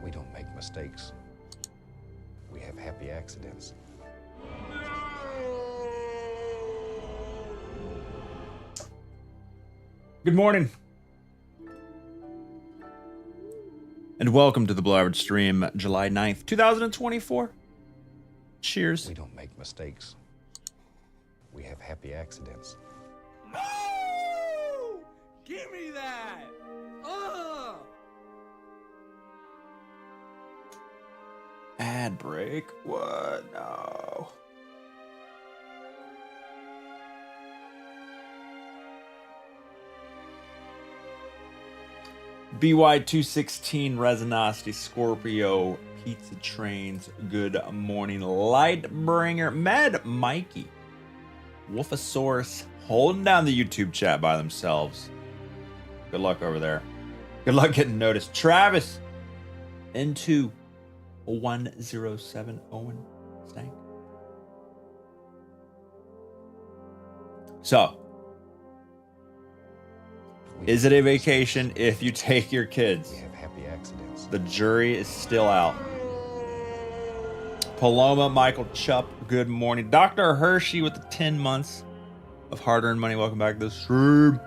We don't make mistakes. We have happy accidents. Good morning. And welcome to the Below Average Stream, July 9th, 2024. Cheers. We don't make mistakes. We have happy accidents. No! Give me that! Ad break? What? No. BY216 Resinosity Scorpio Pizza Trains. Good morning, Lightbringer. Med Mikey. Wolfosaurus holding down the YouTube chat by themselves. Good luck over there. Good luck getting noticed. Travis into 107 Owen Stank. So, is it a vacation if you take your kids? We have happy accidents. The jury is still out. Paloma Michael Chupp, good morning. Dr. Hershey with the 10 months of hard-earned money. Welcome back to the stream.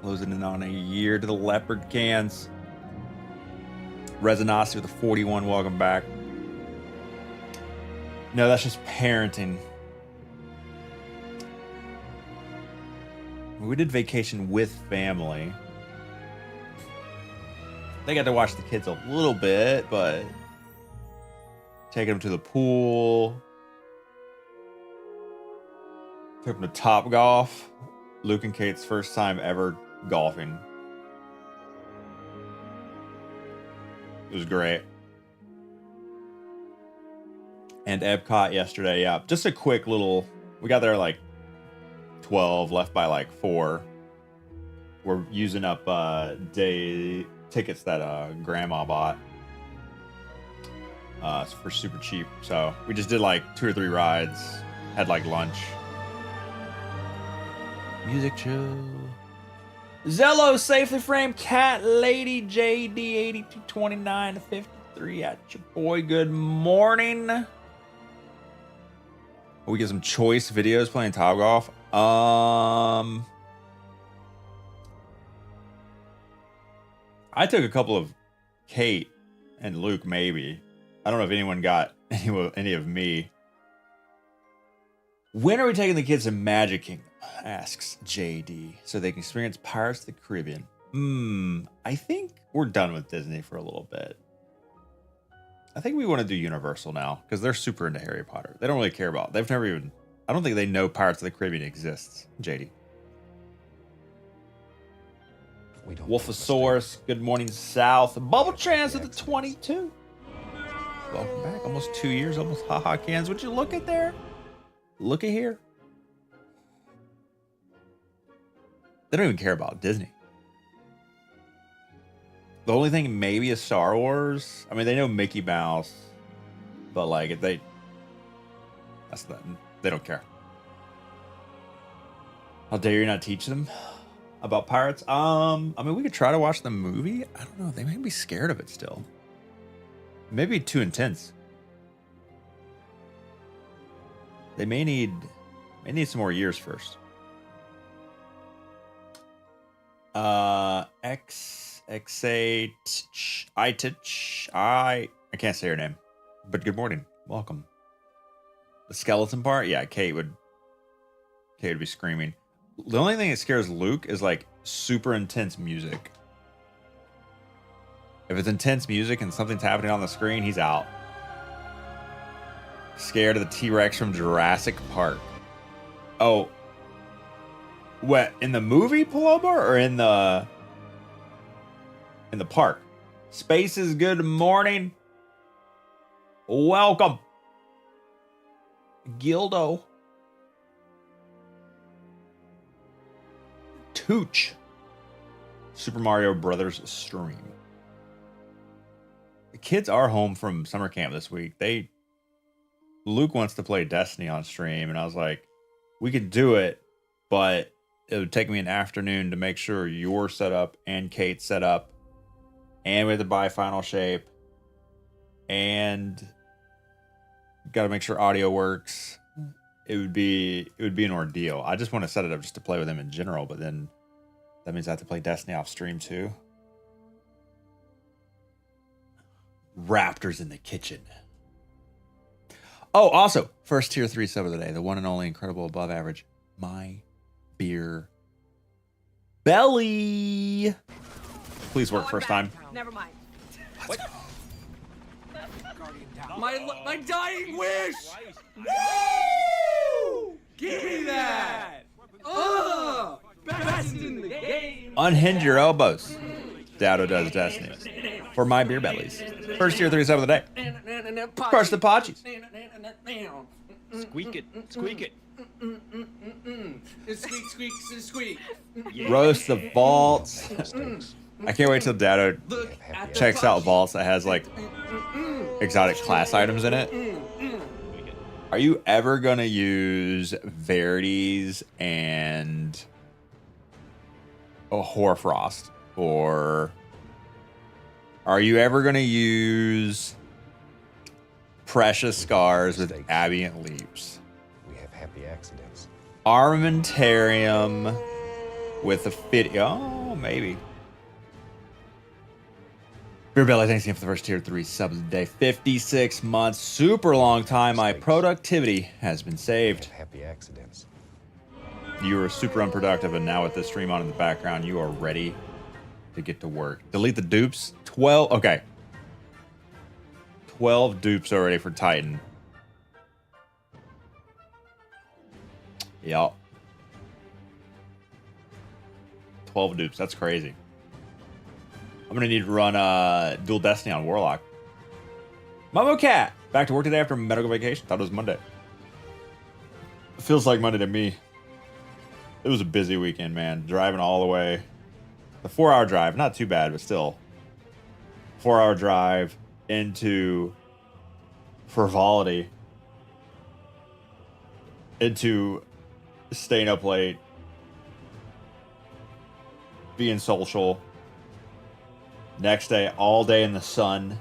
Closing in on a year to the Leopard Cans. Resinosity with a 41. Welcome back. No, that's just parenting. We did vacation with family. They got to watch the kids a little bit, but taking them to the pool. Took them to Top Golf. Luke and Kate's first time ever golfing. It was great. And Epcot yesterday, yeah. Just a quick little... We got there like 12, left by like 4. We're using up day tickets that grandma bought for super cheap. So we just did like 2 or 3 rides, had like lunch. Music show. Zello safely framed cat lady JD 8229 to 53 at your boy. Good morning. We get some choice videos playing Top Golf. I took a couple of Kate and Luke, maybe. I don't know if anyone got any of me. When are we taking the kids to Magic Kingdom? Asks JD, so they can experience Pirates of the Caribbean. I think we're done with Disney for a little bit. I think we want to do Universal now because they're super into Harry Potter. They don't really care about. They've never even. I don't think they know Pirates of the Caribbean exists. JD. Wolfosaurus. Good morning, South. Bubble Trans with the 22. Welcome back. Almost 2 years. Almost haha cans. Would you look at there? Look at here. They don't even care about Disney. The only thing maybe is Star Wars. I mean, they know Mickey Mouse, but like if they don't care. How dare you not teach them about pirates? I mean, we could try to watch the movie. I don't know. They may be scared of it still. Maybe too intense. They may need some more years first. I can't say her name, but good morning. Welcome. The skeleton part? Yeah, Kate would be screaming. The only thing that scares Luke is like super intense music. If it's intense music and something's happening on the screen, he's out. Scared of the T-Rex from Jurassic Park. Oh. What, in the movie, Paloma, or in the park? Spaces, good morning. Welcome. Gildo. Tooch. Super Mario Brothers stream. The kids are home from summer camp this week. Luke wants to play Destiny on stream, and I was like, we could do it, but it would take me an afternoon to make sure you're set up and Kate's set up. and we have to buy final shape, and got to make sure audio works. It would be an ordeal. I just want to set it up just to play with him in general, but then that means I have to play Destiny off stream too. Raptors in the kitchen. Oh, also, first tier 3 sub of the day, the one and only incredible above average, My Beer Belly. Please work first time. Never mind. Let's go. My dying wish! Woo! Give me that! Best in the game! Unhinge your elbows. Dado does Destiny. For My Beer Bellies. First tier 3 sub of the day. Crush the Pachis. Squeak it. Squeak it. Squeak, squeak, squeak. Roast the vaults. Mistakes. I can't wait till Dado Look at the checks out Bungie. vaults that has like exotic class items in it. Are you ever gonna use Verities and a Hoarfrost? Or are you ever gonna use Precious Scars with Ambient Leaps? We have happy accidents. Armamentarium with a fit. Oh, maybe. Beer Belly, thanks again for the first tier 3 subs of the day. 56 months, super long time. My productivity has been We saved. have happy accidents. You were super unproductive, and now with the stream on in the background, you are ready to get to work. Delete the dupes. 12. Okay. 12 dupes already for Titan. Yup. 12 dupes. That's crazy. I'm gonna need to run dual Destiny on Warlock. Momo Cat, back to work today after medical vacation. Thought it was Monday. It feels like Monday to me. It was a busy weekend, man. Driving all the way. The 4-hour drive, not too bad, but still. 4-hour drive into frivolity. Into staying up late. Being social. Next day, all day in the sun.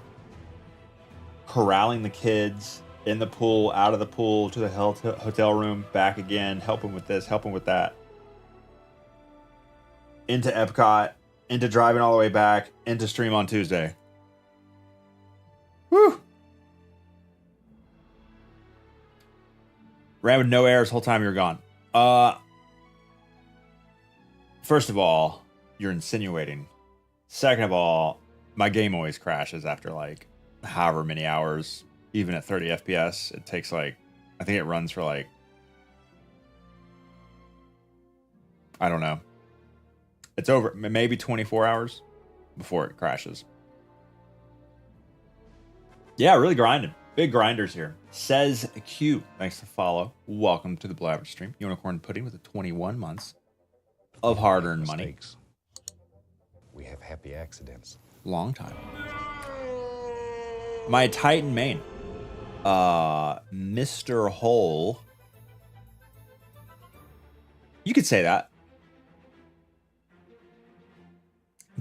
Corralling the kids in the pool, out of the pool, to the hotel room, back again, helping with this, helping with that. Into Epcot, into driving all the way back, into stream on Tuesday. Whew. Ran with no errors the whole time you were gone. First of all, you're insinuating. Second of all, my game always crashes after like however many hours, even at 30 FPS. It takes like, I think it runs for like, I don't know. It's over, maybe 24 hours before it crashes. Yeah, really grinding. Big grinders here. Says Q. Thanks to follow. Welcome to the Blue Average stream. Unicorn Pudding with the 21 months of hard-earned money. Mistakes. We have happy accidents. Long time. My Titan main. Mr. Hole. You could say that.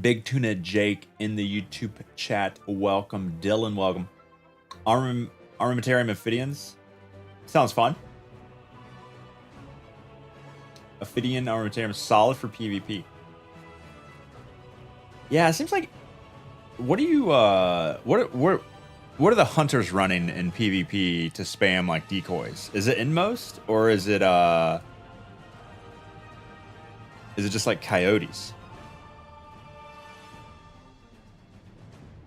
Big Tuna Jake in the YouTube chat. Welcome. Dylan, welcome. Armamentarium Amphibians. Sounds fun. Ophidian Armamentarium solid for PvP. Yeah, it seems like. What do you what are the hunters running in PvP to spam like decoys? Is it Inmost or is it just like coyotes?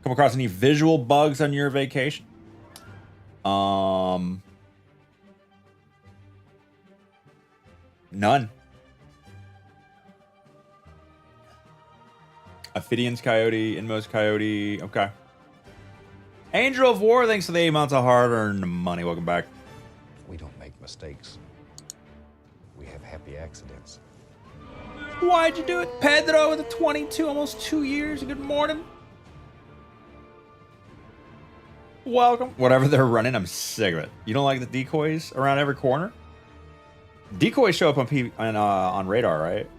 Come across any visual bugs on your vacation? None. Ophidian's coyote, Inmost coyote. Okay. Angel of War, thanks for the 8 months of hard-earned money. Welcome back. We don't make mistakes. We have happy accidents. Why'd you do it? Pedro with the 22, almost 2 years. Good morning. Welcome. Whatever they're running, I'm sick of it. You don't like the decoys around every corner? Decoys show up on radar, right?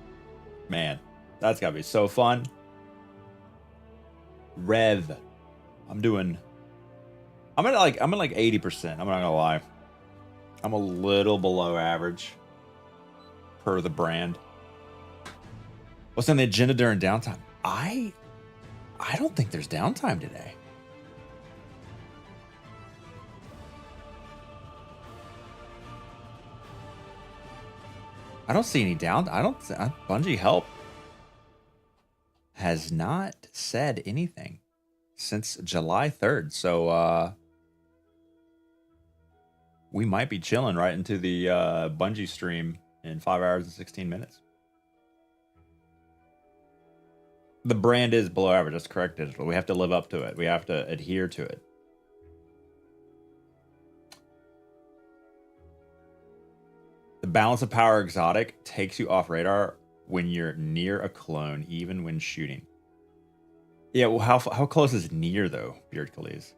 Man, that's gotta be so fun. Rev. I'm at like 80%. I'm not gonna lie. I'm a little below average per the brand. What's on the agenda during downtime? I don't think there's downtime today. I don't see any down. Bungie Help has not said anything since July 3rd. So we might be chilling right into the Bungie stream in 5 hours and 16 minutes. The brand is below average. That's correct, Digital. We have to live up to it. We have to adhere to it. The balance of power exotic takes you off radar when you're near a clone, even when shooting. Yeah, well, how close is near, though, Beard Khalees?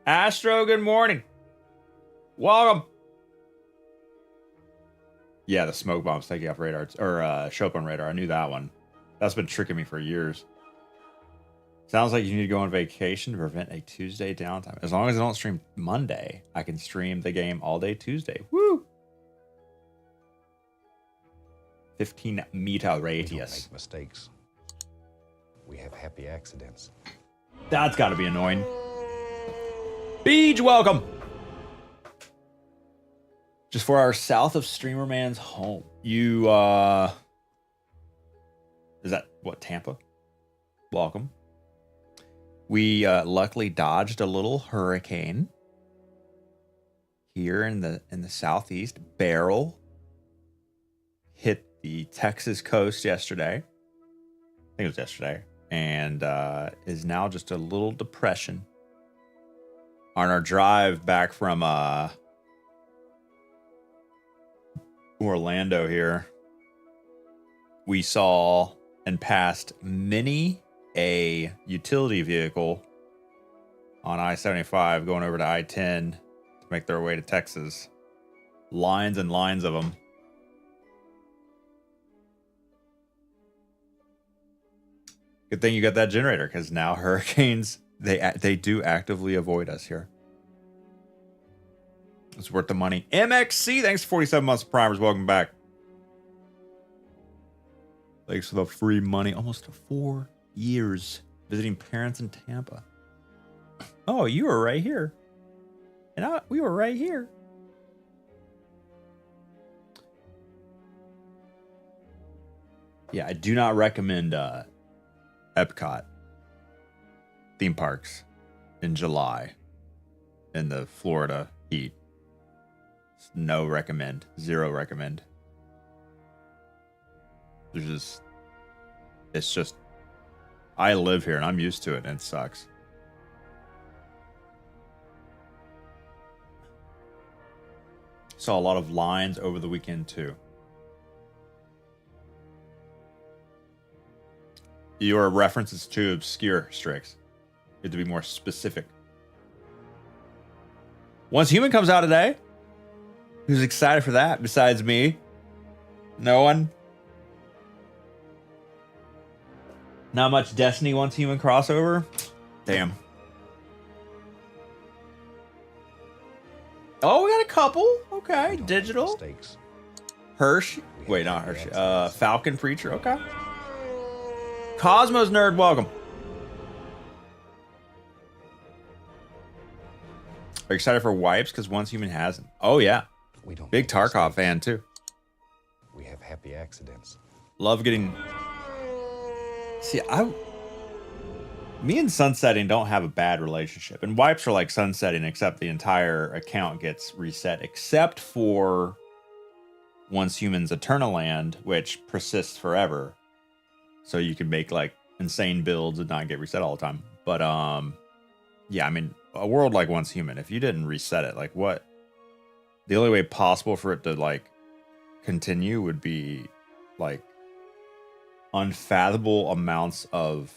Astro, good morning. Welcome. Yeah, the smoke bombs take you off radar. Or show up on radar. I knew that one. That's been tricking me for years. Sounds like you need to go on vacation to prevent a Tuesday downtime. As long as I don't stream Monday, I can stream the game all day Tuesday. Woo! 15 meter radius. We don't make mistakes. We have happy accidents. That's got to be annoying. Beej, welcome. Just 4 hours south of Streamer Man's home. You, is that, what, Tampa? Welcome. We luckily dodged a little hurricane here in the southeast. Beryl hit the Texas coast yesterday. I think it was yesterday. And is now just a little depression. On our drive back from Orlando here, we saw and passed many a utility vehicle on I-75 going over to I-10 to make their way to Texas. Lines and lines of them. Good thing you got that generator, because now hurricanes, they do actively avoid us here. It's worth the money. MXC, thanks for 47 months of primers. Welcome back. Thanks for the free money. Almost 4 years visiting parents in Tampa. Oh, you were right here. And we were right here. Yeah, I do not recommend Epcot theme parks in July in the Florida heat. No recommend. Zero recommend. It's just, I live here and I'm used to it and it sucks. Saw a lot of lines over the weekend too. Your reference is too obscure, Strix. You have to be more specific. Once Human comes out today, who's excited for that besides me? No one? Not much Destiny Once Human crossover? Damn. Oh, we got a couple. Okay, digital. Mistakes. Hershey. Wait, not Hershey. Falcon Preacher. Okay. Cosmos Nerd, welcome. Are you excited for wipes? Because Once Human hasn't. Oh, yeah. We don't Big make Tarkov mistakes. fan, too. We have happy accidents. Love getting... See, me and sunsetting don't have a bad relationship. And wipes are like sunsetting, except the entire account gets reset, except for Once Human's Eternal Land, which persists forever. So you can make like insane builds and not get reset all the time. But yeah, I mean, a world like Once Human, if you didn't reset it, like what? The only way possible for it to like continue would be like unfathomable amounts of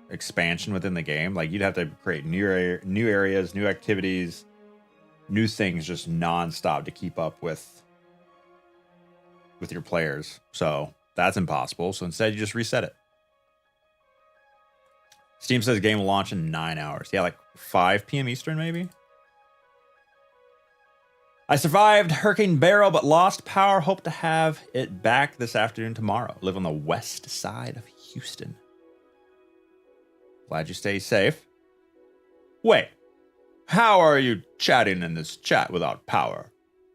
expansion within the game. Like you'd have to create new areas, new activities, new things just nonstop to keep up with your players. So that's impossible. So instead you just reset it. Steam says game will launch in 9 hours. Yeah, like 5 p.m. Eastern, maybe? I survived Hurricane Beryl, but lost power. Hope to have it back this afternoon tomorrow. Live on the west side of Houston. Glad you stay safe. Wait, how are you chatting in this chat without power?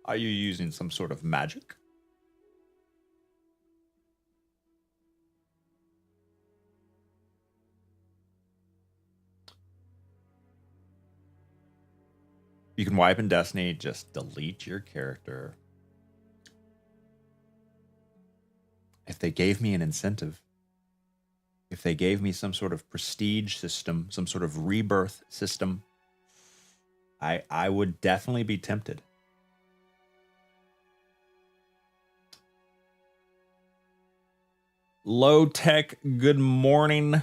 Are you using some sort of magic? You can wipe in Destiny, just delete your character. If they gave me an incentive, if they gave me some sort of prestige system, some sort of rebirth system, I would definitely be tempted. Low Tech, good morning.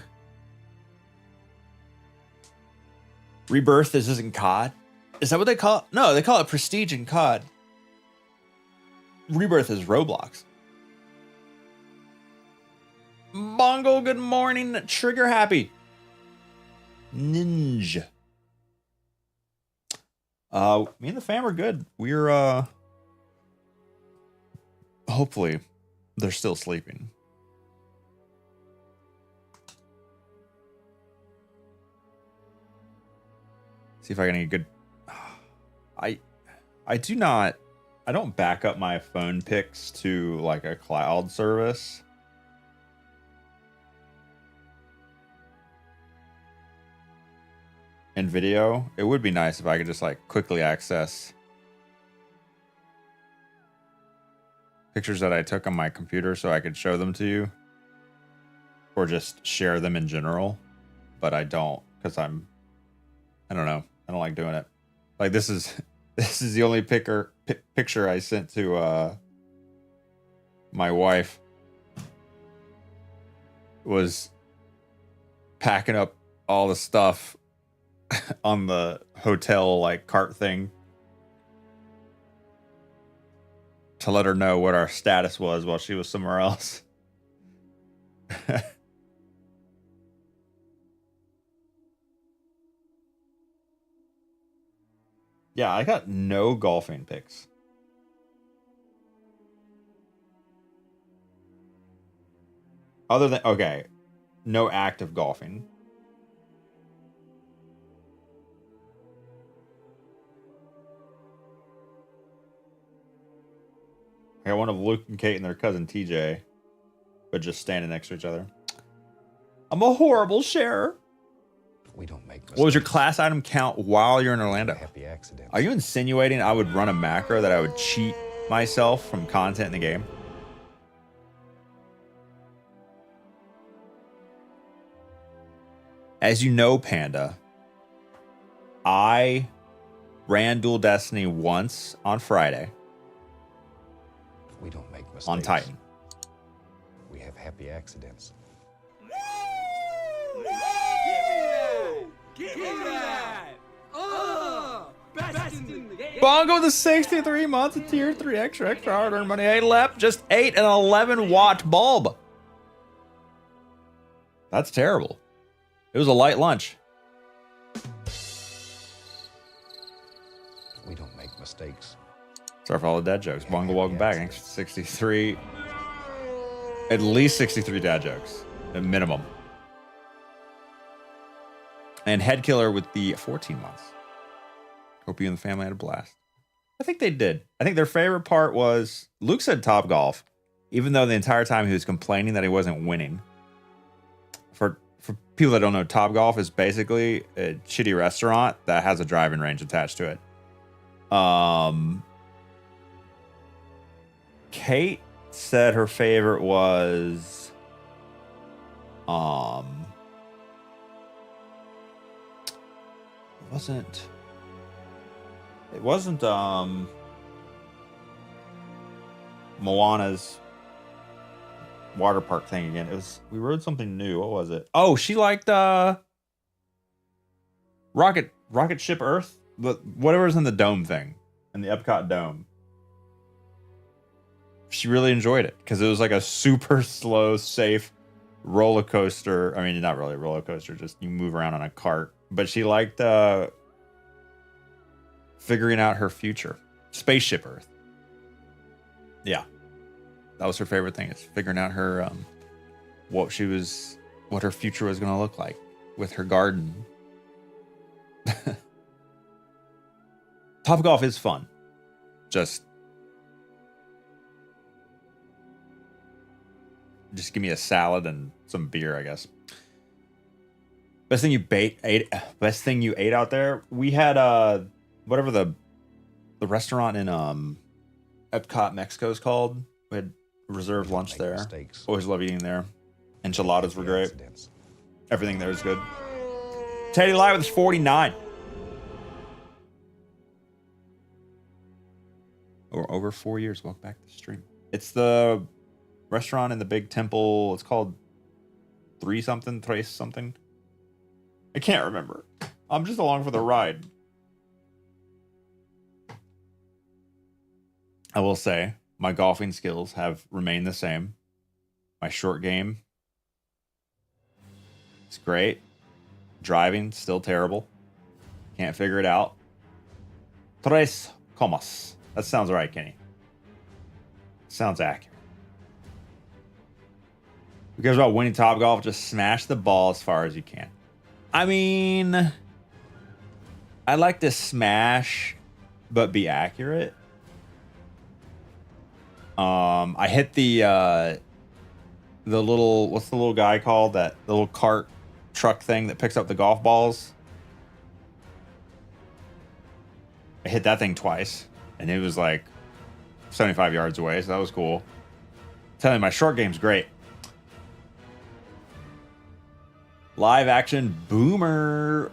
Rebirth, this isn't COD. Is that what they call it? No, they call it Prestige in COD. Rebirth is Roblox. Bongo, good morning. Trigger happy. Ninja. Me and the fam are good. We're hopefully they're still sleeping. See if I can get a good. I don't back up my phone pics to like a cloud service. In video, it would be nice if I could just like quickly access pictures that I took on my computer so I could show them to you, or just share them in general. But I don't, because I don't know. I don't like doing it. Like this is the only picture I sent to my wife. Was packing up all the stuff on the hotel like cart thing to let her know what our status was while she was somewhere else. Yeah, I got no golfing pics. Other than, okay, no active golfing. I got one of Luke and Kate and their cousin TJ, but just standing next to each other. I'm a horrible sharer. We don't make mistakes. What was your class item count while you're in Orlando? Happy accidents. Are you insinuating I would run a macro that I would cheat myself from content in the game? As you know, Panda, I ran Dual Destiny once on Friday. We don't make mistakes. On Titan. We have happy accidents. Give me that! Best in the game! Bongo the 63 months of tier 3 extra hard earned money. 8 left, just 8 and 11 watt bulb. That's terrible. It was a light lunch. We don't make mistakes. Sorry for all the dad jokes. Bongo, welcome back. Thanks for 63. At least 63 dad jokes. At minimum. And Head Killer with the 14 months. Hope you and the family had a blast. I think they did. I think their favorite part was Luke said Top Golf, even though the entire time he was complaining that he wasn't winning. For people that don't know, Top Golf is basically a shitty restaurant that has a driving range attached to it. Kate said her favorite was it wasn't Moana's water park thing again. It was, we rode something new. What was it? Oh, she liked rocket ship Earth, whatever's in the dome thing, in the Epcot dome. She really enjoyed it because it was like a super slow, safe roller coaster. I mean, not really a roller coaster, just you move around on a cart. But she liked figuring out her future. Spaceship Earth. Yeah. That was her favorite thing, is figuring out her what her future was going to look like with her garden. Topgolf is fun. Just give me a salad and some beer, I guess. Best thing you ate out there? We had whatever the restaurant in Epcot, Mexico is called. We had reserved lunch there. Mistakes. Always love eating there. Enchiladas were great. Accidents. Everything there is good. Teddy Live with 49. Or over 4 years. Welcome back to the stream. It's the restaurant in the big temple. It's called Tres something. I can't remember. I'm just along for the ride. I will say my golfing skills have remained the same. My short game, it's great. Driving, still terrible. Can't figure it out. Tres comas. That sounds right, Kenny. Sounds accurate. Who cares about winning Topgolf? Just smash the ball as far as you can. I mean, I like to smash, but be accurate. I hit the little, what's the little guy called? The little cart truck thing that picks up the golf balls. I hit that thing twice, and it was like 75 yards away, so that was cool. I'm telling you, my short game's great. Live action boomer.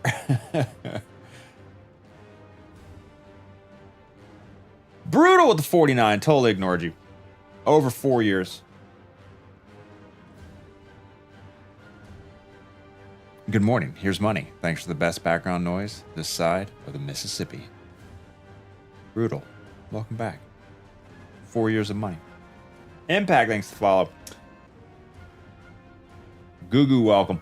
Brutal with the 49. Totally ignored you. Over 4 years. Good morning. Here's money. Thanks for the best background noise this side of the Mississippi. Brutal. Welcome back. 4 years of money. Impact, thanks to follow. Goo welcome.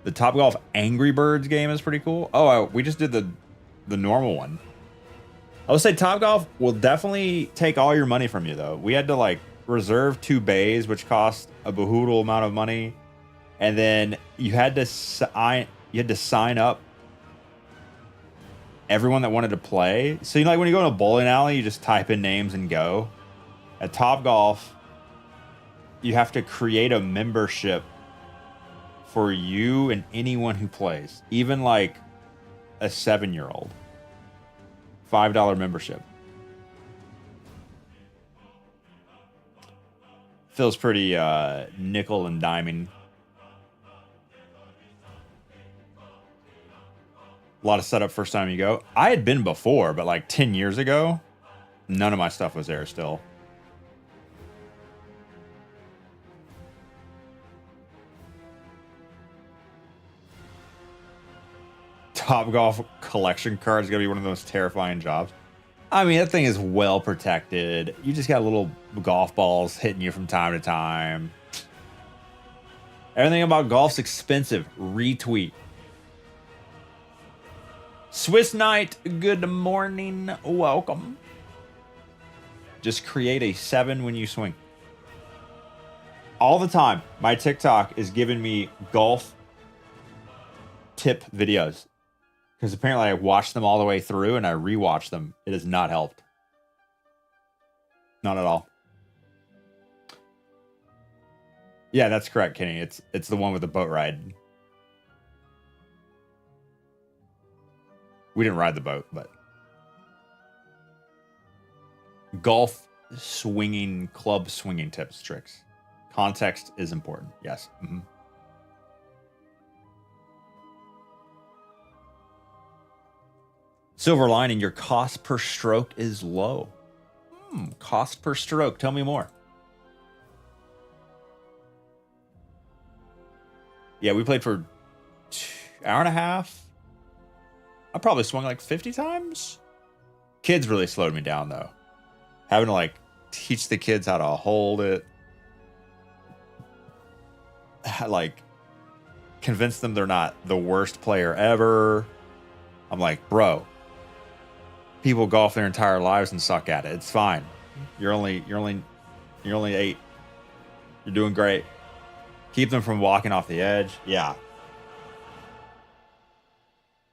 The Topgolf Angry Birds game is pretty cool. Oh, we just did the normal one. I would say Topgolf will definitely take all your money from you, though. We had to like reserve 2 bays, which cost a behoodle amount of money, and then you had to sign up everyone that wanted to play. So you know, like when you go in a bowling alley, you just type in names and go. At Topgolf, you have to create a membership for you and anyone who plays, even like a 7-year-old. $5 membership. Feels pretty nickel and diming. A lot of setup first time you go. I had been before, but like 10 years ago, none of my stuff was there still. Topgolf collection card is gonna be one of the most terrifying jobs. I mean, that thing is well protected. You just got little golf balls hitting you from time to time. Everything about golf's expensive. Retweet. Swiss Knight, good morning. Welcome. Just create a 7 when you swing. All the time, my TikTok is giving me golf tip videos. Because apparently I watched them all the way through and I rewatched them. It has not helped. Not at all. Yeah, that's correct, Kenny. It's the one with the boat ride. We didn't ride the boat, but golf swinging, club swinging tips, tricks. Context is important. Yes. Mm-hmm. Silver lining, your cost per stroke is low. Cost per stroke. Tell me more. Yeah, we played for 1.5 hours. I probably swung like 50 times. Kids really slowed me down, though. Having to like teach the kids how to hold it. like convince them they're not the worst player ever. I'm like, bro, people golf their entire lives and suck at it. It's fine. You're only 8. You're doing great. Keep them from walking off the edge. Yeah.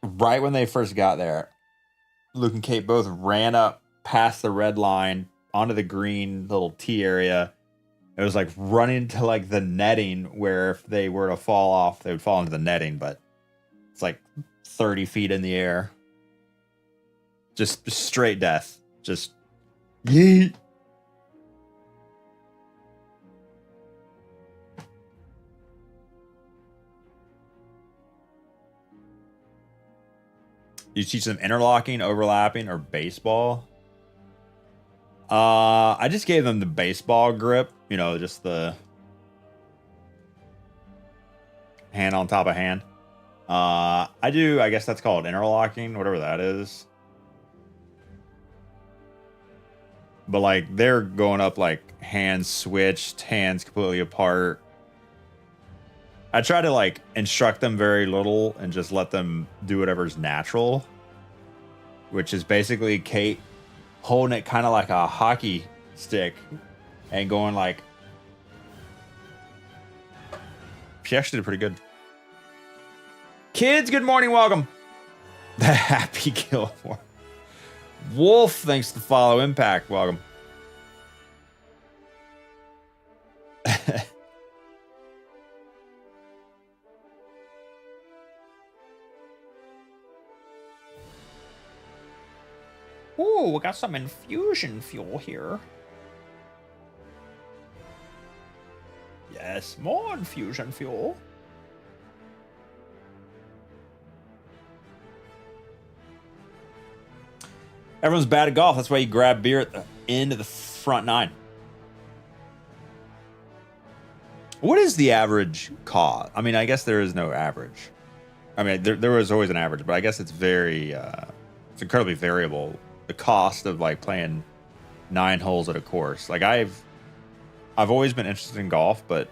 Right when they first got there, Luke and Kate both ran up past the red line onto the green little tee area. It was like running to like the netting where if they were to fall off, they would fall into the netting, but it's like 30 feet in the air. Just straight death. Just yeet. You teach them interlocking, overlapping, or baseball? I just gave them the baseball grip, you know, just the hand on top of hand. I guess that's called interlocking, whatever that is. But like they're going up like hands switched, hands completely apart. I try to like instruct them very little and just let them do whatever's natural, which is basically Kate holding it kind of like a hockey stick and going like, she actually did pretty good. Kids, good morning, welcome. The Happy Gilmore. Wolf, thanks to follow. Impact, welcome. Ooh, we got some infusion fuel here. Yes, more infusion fuel. Everyone's bad at golf. That's why you grab beer at the end of the front nine. What is the average cost? I mean, I guess there is no average. I mean, there was always an average, but I guess it's very, it's incredibly variable. The cost of like playing 9 holes at a course. Like I've always been interested in golf, but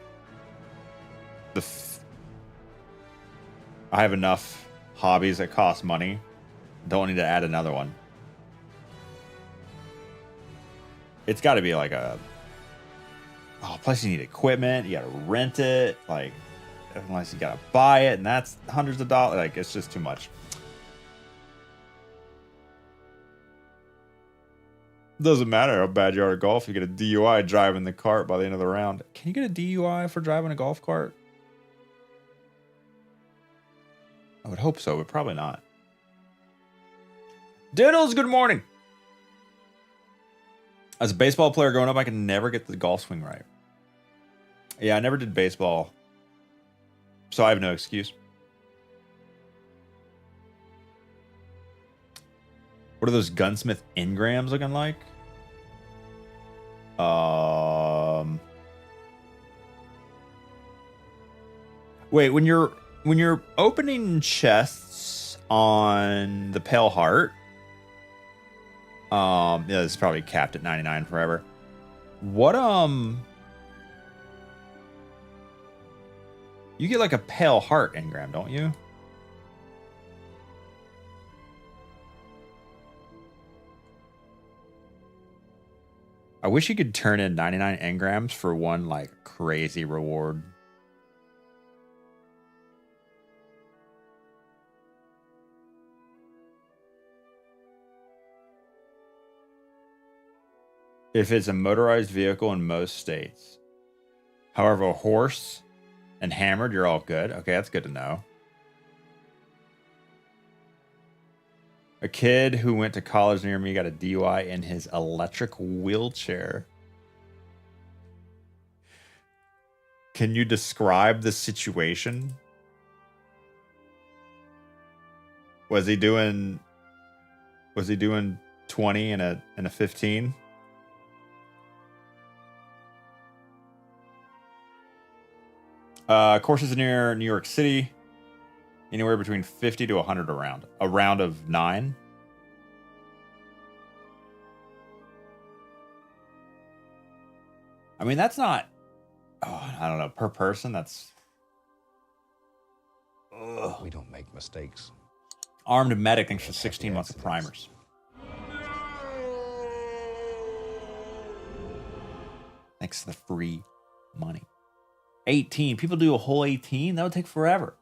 I have enough hobbies that cost money. Don't need to add another one. It's got to be like plus you need equipment, you got to rent it, like unless you got to buy it, and that's hundreds of dollars. Like it's just too much. Doesn't matter how bad you are at golf. You get a DUI driving the cart by the end of the round. Can you get a DUI for driving a golf cart? I would hope so, but probably not. Diddles, good morning. As a baseball player growing up, I could never get the golf swing right. Yeah, I never did baseball, so I have no excuse. What are those gunsmith engrams looking like? Wait, when you're opening chests on the Pale Heart, yeah, this is probably capped at 99 forever. What you get like a Pale Heart engram, don't you? I wish you could turn in 99 engrams for one like crazy reward. If it's a motorized vehicle in most states. However, a horse and hammered, you're all good. Okay, that's good to know. A kid who went to college near me got a DUI in his electric wheelchair. Can you describe the situation? Was he doing 20 and a 15? Courses near New York City. Anywhere between 50 to 100 a round. A round of 9. I mean, that's not... Oh, I don't know. Per person, that's Oh, We don't make mistakes. Armed Medic, thanks for 16 months of primers. Thanks to the free money. 18. People do a whole 18? That would take forever.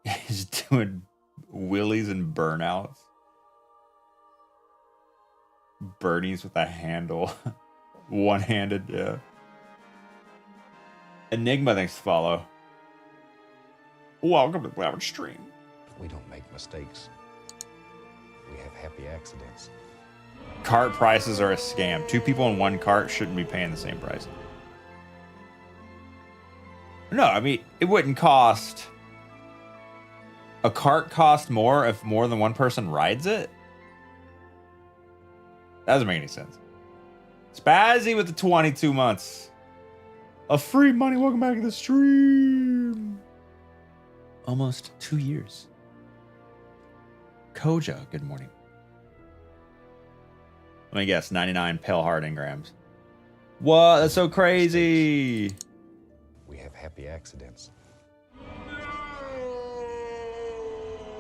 He's doing wheelies and burnouts. Birdies with a handle. One-handed, yeah. Enigma, thanks to follow. Welcome to the live stream. We don't make mistakes. We have happy accidents. Cart prices are a scam. 2 people in 1 cart shouldn't be paying the same price. No, I mean, it wouldn't cost... A cart cost more if more than 1 person rides it? That doesn't make any sense. Spazzy with the 22 months. A free money. Welcome back to the stream. Almost 2 years. Koja, good morning. Let me guess, 99 pale heart engrams. What? That's so crazy. We have happy accidents.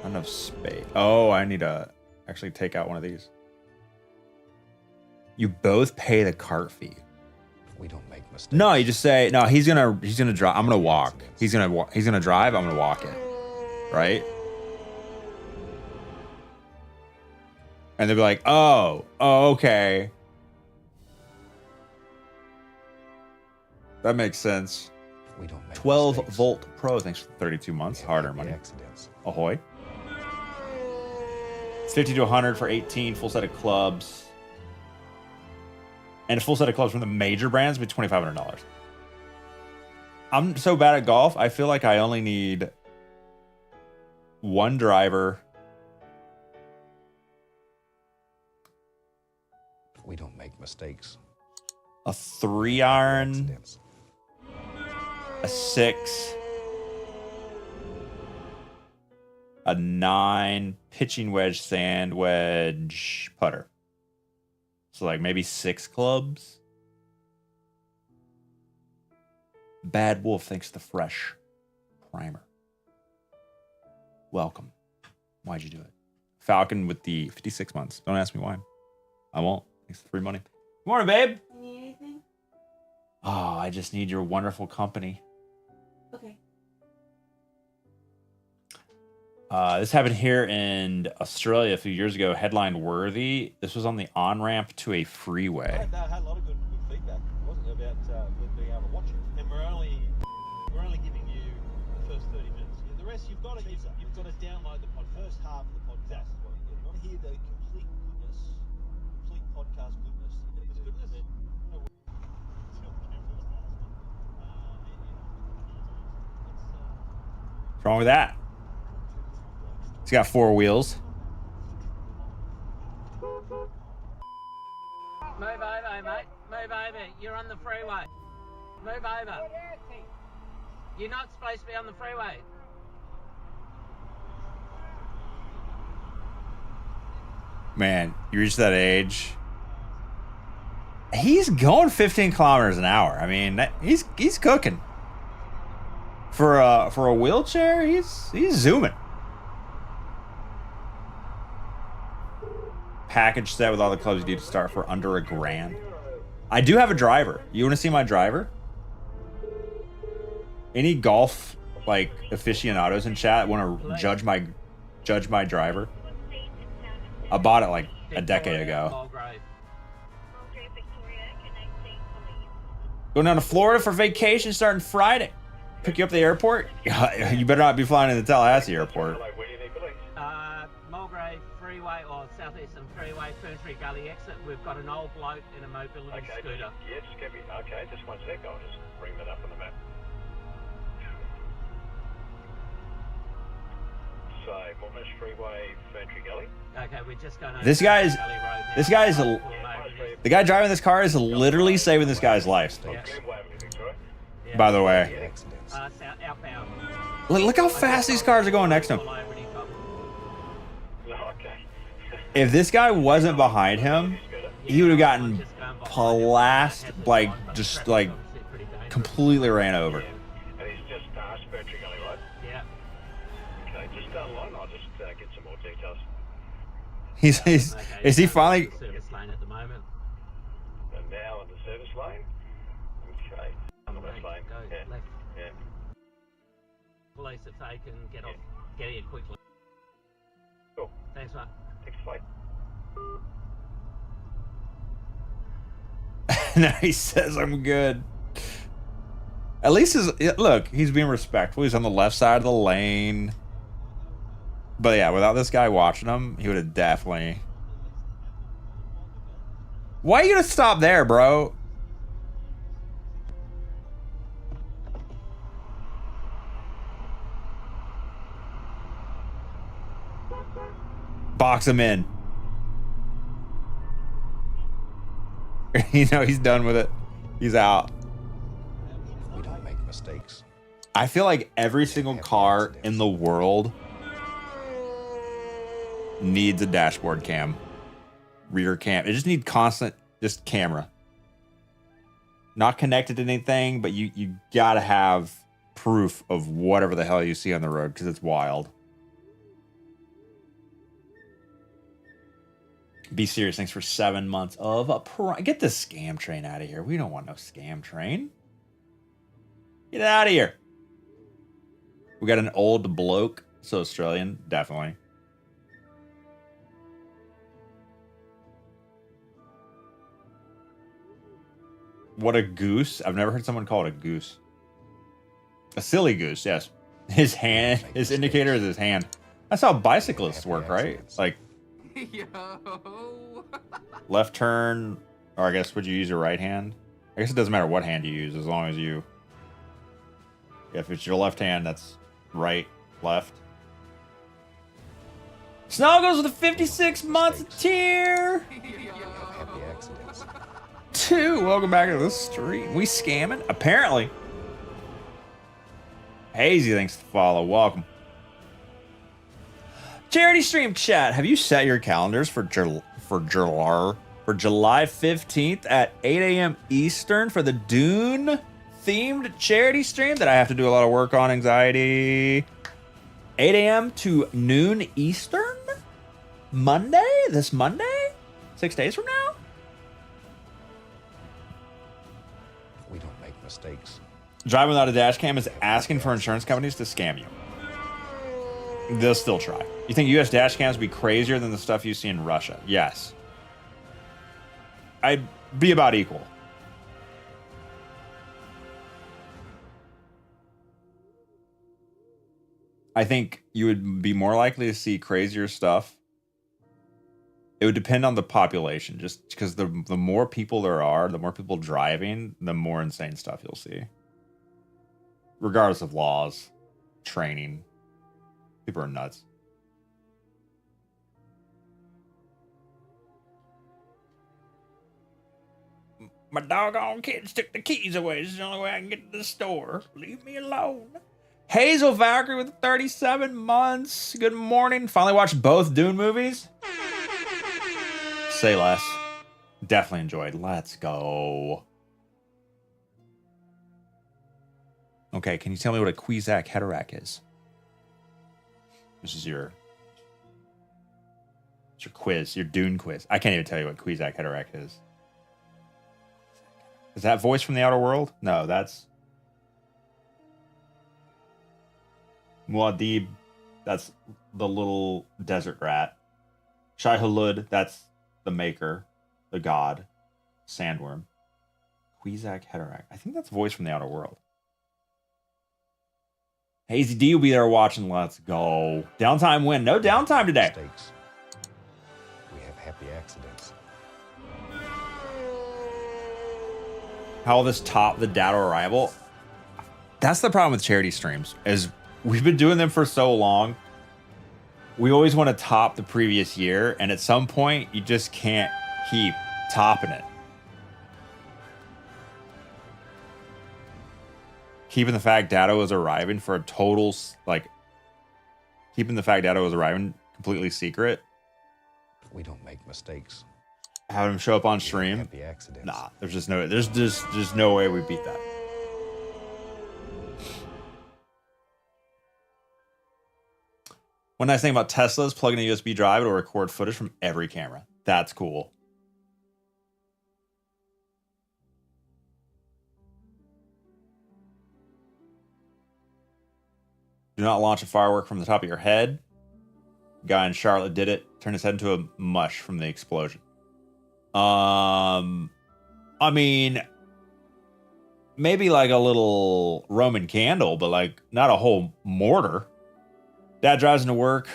Not enough space. Oh, I need to actually take out one of these. You both pay the cart fee. We don't make mistakes. No, you just say no. He's gonna drive. I'm gonna walk. He's gonna drive. I'm gonna walk it. Right? And they'll be like, oh, okay. That makes sense. We don't make 12 mistakes. Volt Pro. Thanks for 32 months. We have Hard-earned happy money. Accidents. Ahoy. It's 50 to 100 for 18. Full set of clubs. And a full set of clubs from the major brands would be $2,500. I'm so bad at golf. I feel like I only need 1 driver. We don't make mistakes. A 3-iron. Accidents. A 6. A 9. Pitching wedge, sand wedge, putter. So like maybe 6 clubs. Bad Wolf, thanks to the fresh primer. Welcome. Why'd you do it? Falcon with the 56 months. Don't ask me why. I won't. Thanks for the free money. Good morning, babe. Need anything? Oh, I just need your wonderful company. Okay. This happened here in Australia a few years ago. Headline worthy. This was on the on-ramp to a freeway. I had a lot of good feedback, wasn't it, about being able to watch it. And we're only giving you the first 30 minutes. The rest you've got to download the first half of the podcast. You want to hear the complete podcast goodness. It's goodness. What's wrong with that? It's got 4 wheels. Move over, mate. Move over. You're on the freeway. Move over. You're not supposed to be on the freeway. Man, you reach that age. He's going 15 kilometers an hour. I mean, he's cooking. For a wheelchair, he's zooming. Package set with all the clubs you need to start for under $1,000. I do have a driver. You want to see my driver? Any golf like aficionados in chat want to judge my driver? I bought it like a decade ago. Going down to Florida for vacation starting Friday. Pick you up at the airport. You better not be flying in the Tallahassee airport. Mulgrave Freeway or Southeastern Freeway, Ferntree Gully exit. We've got an old bloke in a mobility scooter. Just give me. Okay, just one sec. I'll just bring that up on the map. So, Monash Freeway, Ferntree Gully. Okay, we're just going over This guy's Gully Road now. this guy's Pull a, over this. the guy driving this car is literally saving this guy's life. Yeah. Yeah. By the way, Accidents. Outbound. look how fast these cars are going next to him. Pull over any problem. Okay. If this guy wasn't behind him, he would have gotten blasted, like just like completely ran over. And he's just past Ferntree Gully Is he finally? Service lane at the moment. And now in the service lane. Okay. On the left lane. Go Yeah. left. Yeah. Police if they can get off, get here quickly. Cool. Thanks, mate. Explain. No, he says I'm good. At least look, he's being respectful. He's on the left side of the lane. But yeah, without this guy watching him, he would have definitely. Why are you gonna stop there, bro? Box him in. You know, he's done with it. He's out. We don't make mistakes. I feel like every single car in the world needs a dashboard cam, rear cam. It just needs constant, just camera. Not connected to anything, but you gotta have proof of whatever the hell you see on the road because it's wild. Be serious. Thanks for 7 months of a get this scam train out of here. We don't want no scam train. Get it out of here. We got an old bloke, so Australian, definitely. What a goose. I've never heard someone call it a goose. A silly goose, yes. His hand, his indicator is his hand. That's how bicyclists work, right? Like, Yo. left turn, or I guess would you use your right hand? I guess it doesn't matter what hand you use as long as you. If it's your left hand, that's right, left. Snuggles with the 56 months of tier. We have happy accidents. 2. Welcome back to the stream. We scamming? Apparently. Hazy, thanks to follow. Welcome. Charity stream chat. Have you set your calendars for July 15th at 8 a.m. Eastern for the Dune themed charity stream that I have to do a lot of work on? Anxiety. 8 a.m. to noon Eastern? Monday? This Monday? 6 days from now? We don't make mistakes. Driving without a dash cam is asking for insurance companies to scam you. They'll still try. You think U.S. dash cams would be crazier than the stuff you see in Russia? Yes. I'd be about equal. I think you would be more likely to see crazier stuff. It would depend on the population, just because the more people there are, the more people driving, the more insane stuff you'll see. Regardless of laws, training. People are nuts. My doggone kids took the keys away. This is the only way I can get to the store. Leave me alone. Hazel Valkyrie with 37 months. Good morning. Finally watched both Dune movies. Say less. Definitely enjoyed. Let's go. Okay, can you tell me what a Cuisac Heterak is? This is your quiz, your Dune quiz. I can't even tell you what Cuisac Heterak is. Is that voice from the outer world? No, that's Muad'Dib. That's the little desert rat. Shai Hulud, that's the maker, the god, sandworm. Cuisac Heterak. I think that's voice from the outer world. Hazy D will be there watching. Let's go. Downtime win. No downtime today. Mistakes. We have happy accidents. How will this top the data arrival? That's the problem with charity streams, is we've been doing them for so long. We always want to top the previous year, and at some point, you just can't keep topping it. Keeping the fact data was arriving for a total, like, keeping the fact data was arriving completely secret. We don't make mistakes. Having him show up on We have stream. happy accidents. Nah, there's no way we beat that. One nice thing about Teslas, plug in a USB drive, it'll record footage from every camera. That's cool. Do not launch a firework from the top of your head. Guy in Charlotte did it. Turned his head into a mush from the explosion. I mean, maybe like a little Roman candle, but like not a whole mortar. Dad drives into work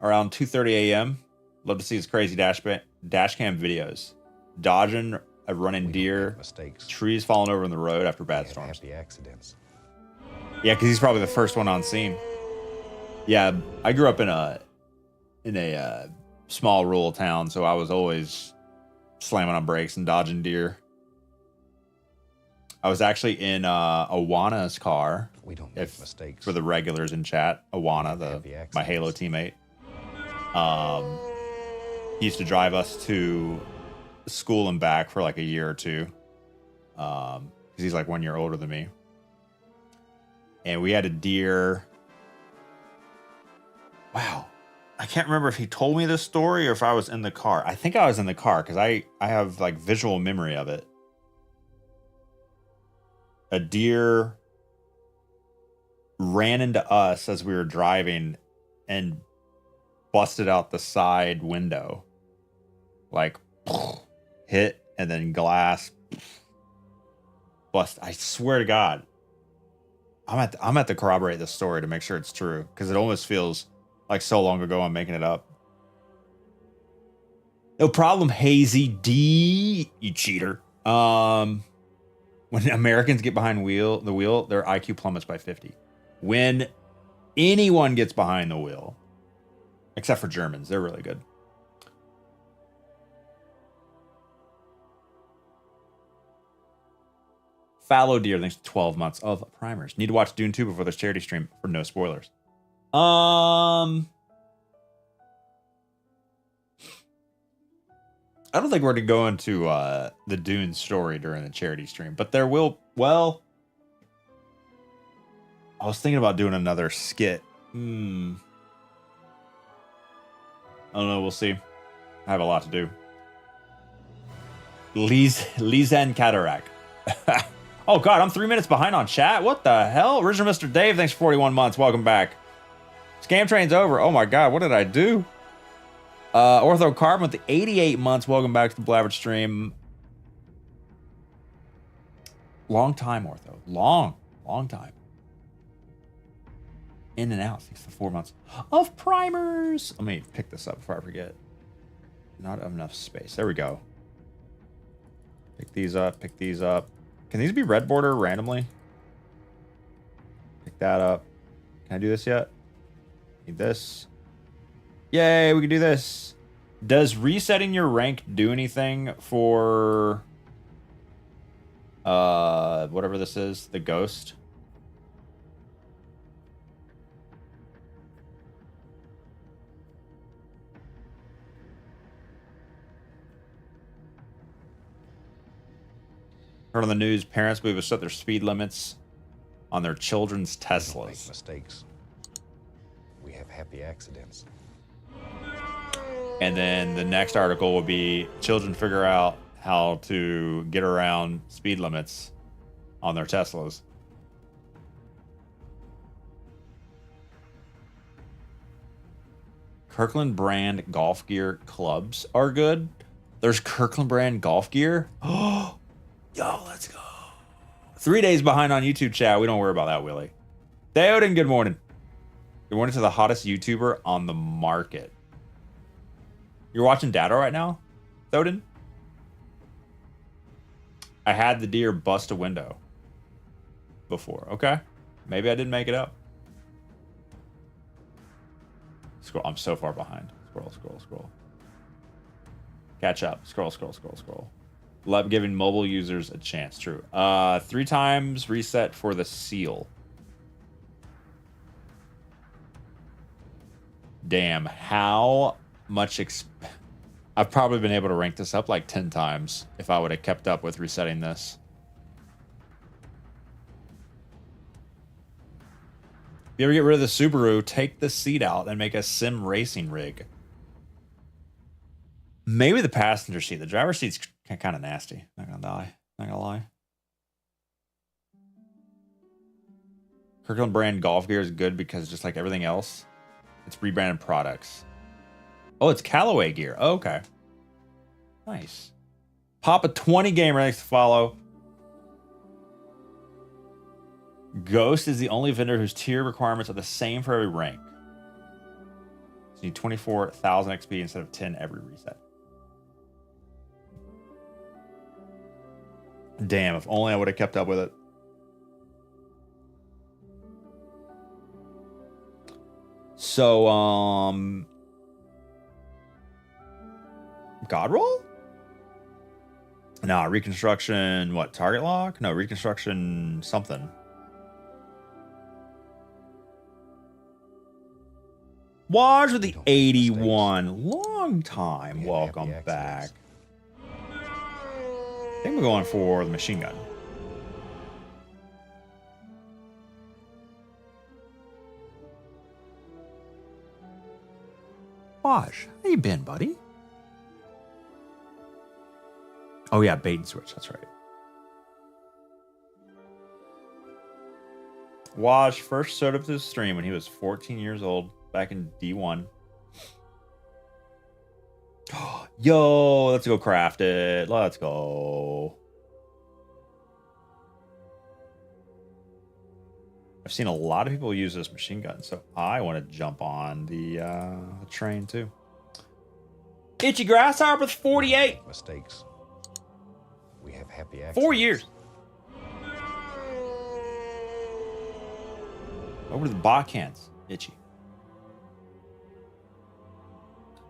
around 2:30 a.m. Love to see his crazy dash cam videos. Dodging a running deer, mistakes. trees falling over in the road after bad We have storms. happy accidents. Yeah, because he's probably the first one on scene. Yeah, I grew up in a small rural town, so I was always slamming on brakes and dodging deer. I was actually in Awana's car. We don't make mistakes. For the regulars in chat, Awana, my Halo teammate. He used to drive us to school and back for like a year or two. Because he's like 1 year older than me. And we had a deer. Wow. I can't remember if he told me this story or if I was in the car. I think I was in the car because I have like visual memory of it. A deer ran into us as we were driving and busted out the side window. Like hit and then glass bust. I swear to God. I'm at to corroborate this story to make sure it's true because it almost feels like so long ago I'm making it up. No problem, Hazy D, you cheater. When Americans get behind the wheel, their IQ plummets by 50. When anyone gets behind the wheel, except for Germans, they're really good. Fallow Deer, thanks to 12 months of primers. Need to watch Dune 2 before this charity stream for no spoilers. I don't think we're going to go into the Dune story during the charity stream, but there will, well, I was thinking about doing another skit. I don't know, we'll see. I have a lot to do. Lizen Cataract. Oh God, I'm 3 minutes behind on chat. What the hell? Original Mr. Dave, thanks for 41 months. Welcome back. Scam train's over. Oh my God, what did I do? Ortho Carbon with the 88 months. Welcome back to the Blabbered stream. Long time, Ortho. Long time. In and out. 6 to 4 months of primers. Let me pick this up before I forget. Not enough space. There we go. Pick these up. Pick these up. Can these be red border randomly? Pick that up. Can I do this yet? Need this. Yay, we can do this. Does resetting your rank do anything for whatever this is, the ghost? Heard on the news, parents believe have set their speed limits on their children's Teslas. We don't make mistakes. We have happy accidents. And then the next article will be children figure out how to get around speed limits on their Teslas. Kirkland brand golf gear clubs are good. There's Kirkland brand golf gear. Oh, yo, let's go. 3 days behind on YouTube chat. We don't worry about that, Willie. Theoden, good morning. Good morning to the hottest YouTuber on the market. You're watching Dado right now, Theoden? I had the deer bust a window before. Okay. Maybe I didn't make it up. Scroll. I'm so far behind. Scroll. Catch up. Scroll. Love giving mobile users a chance. True. 3 times reset for the seal. Damn. How much I've probably been able to rank this up like 10 times if I would have kept up with resetting this. you ever get rid of the Subaru, take the seat out and make a sim racing rig. Maybe the passenger seat. The driver's seat's kind of nasty. Not gonna lie. Kirkland brand golf gear is good because just like everything else, it's rebranded products. Oh, it's Callaway gear. Oh, okay. Nice. Papa 20 gamer likes to follow. Ghost is the only vendor whose tier requirements are the same for every rank. So you need 24,000 XP instead of 10 every reset. Damn, if only I would have kept up with it. So, God roll? No, reconstruction, what, target lock? No, reconstruction something. Waj with the 81. Long time. Welcome back. I think we're going for the machine gun. Waj, how you been, buddy? Oh yeah, bait and switch, that's right. Waj first showed up to the stream when he was 14 years old, back in D1. Yo, let's go craft it. Let's go. I've seen a lot of people use this machine gun, so I want to jump on the train too. Itchy Grasshopper with 48. Mistakes. We have happy accidents. 4 years. Over to the Bakhans. Itchy.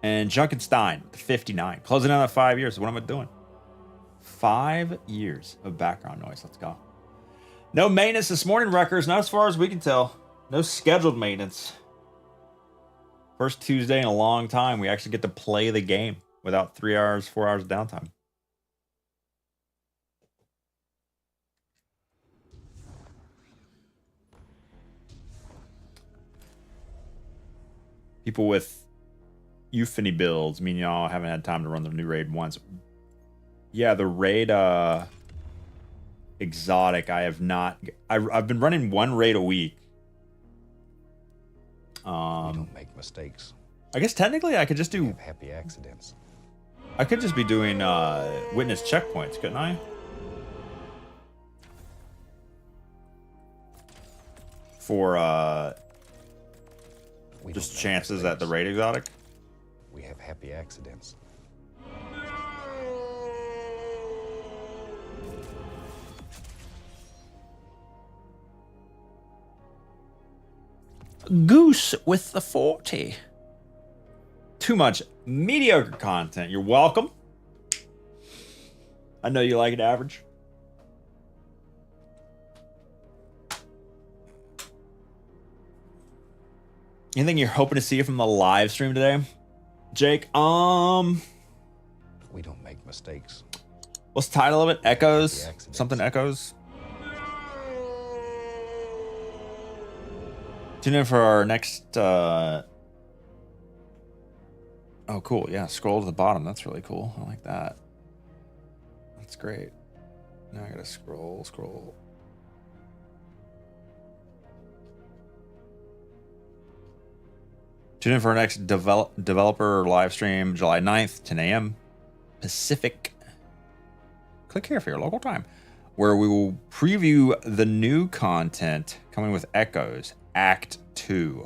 And Junkenstein with 59. Closing out at 5 years. What am I doing? 5 years of background noise. Let's go. No maintenance this morning, Wreckers. Not as far as we can tell. No scheduled maintenance. First Tuesday in a long time. We actually get to play the game without 3 hours, 4 hours of downtime. People with Euphony builds mean y'all haven't had time to run the new raid once. Yeah, the raid exotic I have not. I've been running one raid a week. We don't make mistakes. I guess technically I could just do Happy accidents. I could just be doing witness checkpoints, couldn't I? For just chances at the raid exotic. We have happy accidents. Goose with the 40. Too much mediocre content. You're welcome. I know you like it average. Anything you're hoping to see from the live stream today, Jake? We don't make mistakes. What's the title of it? Echoes? Something Echoes? Tune in for our next oh cool, yeah, scroll to the bottom. That's really cool. I like that. That's great. Now I gotta scroll. Tune in for our next developer live stream, July 9th, 10 a.m. Pacific. Click here for your local time, where we will preview the new content coming with Echoes, Act 2.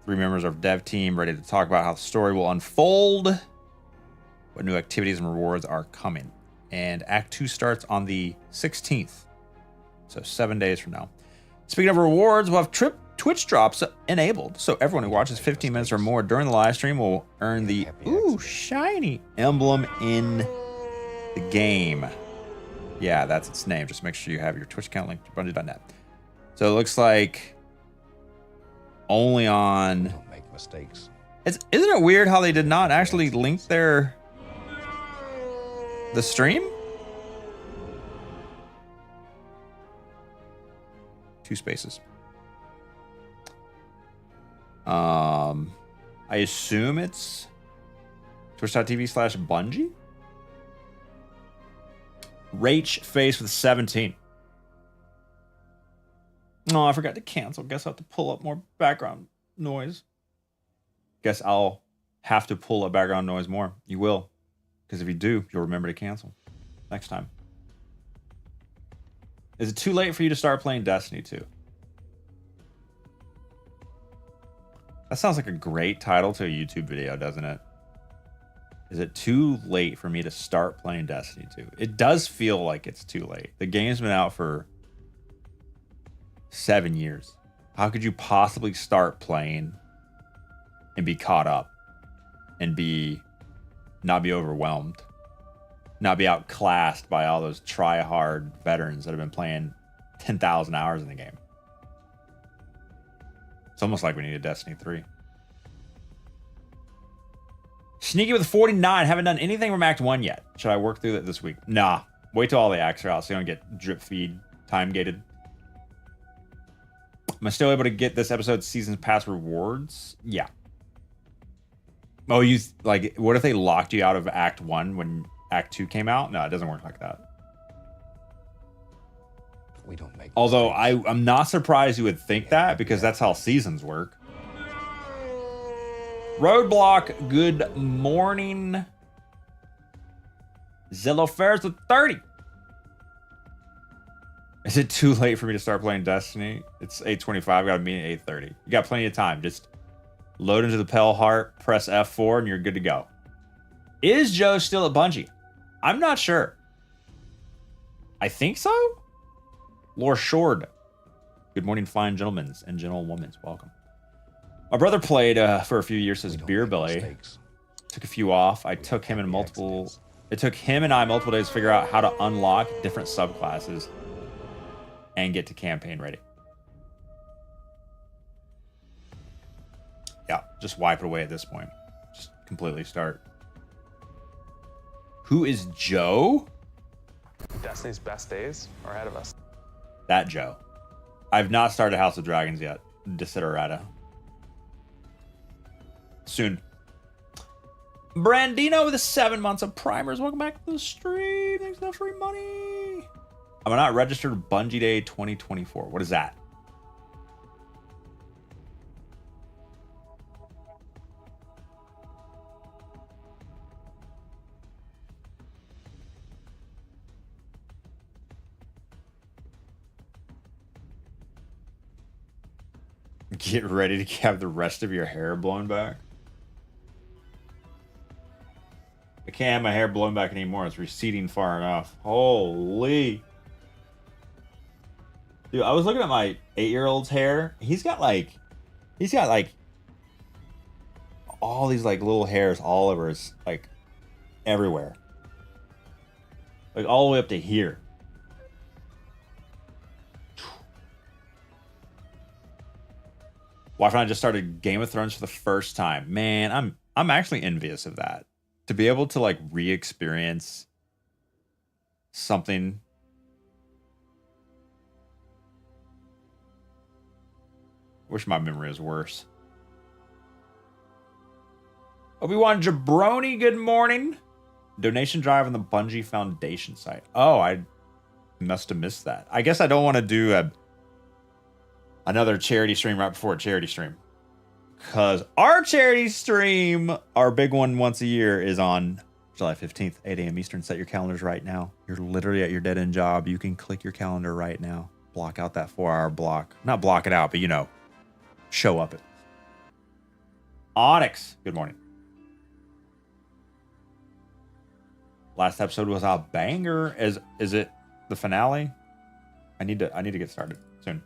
3 members of our dev team ready to talk about how the story will unfold, what new activities and rewards are coming. And Act 2 starts on the 16th, so 7 days from now. Speaking of rewards, we'll have Twitch drops enabled, so everyone who watches 15 minutes or more during the live stream will earn the shiny emblem in the game. Yeah, that's its name. Just make sure you have your Twitch account linked to Bungie.net. So it looks like only on. Don't make mistakes. Isn't it weird how they did not actually link the stream? 2 spaces. I assume it's twitch.tv/Bungie. Rach Face with 17. Oh, I forgot to cancel. Guess I'll have to pull up more background noise. Guess I'll have to pull up background noise more. You will. Because if you do, you'll remember to cancel next time. Is it too late for you to start playing Destiny 2? That sounds like a great title to a YouTube video, doesn't it? Is it too late for me to start playing Destiny 2? It does feel like it's too late. The game's been out for 7 years. How could you possibly start playing and be caught up and not be overwhelmed, not be outclassed by all those try-hard veterans that have been playing 10,000 hours in the game? It's almost like we need a Destiny 3. Sneaky with 49. Haven't done anything from Act 1 yet. Should I work through that this week? Nah. Wait till all the acts are out so you don't get drip feed time gated. Am I still able to get this episode's season pass rewards? Yeah. Oh, what if they locked you out of Act 1 when Act 2 came out? No, it doesn't work like that. We don't make Although mistakes. I'm not surprised you would think that, because that's how seasons work. Roadblock, good morning. Zillow Ferris with 30. Is it too late for me to start playing Destiny? It's 8:25. I got a meeting at 8:30. You got plenty of time. Just load into the Pale Heart, press F4, and you're good to go. Is Joe still at Bungie? I'm not sure. I think so? Lore Shord. Good morning, fine gentlemen and gentlewomen. Welcome. My brother played for a few years as We don't Beer make Belly. mistakes. Took a few off. It took him and I multiple days to figure out how to unlock different subclasses and get to campaign ready. Yeah, just wipe it away at this point. Just completely start. Who is Joe? Destiny's best days are ahead of us. That Joe. I've not started House of Dragons yet. Desiderata. Soon. Brandino with 7 months of primers. Welcome back to the stream. Thanks for the free money. I'm not registered Bungie Day 2024. What is that? Get ready to have the rest of your hair blown back. I can't have my hair blown back anymore. It's receding far enough. Holy. Dude, I was looking at my 8-year-old's hair. He's got like all these like little hairs all over his, like, everywhere. Like all the way up to here. Wife and I just started Game of Thrones for the first time. Man, I'm actually envious of that. To be able to like re-experience something. Wish my memory was worse. Obi-Wan Jabroni, good morning. Donation drive on the Bungie Foundation site. Oh, I must have missed that. I guess I don't want to do another charity stream right before a charity stream. Because our charity stream, our big one once a year, is on July 15th, 8 a.m. Eastern. Set your calendars right now. You're literally at your dead-end job. You can click your calendar right now. Block out that 4-hour block. Not block it out, but, you know, show up. Onyx, good morning. Last episode was a banger. Is it the finale? I need to get started soon.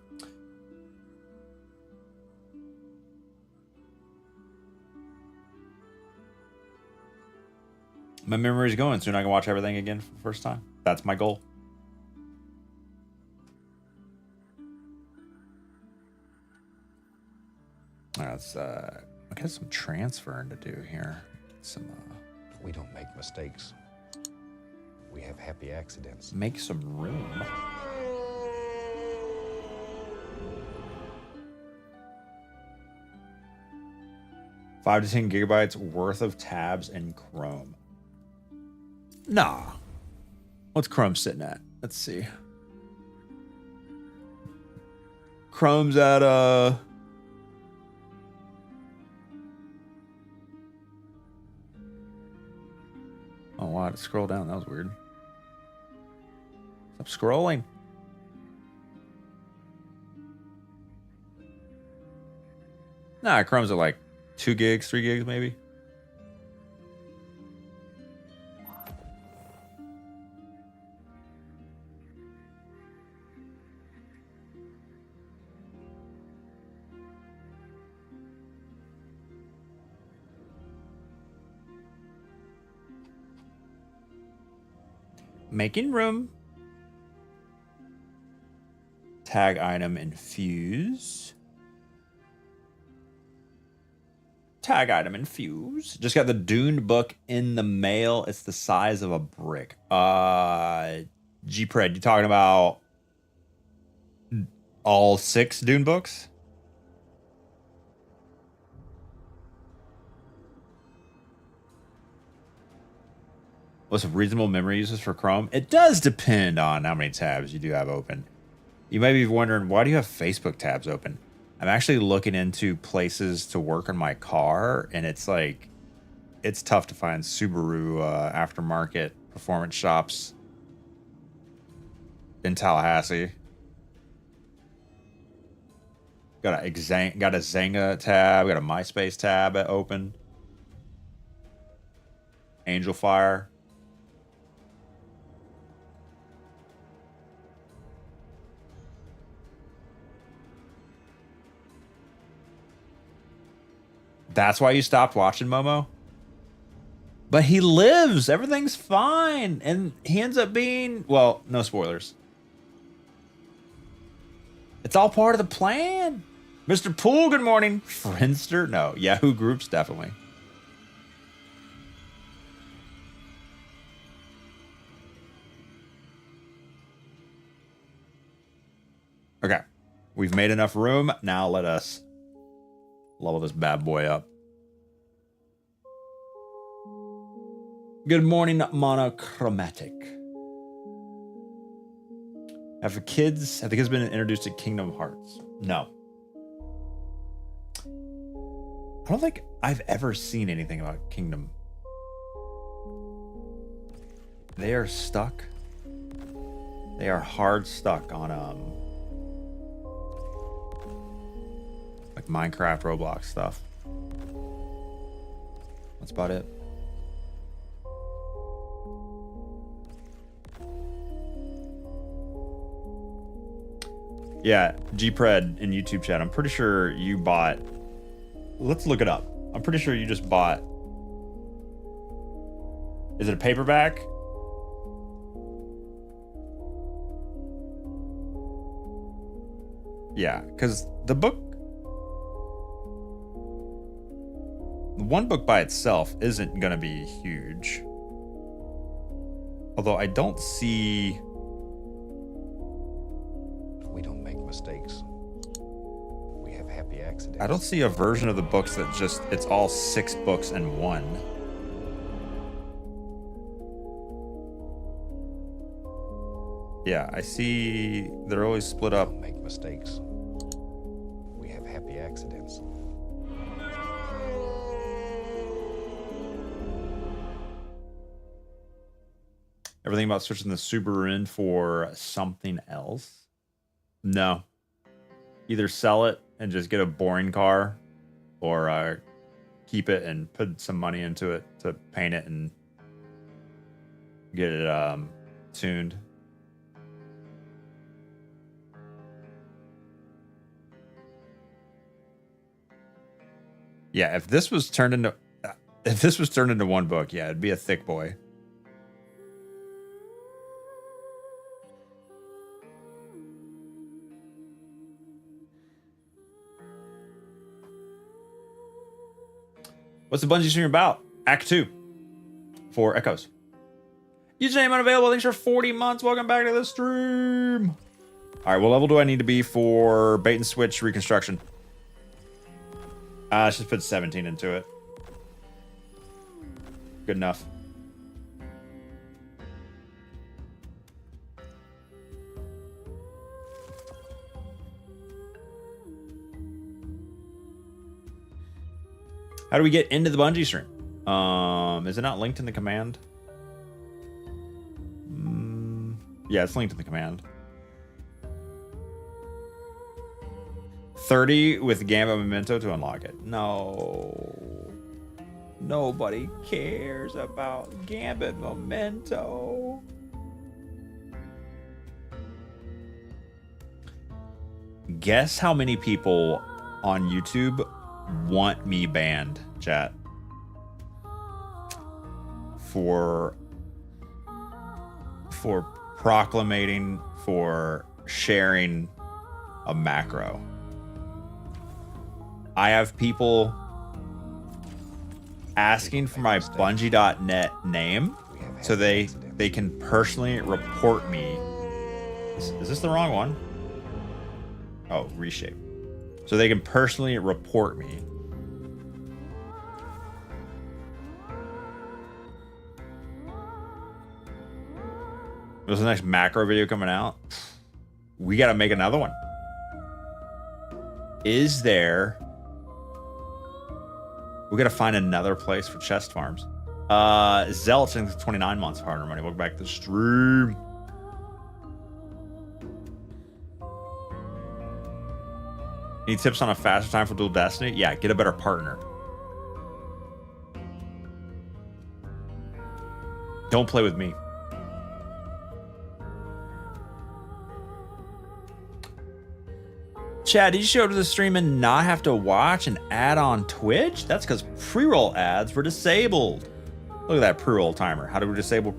My memory's going. Soon I can watch everything again for the first time. That's my goal. Let's I got some transferring to do here. We don't make mistakes. We have happy accidents. Make some room. 5 to 10 gigabytes worth of tabs in Chrome. Nah. What's Chrome sitting at? Let's see. Chrome's at oh wow, I had to scroll down. That was weird. Stop scrolling. Nah, Chrome's at like 2 gigs, 3 gigs maybe. Making room. Tag item infuse. Tag item infuse. Just got the Dune book in the mail. It's the size of a brick. G-Pred, you talking about all 6 Dune books? What's reasonable memory uses for Chrome? It does depend on how many tabs you do have open. You may be wondering, why do you have Facebook tabs open? I'm actually looking into places to work on my car, and it's like, it's tough to find Subaru aftermarket performance shops in Tallahassee. Got a Zanga tab, got a MySpace tab open. Angel Fire. That's why you stopped watching Momo? But he lives. Everything's fine. And he ends up being... Well, no spoilers. It's all part of the plan. Mr. Poole, good morning. Friendster? No. Yahoo Groups, definitely. Okay. We've made enough room. Now let us level this bad boy up. Good morning, monochromatic. Have the kids been introduced to Kingdom Hearts? No. I don't think I've ever seen anything about Kingdom. They are stuck. They are hard stuck on like Minecraft, Roblox stuff. That's about it. Yeah, Gpred in YouTube chat. I'm pretty sure you bought. Let's look it up. I'm pretty sure you just bought. Is it a paperback? Yeah, because the book. One book by itself isn't going to be huge. Although I don't see. We don't make mistakes. We have happy accidents. I don't see a version of the books that just, it's all 6 books in one. Yeah, I see they're always split up. We don't make mistakes. We have happy accidents. Everything about switching the Subaru in for something else? No. Either sell it and just get a boring car, or keep it and put some money into it to paint it and get it tuned. Yeah, if this was turned into one book, yeah, it'd be a thick boy. What's the Bungie stream about? Act 2 for Echoes. Username unavailable. Thanks for 40 months. Welcome back to the stream. All right, what level do I need to be for bait and switch reconstruction? Let's just put 17 into it. Good enough. How do we get into the Bungie stream? Is it not linked in the command? Yeah, it's linked in the command. 30 with Gambit Memento to unlock it. No. Nobody cares about Gambit Memento. Guess how many people on YouTube want me banned, chat, for proclamating, for sharing a macro. I have people asking for my Bungie.net name so they can personally report me. Is this the wrong one? Oh, reshape. So they can personally report me. What's the next macro video coming out? We got to make another one. Is there... We got to find another place for chest farms. Zelch, I think it's 29 months of hard money. Welcome back to the stream. Any tips on a faster time for Dual Destiny? Yeah, get a better partner. Don't play with me. Chad, did you show up to the stream and not have to watch an ad on Twitch? That's because pre-roll ads were disabled. Look at that pre-roll timer. How do we disable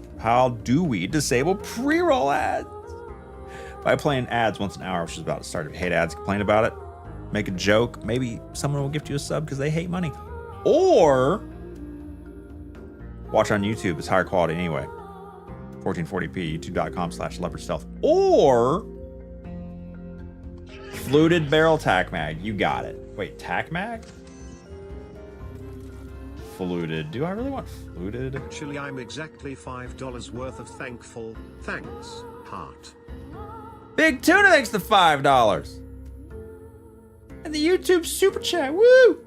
pre-roll ads? By playing ads once an hour, which is about to start. If you hate ads, complain about it. Make a joke. Maybe someone will gift you a sub because they hate money. Or watch on YouTube. It's higher quality anyway. 1440p, youtube.com/leopardstealth. Or fluted barrel tac mag. You got it. Wait, tac mag? Fluted. Do I really want fluted? Actually, I'm exactly $5 worth of thankful. Thanks, heart. Big Tuna thanks the $5. And the YouTube super chat. Woo!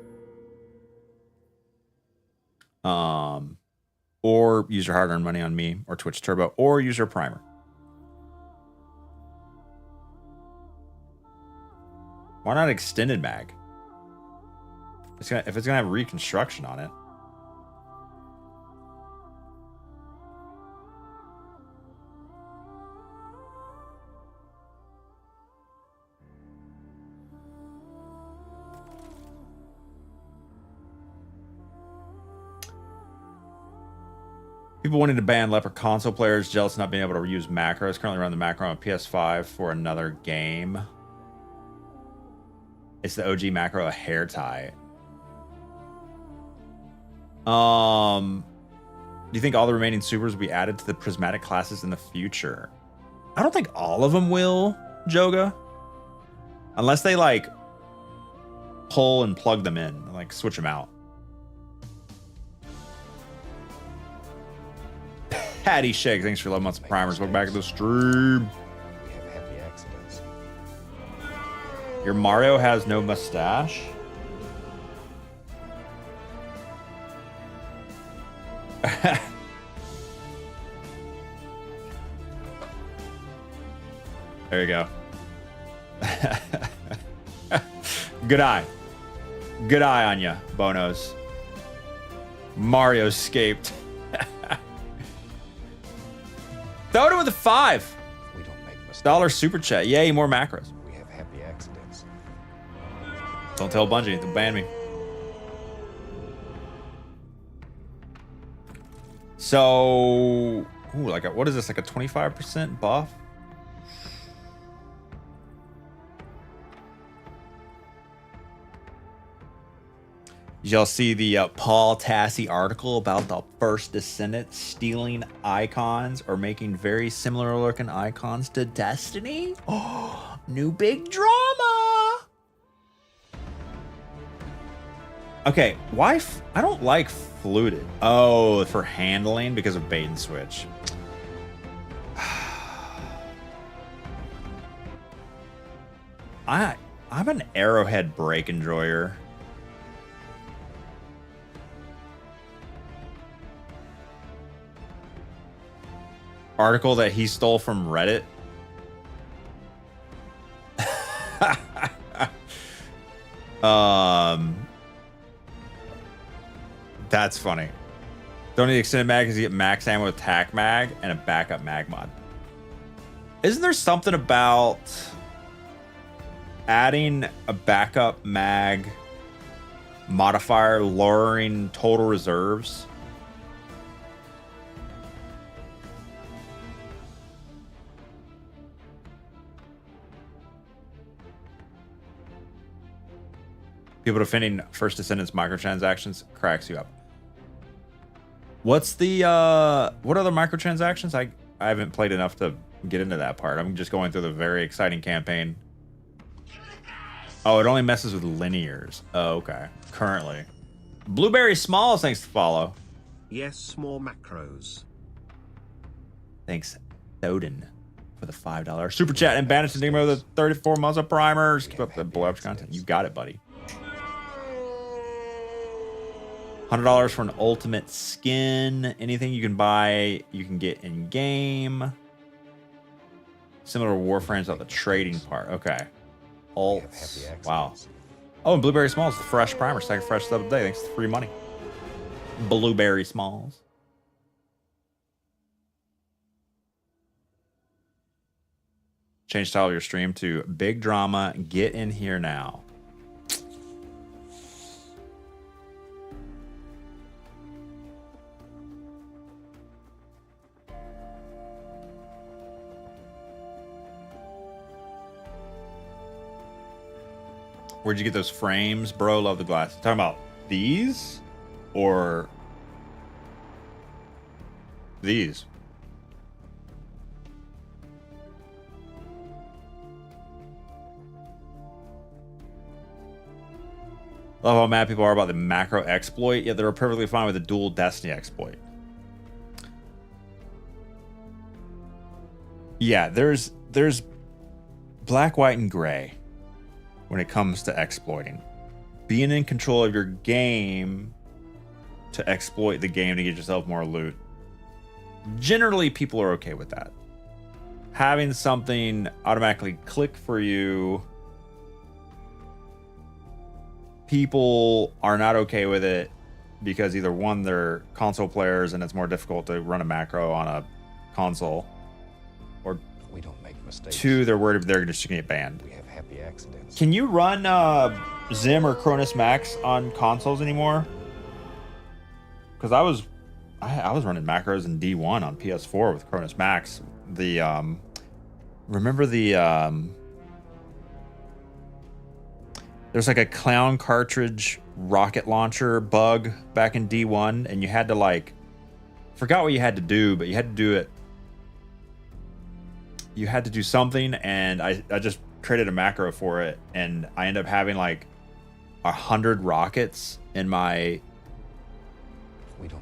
Or use your hard-earned money on me or Twitch Turbo, or use your primer. Why not extended mag? If it's gonna have reconstruction on it. People wanting to ban Leopard console players, jealous of not being able to use macros. Currently running the macro on PS5 for another game. It's the OG macro, a hair tie. Do you think all the remaining supers will be added to the prismatic classes in the future? I don't think all of them will, Joga. Unless they like pull and plug them in, and, like switch them out. Patty Shake, thanks for 11 months of primers. Welcome back to the stream. We have happy accidents. Your Mario has no mustache? There you go. Good eye. Good eye on ya, Bonos. Mario escaped. Throw it with a 5. We don't make mistakes. $1 super chat. Yay, more macros. We have happy accidents. Don't tell Bungie, they'll ban me. So, ooh, like what is this? Like a 25% buff? Y'all see the Paul Tassi article about the first descendant stealing icons or making very similar looking icons to Destiny? Oh, new big drama. Okay, why? I don't like fluted. Oh, for handling because of bait and switch. I'm an arrowhead break enjoyer. Article that he stole from Reddit. That's funny. Don't need extended mag because you get max ammo with tac mag and a backup mag mod. Isn't there something about adding a backup mag modifier lowering total reserves? People defending First Descendants microtransactions cracks you up. What's the what other microtransactions? I haven't played enough to get into that part. I'm just going through the very exciting campaign. Oh, it only messes with linears. Oh, okay. Currently. Blueberry Smalls, thanks to follow. Yes, more macros. Thanks, Thoden, for the $5 super chat and Banished Enigma with the 34 months of primers. Keep up the blow up content. You got it, buddy. $100 for an ultimate skin. Anything you can buy, you can get in game. Similar to Warframe's about the trading part. Okay. Alts. Wow. Oh, and Blueberry Smalls, the fresh primer. Second fresh sub of the day. Thanks to free money. Blueberry Smalls. Change style of your stream to big drama. Get in here now. Where'd you get those frames, bro? Love the glass. Talking about these or these? Love how mad people are about the macro exploit, yet they're perfectly fine with the dual Destiny exploit. Yeah, there's black, white, and gray when it comes to exploiting. Being in control of your game to exploit the game to get yourself more loot. Generally, people are okay with that. Having something automatically click for you, people are not okay with it because either one, they're console players and it's more difficult to run a macro on a console, or We don't make mistakes. two, they're worried they're just gonna get banned. We have happy accidents. Can you run Zim or Cronus Max on consoles anymore? Because I was running macros in D1 on PS4 with Cronus Max. The remember the there's like a clown cartridge rocket launcher bug back in D1, and you had to like, forgot what you had to do, but you had to do it. You had to do something, and I just created a macro for it, and I ended up having like 100 rockets in my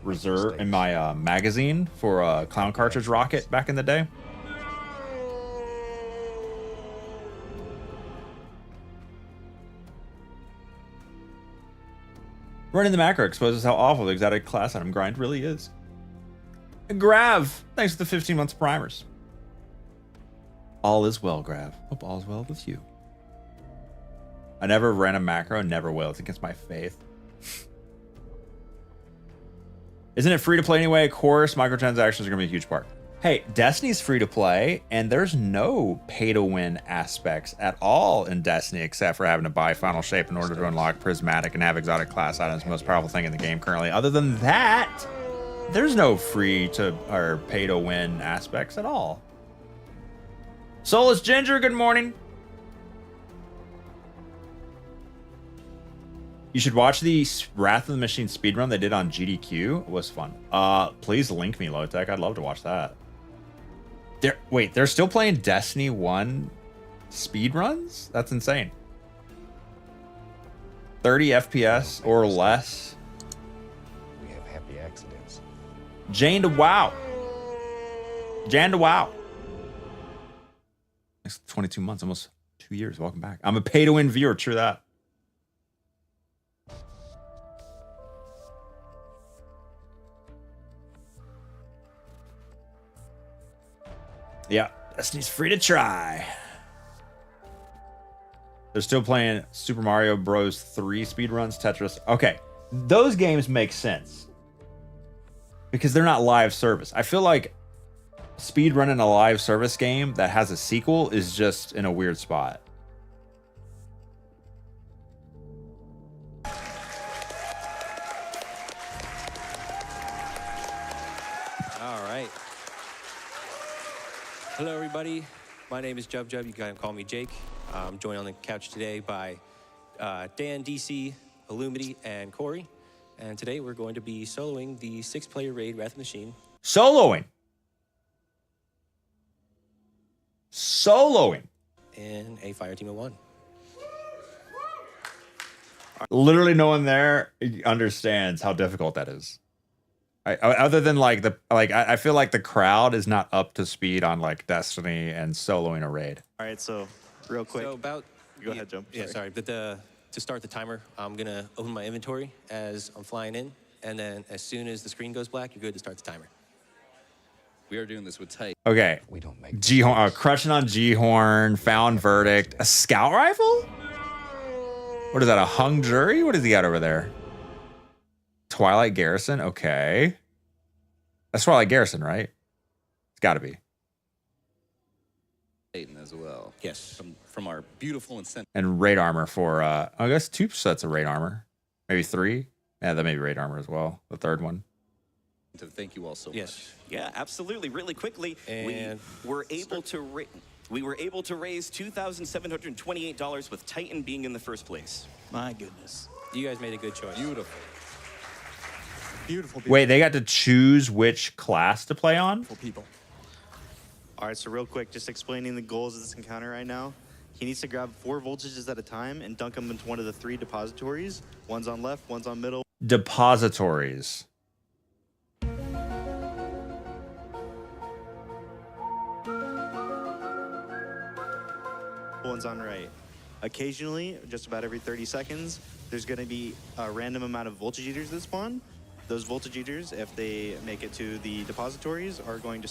reserve, in my magazine for a clown cartridge rocket back in the day. Running the macro exposes how awful the exotic class item grind really is. Grav, thanks for the 15 months primers. All is well, Grav. Hope all is well with you. I never ran a macro and never will. It's against my faith. Isn't it free to play anyway? Of course, microtransactions are going to be a huge part. Hey, Destiny's free to play, and there's no pay to win aspects at all in Destiny except for having to buy Final Shape in order to unlock Prismatic and have exotic class items, the most powerful thing in the game currently. Other than that, there's no free to or pay to win aspects at all. Soulless Ginger, good morning. You should watch the Wrath of the Machine speedrun they did on GDQ. It was fun. Please link me, Lowtech. I'd love to watch that. Wait, they're still playing Destiny 1 speedruns? That's insane. 30 FPS or less. We have happy accidents. Jane to wow. Jan to wow. Next 22 months, almost 2 years. Welcome back. I'm a pay-to-win viewer. True that. Yeah, Destiny's free to try. They're still playing Super Mario Bros. 3 speedruns, Tetris. Okay, those games make sense because they're not live service. I feel like speedrunning a live service game that has a sequel is just in a weird spot. All right. Hello, everybody. My name is Jub. You can call me Jake. I'm joined on the couch today by Dan, DC, Illumity, and Corey. And today we're going to be soloing the 6-player raid Wrath of the Machine. Soloing. In a fire team of 1. Literally no one there understands how difficult that is. Other than like I feel like the crowd is not up to speed on like Destiny and soloing a raid. All right, so real quick. So about... Go ahead, Jump. Yeah, sorry. But to start the timer, I'm going to open my inventory as I'm flying in. And then as soon as the screen goes black, you're good to start the timer. We are doing this with tight. Okay. We don't make G-Horn, crushing on G-Horn, found verdict, a scout rifle? What is that, a hung jury? What does he got over there? Twilight Garrison, okay. That's Twilight Garrison, right? It's gotta be. As well. Yes. From our beautiful and And raid armor for, I guess 2 sets of raid armor. Maybe 3. Yeah, that may be raid armor as well. The 3rd one. Thank you all so much. Yeah, absolutely. Really quickly, And we were able to raise $2,728 with Titan being in the first place. My goodness. You guys made a good choice. Beautiful. Beautiful. Wait, they got to choose which class to play on? People. All right, so real quick, just explaining the goals of this encounter right now. He needs to grab 4 voltages at a time and dunk them into one of the 3 depositories. One's on left, one's on middle. Depositories. One's on right. Occasionally, just about every 30 seconds, there's going to be a random amount of voltage eaters that spawn. Those voltage eaters, if they make it to the depositories, are going to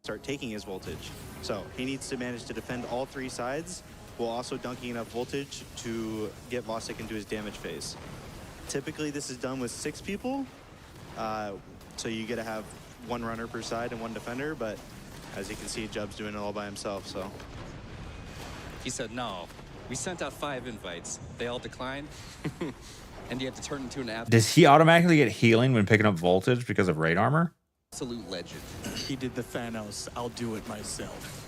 start taking his voltage. So he needs to manage to defend all 3 sides while also dunking enough voltage to get Vossic into his damage phase. Typically, this is done with 6 people, so you get to have 1 runner per side and 1 defender, but as you can see, Jub's doing it all by himself, so. He said no. We sent out 5 invites. They all declined. And you had to turn into an Does he automatically get healing when picking up voltage because of raid armor? absolute legend. He did the Thanos, I'll do it myself.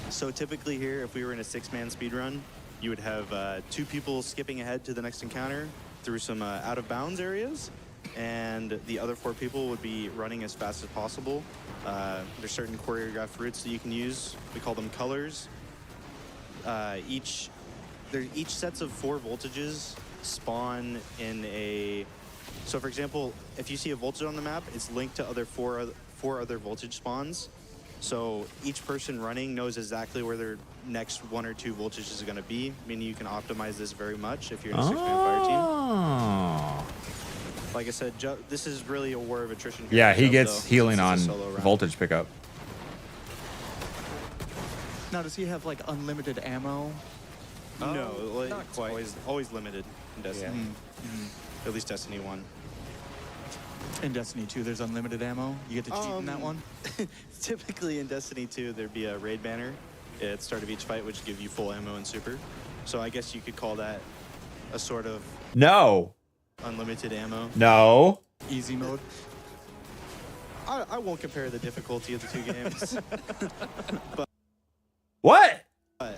So typically here, if we were in a 6-man speedrun, you would have 2 people skipping ahead to the next encounter through some out-of-bounds areas, and the other 4 people would be running as fast as possible. There's certain choreographed routes that you can use. We call them colors. Each sets of 4 voltages spawn in a... So for example, if you see a voltage on the map, it's linked to four other voltage spawns. So each person running knows exactly where their next 1 or 2 voltages is going to be, meaning you can optimize this very much if you're in a 6-man fire team. Like I said, this is really a war of attrition. Yeah, he Jub, gets though, healing since on it's a solo round. voltage pickup. Now, does he have like unlimited ammo? No, like, not it's quite. always limited in Destiny. Mm-hmm. At least Destiny 1. In Destiny 2, there's unlimited ammo. You get to cheat in that one? Typically in Destiny 2, there'd be a raid banner at the start of each fight, which give you full ammo and super. So I guess you could call that a sort of No. unlimited ammo. No. Easy mode. I won't compare the difficulty of the 2 games. What? But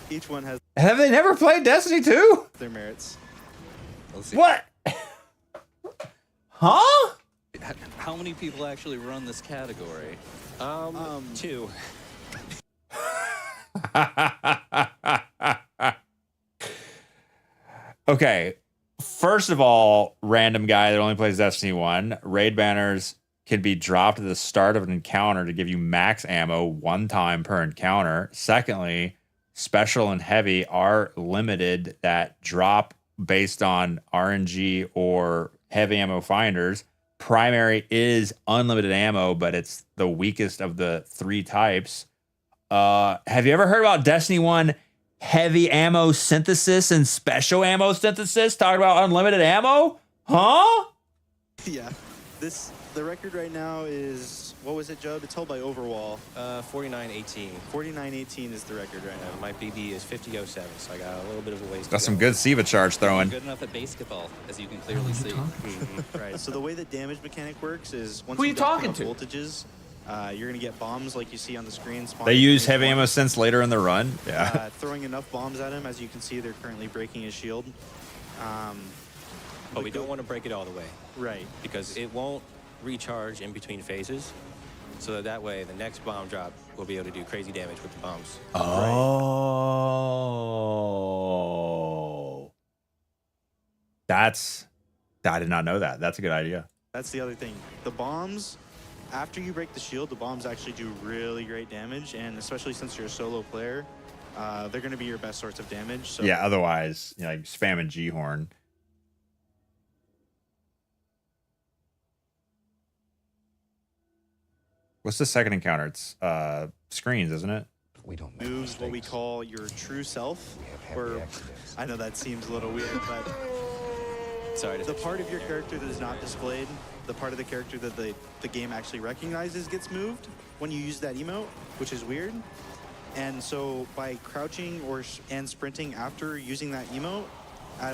each one has Have they never played Destiny 2? their merits. Let's see. What? Huh? How many people actually run this category? 2. Okay. First of all, random guy that only plays Destiny 1, raid banners can be dropped at the start of an encounter to give you max ammo one time per encounter. Secondly, special and heavy are limited that drop based on RNG or heavy ammo finders. Primary is unlimited ammo, but it's the weakest of the 3 types. Have you ever heard about Destiny 1 heavy ammo synthesis and special ammo synthesis? Talking about unlimited ammo? Huh? Yeah. The record right now is, what was it, Job? It's held by Overwall. 49.18. 49.18 is the record right now. My PB is 50.07, so I got a little bit of a ways to Got go. some good Siva charge throwing. Good enough at basketball, as you can clearly see. Right. So the way the damage mechanic works is once Who you you get talking enough to? voltages, you're gonna get bombs like you see on the screen. They use heavy ammo synths later in the run. Yeah. Throwing enough bombs at him, as you can see, they're currently breaking his shield. But we don't want to break it all the way. Right. Because it won't recharge in between phases. So that way, the next bomb drop will be able to do crazy damage with the bombs. Oh. I did not know that. That's a good idea. That's the other thing. The bombs, after you break the shield, the bombs actually do really great damage, and especially since you're a solo player, they're going to be your best source of damage. So Yeah, otherwise, like spamming G-Horn. What's the second encounter? It's screens, isn't it? We don't make moves what we call your true self. Or I know that seems a little weird, but sorry. The part of your character that is not displayed, the part of the character that the game actually recognizes gets moved when you use that emote, which is weird. And so by crouching and sprinting after using that emote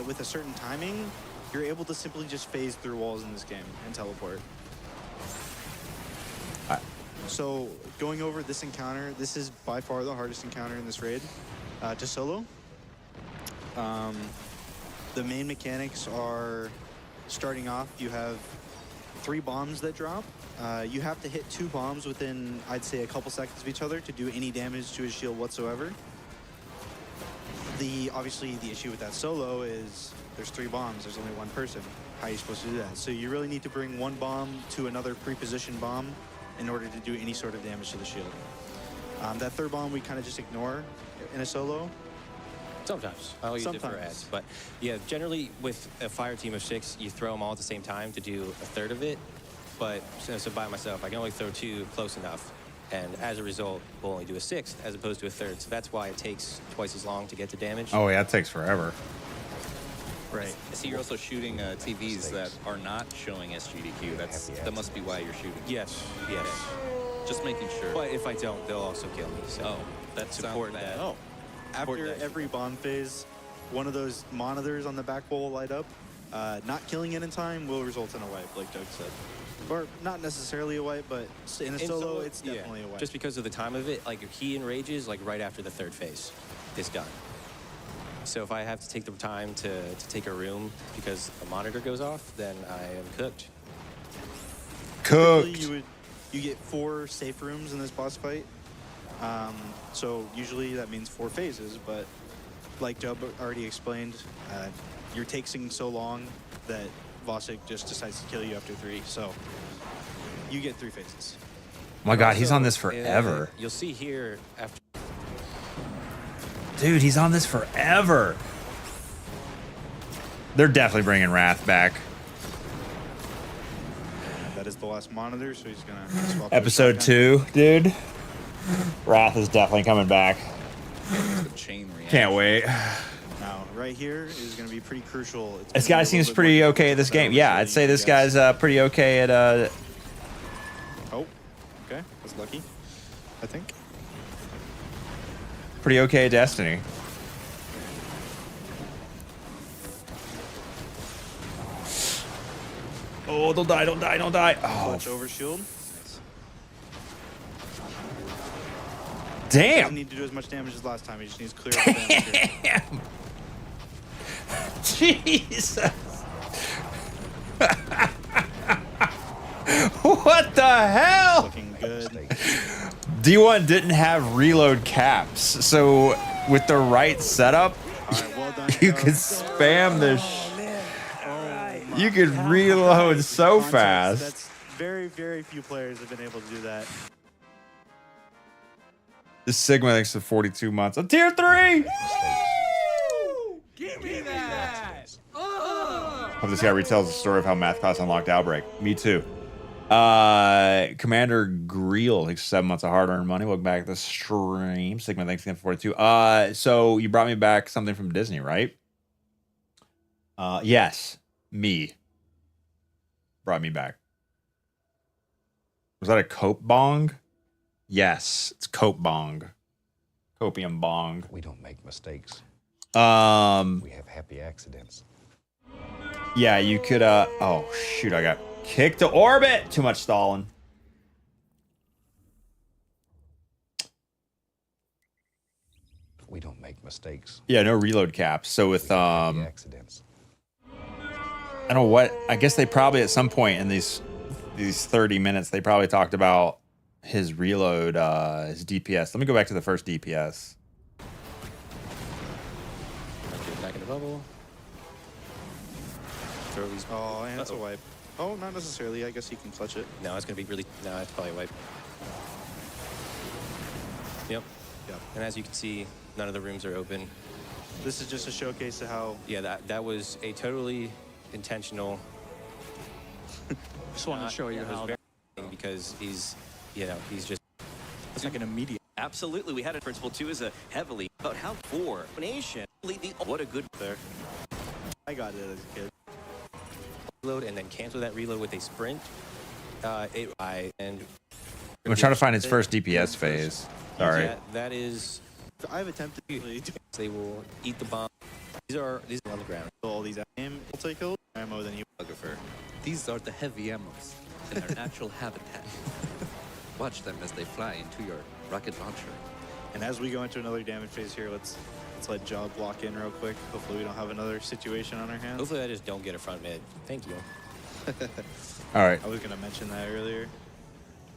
with a certain timing, you're able to simply just phase through walls in this game and teleport. So going over this encounter, this is by far the hardest encounter in this raid to solo. The main mechanics are, starting off, you have 3 bombs that drop. You have to hit 2 bombs within, I'd say, a couple seconds of each other to do any damage to his shield whatsoever. Obviously, the issue with that solo is there's 3 bombs, there's only 1 person. How are you supposed to do that? So you really need to bring 1 bomb to another pre-positioned bomb in order to do any sort of damage to the shield. That 3rd bomb we kind of just ignore in a solo. Sometimes. I'll use it for ads. But yeah, generally with a fire team of 6, you throw them all at the same time to do a 1/3 of it. But so by myself, I can only throw 2 close enough. And as a result, we'll only do a 1/6 as opposed to a 1/3. So that's why it takes twice as long to get to damage. Oh, yeah, it takes forever. Right. I see you're also shooting TVs that are not showing SGDQ. That must be why you're shooting. Yes, yes. Just making sure. But if I don't, they'll also kill me. So that's support that. Oh. After every bomb phase, one of those monitors on the back wall will light up. Not killing it in time will result in a wipe, like Doug said. Or not necessarily a wipe, but in a solo, it's definitely a wipe. Just because of the time of it, like if he enrages, like right after the 3rd phase, it's done. So if I have to take the time to take a room because a monitor goes off, then I am cooked. Typically, you get 4 safe rooms in this boss fight. So usually that means 4 phases, but like Job already explained, you're taking so long that Vosik just decides to kill you after 3. So you get 3 phases. Oh my God, he's on this forever. You'll see here after. Dude, he's on this forever. They're definitely bringing Wrath back. That is the last monitor, so he's gonna swap. Episode 2, dude. Wrath is definitely coming back. Chain reaction. Can't wait. Now, right here is gonna be pretty crucial. This guy seems pretty okay at this game. Yeah, I'd say this guy's pretty okay at. Oh, okay, that's lucky, I think. Pretty okay at Destiny. Oh, don't die, don't die, don't die. Oh. Clutch over shield. Damn. Doesn't need to do as much damage as last time. He just needs to clear up the damage here. Jesus. What the hell? Looking good. D1 didn't have reload caps, so with the right setup. All right, well done. You could spam this. You could reload so fast. That's very, very few players have been able to do that. This Sigma thanks to 42 months. A tier 3! Give me that! Hope this guy retells the story of how math class unlocked Outbreak. Me too. Commander Greel thanks for 7 months of hard-earned money. Welcome back to the stream. Sigma thanks again for 42. So you brought me back something from Disney, right? Yes. Me. Brought me back. Was that a cope bong? Yes, it's cope bong. Copium bong. We don't make mistakes. We have happy accidents. Yeah, you could oh shoot, I got kicked to orbit. Too much stalling. We don't make mistakes. Yeah, no reload caps. So with accidents. I don't know what, I guess they probably at some point in these 30 minutes they probably talked about his reload, his DPS. Let me go back to the first DPS. Get back in the bubble. Throw these. Oh, and it's a wipe. Oh, not necessarily. I guess he can clutch it. No, it's gonna be really. No, it's probably a wipe. Yep. Yep. And as you can see, none of the rooms are open. This is just a showcase of how. Yeah, that was a totally intentional. Just want to show you how. Because he's, you know, he's just. It's like an immediate. Absolutely, we had a principle too is a heavily about how for nation. What a good there. I got it as a kid. Reload and then cancel that reload with a sprint. And I'm trying to find his first DPS phase. Sorry. Yeah, that is. I've attempted. They will eat the bomb. These are on the ground. All these multi-kill ammo than you photographer. These are the heavy ammos in their natural habitat. Watch them as they fly into your rocket launcher. And as we go into another damage phase here, let's let Job block in real quick. Hopefully we don't have another situation on our hands. Hopefully I just don't get a front mid. Thank you. All right. I was gonna mention that earlier.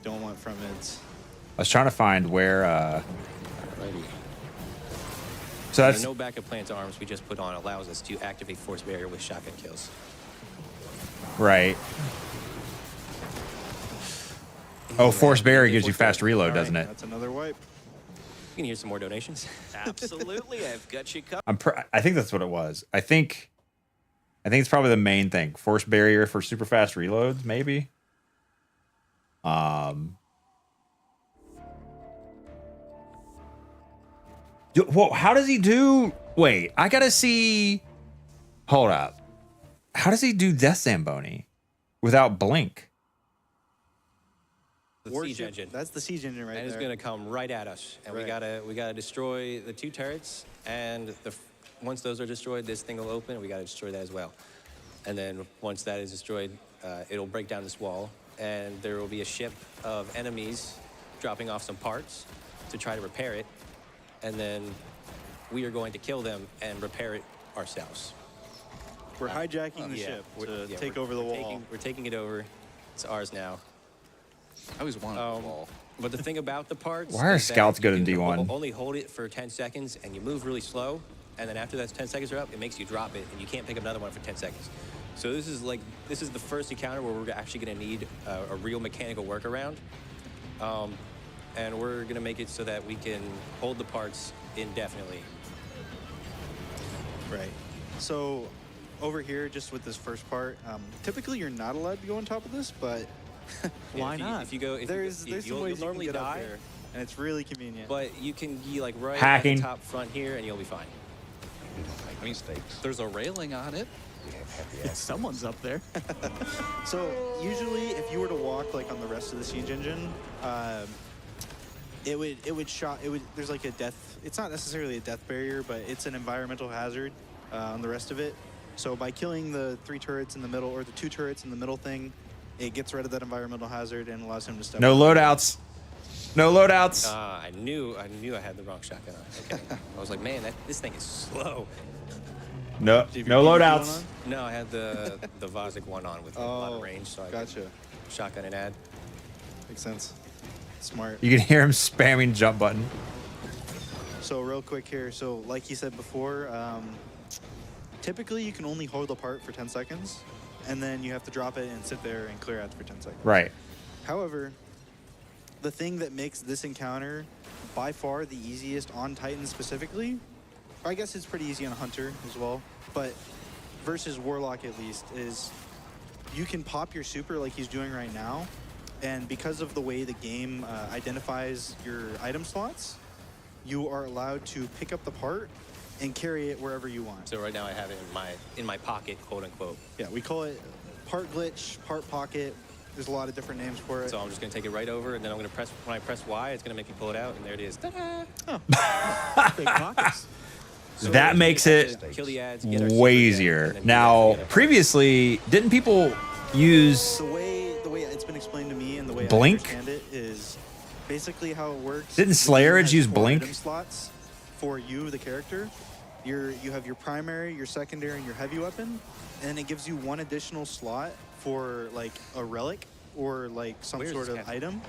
Don't want front mids. I was trying to find where Alrighty. So that's no backup plan to arms we just put on allows us to activate force barrier with shotgun kills. right. Oh, force barrier gives you fast reload, doesn't it? That's another wipe. You can hear some more donations. Absolutely, I've got you covered. I think that's what it was. I think it's probably the main thing. Force barrier for super fast reloads, maybe. Whoa, how does he do? Wait, I gotta see. Hold up. How does he do Death Zamboni without blink? The siege engine. That's the siege engine right and there. it's gonna come right at us, and we gotta destroy the 2 turrets. And once those are destroyed, this thing will open. And we gotta destroy that as well. And then once that is destroyed, it'll break down this wall, and there will be a ship of enemies dropping off some parts to try to repair it. And then we are going to kill them and repair it ourselves. We're hijacking the ship to take over the wall. We're taking it over. It's ours now. I always wanted a wall. But the thing about the parts. Why are is that scouts good in you can D1? Only hold it for 10 seconds, and you move really slow. And then after those 10 seconds are up, it makes you drop it, and you can't pick up another one for 10 seconds. So this is the first encounter where we're actually going to need a real mechanical workaround. And we're going to make it so that we can hold the parts indefinitely. Right. So over here, just with this first part, typically you're not allowed to go on top of this, but why not? If you go, there's some you'll ways normally you can get die, up there, and it's really convenient. but you can be like right Hacking. at the top front here, and you'll be fine. We don't make mistakes. There's a railing on it. We have happy accidents. Someone's up there. So usually, if you were to walk like on the rest of the siege engine, it would shot. There's like a death. It's not necessarily a death barrier, but it's an environmental hazard on the rest of it. So by killing the 3 turrets in the middle, or the 2 turrets in the middle thing, it gets rid of that environmental hazard and allows him to step. No loadouts. No loadouts. I knew I had the wrong shotgun on. Okay. I was like, man, this thing is slow. No loadouts. No, I had the Vozic one on with a lot of range, so I Gotcha. shotgun and add. Makes sense. Smart. You can hear him spamming jump button. So real quick here, so like he said before, Typically, you can only hold the part for 10 seconds, and then you have to drop it and sit there and clear out for 10 seconds. Right. However, the thing that makes this encounter by far the easiest on Titan specifically, I guess it's pretty easy on Hunter as well, but versus Warlock at least, is you can pop your super like he's doing right now, and because of the way the game identifies your item slots, you are allowed to pick up the part and carry it wherever you want. So right now I have it in my pocket, quote unquote. Yeah, we call it part glitch, part pocket. There's a lot of different names for it. So I'm just gonna take it right over, and then I'm gonna press, when I press Y, it's gonna make me pull it out, and there it is. Ta-da! Oh. Big pockets. So That makes it kill the ads, get our way super easier. and then Now, previously, didn't people use The way it's been explained to me and the way Blink? I understand it is basically how it works. Didn't The Slayer game Edge has use 4 Blink? item slots for you, the character. You have your primary, your secondary, and your heavy weapon, and it gives you 1 additional slot for like a relic or like some sort of item.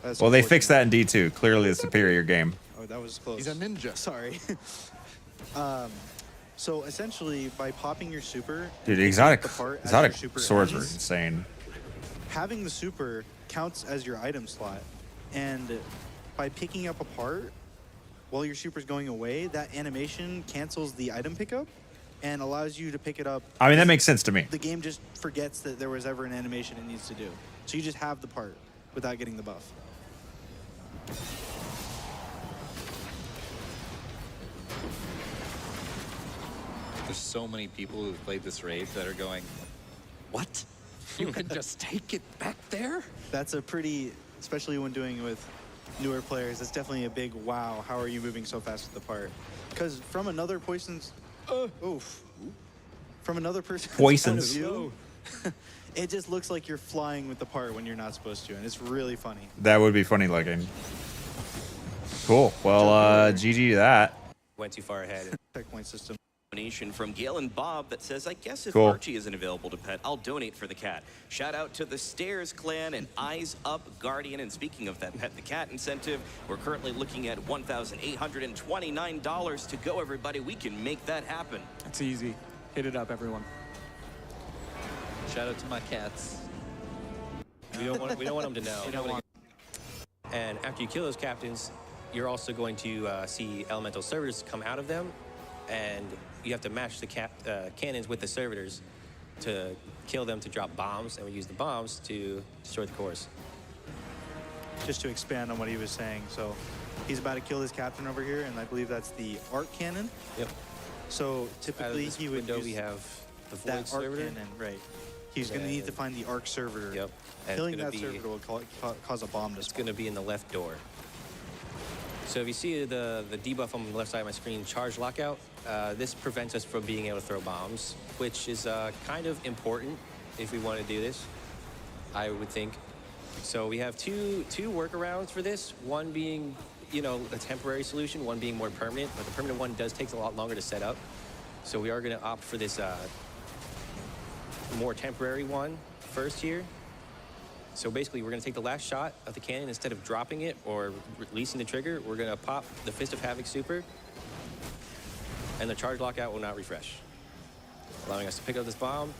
That's Well, they unfortunate. fixed that in D2. Clearly a superior game. Oh, that was close. He's a ninja. Sorry. So essentially, by popping your super, and Dude, picking exotic up the part as exotic your super swords are ends, insane. having the super counts as your item slot, and by picking up a part while your super's going away, that animation cancels the item pickup and allows you to pick it up. I mean, that makes sense to me. The game just forgets that there was ever an animation it needs to do. So you just have the part without getting the buff. There's so many people who've played this raid that are going, what? You can just take it back there? That's a pretty, especially when doing it with newer players, it's definitely a big wow, how are you moving so fast with the part? Because from another person's, from another person's point of view, it just looks like you're flying with the part when you're not supposed to, and it's really funny. That would be funny looking. Cool. Well, GG to that. Went too far ahead. Checkpoint system. Donation from Gail and Bob that says, I guess if Cool. Archie isn't available to pet, I'll donate for the cat. Shout out to the Stairs clan and Eyes Up Guardian. And speaking of that Pet the Cat incentive, we're currently looking at $1,829 to go, everybody. We can make that happen. It's easy. Hit it up, everyone. Shout out to my cats. We don't want them to know. We don't want. And after you kill those captains, you're also going to see elemental servitors come out of them, and you have to match the cannons with the servitors to kill them to drop bombs, and we use the bombs to destroy the cores. Just to expand on what he was saying, so he's about to kill his captain over here, and I believe that's the arc cannon. Yep. So Out of typically this he would window, use we have the void that arc servitor. cannon, right? He's going to need to find the arc servitor. Yep. And Killing it's gonna that be, servitor will cause a bomb to it's going to be in the left door. So if you see the debuff on the left side of my screen, charge lockout, this prevents us from being able to throw bombs, which is kind of important if we want to do this, I would think. So we have two workarounds for this, one being, you know, a temporary solution, one being more permanent, but the permanent one does take a lot longer to set up. So we are going to opt for this more temporary one first here. So basically, we're going to take the last shot of the cannon. Instead of dropping it or releasing the trigger, we're going to pop the Fist of Havoc super, and the charge lockout will not refresh, allowing us to pick up this bomb.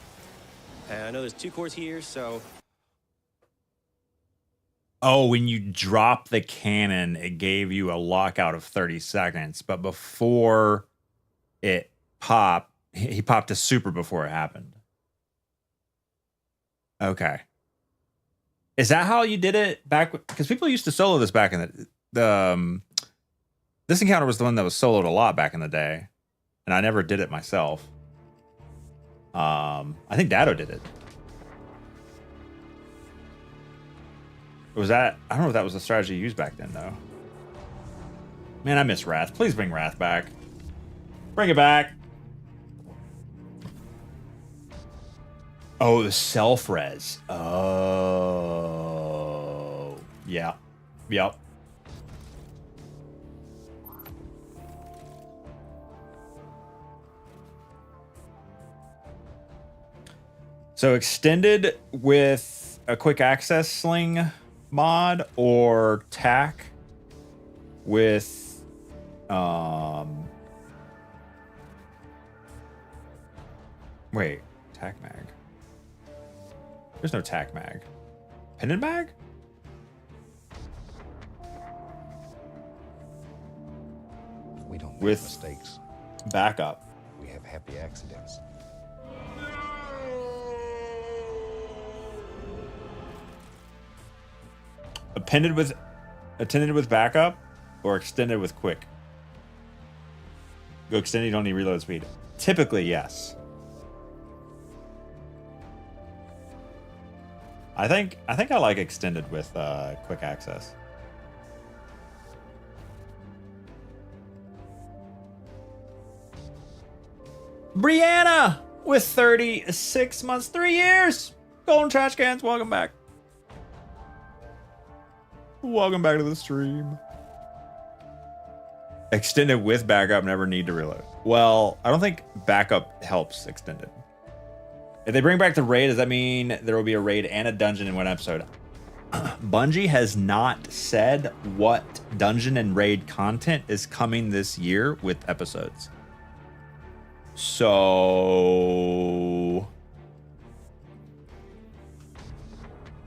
And I know there's 2 cores here, so... Oh, when you drop the cannon, it gave you a lockout of 30 seconds. But before it popped, he popped a super before it happened. Okay. Is that how you did it back? Because people used to solo this back in the this encounter was the one that was soloed a lot back in the day, and I never did it myself. I think Dado did it. Was that? I don't know if that was the strategy used back then, though. Man, I miss Wrath. Please bring Wrath back. Bring it back. Oh, the self-res. Oh. Yeah. Yep. So extended with a quick access sling mod, or tack with Wait, tac mag. There's no tac mag. Pendant mag? We don't make With mistakes. backup. We have happy accidents. Attended with backup or extended with quick? Go extended, you don't need reload speed. Typically, yes. I think I like extended with quick access. Brianna with 36 months, 3 years. Golden trash cans, welcome back. Welcome back to the stream. Extended with backup, never need to reload. Well, I don't think backup helps extended. If they bring back the raid, does that mean there will be a raid and a dungeon in one episode? Bungie has not said what dungeon and raid content is coming this year with episodes. So,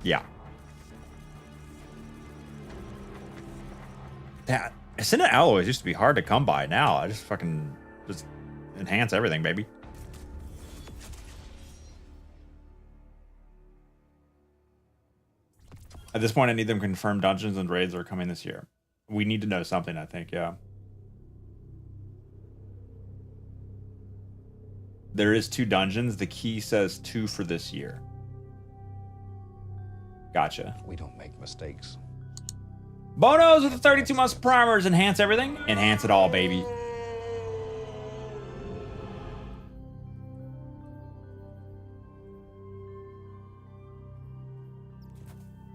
yeah. That Ascendant alloys used to be hard to come by. Now I just enhance everything, baby. At this point, I need them to confirm dungeons and raids are coming this year. We need to know something, I think, yeah. There is 2 dungeons. The key says 2 for this year. Gotcha. We don't make mistakes. Bonos with the 32 months primers. Enhance everything. Enhance it all, baby.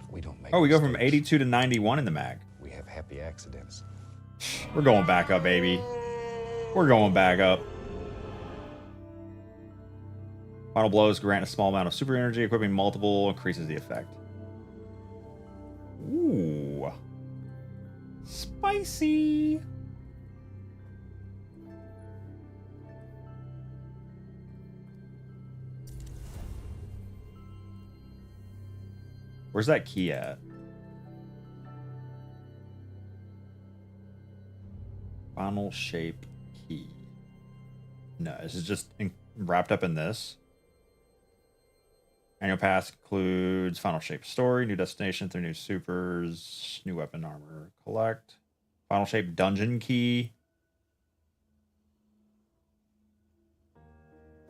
We don't make we go from mistakes. 82 to 91 in the mag. We have happy accidents. We're going back up, baby. We're going back up. Final blows grant a small amount of super energy. Equipping multiple increases the effect. Ooh. Spicy. Where's that key at? Final shape key. No, this is just wrapped up in this. Annual pass includes final shape story, new destination through new supers, new weapon armor. Collect. Final shape dungeon key.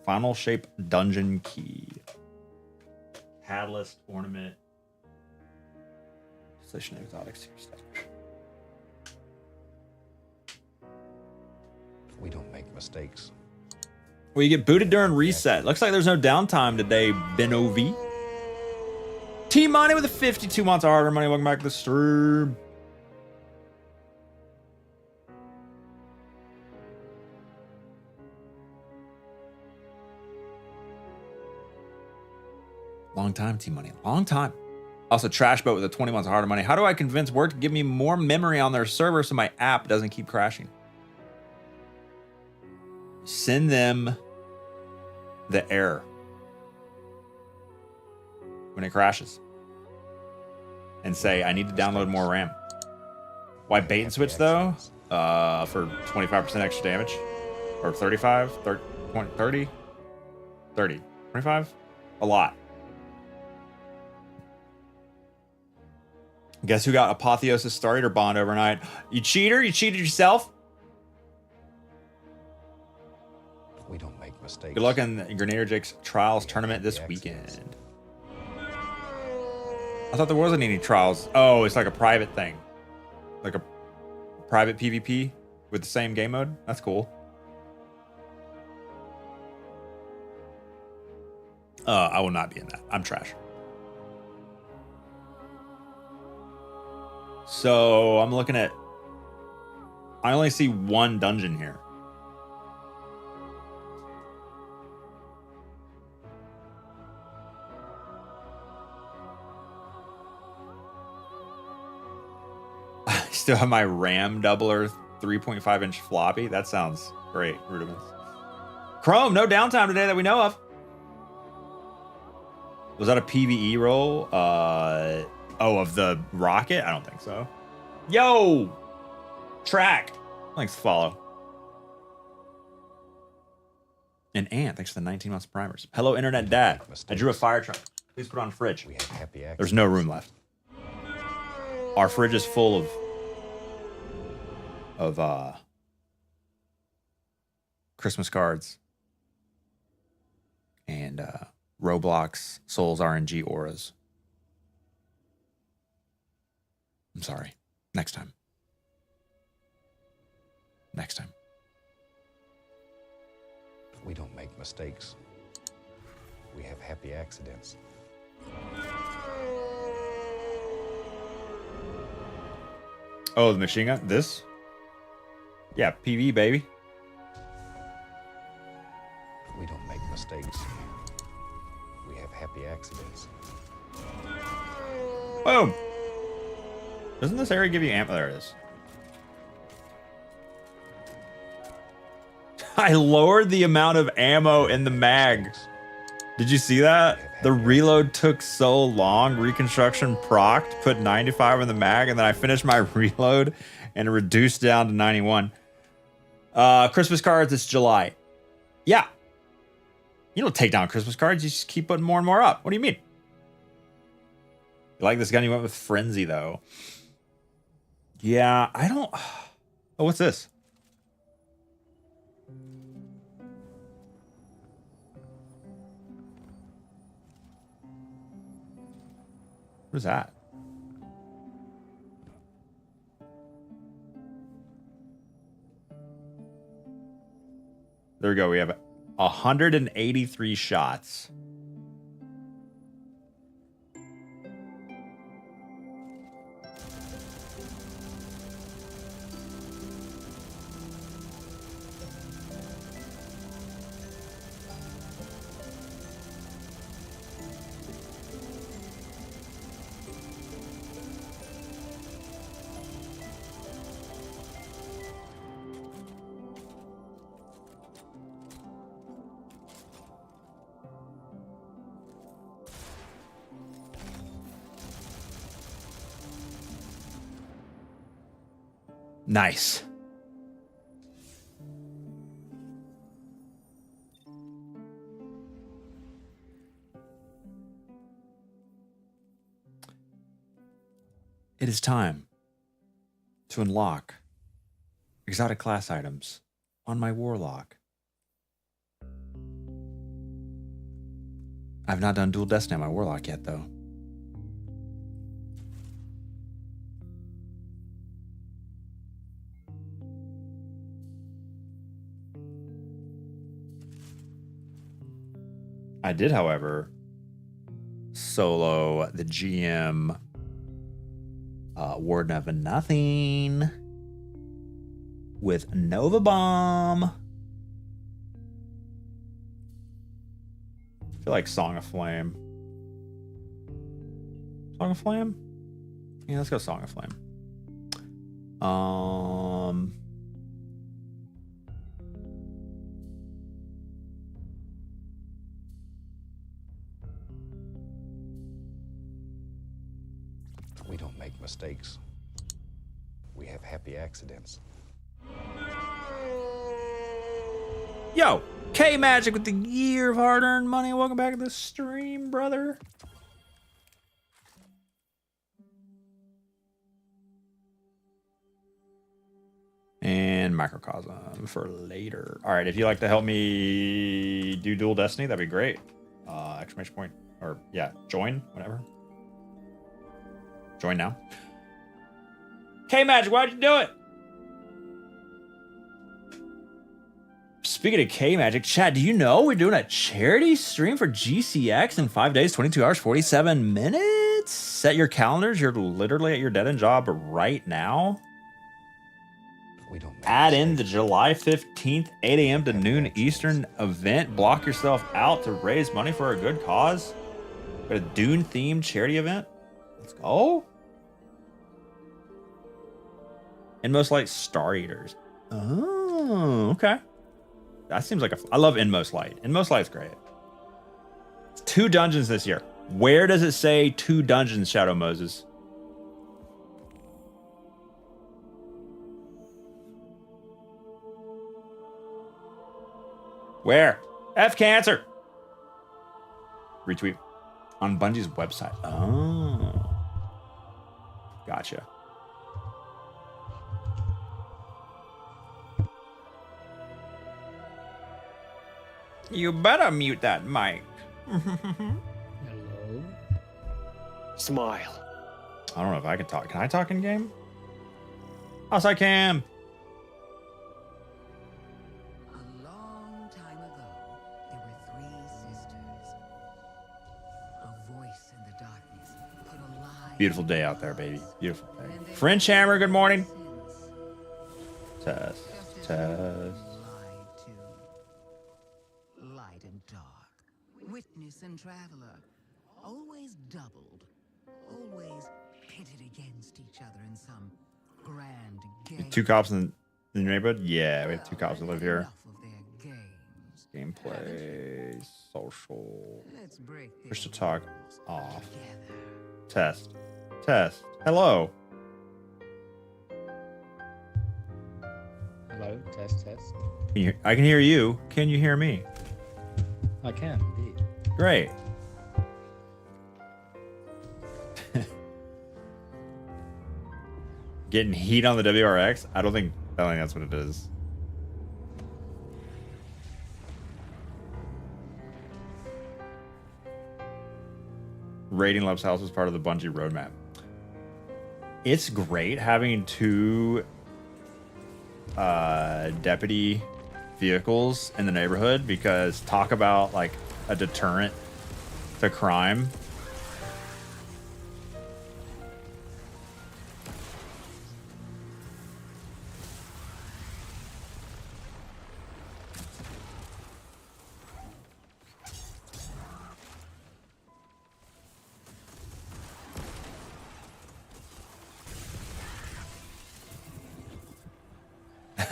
Final shape dungeon key. Catalyst ornament. Station exotic super stash. We don't make mistakes. Well, you get booted during reset. Looks like there's no downtime today, Ben OV. T-Money with a 52 months of hard money. Welcome back to the stream. Long time, T-Money. Long time. Also, Trash Boat with a 20 months of hard money. How do I convince Work to give me more memory on their server so my app doesn't keep crashing? Send them the error when it crashes and say, I need to download more RAM. Why bait and switch though? For 25% extra damage or 35, 30, 30, 30, 25, a lot. Guess who got Apotheosis Starter Bond overnight? You cheater, you cheated yourself. We don't make mistakes. Good luck in Grenadier Jake's Trials tournament this weekend. I thought there wasn't any trials. Oh, it's like a private thing. Like a private PvP with the same game mode. That's cool. I will not be in that. I'm trash. So I'm looking at... I only see one dungeon here. I still have my RAM doubler 3.5-inch floppy. That sounds great, Rudiments. Chrome, no downtime today that we know of. Was that a PvE roll? Oh, of the rocket? I don't think so. Yo! Track! Thanks for follow. And Ant, thanks for the 19 months primers. Hello, Internet Dad. I drew a fire truck. Please put it on fridge. We have happy accidents. There's no room left. Our fridge is full of Christmas cards and Roblox Souls RNG auras. I'm sorry. Next time. Next time. We don't make mistakes. We have happy accidents. Oh, the machine gun? This? Yeah, PV, baby. We don't make mistakes. We have happy accidents. Boom! Doesn't this area give you ammo? There it is. I lowered the amount of ammo in the mag. Did you see that? The reload took so long. Reconstruction procced, put 95 in the mag, and then I finished my reload and reduced down to 91. Christmas cards, it's July. Yeah. You don't take down Christmas cards, you just keep putting more and more up. What do you mean? You like this gun? You went with Frenzy, though. Yeah, I don't... Oh, what's this? What is that? There we go. We have 183 shots. Nice. It is time to unlock exotic class items on my Warlock. I've not done dual destiny on my Warlock yet, though. I did, however, solo the GM Warden of Nothing with Nova Bomb. I feel like Song of Flame. Song of Flame? Yeah, let's go Song of Flame. We don't make mistakes. We have happy accidents. Yo, K Magic with the year of hard-earned money. Welcome back to the stream, brother. And Microcosm for later. All right, if you'd like to help me do dual destiny, that'd be great. Exclamation point, or yeah, join, whatever. Join now. K Magic, why'd you do it? Speaking of K Magic, chat, do you know we're doing a charity stream for GCX in 5 days, 22 hours, 47 minutes? Set your calendars. You're literally at your dead end job right now. We don't add in the July 15th, 8 a.m. to noon Eastern event. Block yourself out to raise money for a good cause. Got a Dune-themed charity event. Let's go. And most like Star Eaters. Oh, okay. That seems like I love Inmost Light. Inmost Light's great. 2 dungeons this year. Where does it say 2 dungeons, Shadow Moses? Where? F cancer. Retweet on Bungie's website. Oh, gotcha. You better mute that mic. Hello. Smile. I don't know if I can talk. Can I talk in game? Yes, I can. Beautiful day out there, baby. Beautiful day. French Hammer, good morning. Test. Light and dark, witness and traveler, always doubled, always pitted against each other in some grand game. 2 cops in the neighborhood? Yeah, we have 2 cops that live here. Gameplay, social. Push to talk off. Test. Hello. Hello. Test. I can hear you. Can you hear me? I can indeed. Great. Getting heat on the WRX? I don't think that's what it is. Raiding Love's house was part of the Bungie roadmap. It's great having 2 deputy vehicles in the neighborhood, because talk about like a deterrent to crime.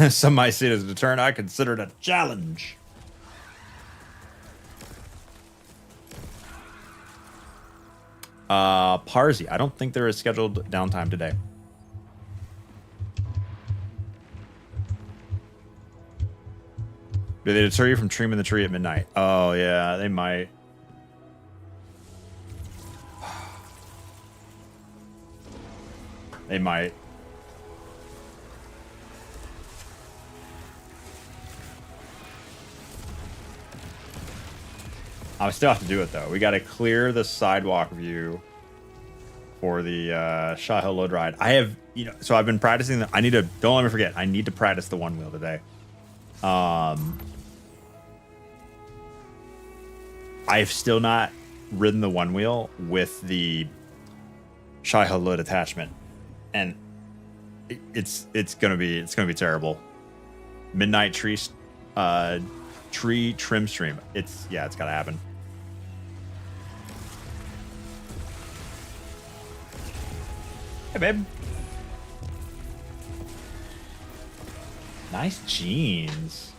Some might see it as a deterrent. I consider it a challenge. Parsi. I don't think there is scheduled downtime today. Do they deter you from trimming the tree at midnight? Oh, yeah, they might. They might. I still have to do it though. We got to clear the sidewalk view for the Shah Hill load ride. I have, so I've been practicing. I need to, don't let me forget, I need to practice the one wheel today. I've still not ridden the one wheel with the Shah Hill load attachment, and it's gonna be terrible. Midnight tree trim stream. It's gotta happen. Hey, babe. Nice jeans.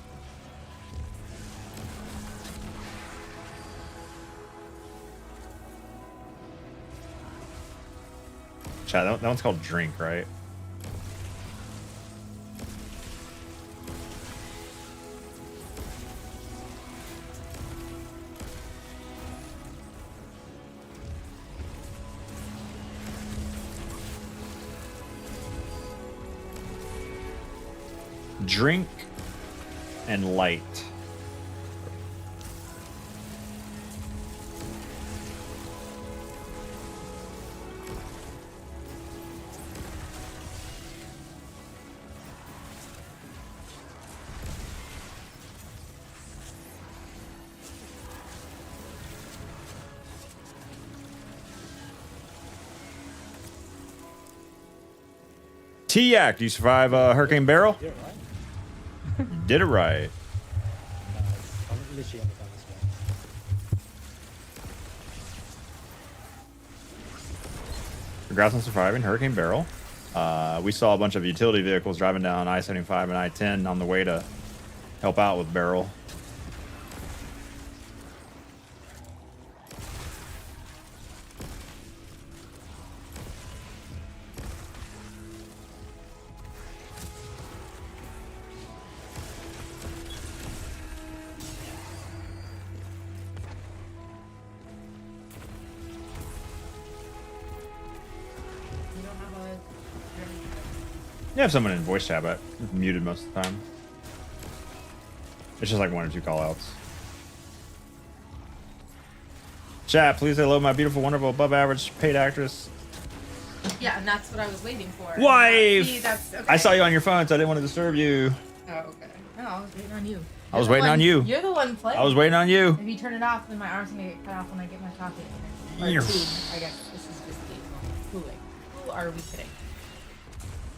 Chat, that one's called Drink, right? Drink and light. T-Yak, do you survive Hurricane Barrel? You did it right. Congrats on surviving Hurricane Barrel. We saw a bunch of utility vehicles driving down I-75 and I-10 on the way to help out with Barrel. You have someone in voice chat, but it's muted most of the time. It's just like 1 or 2 callouts. Chat, please say hello, my beautiful, wonderful, above average paid actress. Yeah, and that's what I was waiting for. Wife! See, that's, okay. I saw you on your phone, so I didn't want to disturb you. Oh, okay. No, I was waiting on you. I was waiting on you. You're the one playing. I was waiting on you. If you turn it off, then my arm's gonna get cut off when I get my coffee. Or Yeah. tea. I guess this is just tea. Cooling. Who are we kidding?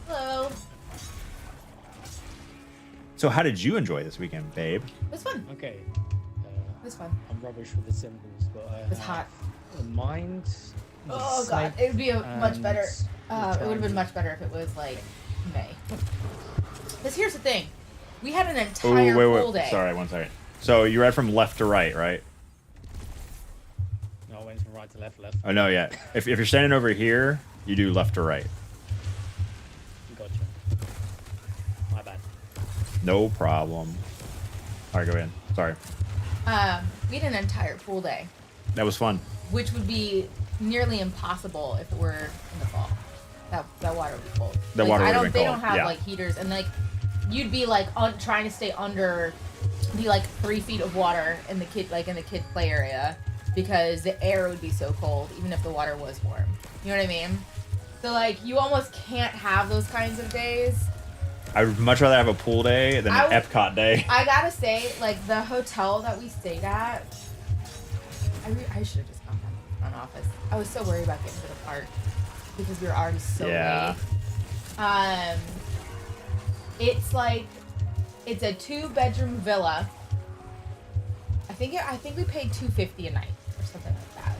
Hello. So how did you enjoy this weekend, babe? It was fun. Okay. It was fun. I'm rubbish with the symbols, but I It's hot. A mind. Oh god, it would be much better. It would have been much better if it was like May. Because here's the thing, we had an entire full day. Sorry, 1 second. So you read from left to right, right? No, I went from right to left, left. Oh no, yeah. If you're standing over here, you do left to right. Gotcha. My bad. No problem. All right, go ahead. Sorry. We had an entire pool day, That was fun. which would be nearly impossible if it were in the fall. That water would be cold. That water would have been They cold, don't have yeah. like heaters, and like you'd be like trying to stay under the like 3 feet of water in the kid play area because the air would be so cold even if the water was warm. You know what I mean? So like you almost can't have those kinds of days. I would much rather have a pool day than an Epcot day. I gotta say, like the hotel that we stayed at, I should have just gone back on office. I was so worried about getting to the park because we were already so Yeah. late. It's like it's a 2-bedroom villa. I think we paid $250 a night or something like that.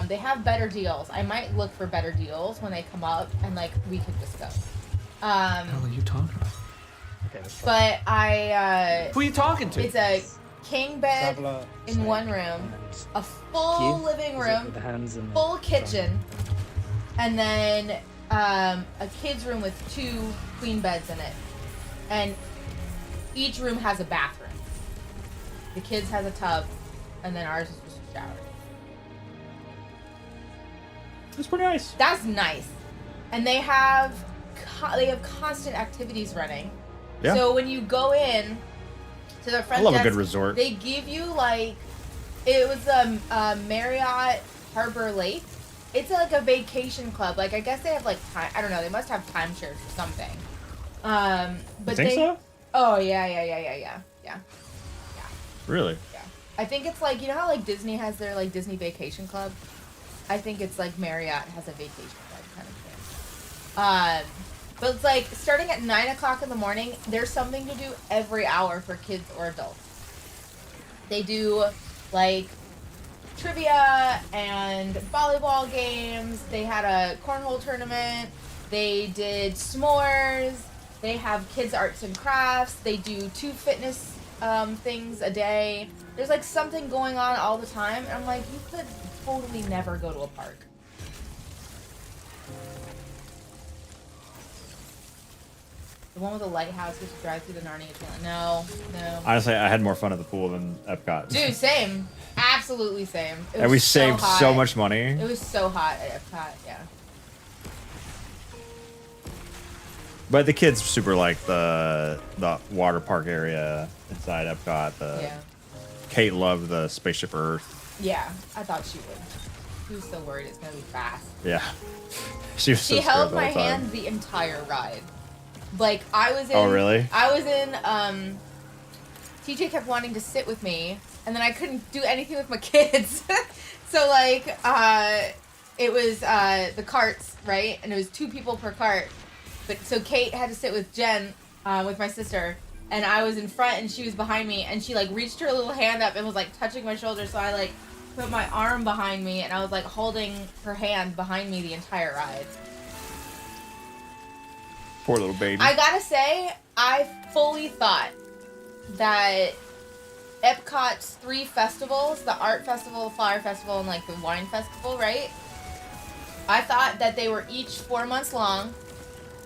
They have better deals. I might look for better deals when they come up, and like we could just go. What the hell are you talking about? Okay, But I Who are you talking to? It's a king bed Traveler, in snake, 1 room, a full Key? living Is it room, with the hands and the full kitchen, and then a kid's room with 2 queen beds in it. And each room has a bathroom. The kids has a tub, and then ours is just a shower. That's pretty nice. That's nice. And they have constant activities running. Yeah. So when you go in to the front I love a desk, good resort. they give you like it was a Marriott Harbor Lake. It's like a vacation club. Like I guess they have like time. I don't know. They must have timeshares or something. But You think so? Oh yeah. Really? Yeah. I think it's like, you know how like Disney has their like Disney Vacation Club? I think it's like Marriott has a vacation club kind of thing. But it's like starting at 9 o'clock in the morning, there's something to do every hour for kids or adults. They do like trivia and volleyball games. They had a cornhole tournament. They did s'mores. They have kids arts and crafts. They do 2 fitness things a day. There's like something going on all the time. And I'm like, you could totally never go to a park. The one with the lighthouse, which drive through the Narnia Channel. No. Honestly, I had more fun at the pool than Epcot. Dude, same. Absolutely same. It And we was saved hot. so much money. It was so hot at Epcot, yeah. But the kids super like the water park area inside Epcot. Yeah. Kate loved the Spaceship Earth. Yeah, I thought she would. She was so worried it's gonna be fast. Yeah. She was so She scared held the my whole time. hand the entire ride. Like I was in. Oh, really? I was in. TJ kept wanting to sit with me, and then I couldn't do anything with my kids. So like, it was the carts, right? And it was 2 people per cart. But so Kate had to sit with Jen, with my sister, and I was in front, and she was behind me, and she like reached her little hand up and was like touching my shoulder. So I like put my arm behind me, and I was like holding her hand behind me the entire ride. Poor little baby. I gotta say, I fully thought that Epcot's 3 festivals, the Art Festival, the Flower Festival, and like the Wine Festival, right? I thought that they were each 4 months long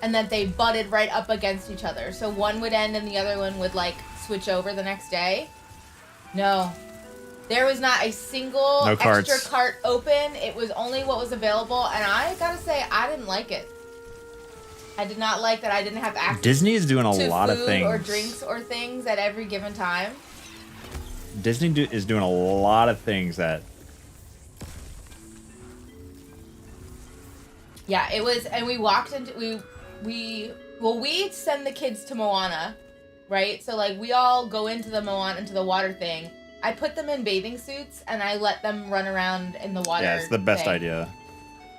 and that they butted right up against each other. So one would end and the other one would like switch over the next day. No. There was not a single No extra carts. cart open. It was only what was available, and I gotta say, I didn't like it. I did not like that I didn't have access. Disney is doing a to lot of food things. or drinks or things at every given time. Disney is doing a lot of things that. Yeah, it was, and we walked into we send the kids to Moana, right? So like we all go into the Moana into the water thing. I put them in bathing suits and I let them run around in the water. Yeah, it's the best thing. idea.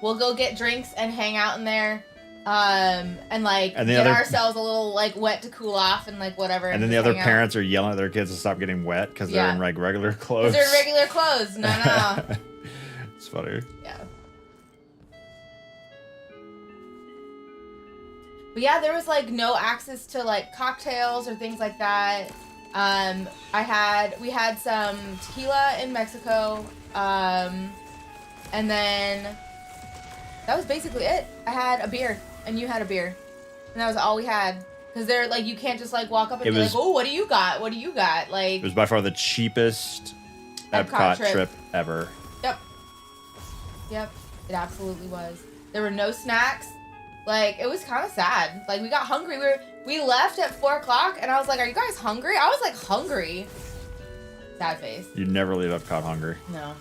We'll go get drinks and hang out in there, and like And the get other- ourselves a little like wet to cool off and like whatever. And then the just other hang out. parents are yelling at their kids to stop getting wet because they're Yeah. in like regular 'Cause clothes. they're in regular clothes. No. It's funny. Yeah. But yeah, there was like no access to like cocktails or things like that. We had some tequila in Mexico, and then that was basically it. I had a beer, and you had a beer, and that was all we had. Because they're like, you can't just like walk up and It be was- like, oh, what do you got? What do you got? Like, It was by far the cheapest Epcot Epcot trip. trip ever. Yep, it absolutely was. There were no snacks. Like, it was kind of sad. Like, we got hungry. We left at 4 o'clock, and I was like, are you guys hungry? I was like, hungry. Sad face. You never leave Epcot hungry. No.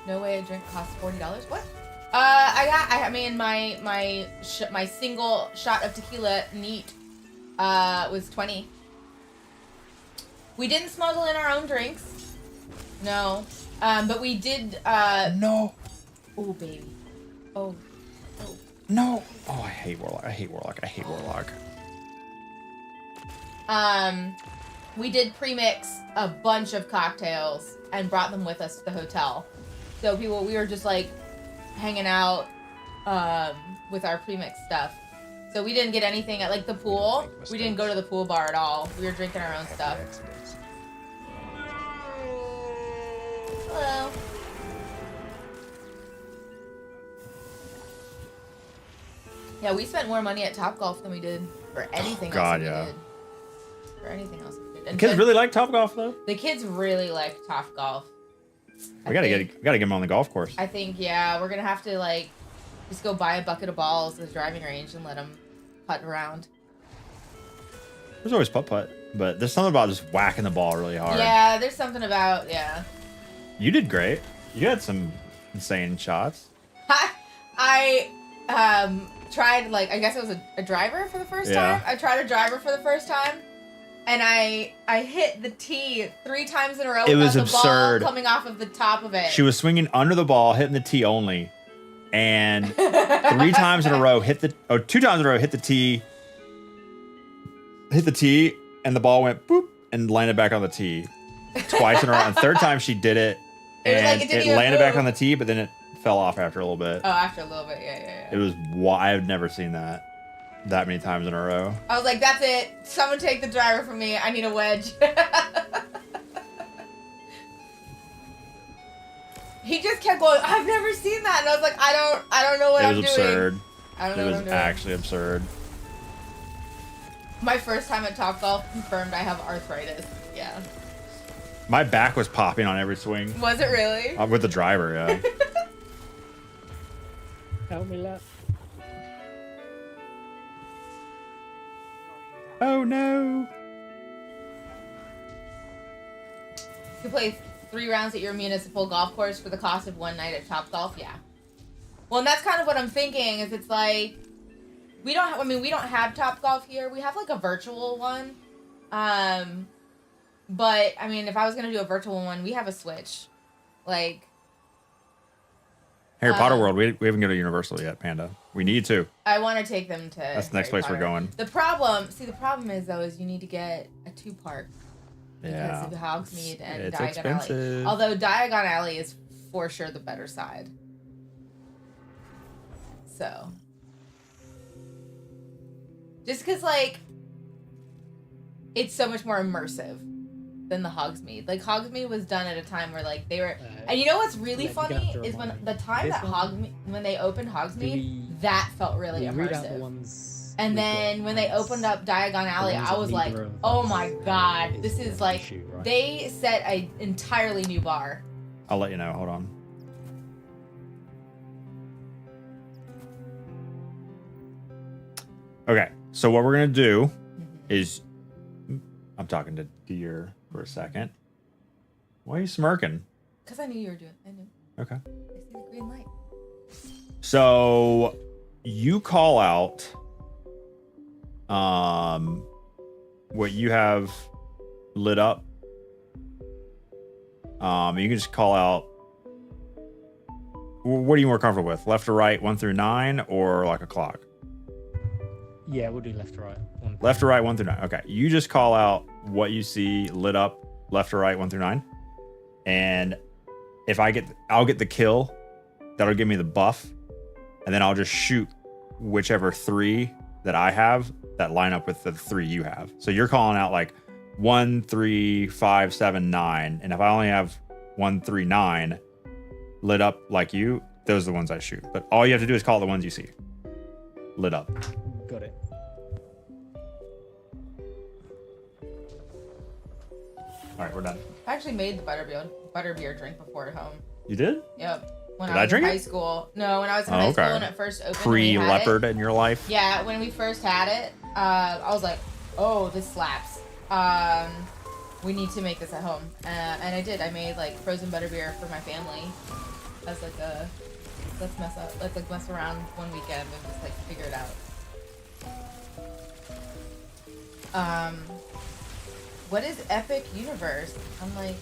No way a drink costs $40. What? My single shot of tequila neat was 20. We didn't smuggle in our own drinks. No. But we did No. Oh baby. Oh. No. Oh, I hate Warlock. I hate Warlock. I hate Warlock. We did pre-mix a bunch of cocktails and brought them with us to the hotel. So we were just like hanging out with our pre-mix stuff. So we didn't get anything at like the pool. We didn't go to the pool bar at all. We were drinking our own stuff. Hello. Yeah, we spent more money at Topgolf than we did for anything God, else that yeah. we did. For anything else we did. The kids really like Topgolf though. The kids really like Topgolf. We gotta get them on the golf course. I think, yeah, we're gonna have to like just go buy a bucket of balls at the driving range and let them putt around. There's always putt, but there's something about just whacking the ball really hard. Yeah, there's something about, yeah. You did great. You had some insane shots. I tried, like, I guess it was a driver for the first time. I tried a driver for the first time, and I hit the tee 3 times in a row It without was the absurd. ball coming off of the top of it. She was swinging under the ball, hitting the tee only, and 3 times in a row 2 times in a row hit the tee, and the ball went boop and landed back on the tee. Twice in a row. And third time she did it, It was like and it didn't it even landed back move. on the tee, but then it fell off after a little bit. Oh, after a little bit, yeah. It was I've never seen that many times in a row. I was like, that's it. Someone take the driver from me. I need a wedge. He just kept going, I've never seen that. And I was like, I don't know what I'm It was doing. absurd. I don't know It what was I'm doing. actually absurd. My first time at Topgolf confirmed I have arthritis. Yeah. My back was popping on every swing. Was it really? With the driver, yeah. Help me, left. Oh no. You play 3 rounds at your municipal golf course for the cost of 1 night at Topgolf? Yeah. Well, and that's kind of what I'm thinking, is it's like, we don't have Topgolf here. We have like a virtual one. But, I mean, if I was going to do a virtual one, we have a Switch. Like... Harry Potter World, we haven't gone to Universal yet, Panda. We need to. I want to take them to... That's the next Harry place we're Potter. going. The problem is, though, is you need to get a 2-part. Yeah. Because of Hogsmeade and It's Diagon expensive. Alley. Although Diagon Alley is for sure the better side. So... Just because, like... It's so much more immersive than the Hogsmeade. Like, Hogsmeade was done at a time where, like, they were... and you know what's really yeah, you're gonna funny have to is when remind the time This that one- when they opened Hogsmeade, that felt really we read out the immersive. ones And we've then got when they as opened up Diagon Alley, ones I that was need like, their own oh things. my god, this is like... shoot, right? They set an entirely new bar. I'll let you know. Hold on. Okay, so what we're gonna do is, I'm talking to Deer for a second. Why are you smirking? Because I knew you were doing. I knew. Okay. I see the green light. So you call out what you have lit up. You can just call out, what are you more comfortable with? Left or right, 1 through 9, or like a clock? Yeah, we'll do left to right. Left or right, 1 through 9. Okay. You just call out what you see lit up, left or right, 1 through 9. And if I'll get the kill, that'll give me the buff. And then I'll just shoot whichever 3 that I have that line up with the 3 you have. So you're calling out like 1, 3, 5, 7, 9. And if I only have 1, 3, 9 lit up like you, those are the ones I shoot. But all you have to do is call the ones you see lit up. Got it. All right, we're done. I actually made the butterbeer drink before at home. You did? Yep. When Did I I was drink in it? high school. No, when I was in high school and it first opened. Pre-leopard in your life? Yeah, when we first had it, I was like, oh, this slaps. We need to make this at home. And I did. I made like frozen butterbeer for my family as like a, let's like mess around one weekend and just like figure it out. What is Epic Universe? I'm like,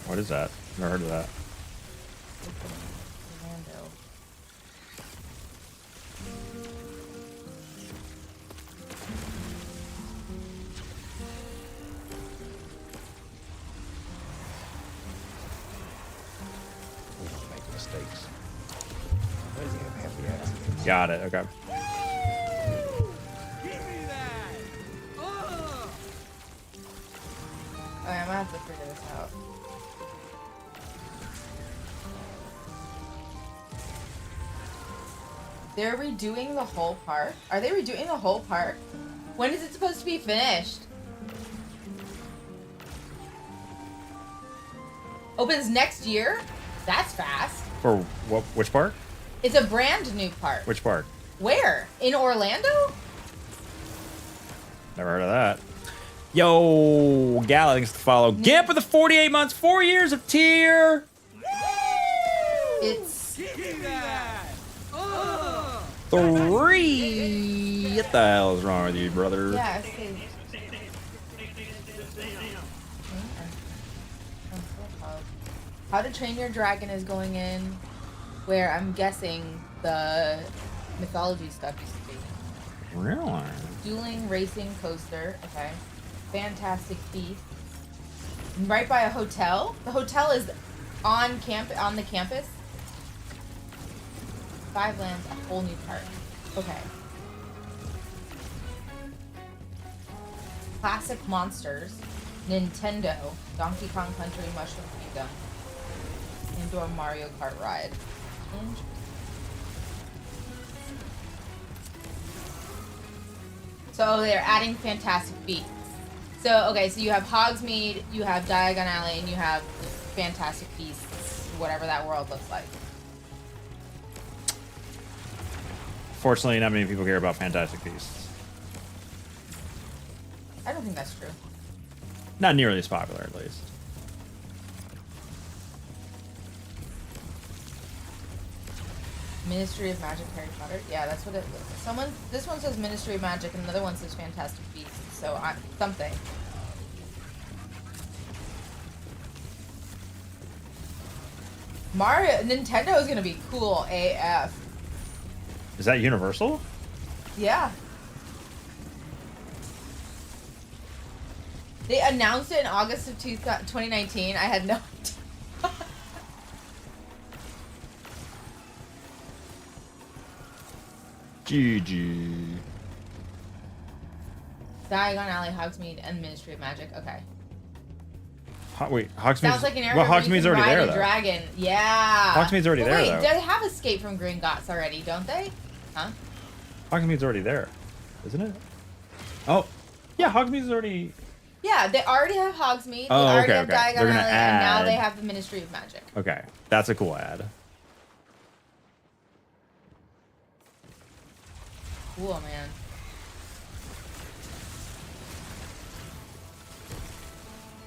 What is that? Never heard of that. Orlando. We don't make mistakes. We have happy accidents. Got it. Okay. Okay, I'm gonna have to figure this out. They're redoing the whole park? Are they redoing the whole park? When is it supposed to be finished? Opens next year? That's fast. For what? Which park? It's a brand new park. Which park? Where? In Orlando? Never heard of that. Yo, Gala, thanks to follow. Gimp with the 48 months, 4 years of tier. It's 3. What the hell is wrong with you, brother? Yeah, it's his. How to Train Your Dragon is going in, where I'm guessing the mythology stuff used to be. Really? Dueling Racing Coaster, okay. Fantastic Beast. Right by a hotel. The hotel is on the campus. 5 Lands, a whole new park. Okay. Classic Monsters. Nintendo. Donkey Kong Country, Mushroom Kingdom. Indoor Mario Kart ride. So they're adding Fantastic Beasts. So, okay, so you have Hogsmeade, you have Diagon Alley, and you have Fantastic Beasts, whatever that world looks like. Fortunately, not many people care about Fantastic Beasts. I don't think that's true. Not nearly as popular, at least. Ministry of Magic Harry Potter? Yeah, that's what it looks. This one says Ministry of Magic and another one says Fantastic Beasts. So, something. Nintendo is gonna be cool AF. Is that Universal? Yeah. They announced it in August of 2019. I had no idea. GG. Diagon Alley, Hogsmeade, and Ministry of Magic. Okay. Wait, Hogsmeade. Sounds like an area well, where you Hogsmeade's can already ride there, a though. dragon. Yeah. Hogsmeade's already there, wait, though. they have Escape from Gringotts already, don't they? Huh? Hogsmeade's already there, isn't it? Oh, yeah, Hogsmeade's already. Yeah, they already have Hogsmeade. Oh, they already okay, have okay. Diagon They're gonna Alley, and now add- they have the Ministry of Magic. Okay, that's a cool ad. Cool, man.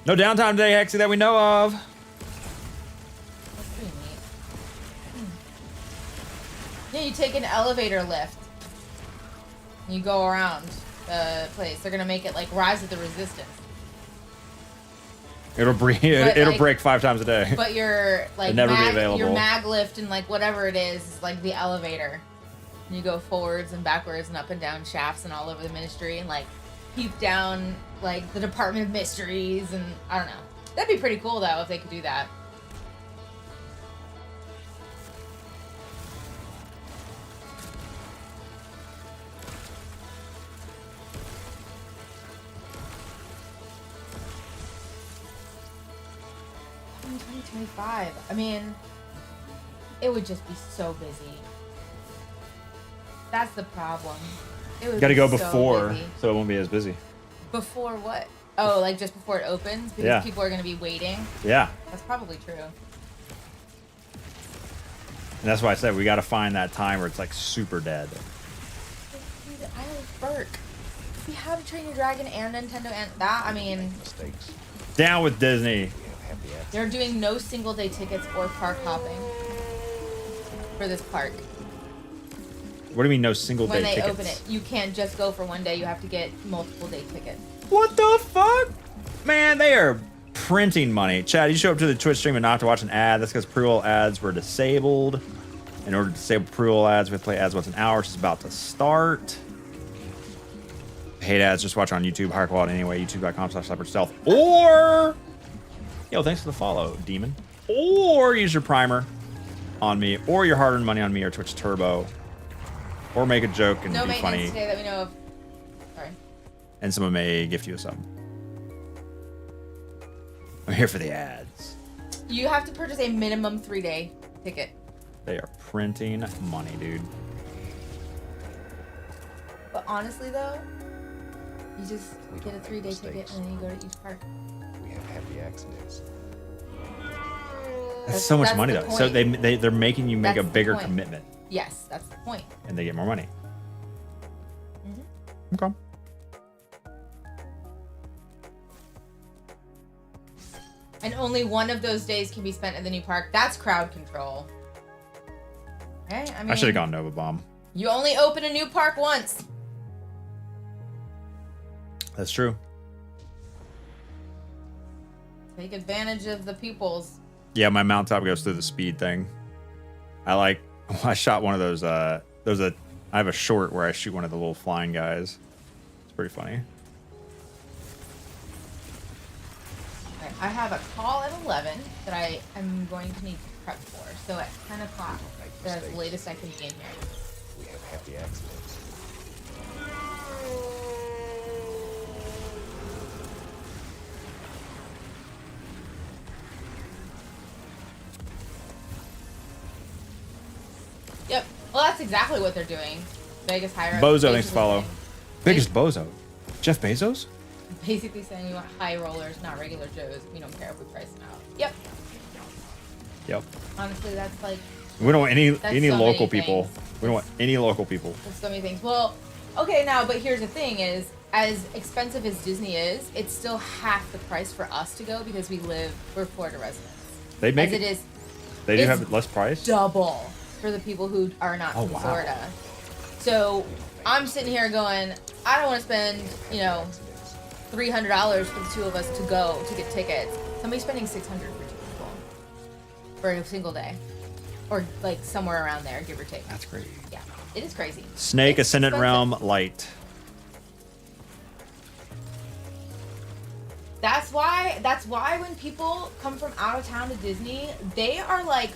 No downtime today, Hexy, that we know of. That's pretty neat. Yeah, you take an elevator lift. And you go around the place. They're gonna make it like Rise of the Resistance. It'll break 5 times a day. But your like never be available. Your mag lift and like whatever it is like the elevator. And you go forwards and backwards and up and down shafts and all over the ministry and like peep down like the Department of Mysteries and I don't know. That'd be pretty cool though if they could do that. In 2025. I mean, it would just be so busy. That's the problem. It would Got to be go so before, busy. so it won't be as busy. Before what? Oh, like just before it opens? Because Yeah. people are going to be waiting? Yeah. That's probably true. And that's why I said we got to find that time where it's like super dead. Dude, I have Burke. We have Train Your Dragon and Nintendo and that. I mean, Down with Disney. they're doing no single day tickets or park hopping for this park. What do you mean no single When day they tickets? open it, you can't just go for one day. You have to get multiple day tickets. What the fuck? Man, they are printing money. Chad, you show up to the Twitch stream and not have to watch an ad. That's because pre-roll ads were disabled. In order to disable pre-roll ads, we have to play ads once an hour, which is about to start. Hate ads, just watch on YouTube. Higher quality anyway. YouTube.com/stealth. Or, yo, thanks for the follow, Demon. Or use your primer on me, or your hard-earned money on me, or Twitch Turbo. Or make a joke and No be maintenance funny. today that we know of. Sorry. And someone may gift you a sub. I'm here for the ads. You have to purchase a minimum 3-day ticket. They are printing money, dude. But honestly, though, you just get a 3-day ticket and then you go to each park. We have happy accidents. That's so much that's money, the though. So point. they're making you make That's a the bigger point. commitment, Yes, that's the point. and they get more money. Okay. And only one of those days can be spent at the new park. That's crowd control. Okay, I mean, I should have gone Nova Bomb. You only open a new park once. That's true. Take advantage of the pupils. Yeah, my mount top goes through the speed thing. I shot one of those. I have a short where I shoot one of the little flying guys. It's pretty funny. Okay, I have a call at 11 that I am going to need to prep for. So at 10 o'clock, the latest I can be in here. We have happy accidents. Yep. Well, that's exactly what they're doing. Vegas higher. Bozo, thanks for follow. Biggest Bozo. Jeff Bezos? Basically saying you want high rollers, not regular Joes. We don't care if we price them out. Yep. Yep. Honestly, that's like. We don't want any That's so local many people. things. We don't want any local people. There's so many things. Well, okay, now, but here's the thing: is as expensive as Disney is, it's still half the price for us to go because we're Florida residents. They make as it is. They do it's have less price. Double for the people who are not from wow. Florida. So I'm sitting here going, I don't want to spend, $300 for the two of us to go to get tickets. Somebody's spending $600 for 2 people for a single day, or like somewhere around there, give or take. That's crazy. Yeah, it is crazy. Snake It's Ascendant expensive. Realm Light. That's why when people come from out of town to Disney, they are like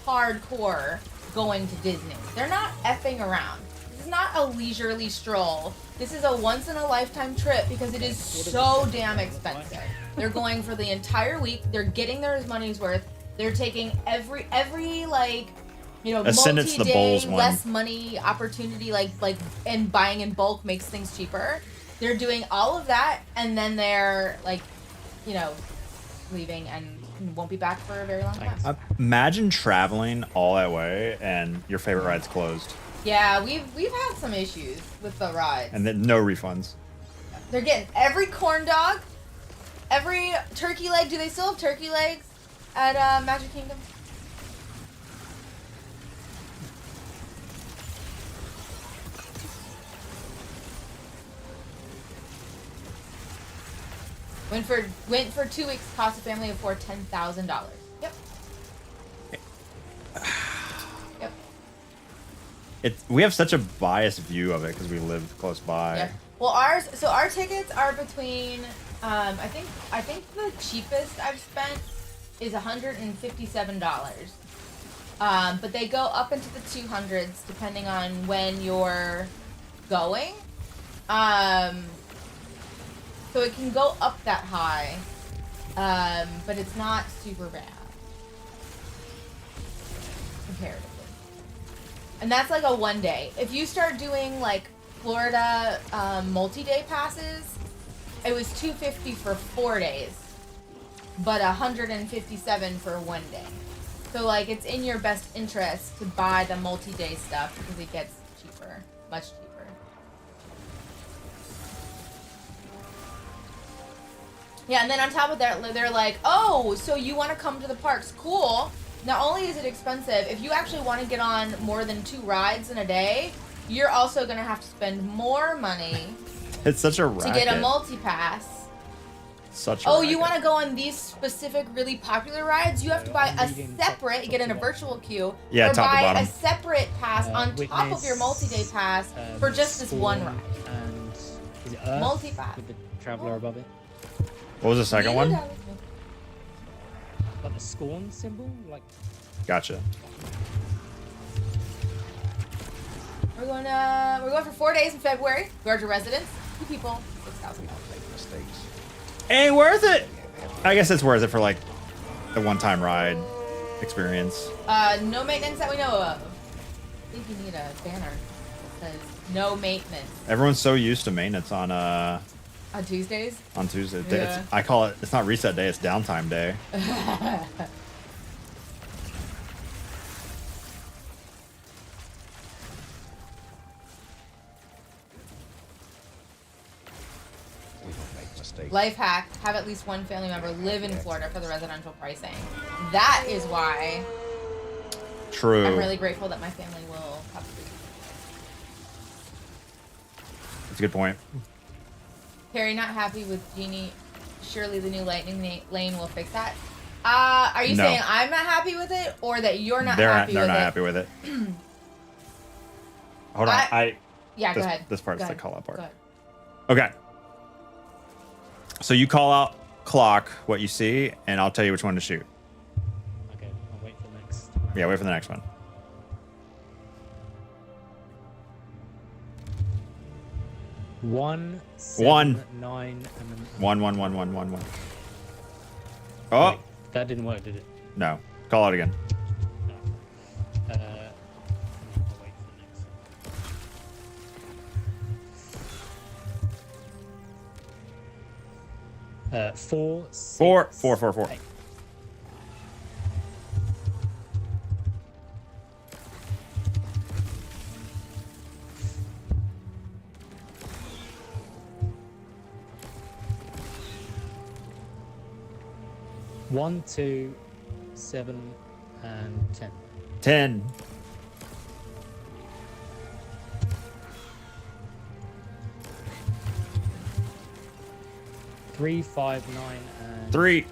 hardcore going to Disney. They're not effing around. This is not a leisurely stroll. This is a once in a lifetime trip because it is so damn expensive. They're going for the entire week. They're getting their money's worth. They're taking every Ascendant's the multi-day, Bowls one. less money opportunity, and buying in bulk makes things cheaper. They're doing all of that, and then they're leaving and won't be back for a very long time. Imagine traveling all that way and your favorite ride's closed, Yeah, we've had some issues with the rides. and then no refunds. They're getting every corn dog, every turkey leg. Do they still have turkey legs at Magic Kingdom? Went for 2 weeks. Cost a family of $4 $10,000. Yep. Yep. We have such a biased view of it because we live close by. Yeah. Well, our tickets are between I think the cheapest I've spent is $157. But they go up into the 200s depending on when you're going. So it can go up that high, but it's not super bad comparatively. And that's like a 1 day. If you start doing like Florida multi-day passes, it was $250 for 4 days, but $157 for 1 day. So like it's in your best interest to buy the multi-day stuff because it gets cheaper, much cheaper. Yeah, and then on top of that, they're like, oh, so you want to come to the parks? Cool. Not only is it expensive, if you actually want to get on more than 2 rides in a day, you're also going to have to spend more money It's such a racket. to get a multi-pass. Such a Oh, racket. you want to go on these specific really popular rides? You have to buy a separate, get in a virtual queue, Yeah, or top to buy bottom. a separate pass on top of Witness, your multi-day pass for just this one ride. And is it Earth Multi-pass. with the traveler above it? What was the second one? Like the scorn symbol? Like Gotcha. We're going for 4 days in February. Georgia residents, 2 people, $6,000. Mistakes. Ain't worth it. I guess it's worth it for like the one-time ride experience. No maintenance that we know of. I think you need a banner that says no maintenance. Everyone's so used to maintenance on On Tuesdays? on Tuesday. Yeah. I call it. It's not reset day. It's downtime day. Life hack, have at least one family member live in Florida for the residential pricing. That is why True. I'm really grateful that my family will have food. That's a good point. Carrie, not happy with Genie. Surely the new lightning lane will fix that. Are you No. saying I'm not happy with it, or that you're not They're happy not with it? happy with it. Hold on. Yeah, go this, ahead. This part's Go the ahead. call out part. Go ahead. Okay. So you call out clock what you see, and I'll tell you which one to shoot. okay, I'll wait for the next. Yeah, wait for the next one. One, One. 7, 9, and then 1 1 1 1 1 1. Oh Wait, that didn't work, did it? no! Call out again. I'll wait for the next. 4, 6, 4 4 4 4. 8. One, 2, 7, and 10. 10. 3, 5, 9, and 3.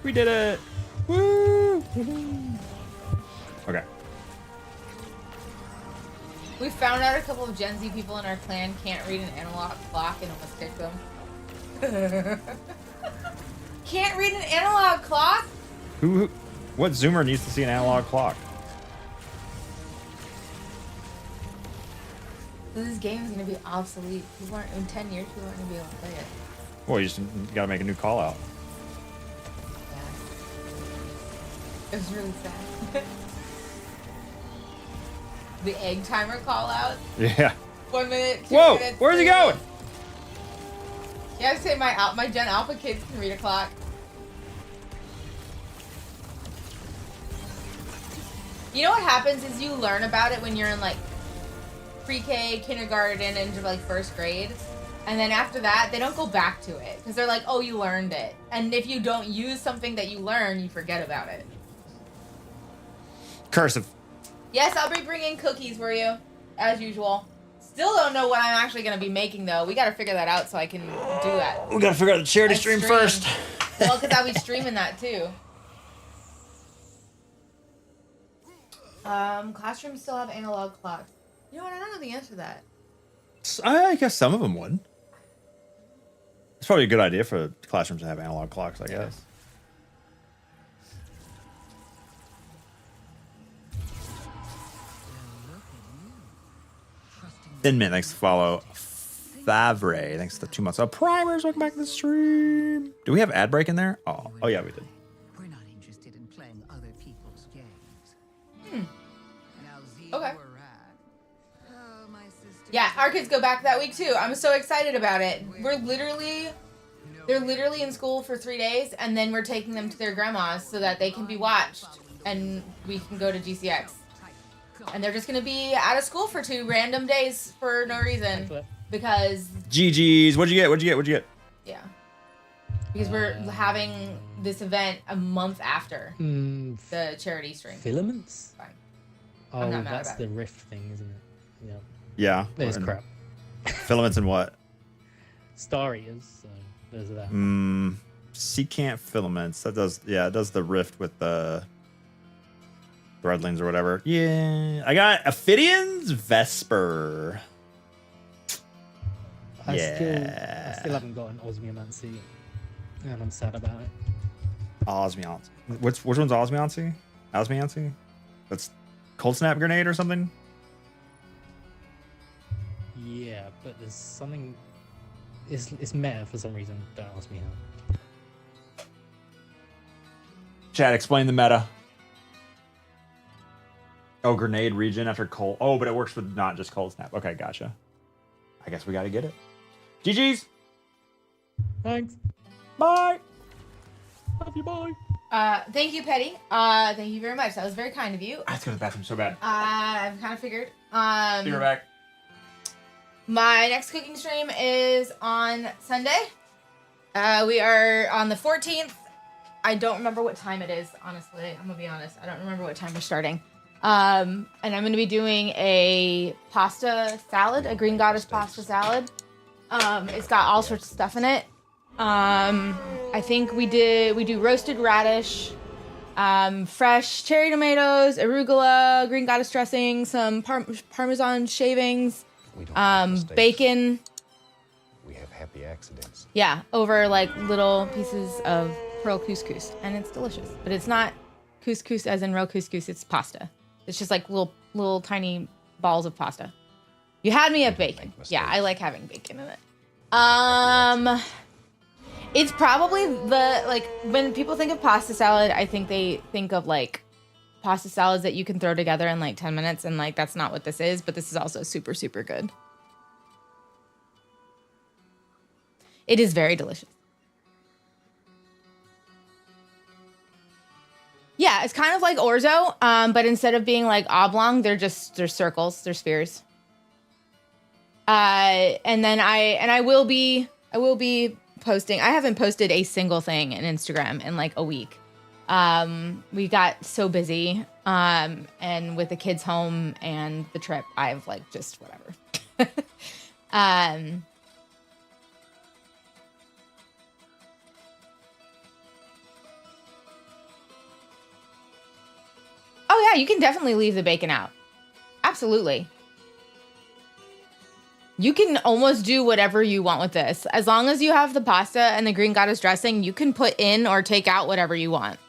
We did it! Woo! Okay. We found out a couple of Gen Z people in our clan can't read an analog clock and almost kicked them. Can't read an analog clock? What Zoomer needs to see an analog clock? This game is going to be obsolete. People aren't, in 10 years, people aren't going to be able to play it. Well, you just gotta make a new call out. It was really sad. The egg timer call out. Yeah. 1 minute, 2 Whoa! minutes. Where's he 3 going? minutes. Yeah, I say my Gen Alpha kids can read a clock. You know what happens is you learn about it when you're in like pre-K, kindergarten, into like first grade. And then after that, they don't go back to it because they're like, oh, you learned it. And if you don't use something that you learn, you forget about it. Cursive. Yes, I'll be bringing cookies for you, as usual. Still don't know what I'm actually going to be making, though. We got to figure that out so I can do that. We got to figure out the charity stream first. Well, because I'll be streaming that, too. Classrooms still have analog clocks. You know what? I don't know the answer to that. I guess some of them would. It's probably a good idea for classrooms to have analog clocks, I guess. Thin Mint, thanks to follow. Favre, thanks to the 2 months. Oh, Primers, welcome back to the stream. Do we have ad break in there? Oh yeah, we did. We're not interested in playing other people's games. Okay. Yeah, our kids go back that week too. I'm so excited about it. They're literally in school for 3 days, and then we're taking them to their grandma's so that they can be watched, and we can go to GCX. And they're just gonna be out of school for 2 random days for no reason because. GG's. What'd you get? Yeah. Because we're having this event a month after the charity stream. Filaments? Fine. Oh, not mad that's about the rift thing, isn't it? Yeah. Yeah. There's crap. Filaments and what? Star Eaters, so there's that. Secant filaments. That does, yeah, it does the rift with the threadlings or whatever. Yeah. I got Ophidian's Vesper. I still haven't got an Osmiomancy, and I'm sad about it. Osmiomancy. Which one's Osmiomancy? Osmiomancy? That's Cold Snap Grenade or something? Yeah, but there's something. It's meta for some reason. Don't ask me how. Chad, explain the meta. Oh, grenade regen after cold. Oh, but it works with not just cold snap. Okay, gotcha. I guess we got to get it. GG's. Thanks. Bye. Love you. Bye. Thank you, Petty. Thank you very much. That was very kind of you. I have to go to the bathroom so bad. I've kind of figured. Be right back. My next cooking stream is on Sunday. We are on the 14th. I don't remember what time it is, honestly. I'm gonna be honest. I don't remember what time we're starting. And I'm gonna be doing a pasta salad, a green goddess pasta salad. It's got all sorts of stuff in it. I think we do roasted radish, fresh cherry tomatoes, arugula, green goddess dressing, some Parmesan shavings, bacon. We have happy accidents. Yeah, over like little pieces of pearl couscous, and it's delicious. But it's not couscous as in real couscous. It's pasta. It's just like little tiny balls of pasta. You had me at bacon. Yeah, I like having bacon in it. It's probably when people think of pasta salad, I think they think of like pasta salads that you can throw together in like 10 minutes, and like that's not what this is, but this is also super, super good. It is very delicious. Yeah, it's kind of like orzo, but instead of being like oblong, they're circles, they're spheres. And then I will be posting. I haven't posted a single thing in Instagram in like a week. We got so busy, and with the kids home and the trip, I've like just whatever. Oh yeah, you can definitely leave the bacon out. Absolutely. You can almost do whatever you want with this. As long as you have the pasta and the green goddess dressing, you can put in or take out whatever you want.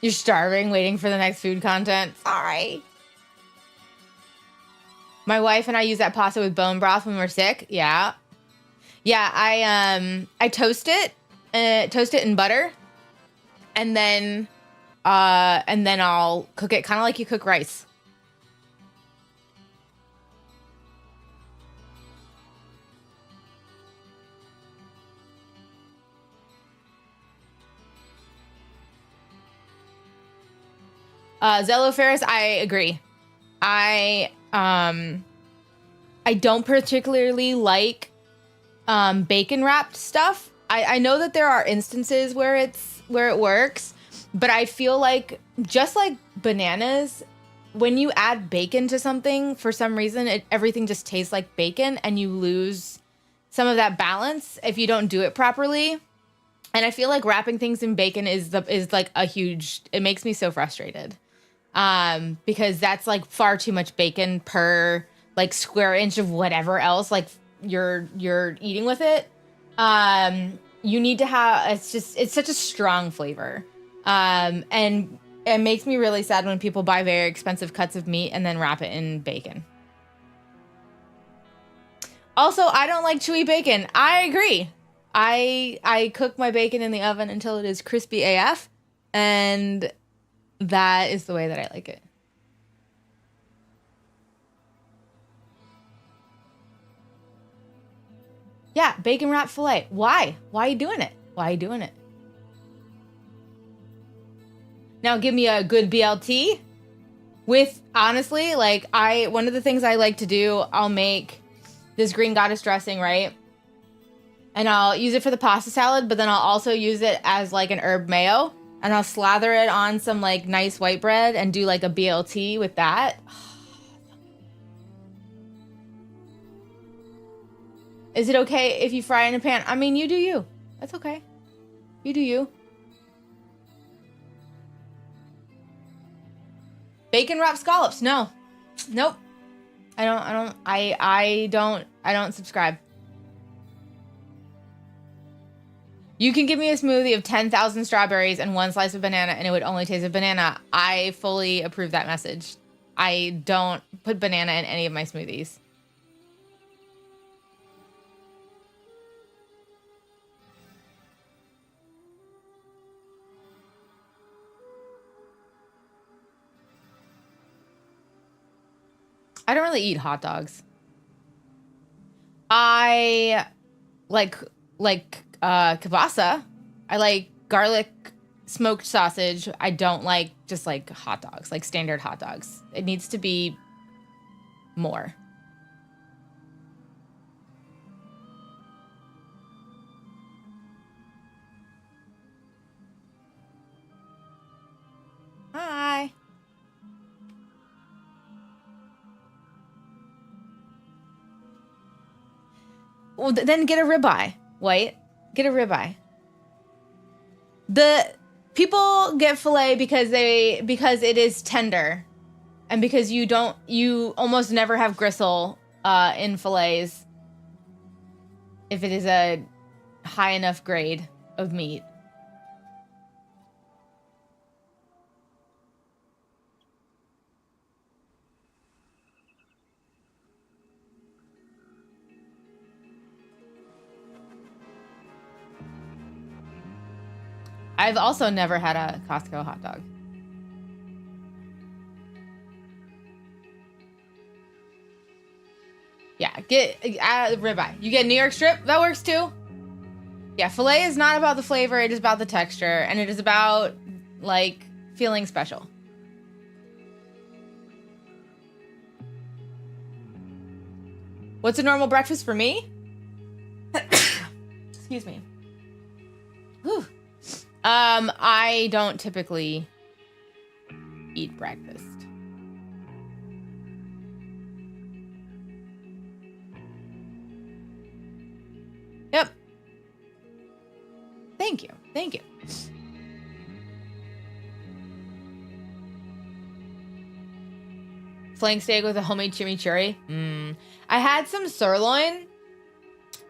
You're starving, waiting for the next food content. Sorry. My wife and I use that pasta with bone broth when we're sick. Yeah. Yeah, I toast it in butter, and then I'll cook it kind of like you cook rice. Zello Ferris, I agree. I don't particularly like bacon wrapped stuff. I know that there are instances where it works, but I feel like just like bananas, when you add bacon to something, for some reason, everything just tastes like bacon, and you lose some of that balance if you don't do it properly. And I feel like wrapping things in bacon is like a huge. It makes me so frustrated, because that's like far too much bacon per like square inch of whatever else like you're eating with it. You need to have. It's such a strong flavor, and it makes me really sad when people buy very expensive cuts of meat and then wrap it in bacon. Also, I don't like chewy bacon. I agree. I cook my bacon in the oven until it is crispy AF, and that is the way that I like it. Yeah, bacon wrapped filet. Why? Why are you doing it? Why are you doing it? Now give me a good BLT with, honestly, like one of the things I like to do, I'll make this green goddess dressing, right? And I'll use it for the pasta salad, but then I'll also use it as like an herb mayo, and I'll slather it on some like nice white bread and do like a BLT with that. Is it okay if you fry in a pan? I mean, you do you. That's okay. You do you. Bacon wrapped scallops. No. Nope. I don't subscribe. You can give me a smoothie of 10,000 strawberries and 1 slice of banana and it would only taste of banana. I fully approve that message. I don't put banana in any of my smoothies. I don't really eat hot dogs. I like kielbasa. I like garlic smoked sausage. I don't like just like hot dogs, like standard hot dogs. It needs to be more. Hi. Well, then get a ribeye, White. Get a ribeye. The people get filet because it is tender, and because you almost never have gristle in fillets if it is a high enough grade of meat. I've also never had a Costco hot dog. Yeah, get ribeye. You get New York strip, that works too. Yeah, filet is not about the flavor, it is about the texture, and it is about, like, feeling special. What's a normal breakfast for me? Excuse me. Whew. I don't typically eat breakfast. Yep. Thank you. Thank you. Flank steak with a homemade chimichurri. I had some sirloin.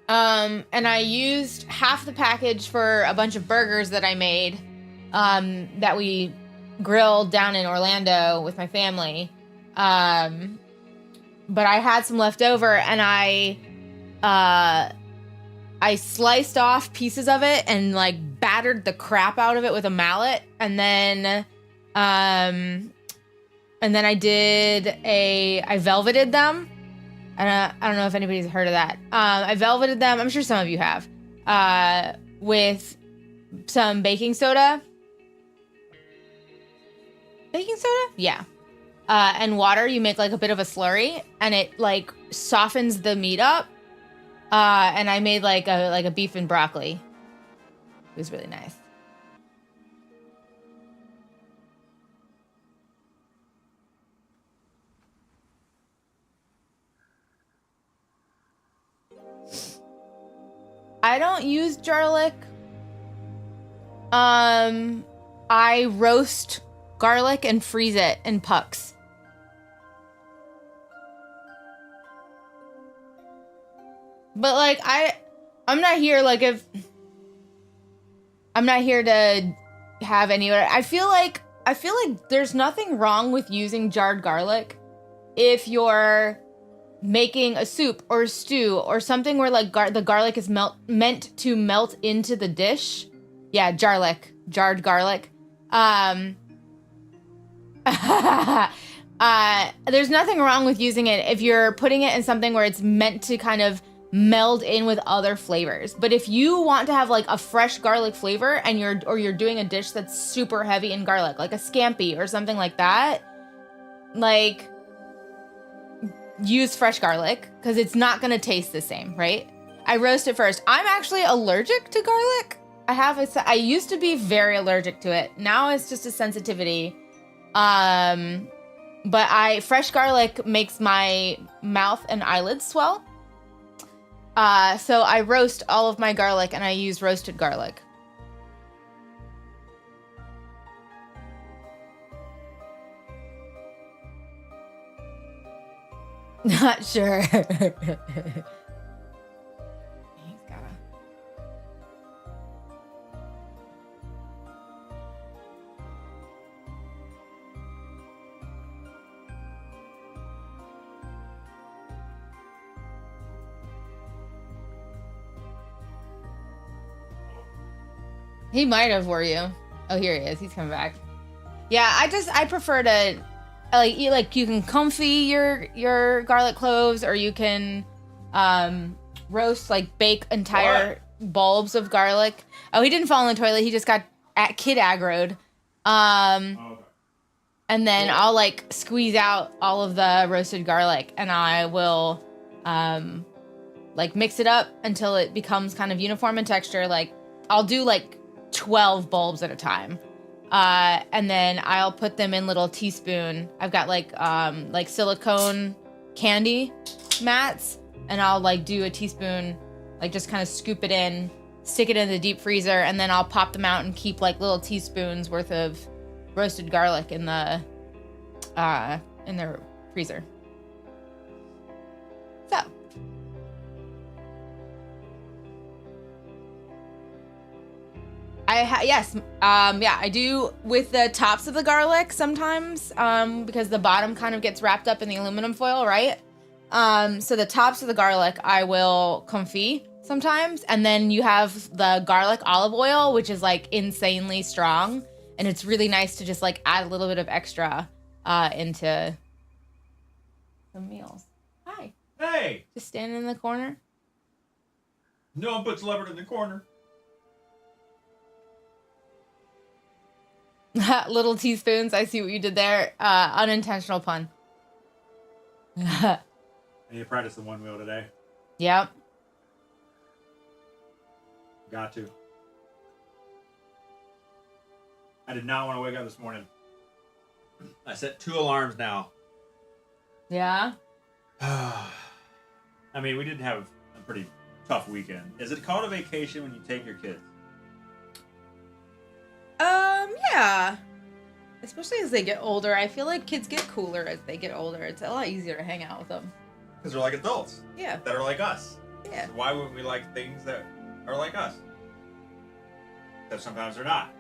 And I used half the package for a bunch of burgers that I made, that we grilled down in Orlando with my family. But I had some left over, and I sliced off pieces of it and like battered the crap out of it with a mallet, and then I velveted them. And I don't know if anybody's heard of that. I velveted them. I'm sure some of you have. With some baking soda. Baking soda? Yeah. And water, you make like a bit of a slurry, and it like softens the meat up. And I made like a beef and broccoli. It was really nice. I don't use garlic. I roast garlic and freeze it in pucks. But like I'm not here like if I'm not here to have any. I feel like there's nothing wrong with using jarred garlic if you're making a soup or a stew or something where like the garlic is meant to melt into the dish. Yeah, jarred garlic. There's nothing wrong with using it if you're putting it in something where it's meant to kind of meld in with other flavors. But if you want to have like a fresh garlic flavor and you're doing a dish that's super heavy in garlic, like a scampi or something like that, like use fresh garlic because it's not going to taste the same, right? I roast it first. I'm actually allergic to garlic. I used to be very allergic to it. Now it's just a sensitivity. But fresh garlic makes my mouth and eyelids swell. So I roast all of my garlic and I use roasted garlic. Not sure. He might have, were you? Oh, here he is. He's coming back. Yeah, I prefer to like eat, like you can comfy your garlic cloves, or you can roast, like bake entire bulbs of garlic. Oh, he didn't fall in the toilet. He just got kid aggroed. And then I'll like squeeze out all of the roasted garlic, and I will like mix it up until it becomes kind of uniform in texture. Like I'll do like 12 bulbs at a time. And then I'll put them in little teaspoon. I've got like silicone candy mats, and I'll like do a teaspoon, like just kind of scoop it in, stick it in the deep freezer, and then I'll pop them out and keep like little teaspoons worth of roasted garlic in the freezer. So. I do with the tops of the garlic sometimes, because the bottom kind of gets wrapped up in the aluminum foil, right? So the tops of the garlic I will confit sometimes, and then you have the garlic olive oil, which is like insanely strong, and it's really nice to just like add a little bit of extra into some meals. Hi. Hey. Just standing in the corner. No one puts Leopard in the corner. Little teaspoons. I see what you did there. Unintentional pun. I need to practice the one wheel today. Yep. Got to. I did not want to wake up this morning. I set 2 alarms now. Yeah. I mean, we did have a pretty tough weekend. Is it called a vacation when you take your kids? Yeah. Especially as they get older. I feel like kids get cooler as they get older. It's a lot easier to hang out with them. Because they're like adults. Yeah. That are like us. Yeah. So why wouldn't we like things that are like us? That sometimes they're not.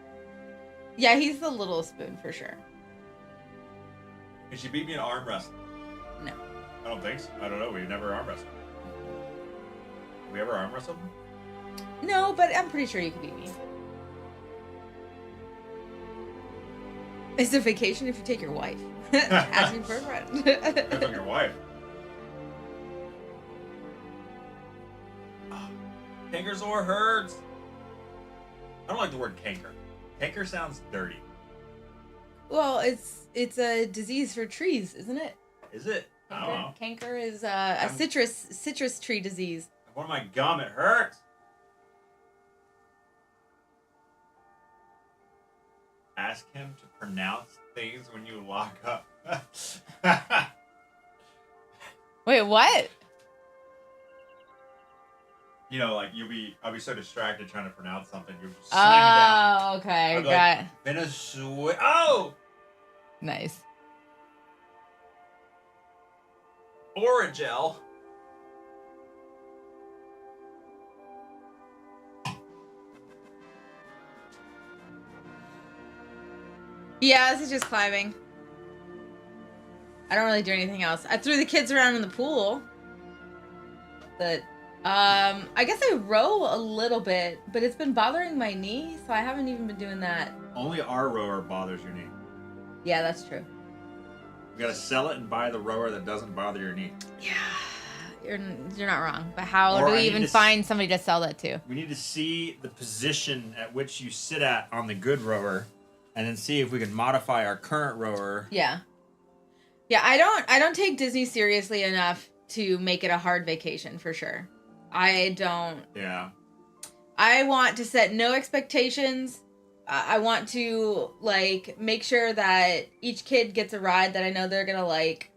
Yeah, he's the little spoon for sure. Can she beat me in arm wrestling? No. I don't think so. I don't know. We've never arm wrestled. Have we ever arm wrestled? No, but I'm pretty sure you could beat me. It's a vacation if you take your wife. Asking for a friend. Depends on your wife. Cankersore hurts. I don't like the word canker. Canker sounds dirty. Well, it's a disease for trees, isn't it? Is it? I don't know. Canker is a citrus tree disease. One of my gum, it hurts. Ask him to pronounce things when you lock up. Wait, what? You know, like I'll be so distracted trying to pronounce something. You'll just slam it down. Oh, okay, I'll be got like, Venezuela. Oh, nice. Oragel. Yeah, this is just climbing. I don't really do anything else. I threw the kids around in the pool. But, I guess I row a little bit, but it's been bothering my knee, so I haven't even been doing that. Only our rower bothers your knee. Yeah, that's true. You gotta sell it and buy the rower that doesn't bother your knee. Yeah, you're not wrong. But how Or do I we need even to find somebody to sell that to? We need to see the position at which you sit at on the good rower, and then see if we can modify our current rower. Yeah. Yeah, I don't take Disney seriously enough to make it a hard vacation for sure. I don't. Yeah. I want to set no expectations. I want to like make sure that each kid gets a ride that I know they're gonna like,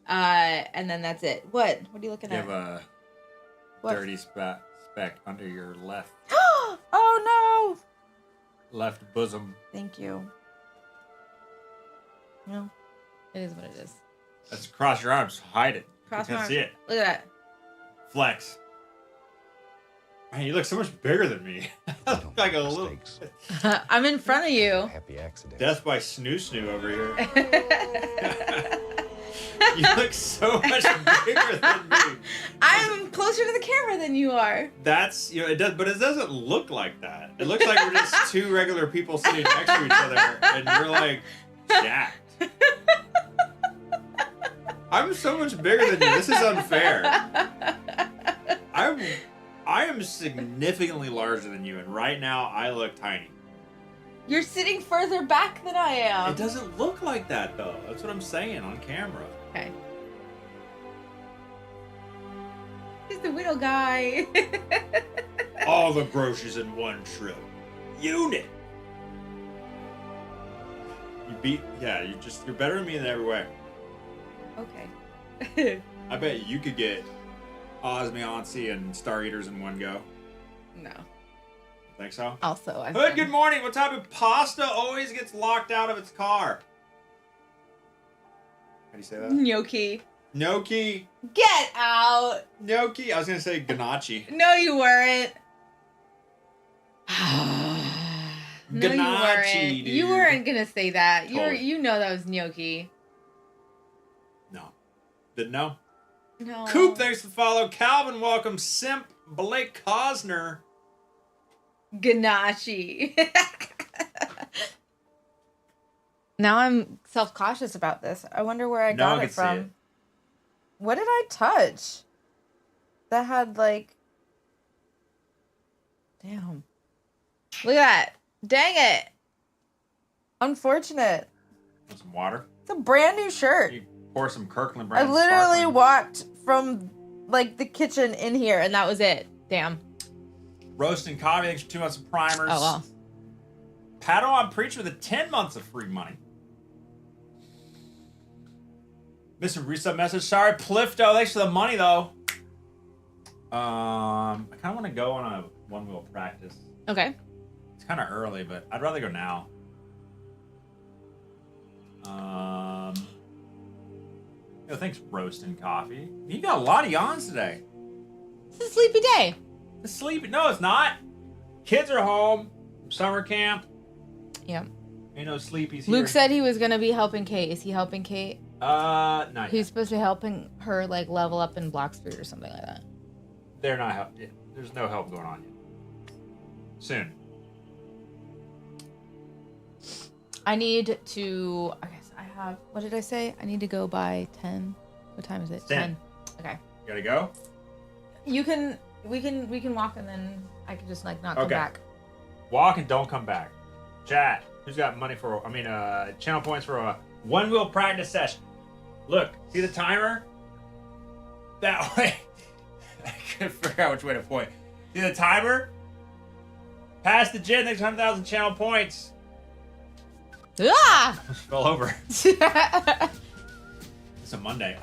and then that's it. What? What are you looking You at? have a What? dirty speck under your left Oh left bosom. no! Thank you. No, it is what it is. That's across your arms. Hide it. Cross you my can't see it. Look at that. Flex. Man, you look so much bigger than me. Like a little I'm in front of you. Happy accident. death by snoo over here. You look so much bigger than me. I'm closer to the camera than you are. That's it does, but it doesn't look like that. It looks like we're just two regular people sitting next to each other, and you're like jacked. I'm so much bigger than you. This is unfair. I am significantly larger than you, and right now I look tiny. You're sitting further back than I am. It doesn't look like that though. That's what I'm saying on camera. Okay. He's the widow guy. All the groceries in one trip. Unit. You're better than me in every way. Okay. I bet you could get Osmioncy and Star Eaters in one go. No. Think so? Also, I Hood, good morning. What type of pasta always gets locked out of its car? How do you say that? Gnocchi. Gnocchi. Get out. Gnocchi. I was gonna say ganache. No, you weren't. No, you Ganache, weren't. dude. You weren't gonna say that. Totally. You know that was gnocchi. No. Didn't know. No. Coop, thanks for the follow. Calvin, welcome. Simp, Blake Cosner. Ganache. Now I'm self-cautious about this. I wonder where I No got one it can see from. it. What did I touch? That had like... Damn. Look at that. Dang it. Unfortunate. Want some water? It's a brand new shirt. You pour some Kirkland I brand. literally sparkling. walked from like the kitchen in here and that was it. Damn. Roasting coffee. Thanks for 2 months of primers. Oh, well. Padawan Preacher with 10 months of free money. Missing resub message. Sorry, Plifto. Thanks for the money, though. I kind of want to go on a one-wheel practice. Okay. It's kind of early, but I'd rather go now. Thanks, Roasting Coffee. You got a lot of yawns today. It's a sleepy day. It's sleepy. No, it's not. Kids are home from summer camp. Yep. Ain't no sleepies here. Luke said he was gonna be helping Kate. Is he helping Kate? Not yet. He's supposed to be helping her like level up in Block Street or something like that. They're not help. There's no help going on yet. Soon. I need to. I guess I have. What did I say? I need to go by 10. What time is it? 10. Okay. You gotta go? You can. We can walk and then I can just like not come Okay. back. Walk and don't come back. Chat. Who's got money for? I mean, channel points for a one-wheel practice session. Look, see the timer? That way. I couldn't figure out which way to point. See the timer? Pass the Jen, next 100,000 channel points. Ah! Almost fell over. It's a Monday.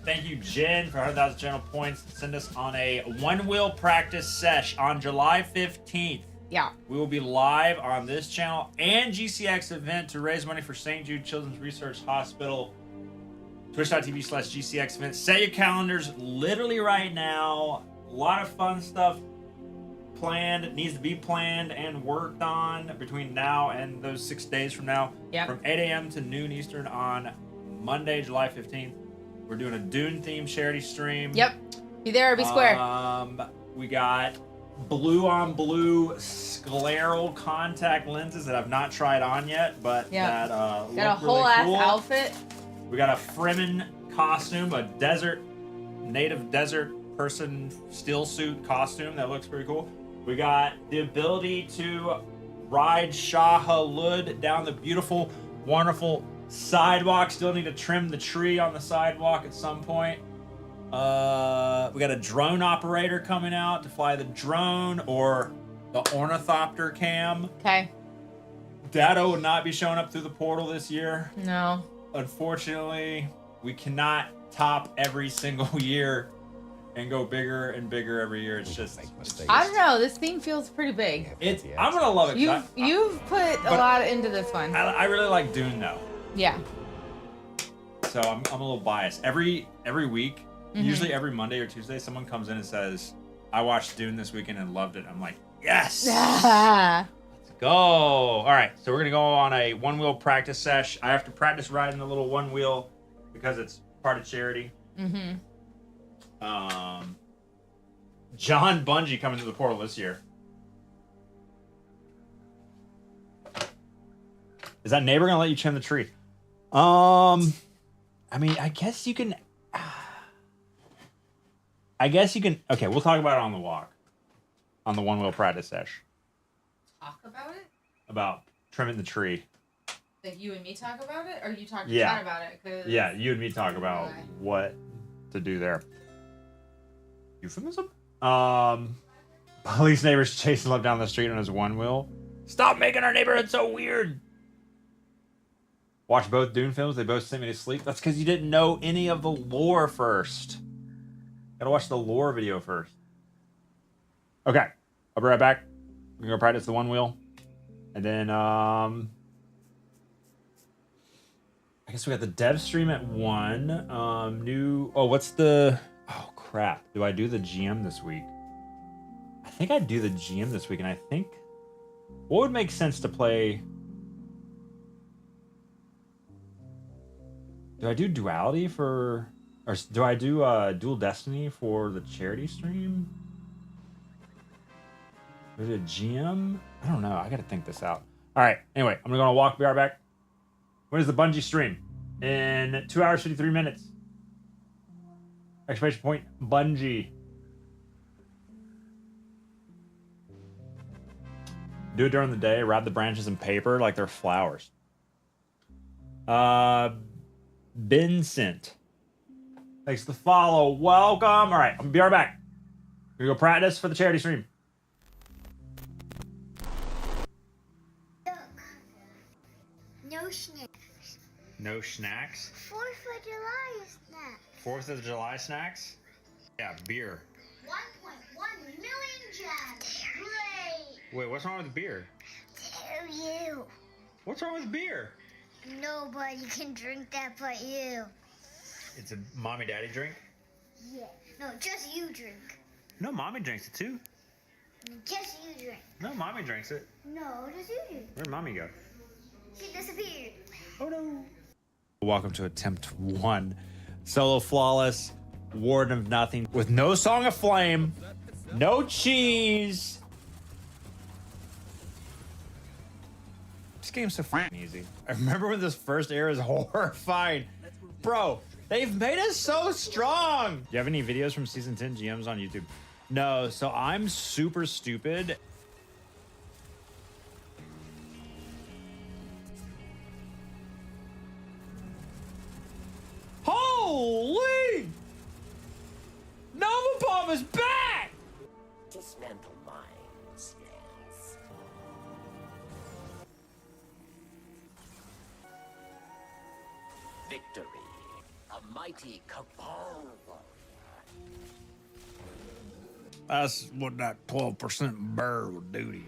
Thank you, Jen, for 100,000 channel points. Send us on a one-wheel practice sesh on July 15th. Yeah. We will be live on this channel and GCX event to raise money for St. Jude Children's Research Hospital. Twitch.tv/GCX event. Set your calendars literally right now. A lot of fun stuff planned. It needs to be planned and worked on between now and those 6 days from now. Yep. From 8 a.m. to noon Eastern on Monday, July 15th. We're doing a Dune-themed charity stream. Yep. Be there or be square. We got blue on blue scleral contact lenses that I've not tried on yet, but that got look a whole really ass cool. outfit. We got a Fremen costume, a native desert person still suit costume that looks pretty cool. We got the ability to ride Shah Halud down the beautiful, wonderful sidewalk. Still need to trim the tree on the sidewalk at some point. We got a drone operator coming out to fly the drone or the ornithopter cam. Okay. Dado would not be showing up through the portal this year. No. Unfortunately, we cannot top every single year and go bigger and bigger every year. It's just I don't know. This theme feels pretty big. I'm gonna love it. You've put a lot into this one. I really like Dune though. Yeah. So I'm a little biased. Every week, Mhm. usually every Monday or Tuesday, someone comes in and says, "I watched Dune this weekend and loved it." I'm like, yes. Let's go. All right, so we're gonna go on a one-wheel practice sesh. I have to practice riding the little one wheel because it's part of charity. Mm-hmm. John Bungie coming to the portal this year. Is that neighbor gonna let you trim the tree? I mean, I guess you can. Okay, we'll talk about it on the walk, on the one-wheel practice sesh. Talk about it? About trimming the tree. Like you and me talk about it, or you talk to Yeah. Chad about it? 'Cause Yeah, you and me talk about what to do there. Euphemism? Police neighbors chasing love down the street on his one wheel. Stop making our neighborhood so weird. Watch both Dune films. They both sent me to sleep. That's because you didn't know any of the lore first. Gotta watch the lore video first. Okay, I'll be right back. We're gonna go practice the one wheel. And then, I guess we got the dev stream at 1. Oh, crap. Do I do the GM this week? I think I do the GM this week, and I think... What would make sense to play... Do I do Duality for... Or do I do Dual Destiny for the charity stream? Is it a GM? I don't know. I gotta think this out. Alright, anyway, I'm gonna go on a walk. Be right back. When is the Bungie stream? In 2 hours, 53 minutes. Exclamation point, Bungie. Do it during the day. Wrap the branches in paper like they're flowers. Vincent. Thanks for the follow. Welcome. All right, I'm gonna be right back. We're gonna go practice for the charity stream. No snacks. No snacks? 4th of July snacks. 4th of July snacks? Yeah, beer. 1.1 million jabs. Great. Wait, what's wrong with the beer? Tell you. What's wrong with beer? Nobody can drink that but you. It's a mommy daddy drink? Yeah. No, just you drink. No, mommy drinks it too. Just you drink. No, mommy drinks it. No, just you drink. Where'd mommy go? She disappeared. Oh no. Welcome to attempt 1. Solo flawless, Warden of Nothing, with no Song of Flame, no cheese. This game's so f***ing easy. I remember when this first aired, it was horrifying. Bro, they've made us so strong. Do you have any videos from season 10 GMs on YouTube? No, so I'm super stupid. Holy! Nova Pop is back! Dismantle mines, yes. Victory. A mighty cabal warrior. That's what that 12% burr will do to you.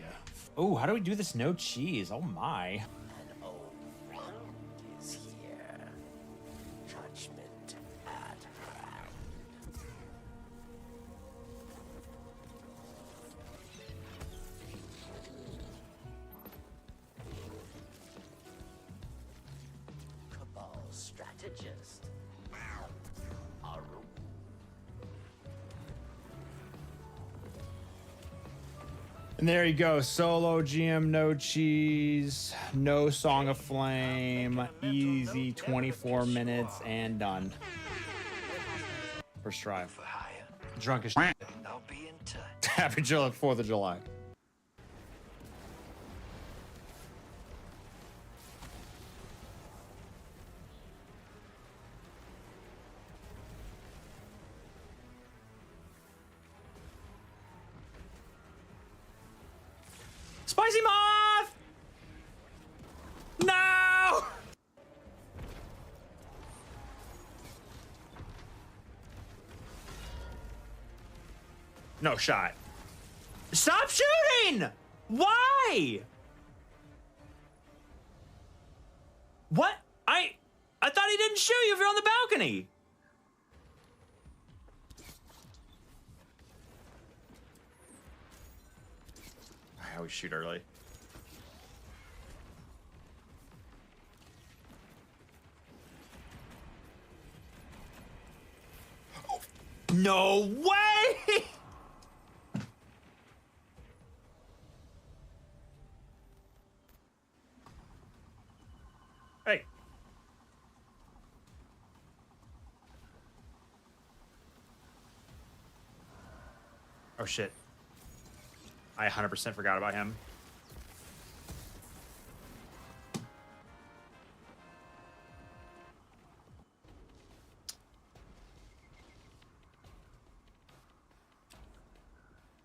Oh, how do we do this no cheese? Oh my. An old friend is here. Judgment at hand. Cabal strategist. Aru. And there you go. Solo GM, no cheese, no Song of Flame, easy 24 minutes and done. First try. Drunk as shit. I'll be in touch. Happy 4th of July. Spicy moth! No! No shot. Stop shooting! Why? What? I thought he didn't shoot you if you're on the balcony. I always shoot early. No way! Hey. Oh shit. I 100% forgot about him.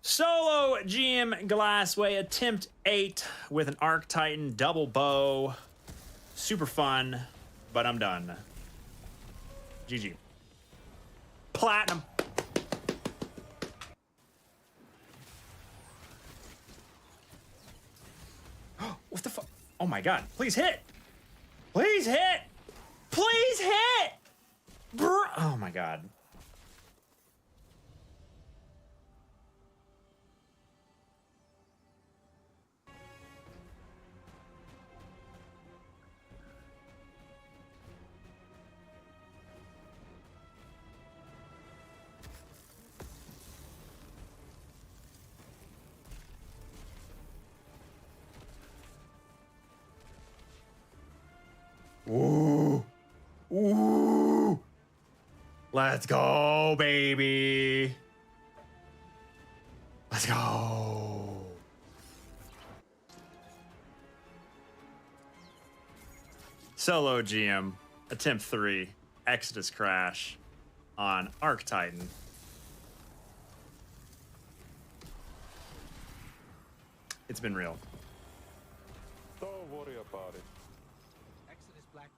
Solo GM Glassway attempt 8 with an Arc Titan double bow. Super fun, but I'm done. GG. Platinum. What the fuck? Oh my god. Please hit. Please hit. Please hit. Oh my god. Ooh. Ooh. Let's go, baby. Let's go. Solo GM, attempt 3, Exodus Crash on Arc Titan. It's been real. Don't worry about it. Exodus Black.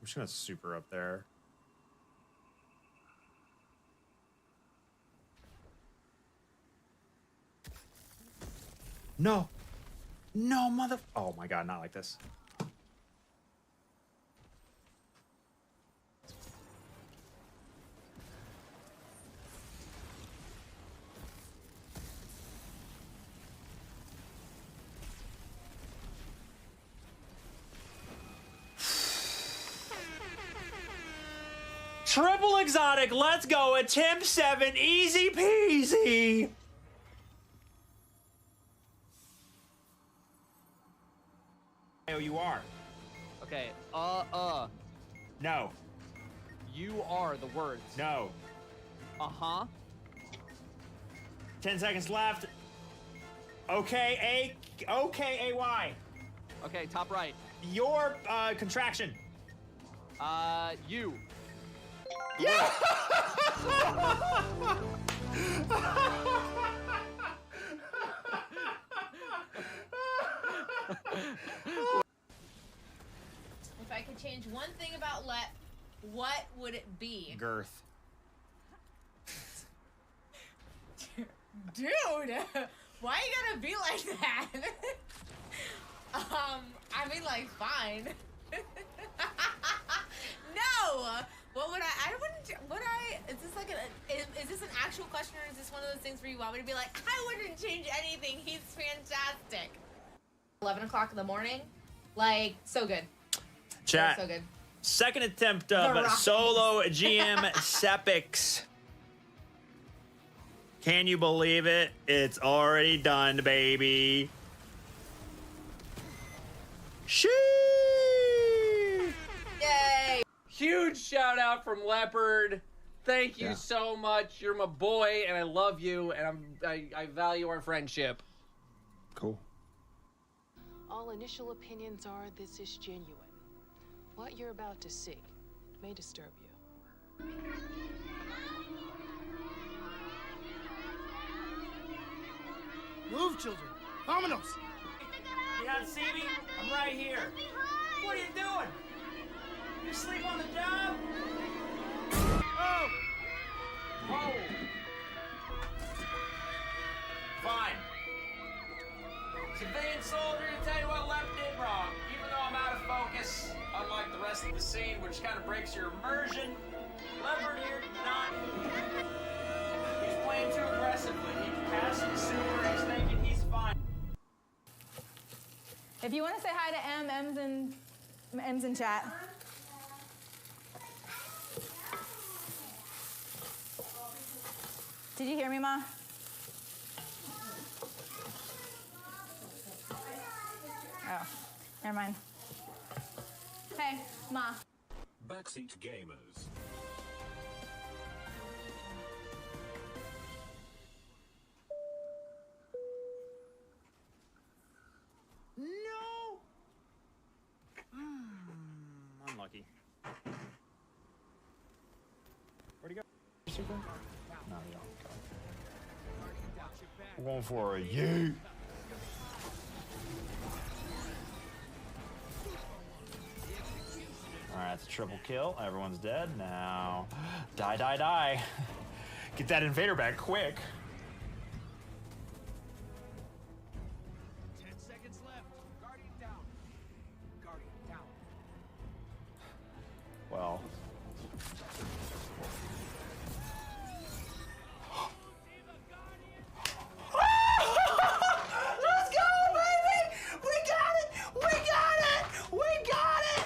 I'm just gonna super up there. No. No, mother. Oh my god, not like this. Triple exotic, let's go. Attempt 7, easy peasy. Oh, you are. Okay, No. You are the words. No. Uh-huh. 10 seconds left. Okay, AY. Okay, top right. Your contraction. You. Yeah! If I could change one thing about Let, what would it be? Girth. Dude, why you gotta be like that? I mean, like, fine. No! What would I wouldn't, is this like is this an actual question, or is this one of those things where you want me to be like, I wouldn't change anything, he's fantastic. 11 o'clock in the morning, like, so good. Chat. So good. Second attempt The of Rockies. solo GM Sepix. Can you believe it? It's already done, baby. Sheesh! Yay! Huge shout out from Leopard. Thank you so much. You're my boy, and I love you, and I value our friendship. Cool. All initial opinions are this is genuine. What you're about to see may disturb you. Move, children. Vámonos. You not see me? I'm right here. What are you doing? You sleep on the job? Oh! Whoa! Fine. Civilian soldier, to tell you what Lep did wrong. Even though I'm out of focus, unlike the rest of the scene, which kind of breaks your immersion, Leopard here did not. He's playing too aggressively. He passed his super, he's thinking he's fine. If you want to say hi to M's in chat. Did you hear me, Ma? Oh, never mind. Hey, Ma. Backseat gamers. No! Unlucky. Where'd he go? Super? No, he don't. I'm going for a you. Alright, it's a triple kill. Everyone's dead now. Die, die, die. Get that invader back quick. 10 seconds left. Guardian down. Guardian down. Well. Let's go, baby! We got it! We got it! We got it!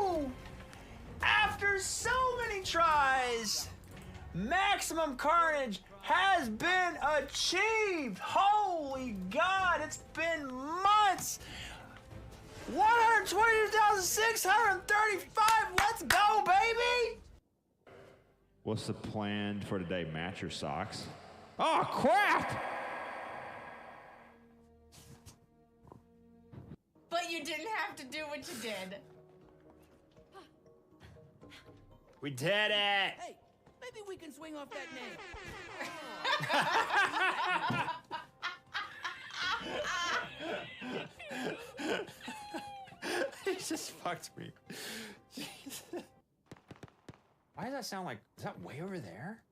Woo! After so many tries, maximum carnage has been achieved. Holy God, it's been months. 122,635. Let's go, baby! What's the plan for today? Match your socks? Oh, crap! But you didn't have to do what you did. We did it! Hey, maybe we can swing off that name. He just fucked me. Jesus. Why does that sound like... Is that way over there?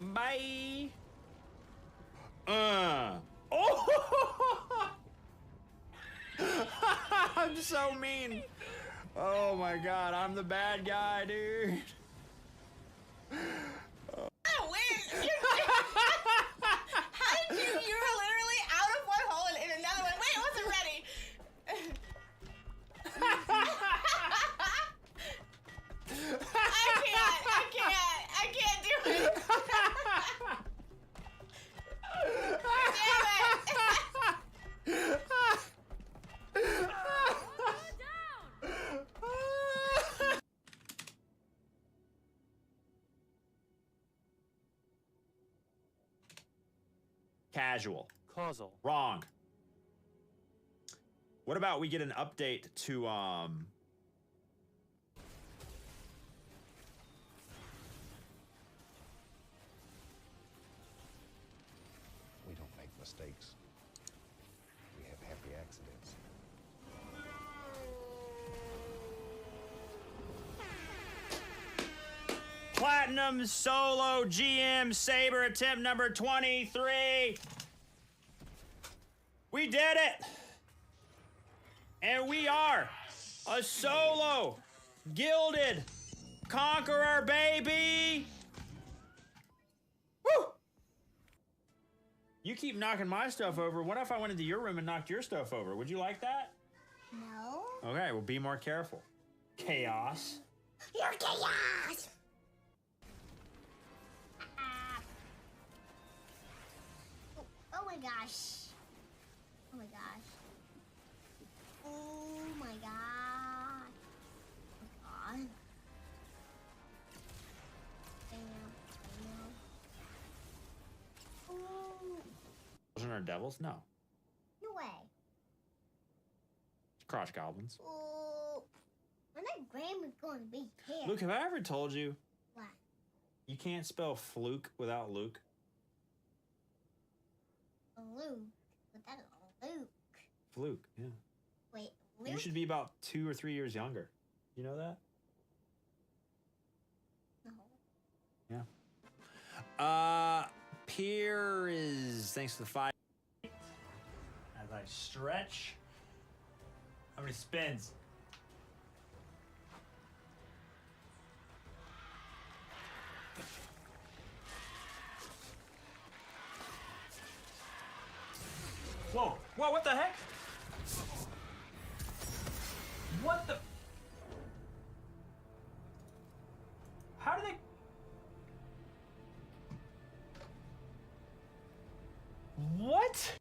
Bye. Oh! I'm so mean. Oh my God, I'm the bad guy, dude. Oh, wait! How did you? You were literally out of one hole and in another one. Wait, it wasn't ready. I can't do it. Damn it! Casual. Causal. Wrong. What about we get an update to We don't make mistakes. We have happy accidents. Platinum Solo GM Saber attempt number 23. We did it. And we are a solo gilded conqueror, baby. Woo! You keep knocking my stuff over. What if I went into your room and knocked your stuff over? Would you like that? No. Okay, well, be more careful. Chaos. You're chaos. Oh my gosh. Oh my gosh. Oh my god. Oh god. Damn. Ooh. Children are devils? No. No way. Crotch goblins. Ooh. When that grandma's going to be here. Luke, have I ever told you What? you can't spell fluke without Luke? Luke. But that's Luke. Fluke, yeah. Wait, Luke? You should be about 2 or 3 years younger. You know that? No. Yeah. Pier is thanks to the 5. As I stretch. How many spins? Whoa, whoa, what the heck? What the? How do they? What?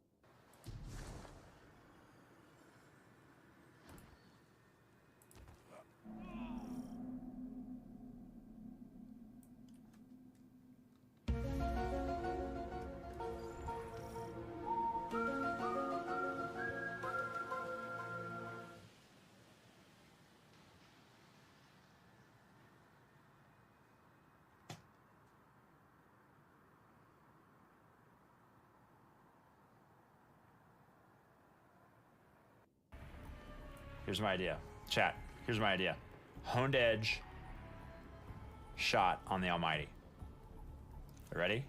Here's my idea. Chat, here's my idea. Honed edge shot on the Almighty. Ready?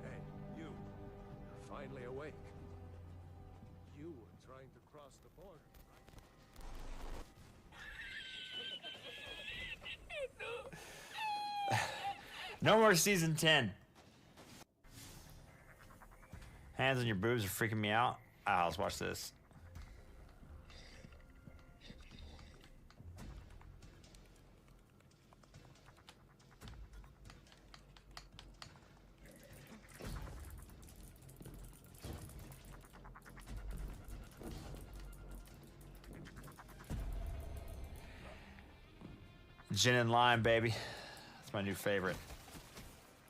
Hey, you're finally awake. You were trying to cross the border. No more season 10. Hands on your boobs are freaking me out. Ah, let's watch this. Gin and lime, baby. That's my new favorite.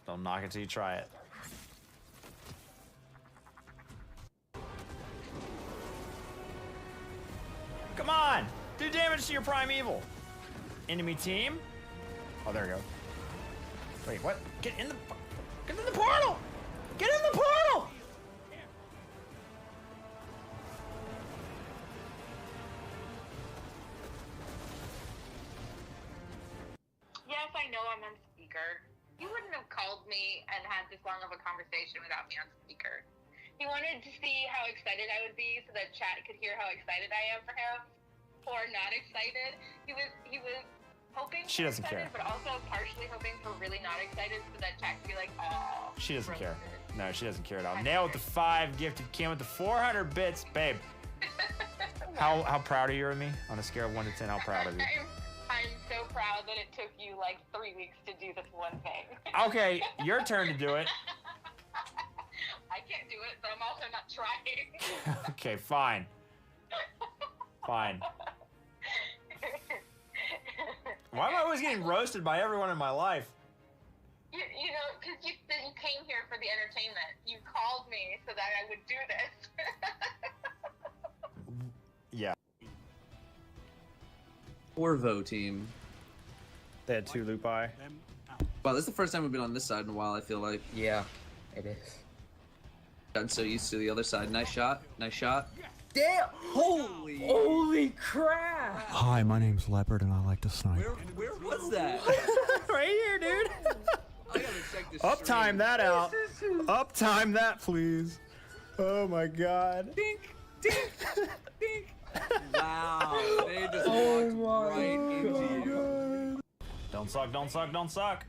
Don't knock it till you try it. Come on! Do damage to your primeval. Enemy team. Oh, there we go. Wait, what? Get in the portal! Get in the portal! Yes, I know I'm on speaker. You wouldn't have called me and had this long of a conversation without me on speaker. He wanted to see how excited I would be so that chat could hear how excited I am for him, or not excited. He was hoping She for doesn't excited, care. but also partially hoping for really not excited so that chat can be like, oh. She doesn't care. No, she doesn't care at all. Nail with the 5, gifted Kim with the 400 bits. Babe, how proud are you of me? On a scale of 1 to 10, how proud of you? I'm so proud that it took you like 3 weeks to do this one thing. Okay, your turn to do it. I can't do it, but I'm also not trying. Okay, fine. Fine. Why am I always getting roasted by everyone in my life? You know, because you came here for the entertainment. You called me so that I would do this. Yeah. Orvo team. They had 2 Lupi. Wow, this is the first time we've been on this side in a while, I feel like. Yeah, it is. I'm so used to the other side. Nice shot. Nice shot. Damn! Holy crap! Hi, my name's Leopard and I like to snipe. Where was that? Right here, dude. I gotta check this Uptime that out. Uptime that, please. Oh my god. Dink, dink, dink. Wow, they just walked right into you. Don't suck, don't suck, don't suck.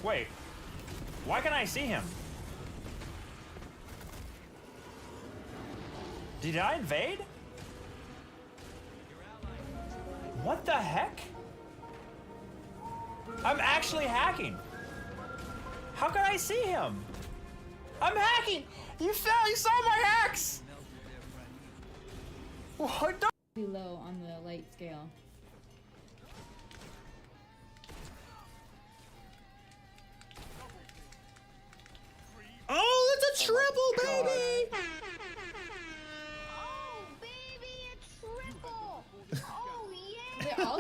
Wait, why can't I see him? Did I invade? What the heck? I'm actually hacking. How can I see him? I'm hacking. You saw my hacks. What the? Too low on the light scale. Oh, it's a triple, baby. Oh, baby, a triple! Oh, yeah!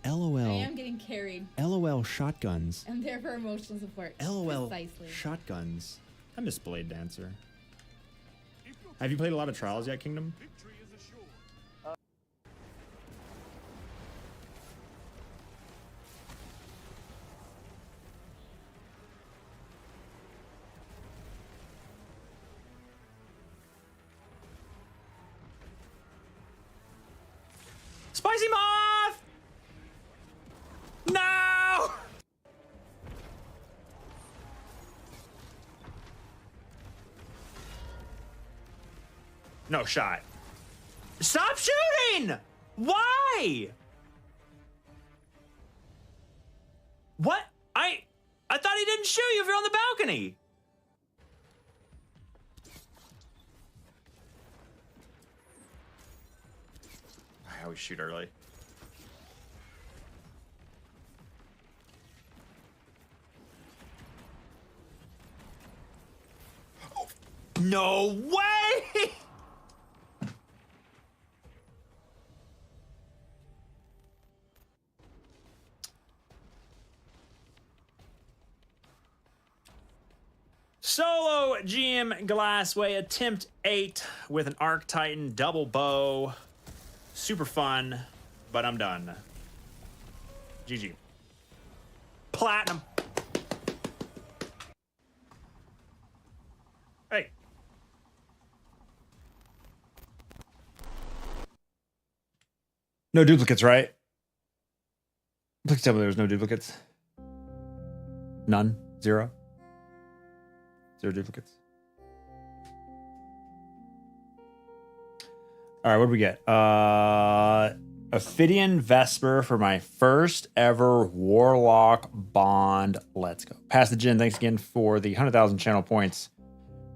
LOL. I am getting carried. LOL shotguns. I'm there for emotional support. LOL Precisely. shotguns. I miss Blade Dancer. Have you played a lot of Trials yet, Kingdom? Spicy Moth! No! No shot. Stop shooting! Why? What? I thought he didn't shoot you if you're on the balcony. I always shoot early. No way! Solo GM Glassway attempt 8 with an Arc Titan double bow. Super fun, but I'm done. GG. Platinum. Hey. No duplicates, right? Please tell me there's no duplicates. None? 0? 0 duplicates. All right, what do we get? Ophidian Vesper for my first ever Warlock Bond. Let's go. Pass the gin. Thanks again for the 100,000 channel points.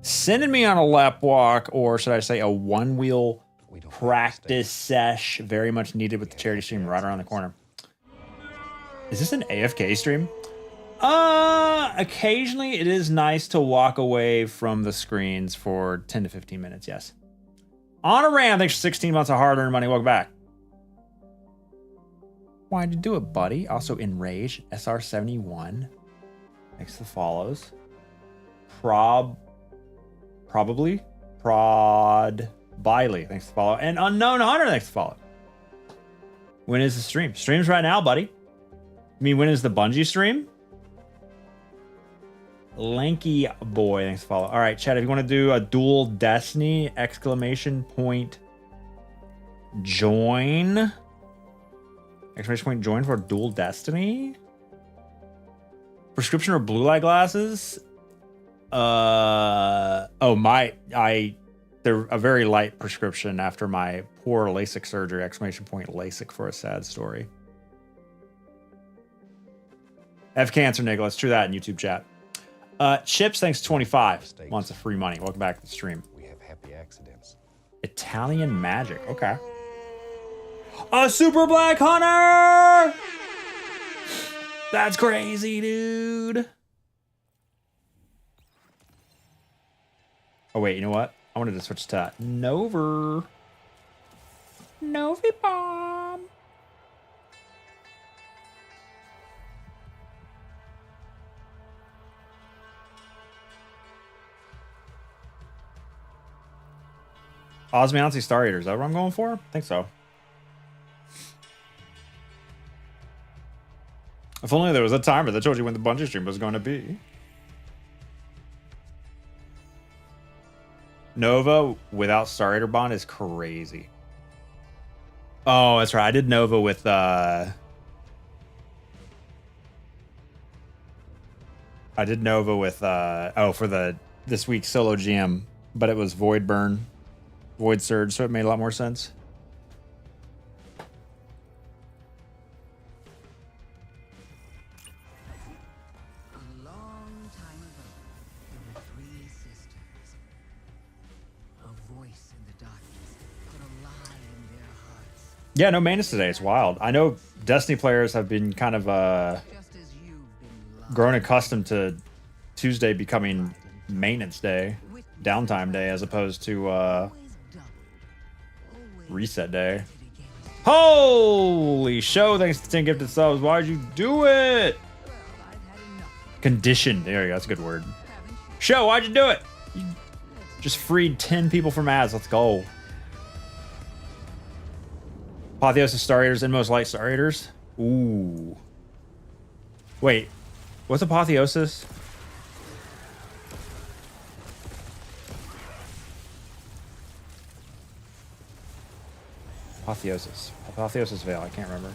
Sending me on a lap walk, or should I say a one-wheel practice sesh. Very much needed with the charity stream right around the corner. Is this an AFK stream? Occasionally it is nice to walk away from the screens for 10 to 15 minutes, yes. On a Ram, thanks for 16 months of hard-earned money. Welcome back. Why'd you do it, buddy? Also, Enrage, SR71. Thanks for the follows. Probably. Prod Biley, thanks for the follow. And Unknown Hunter, thanks for the follow. When is the stream? Stream's right now, buddy. You mean when is the Bungie stream? Lanky boy, thanks for follow. All right, chat. If you want to do a dual Destiny exclamation point join. Exclamation point join for dual Destiny. Prescription or blue light glasses? They're a very light prescription after my poor LASIK surgery. Exclamation point LASIK for a sad story. F cancer, Nicholas. True that in YouTube chat. Chips, thanks 25. Wants a free money. Welcome back to the stream. We have happy accidents. Italian magic. Okay. A super black hunter! That's crazy, dude. Oh, wait, you know what? I wanted to switch to Nova. Novi bomb. Osmouncy Star Eater. Is that what I'm going for? I think so. If only there was a timer that told you when the Bungie stream was going to be. Nova without Star Eater Bond is crazy. Oh, that's right. I did Nova with I did Nova with for this week's solo GM, but it was Void Burn, Void Surge, so it made a lot more sense. Yeah, no maintenance today. It's wild. I know Destiny players have been kind of grown accustomed to Tuesday becoming maintenance day, downtime day, as opposed to reset day. Holy show! Thanks to 10 gifted subs. Why'd you do it? Conditioned. There you go. That's a good word. Show, why'd you do it? You just freed 10 people from ads. Let's go. Apotheosis Star Eaters, Inmost Light Star Eaters. Ooh. Wait. What's Apotheosis? Apotheosis. Apotheosis Veil. I can't remember.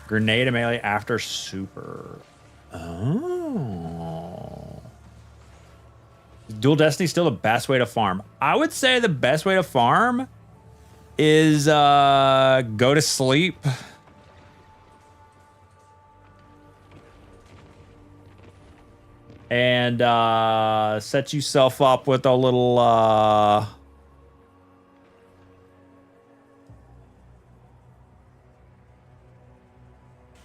Grenade melee after super. Oh. Dual Destiny still the best way to farm. I would say the best way to farm is go to sleep. And set yourself up with a little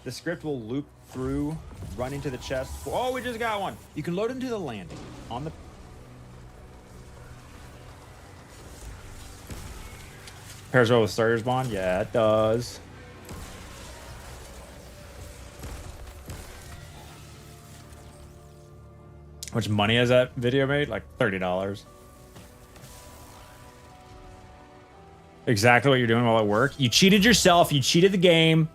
the script will loop through, run into the chest. Oh, we just got one. You can load into the landing on the... Pairs well with Starter's Bond? Yeah, it does. How much money has that video made? Like $30. Exactly what you're doing while at work. You cheated yourself. You cheated the game.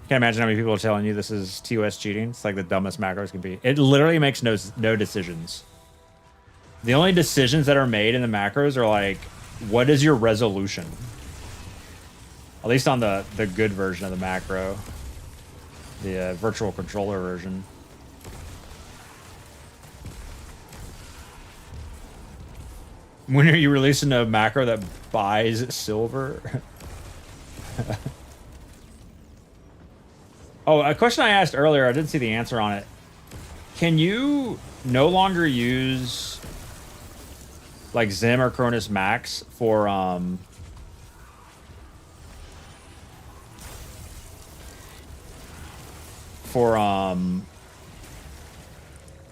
Can't imagine how many people are telling you this is TOS cheating. It's like the dumbest macros can be. It literally makes no decisions. The only decisions that are made in the macros are like, what is your resolution? At least on the good version of the macro. The virtual controller version. When are you releasing a macro that buys silver? Oh, a question I asked earlier, I didn't see the answer on it. Can you no longer use like Zim or Cronus Max for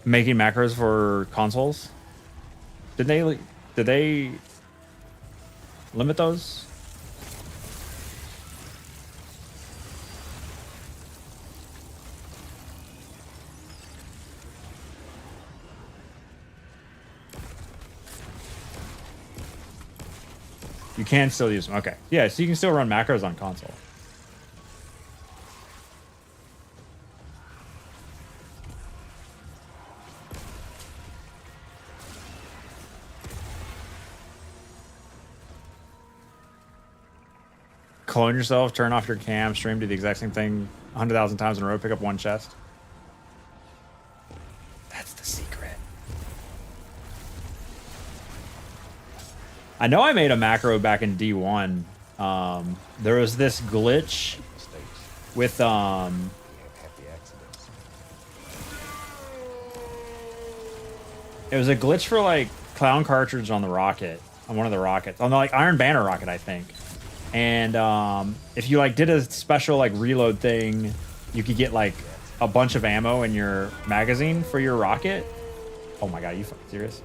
making macros for consoles? Did they limit those? You can still use them. Okay. Yeah, so you can still run macros on console. Clone yourself, turn off your cam, stream, do the exact same thing 100,000 times in a row, pick up one chest. That's the secret. I know I made a macro back in D1. There was this glitch with it was a glitch for like clown cartridge on the rocket, on one of the rockets, on the like Iron Banner rocket, I think. And if you like did a special like reload thing, you could get like a bunch of ammo in your magazine for your rocket. Oh my god, are you fucking serious?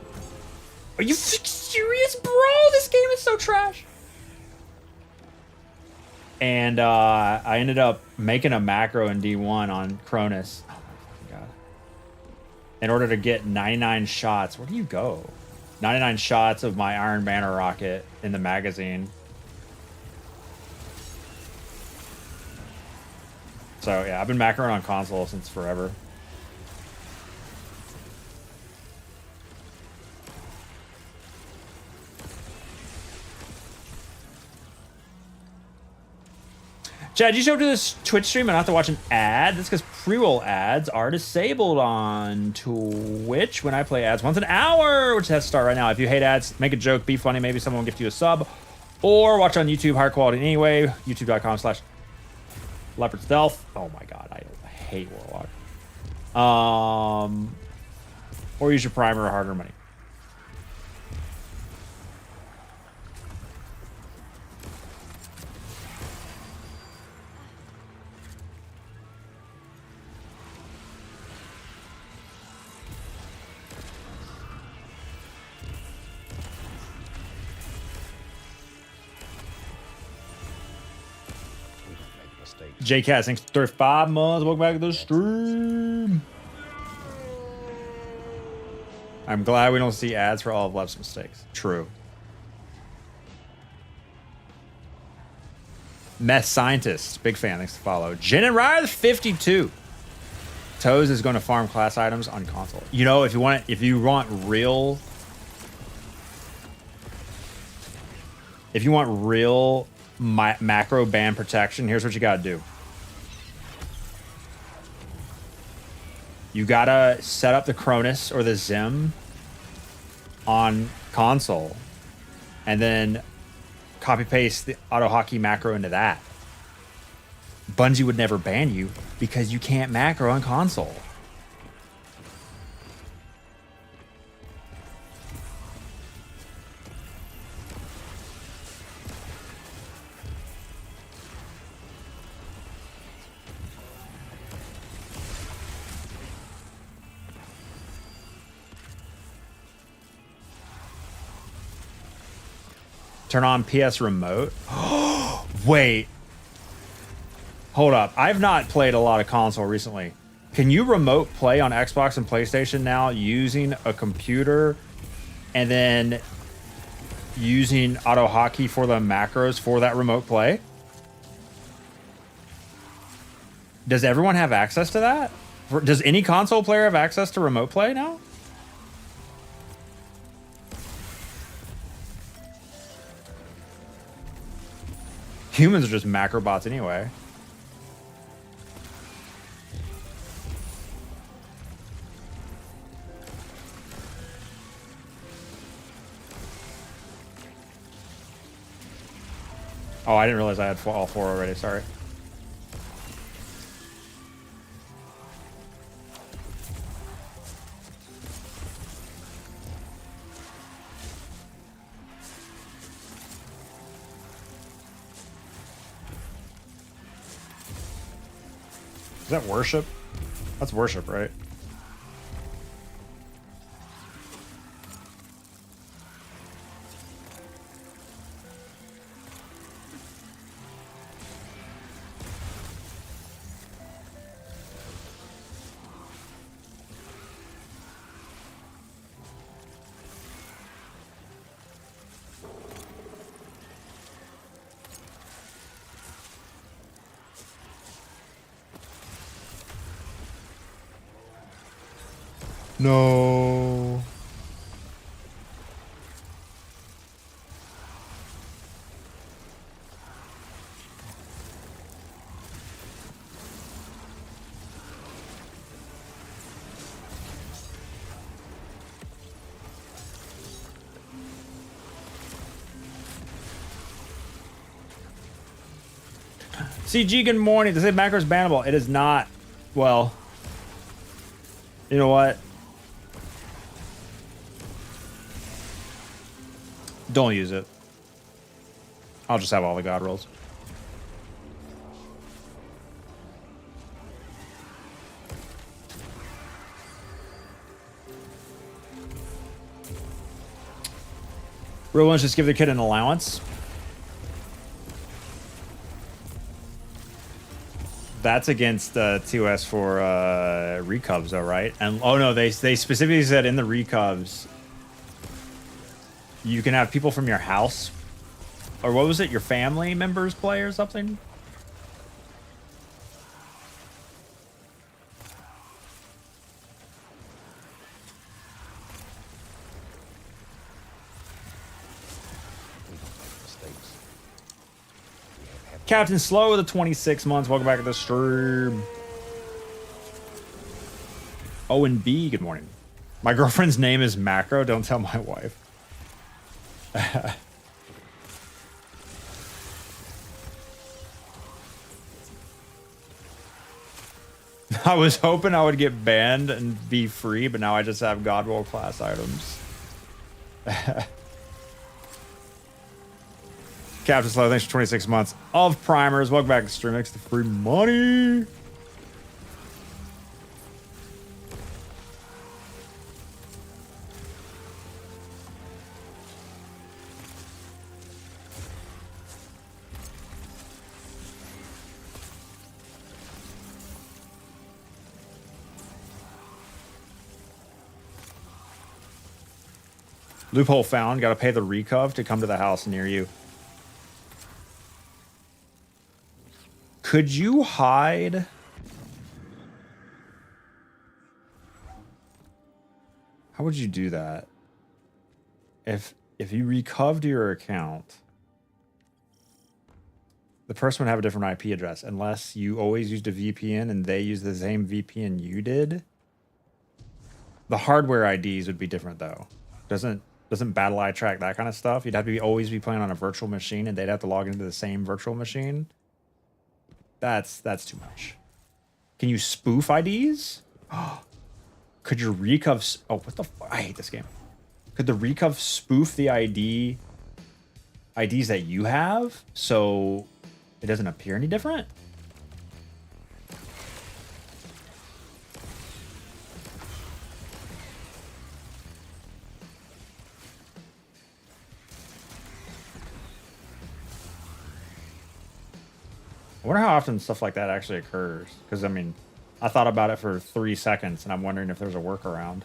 Are you serious, bro? This game is so trash. And I ended up making a macro in D1 on Cronus. Oh my god. In order to get 99 shots. Where do you go? 99 shots of my Iron Banner rocket in the magazine. So yeah, I've been macroing on console since forever. Chad, you show up to this Twitch stream and not have to watch an ad? That's because pre-roll ads are disabled on Twitch when I play ads once an hour, which has to start right now. If you hate ads, make a joke, be funny, maybe someone will gift you a sub. Or watch on YouTube, higher quality anyway, youtube.com/Leopard Stealth. Oh my god, I hate Warlock. Or use your primer or harder money. JCat, thanks for 35 months. Welcome back to the stream. I'm glad we don't see ads for all of Lev's mistakes. True. Mess Scientist, big fan. Thanks to follow. Jen and Ryder 52. Toes is going to farm class items on console. You know, if you want real macro ban protection, here's what you gotta do. You gotta set up the Cronus or the Zim on console and then copy paste the auto hockey macro into that. Bungie would never ban you because you can't macro on console. Turn on PS Remote. Wait. Hold up. I've not played a lot of console recently. Can you remote play on Xbox and PlayStation now using a computer and then using auto hotkey for the macros for that remote play? Does everyone have access to that? Does any console player have access to remote play now? Humans are just macro bots anyway. Oh, I didn't realize I had all four already. Sorry. Is that worship? That's worship, right? No. CG, good morning. They say macro is bannable. It is not. Well, you know what? Don't use it. I'll just have all the god rolls. Real ones just give their kid an allowance. That's against TOS for recubs, though, right? And oh no, they specifically said in the recubs you can have people from your house, or what was it, your family members play or something. Captain Slow with the 26 months. Welcome back to the stream. Owen B, good morning. My girlfriend's name is Macro. Don't tell my wife. I was hoping I would get banned and be free, but now I just have God roll class items. Captain Slow, thanks for 26 months of primers. Welcome back to stream. Thanks to free money. Loophole found. Got to pay the recov to come to the house near you. Could you hide? How would you do that? If you recoved your account, the person would have a different IP address unless you always used a VPN and they used the same VPN you did. The hardware IDs would be different though. Doesn't BattlEye track that kind of stuff? You'd have to always be playing on a virtual machine and they'd have to log into the same virtual machine. That's too much. Can you spoof IDs? Could your recov... Oh, what the... I hate this game. Could the recov spoof the IDs that you have so it doesn't appear any different? I wonder how often stuff like that actually occurs. Because, I mean, I thought about it for 3 seconds, and I'm wondering if there's a workaround.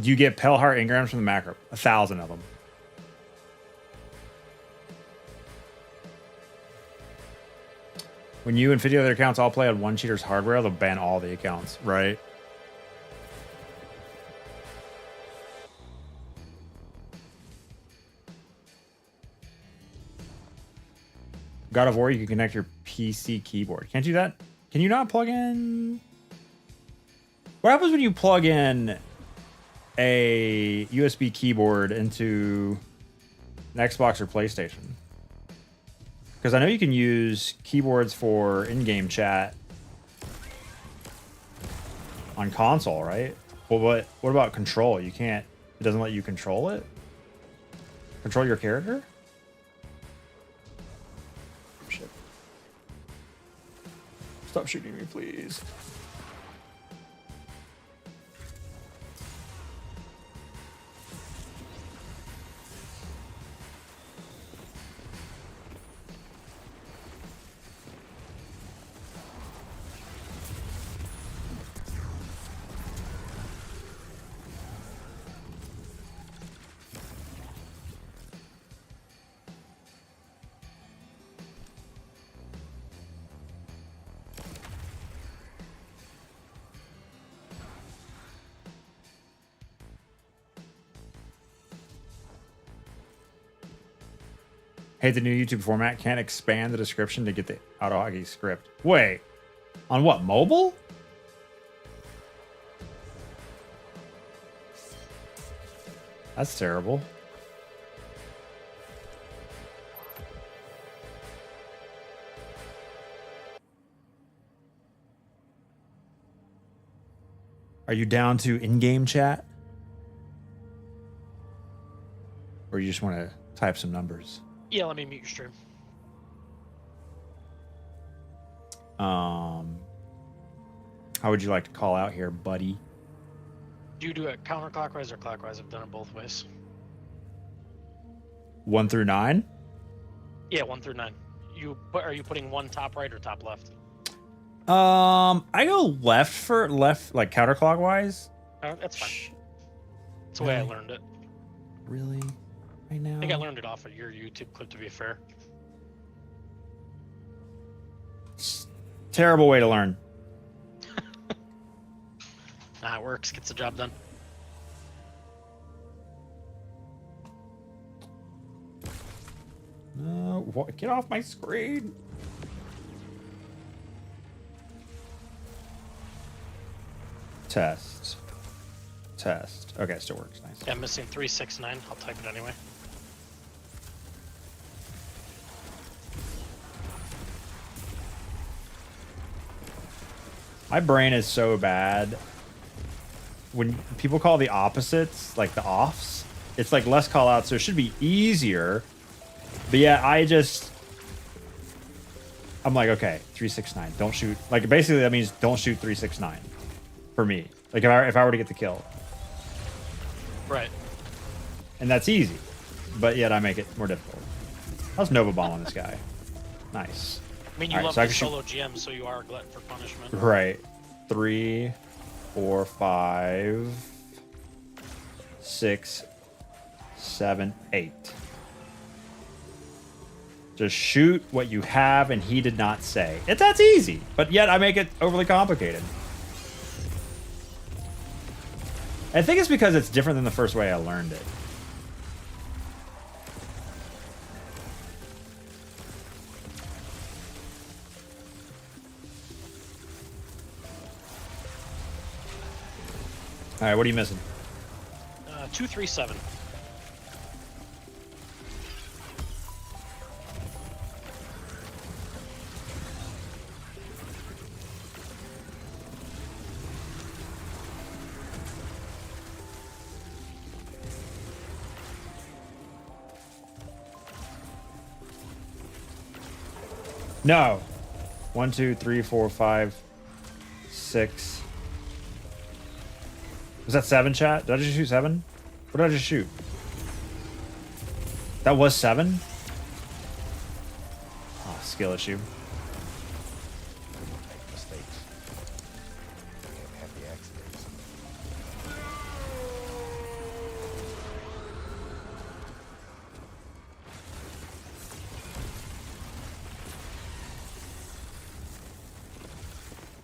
Do you get Pale Heart engrams from the macro? 1,000 of them. When you and 50 other accounts all play on one cheater's hardware, they'll ban all the accounts, right? God of War, you can connect your PC keyboard. Can't do that? Can you not plug in? What happens when you plug in a USB keyboard into Xbox or PlayStation? Because I know you can use keyboards for in-game chat on console, right? Well, what about control? You can't. It doesn't let you control it. Control your character? Shit. Stop shooting me, please. Hey, the new YouTube format can't expand the description to get the auto hockey script. Wait, on what, mobile? That's terrible. Are you down to in-game chat? Or you just want to type some numbers? Yeah, let me mute your stream. How would you like to call out here, buddy? Do you do it counterclockwise or clockwise? I've done it both ways. 1 through 9? Yeah, 1 through 9. Are you putting one top right or top left? I go left, like counterclockwise. That's fine. That's the way I learned it. Really? Right now? I think I learned it off of your YouTube clip, to be fair. Terrible way to learn. Nah, it works. Gets the job done. No, get off my screen. Test. Okay, it still works. Nice. Yeah, I'm missing 369. I'll type it anyway. My brain is so bad. When people call the opposites, like the offs, it's like less call outs, so it should be easier. But yeah, I'm like, okay, 369, don't shoot. Like basically that means don't shoot 369 for me. Like if I were to get the kill. Right. And that's easy. But yet I make it more difficult. How's Nova Ball on this guy? Nice. I mean, you love the solo GM, so you are a glutton for punishment. Right. 3, 4, 5, 6, 7, 8. Just shoot what you have and he did not say. That's easy, but yet I make it overly complicated. I think it's because it's different than the first way I learned it. All right, what are you missing? 237. No. 1, 2, 3, 4, 5, 6. Was that 7, chat? Did I just shoot 7? What did I just shoot? That was 7? Oh, skill issue. Make mistakes. We have happy accidents.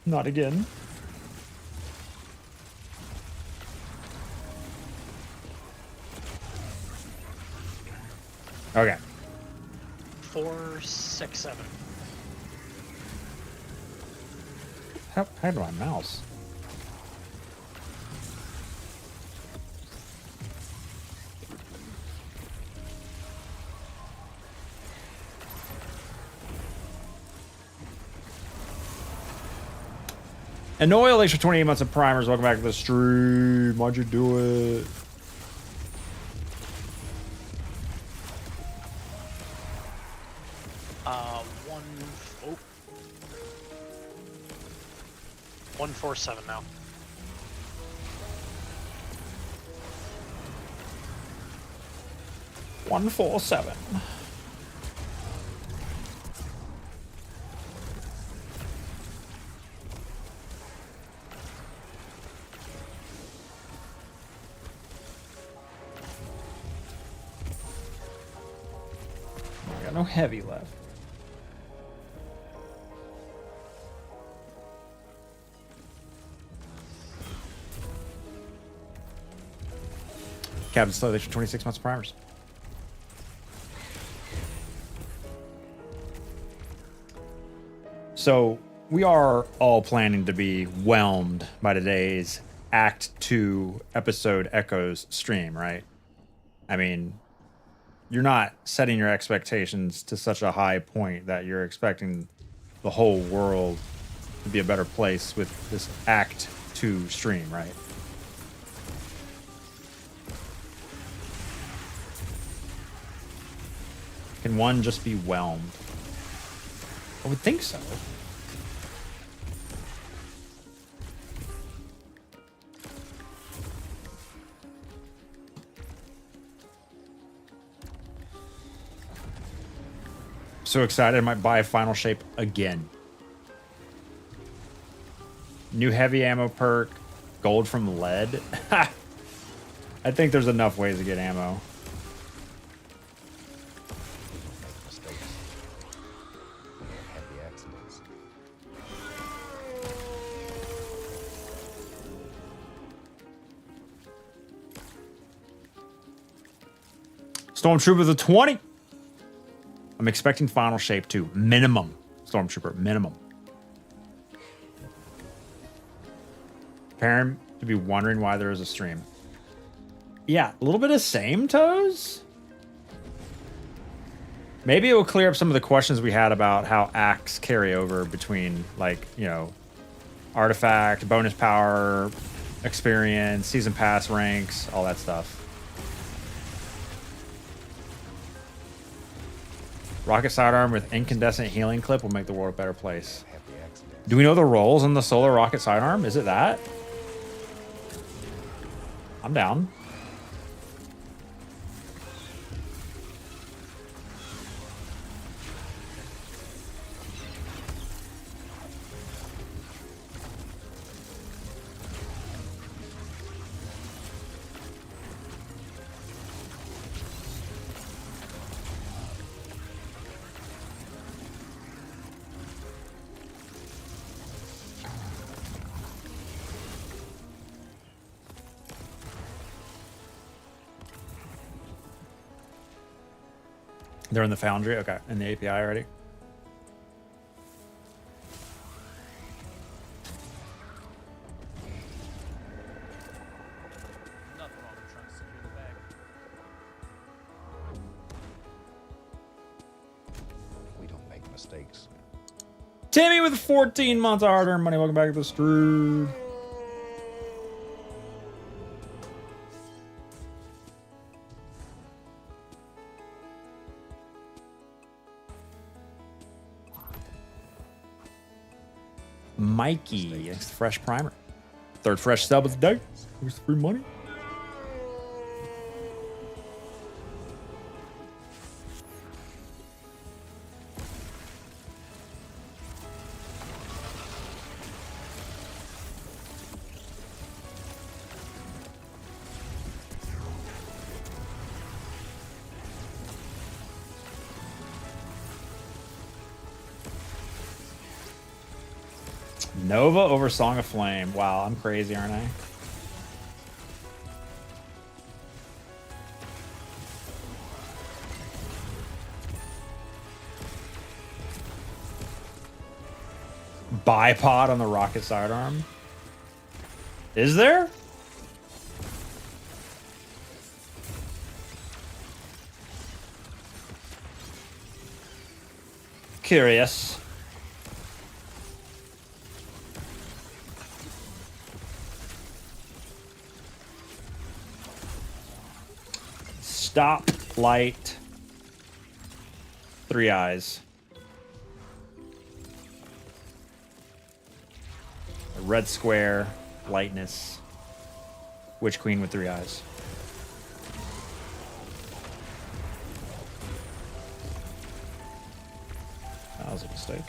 Not again. Okay. 4, 6, 7. How do I mouse? And Oil, thanks for 28 months of primers. Welcome back to the stream. Why'd you do it? One. Oh. 147 now. One 4-7. I got no heavy left. Captain Slow, thanks for 26 months of primers. So we are all planning to be whelmed by today's Act 2 episode Echoes stream, right? I mean, you're not setting your expectations to such a high point that you're expecting the whole world to be a better place with this Act 2 stream, right? Can one just be whelmed? I would think so. So excited I might buy a Final Shape again. New heavy ammo perk, gold from lead. I think there's enough ways to get ammo. Stormtrooper the 20. I'm expecting Final Shape 2. Minimum. Stormtrooper. Minimum. Parent to be wondering why there is a stream. Yeah, a little bit of same toes. Maybe it will clear up some of the questions we had about how acts carry over between, like, you know, artifact, bonus power, experience, season pass ranks, all that stuff. Rocket sidearm with incandescent healing clip will make the world a better place. Do we know the roles in the solar rocket sidearm? Is it that? I'm down. They're in the Foundry? Okay. In the API already? We don't make mistakes. Timmy with 14 months of hard-earned money. Welcome back to the stream. Mikey, it's fresh primer. Third fresh sub of the day. Here's the free money. Nova over Song of Flame. Wow, I'm crazy, aren't I? Bipod on the rocket sidearm. Is there? Curious. Stop, light, 3 eyes. A red square, lightness, Witch Queen with 3 eyes. That was a mistake.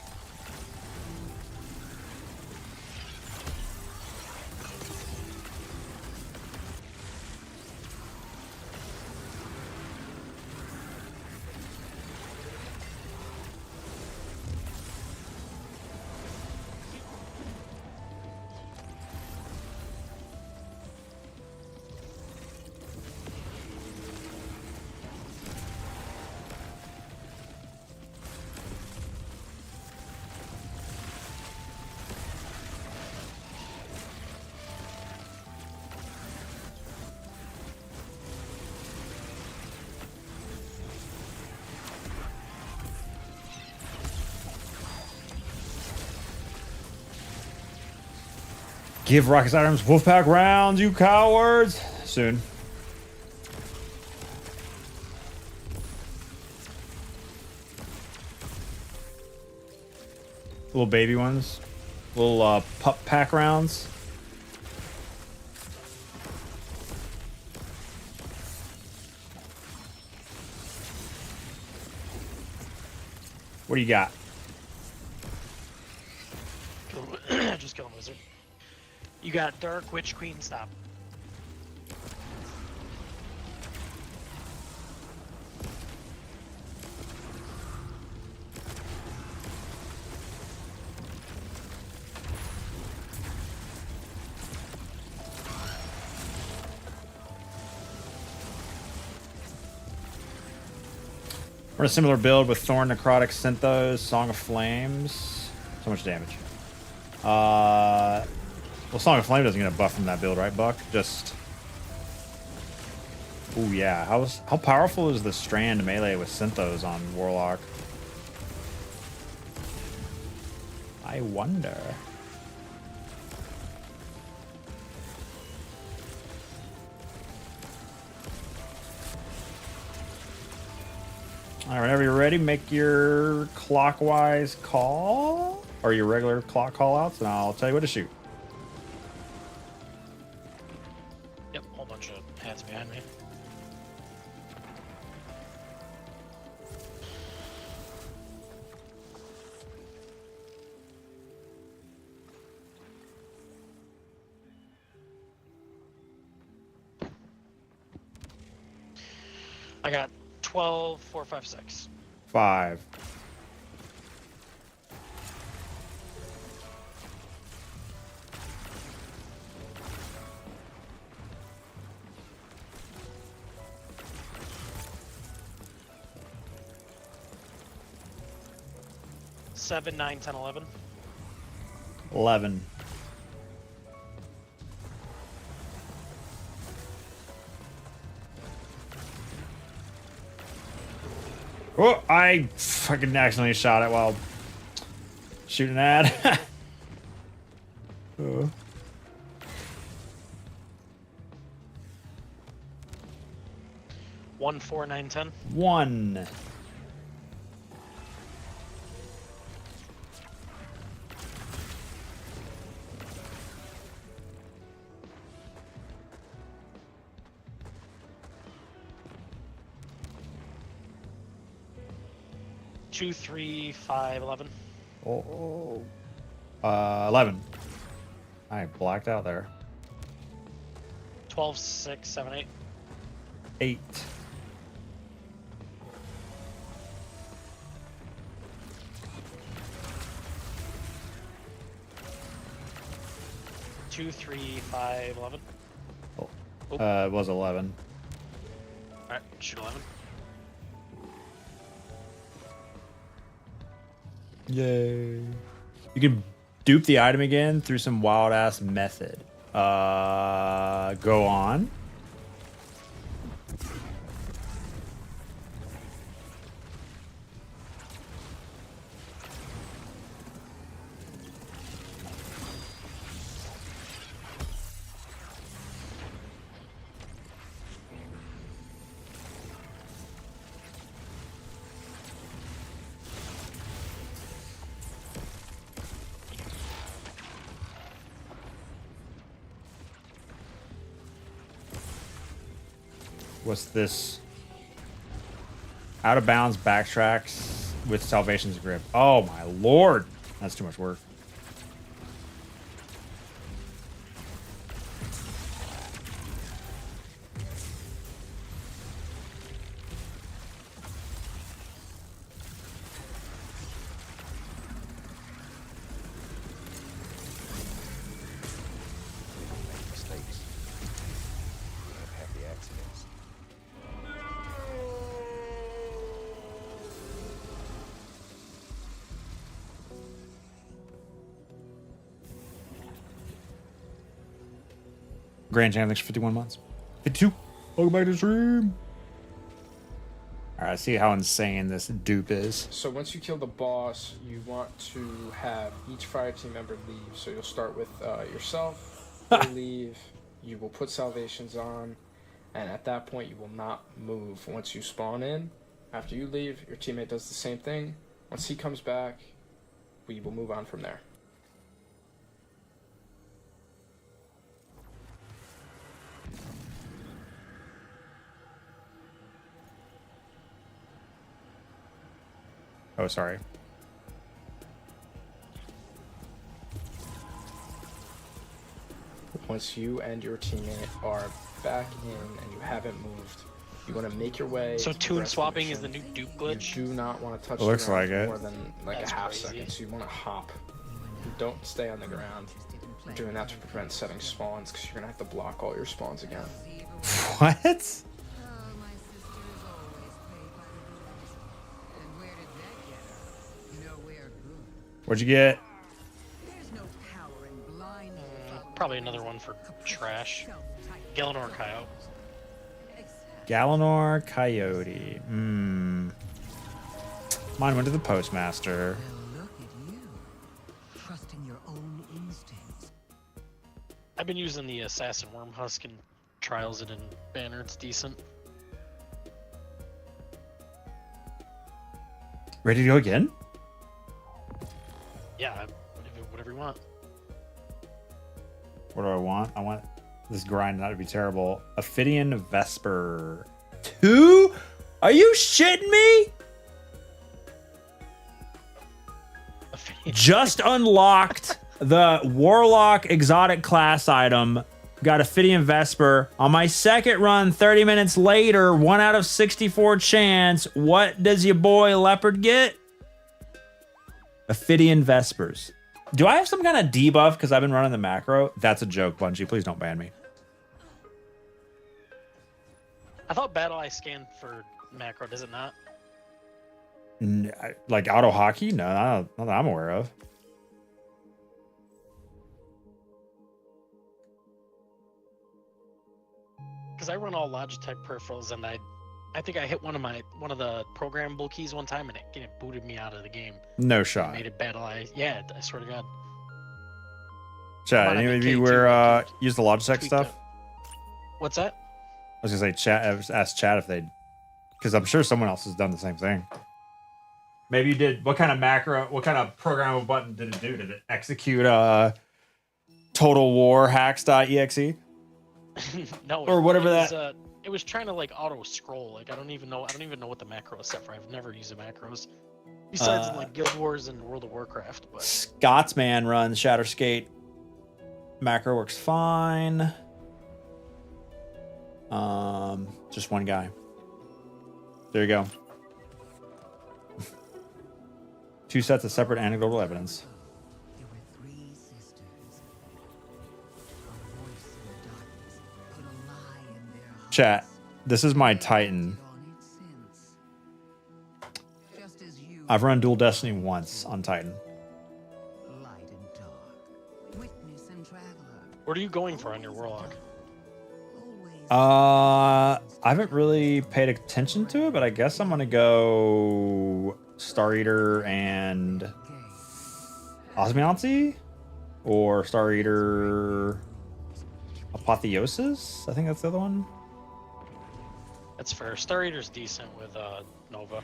Give Rockets items Wolfpack rounds, you cowards! Soon. Little baby ones. Little pup pack rounds. What do you got? Just kill him, wizard. You got Dark Witch Queen, stop. We're in a similar build with Thorn, Necrotic, Synthos, Song of Flames. So much damage. Well, Song of Flame doesn't get a buff from that build, right, Buck? Just... Ooh, yeah. How powerful is the Strand melee with Synthos on Warlock? I wonder. Alright, whenever you're ready, make your clockwise call, or your regular clock callouts, and I'll tell you what to shoot. Yep, whole bunch of hands behind me. I got 12, 4, 5, 6. 5. Seven, 9, 10, 11. 11. Oh, I fucking accidentally shot it while shooting at. Oh. 1, 4, 9, 10. 1. Two, 3, 5, 11. Oh. 11. I blacked out there. 12, 6, 7, 8. 8. Two, 3, 5, 11. Oh. It was 11. Alright, shoot 11. Yay. You can dupe the item again through some wild ass method. Go on. What's this? Out of bounds backtracks with Salvation's grip. Oh my lord. That's too much work. Mistakes. We have happy accidents. Grand Jam, thanks for 51 months. 52. Welcome back to the stream. Alright, I see how insane this dupe is. So once you kill the boss, you want to have each fire team member leave. So you'll start with yourself, you'll leave, you will put salvations on, and at that point you will not move once you spawn in. After you leave, your teammate does the same thing. Once he comes back, we will move on from there. Oh, sorry. Once you and your teammate are back in and you haven't moved, you want to make your way. So to the tune rest of swapping the is the new mission. dupe glitch? You do not want to touch It looks the ground like it. more than like That's a half crazy. second. So you want to hop. You don't stay on the ground. You're doing that to prevent setting spawns because you're gonna have to block all your spawns again. What? What'd you get? Probably another one for trash. Galanor Coyote. Galanor Coyote. Mine went to the postmaster. Trusting your own instincts. I've been using the Assassin Wormhusk and trials it in Banner. It's decent. Ready to go again? Yeah, whatever you want. What do I want? I want this grind not to be terrible. Ophidian Vesper 2? Are you shitting me? Just unlocked the Warlock exotic class item. Got Ophidian Vesper. On my second run, 30 minutes later, 1 out of 64 chance. What does your boy Leopard get? Ophidian Vespers. Do I have some kind of debuff because I've been running the macro? That's a joke, Bungie. Please don't ban me. I thought Battle Eye scanned for macro. Does it not? Like auto hockey? No, not that I'm aware of. Because I run all Logitech peripherals, and I think I hit one of the programmable keys one time, and it booted me out of the game. No shot. Made it Battle Eye. Yeah, I swear to God. Chat, any of you were use the Logitech stuff? What's that? I was gonna say chat. Ask chat if they, because I'm sure someone else has done the same thing. Maybe you did. What kind of macro? What kind of programmable button did it do? Did it execute Total War hacks.exe? No, or whatever it was, that. It was trying to like auto scroll. Like I don't even know what the macro is set for. I've never used the macros besides in like Guild Wars and World of Warcraft. But Scotsman runs Shatterskate. Macro works fine. Just one guy. There you go. 2 sets of separate anecdotal evidence. Chat, this is my Titan. I've run Dual Destiny once on Titan. what are you going for on your Warlock? I haven't really paid attention to it, but I guess I'm gonna go Star Eater and Osmioncy, or Star Eater Apotheosis. I think that's the other one. That's fair. Star Eater's decent with Nova.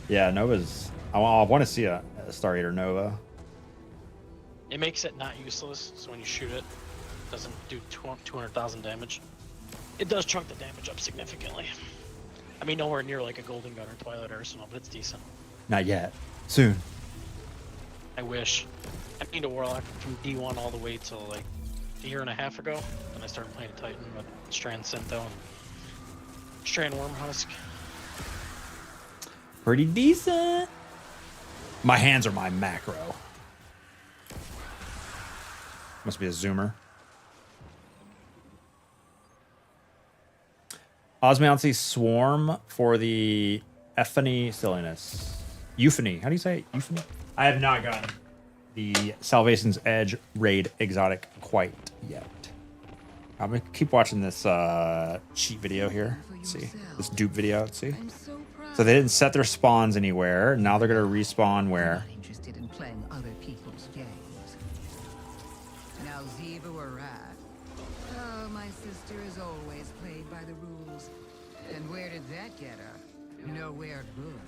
Yeah, Nova's. I want to see a Star Eater Nova. It makes it not useless, so when you shoot it, it doesn't do 200,000 damage. It does chunk the damage up significantly. I mean, nowhere near like a Golden Gun or Twilight Arsenal, but it's decent. Not yet. Soon. I wish. I made a Warlock from D1 all the way till like a year and a half ago. Then I started playing Titan with Strand Cento and Strand Wormhusk. Pretty decent. My hands are my macro. Must be a zoomer. Osmouncy Swarm for the Euphony silliness. Euphony. How do you say it? Euphony? I have not gotten the Salvation's Edge raid exotic quite yet. I'm gonna keep watching this cheat video here. Let's see. This dupe video. Let's see. So they didn't set their spawns anywhere. Now they're gonna respawn where? Interested in playing other people's games. Now Ziva were right. Oh, my sister has always played by the rules. And where did that get her? Nowhere good.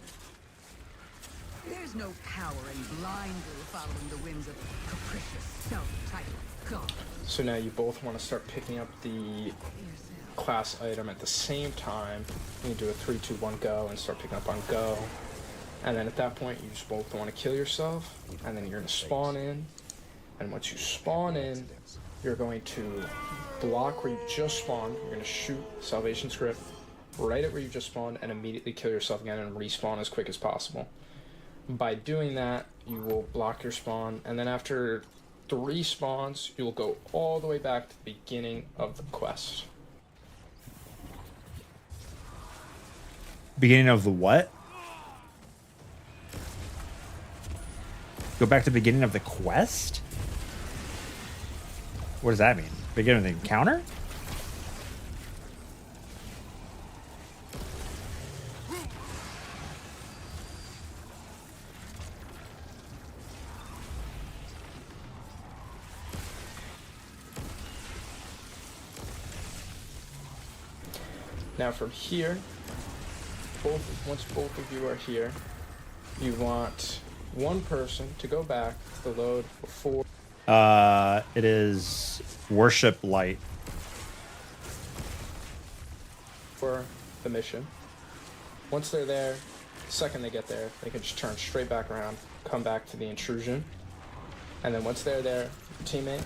There's no power in blindly following the whims of capricious, self-titled gods. So now you both want to start picking up the class item at the same time. You do a 3, 2, 1 go and start picking up on go. And then at that point, you just both want to kill yourself. And then you're going to spawn in. And once you spawn in, you're going to block where you just spawned. You're going to shoot Salvation Script right at where you just spawned and immediately kill yourself again and respawn as quick as possible. By doing that, you will block your spawn, and then after 3 spawns, you'll go all the way back to the beginning of the quest. Beginning of the what? Go back to the beginning of the quest? What does that mean? Beginning of the encounter? Now from here, once both of you are here, you want one person to go back to the load before. It is Worship Light. For the mission. Once they're there, the second they get there, they can just turn straight back around, come back to the intrusion, and then once they're there, teammate,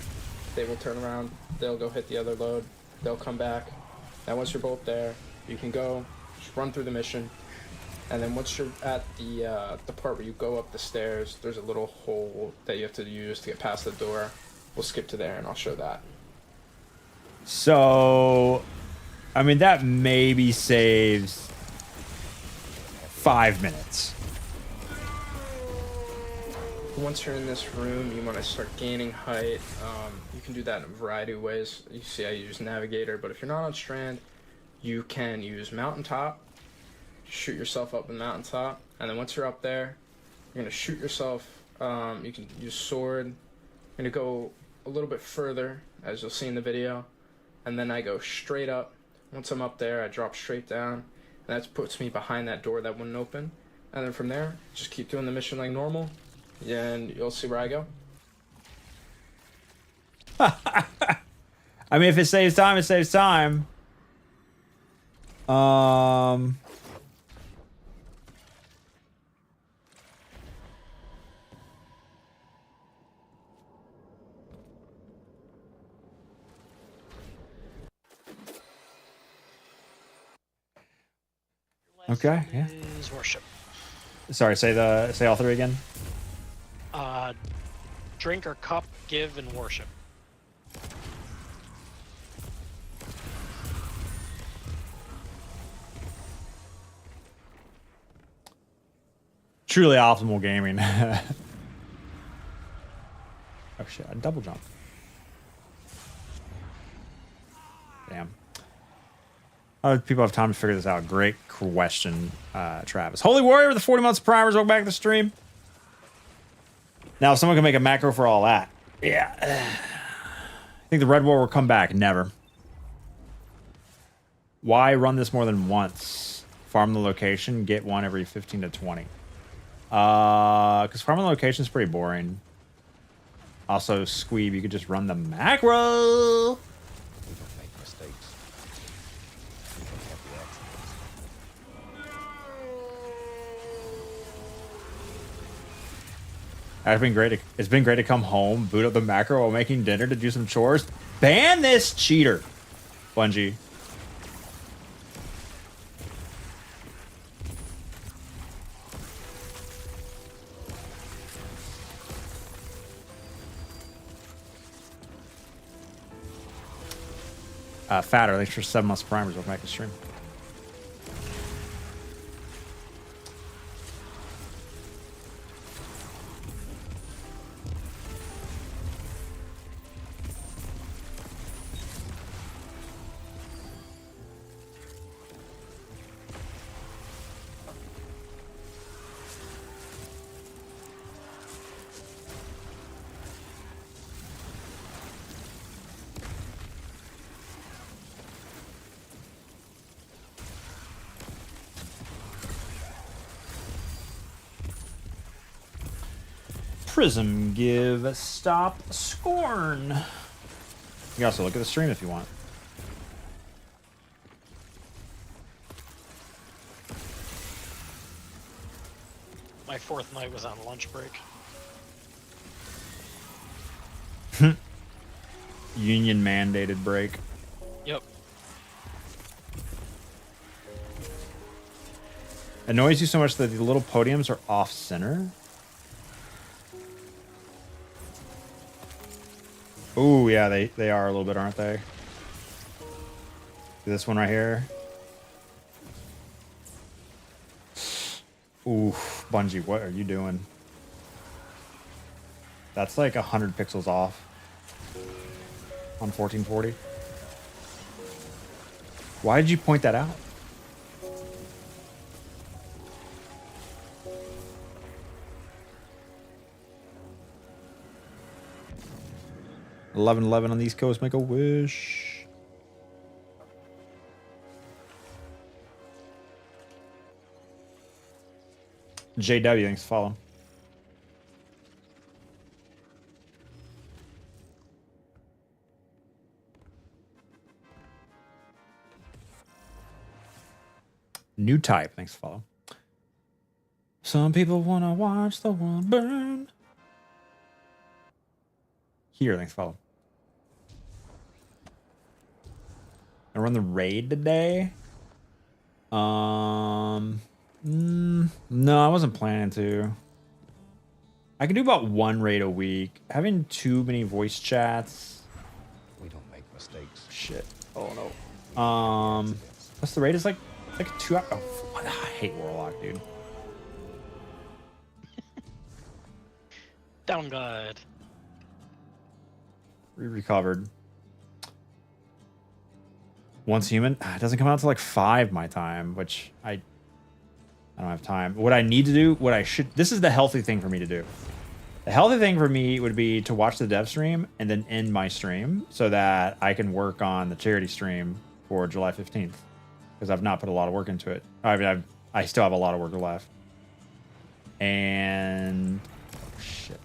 they will turn around, they'll go hit the other load, they'll come back. Now once you're both there, you can go, just run through the mission, and then once you're at the part where you go up the stairs, there's a little hole that you have to use to get past the door. We'll skip to there and I'll show that. So, I mean, that maybe saves 5 minutes. Once you're in this room, you want to start gaining height. You can do that in a variety of ways. You see I use Navigator, but if you're not on Strand, you can use Mountaintop. Shoot yourself up in Mountaintop, and then once you're up there, you're going to shoot yourself. You can use Sword. You're going to go a little bit further, as you'll see in the video, and then I go straight up. Once I'm up there, I drop straight down, and that puts me behind that door that wouldn't open. And then from there, just keep doing the mission like normal, and you'll see where I go. I mean, if it saves time, it saves time. Okay, yeah. Is worship. Sorry, say all 3 again. Drink or cup, give, and worship. Truly optimal gaming. Oh shit, I double jump. Damn. How do people have time to figure this out? Great question, Travis. Holy Warrior with the 40 months primers. Welcome back to the stream. Now, if someone can make a macro for all that. Yeah. I think the Red War will come back. Never. Why run this more than once? Farm the location, get one every 15 to 20. Because farming the location is pretty boring. Also, Squeeb, you could just run the macro. We don't make mistakes. It's been great to come home, boot up the macro while making dinner to do some chores. Ban this cheater, Bungie. Fatter, thanks for 7 months primers. Welcome back to stream. Prism give stop scorn. You can also look at the stream if you want. My 4th night was on lunch break. Union mandated break. Yep. Annoys you so much that the little podiums are off center. Ooh, yeah, they are a little bit, aren't they? This one right here. Ooh, Bungie, what are you doing? That's like 100 pixels off on 1440. Why did you point that out? $11.11 on the East Coast. Make a wish. JW, thanks for following. New type, thanks for following. Some people want to watch the world burn. Here, thanks for following. I run the raid today. No, I wasn't planning to. I can do about 1 raid a week. Having too many voice chats. We don't make mistakes. Shit. Oh no. Plus the raid is like 2 hours. Oh, I hate Warlock, dude. Down guide. Recovered. Once human, it doesn't come out till like 5 my time, which I don't have time. What I need to do, this is the healthy thing for me to do. The healthy thing for me would be to watch the dev stream and then end my stream so that I can work on the charity stream for July 15th. Because I've not put a lot of work into it. I mean, I still have a lot of work left. And shit.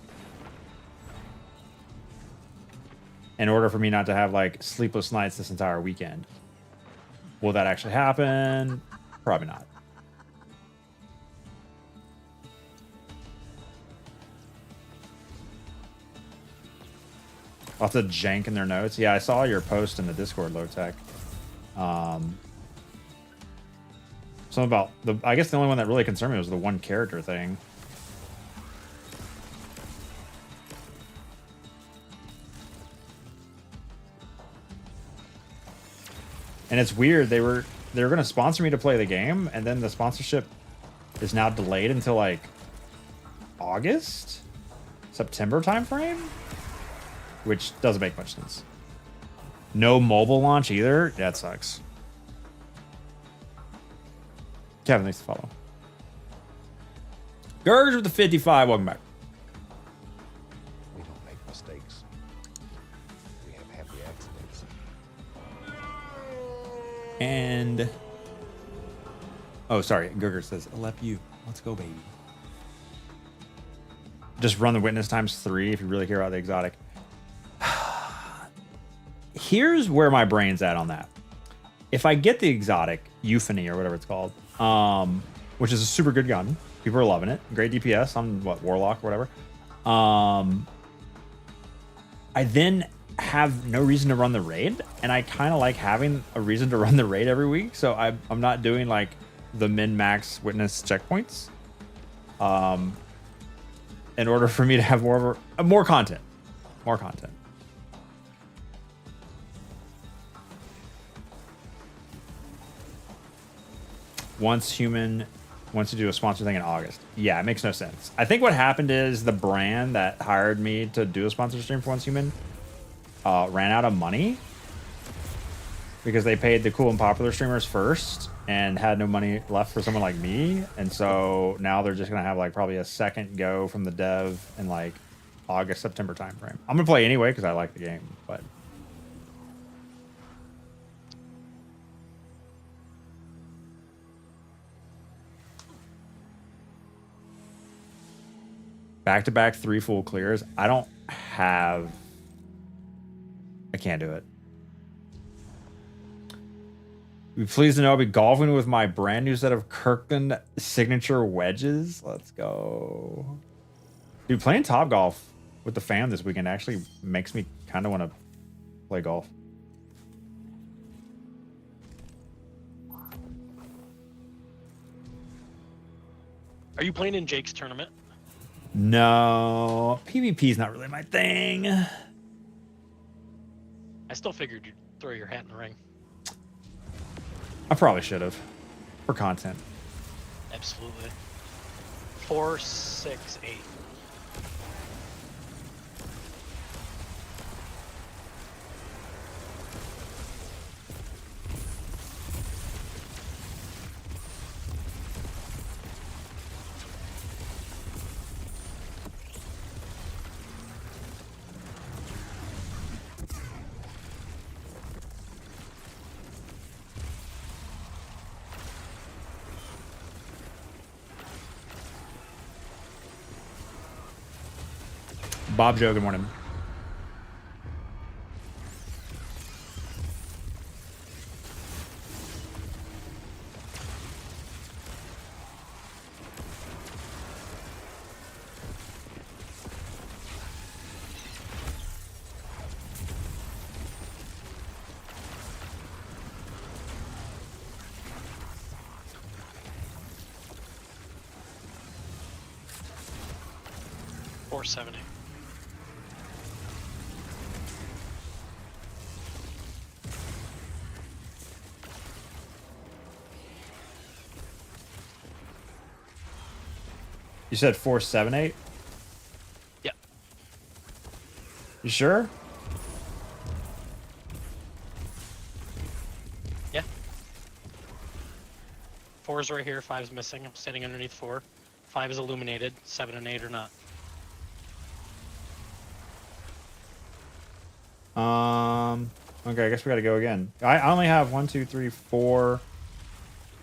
In order for me not to have like sleepless nights this entire weekend. Will that actually happen? Probably not. Lots of jank in their notes. Yeah, I saw your post in the Discord, Low Tech. Something about I guess the only one that really concerned me was the one character thing. And it's weird, they were going to sponsor me to play the game, and then the sponsorship is now delayed until like August, September timeframe, which doesn't make much sense. No mobile launch either. That sucks. Kevin, thanks to follow. Gurge with the 55. Welcome back. We don't make mistakes. We have happy accidents. And oh, sorry, Gurger says, "Alep you, let's go, baby." Just run the witness ×3 if you really care about the exotic. Here's where my brain's at on that. If I get the exotic Euphony or whatever it's called, which is a super good gun, people are loving it. Great DPS on what Warlock or whatever. I then have no reason to run the raid, and I kind of like having a reason to run the raid every week. So I'm not doing like the min-max witness checkpoints. In order for me to have more content. Once Human wants to do a sponsor thing in August. Yeah, it makes no sense. I think what happened is the brand that hired me to do a sponsor stream for Once Human ran out of money because they paid the cool and popular streamers first and had no money left for someone like me. And so now they're just going to have like probably a second go from the dev in like August, September timeframe. I'm going to play anyway because I like the game, but back-to-back 3 full clears. I can't do it. Be pleased to know I'll be golfing with my brand new set of Kirkland signature wedges. Let's go. Dude, playing Top Golf with the fam this weekend actually makes me kind of want to play golf. Are you playing in Jake's tournament? No, PvP's not really my thing. I still figured you'd throw your hat in the ring. I probably should have for content. Absolutely. 4, 6, 8. Bob Joe, good morning. .470. You said 478? Yep. You sure? Yeah. 4 is right here, 5 is missing. I'm standing underneath 4. 5 is illuminated, 7 and 8 are not. Okay, I guess we gotta go again. I only have 1, 2, 3, 4.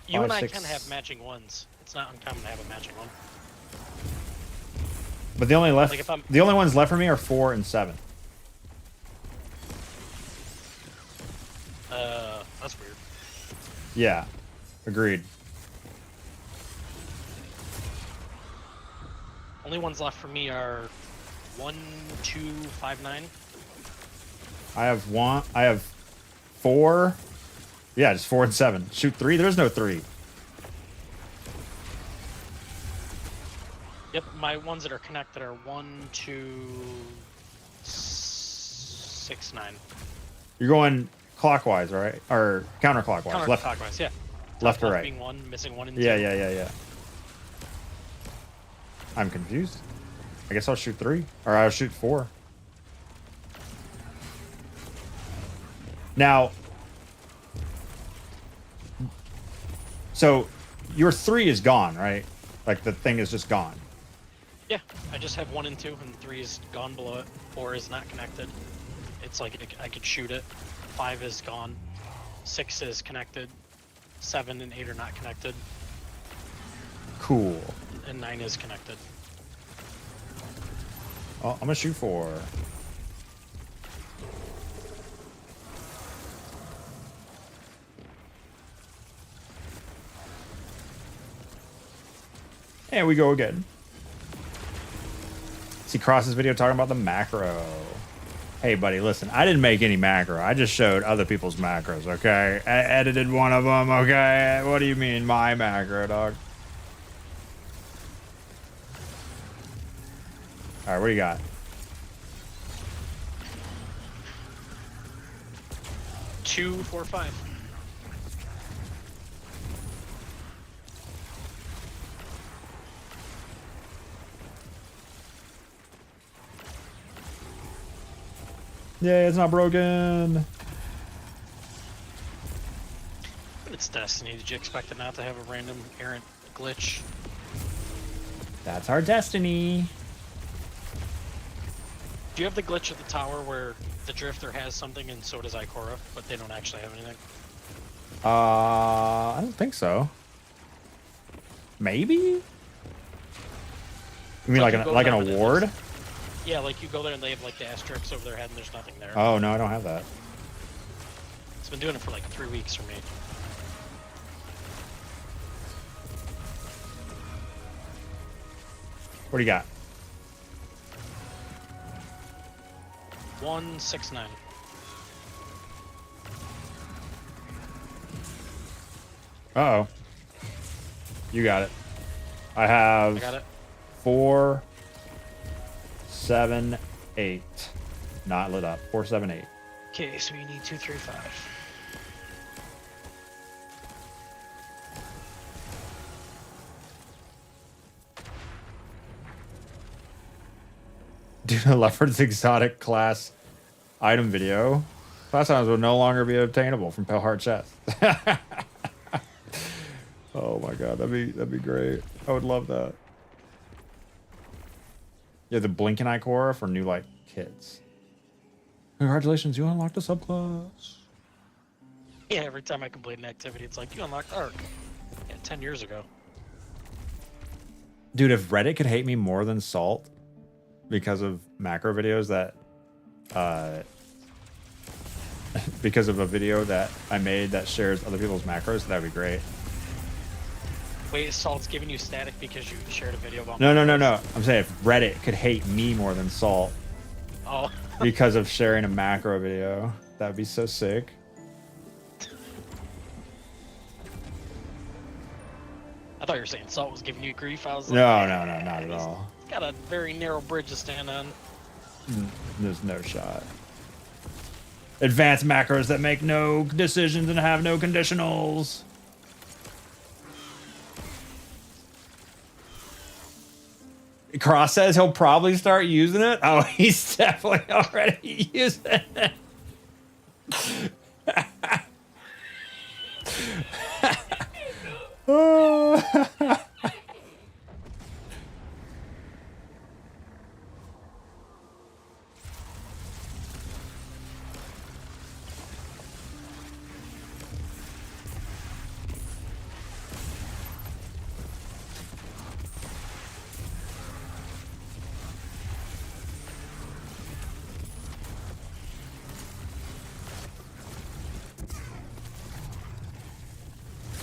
You 5, and I 6. can have matching ones. It's not uncommon to have a matching one. But the only Like if I'm- ones left for me are 4 and 7. That's weird. Yeah, agreed. Only ones left for me are 1, 2, 5, 9. I have 4. Yeah, just 4 and 7. Shoot 3. There's no 3. Yep, my ones that are connected are 1, 2, 6, 9. You're going clockwise, right? Or counterclockwise. Counterclockwise, yeah. Left or Top right? being 1, missing 1 and 2. Yeah. I'm confused. I guess I'll shoot 3. Or I'll shoot 4. Now, so your 3 is gone, right? Like the thing is just gone. Yeah, I just have 1 and 2, and 3 is gone below it. 4 is not connected. It's like I could shoot it. 5 is gone. 6 is connected. 7 and 8 are not connected. Cool. And 9 is connected. Oh, I'm gonna shoot 4. And we go again. See Cross's video talking about the macro. Hey, buddy, listen. I didn't make any macro. I just showed other people's macros, okay? I edited one of them, okay? What do you mean, my macro, dog? All right, what do you got? 2, 4, 5. Yeah, it's not broken. It's Destiny. Did you expect it not to have a random errant glitch? That's our destiny. Do you have the glitch at the tower where the Drifter has something and so does Ikora, but they don't actually have anything? I don't think so. Maybe? You mean like an award? Yeah, like you go there and they have like the asterisks over their head and there's nothing there. Oh, no, I don't have that. It's been doing it for like 3 weeks for me. What do you got? 169. Uh-oh. You got it. I have... I got it. 4, 7, 8. Not lit up. 4, 7, 8. Okay, so you need 2, 3, 5. Due to Leopard's exotic class item video, class items will no longer be obtainable from Pale Heart Chest. Oh my god, that'd be great. I would love that. Yeah, the Blinking Ikora for new like kits. Congratulations, you unlocked a subclass. Yeah, every time I complete an activity, it's like, you unlocked Arc. Yeah, 10 years ago. Dude, if Reddit could hate me more than Salt because of macro videos that because of a video that I made that shares other people's macros, that'd be great. Wait, Salt's giving you static because you shared a video about No. I'm saying if Reddit could hate me more than Salt Oh. because of sharing a macro video, that'd be so sick. I thought you were saying Salt was giving you grief. I was like, No, not at all. He's got a very narrow bridge to stand on. There's no shot. Advanced macros that make no decisions and have no conditionals. Cross says he'll probably start using it. Oh, he's definitely already using it.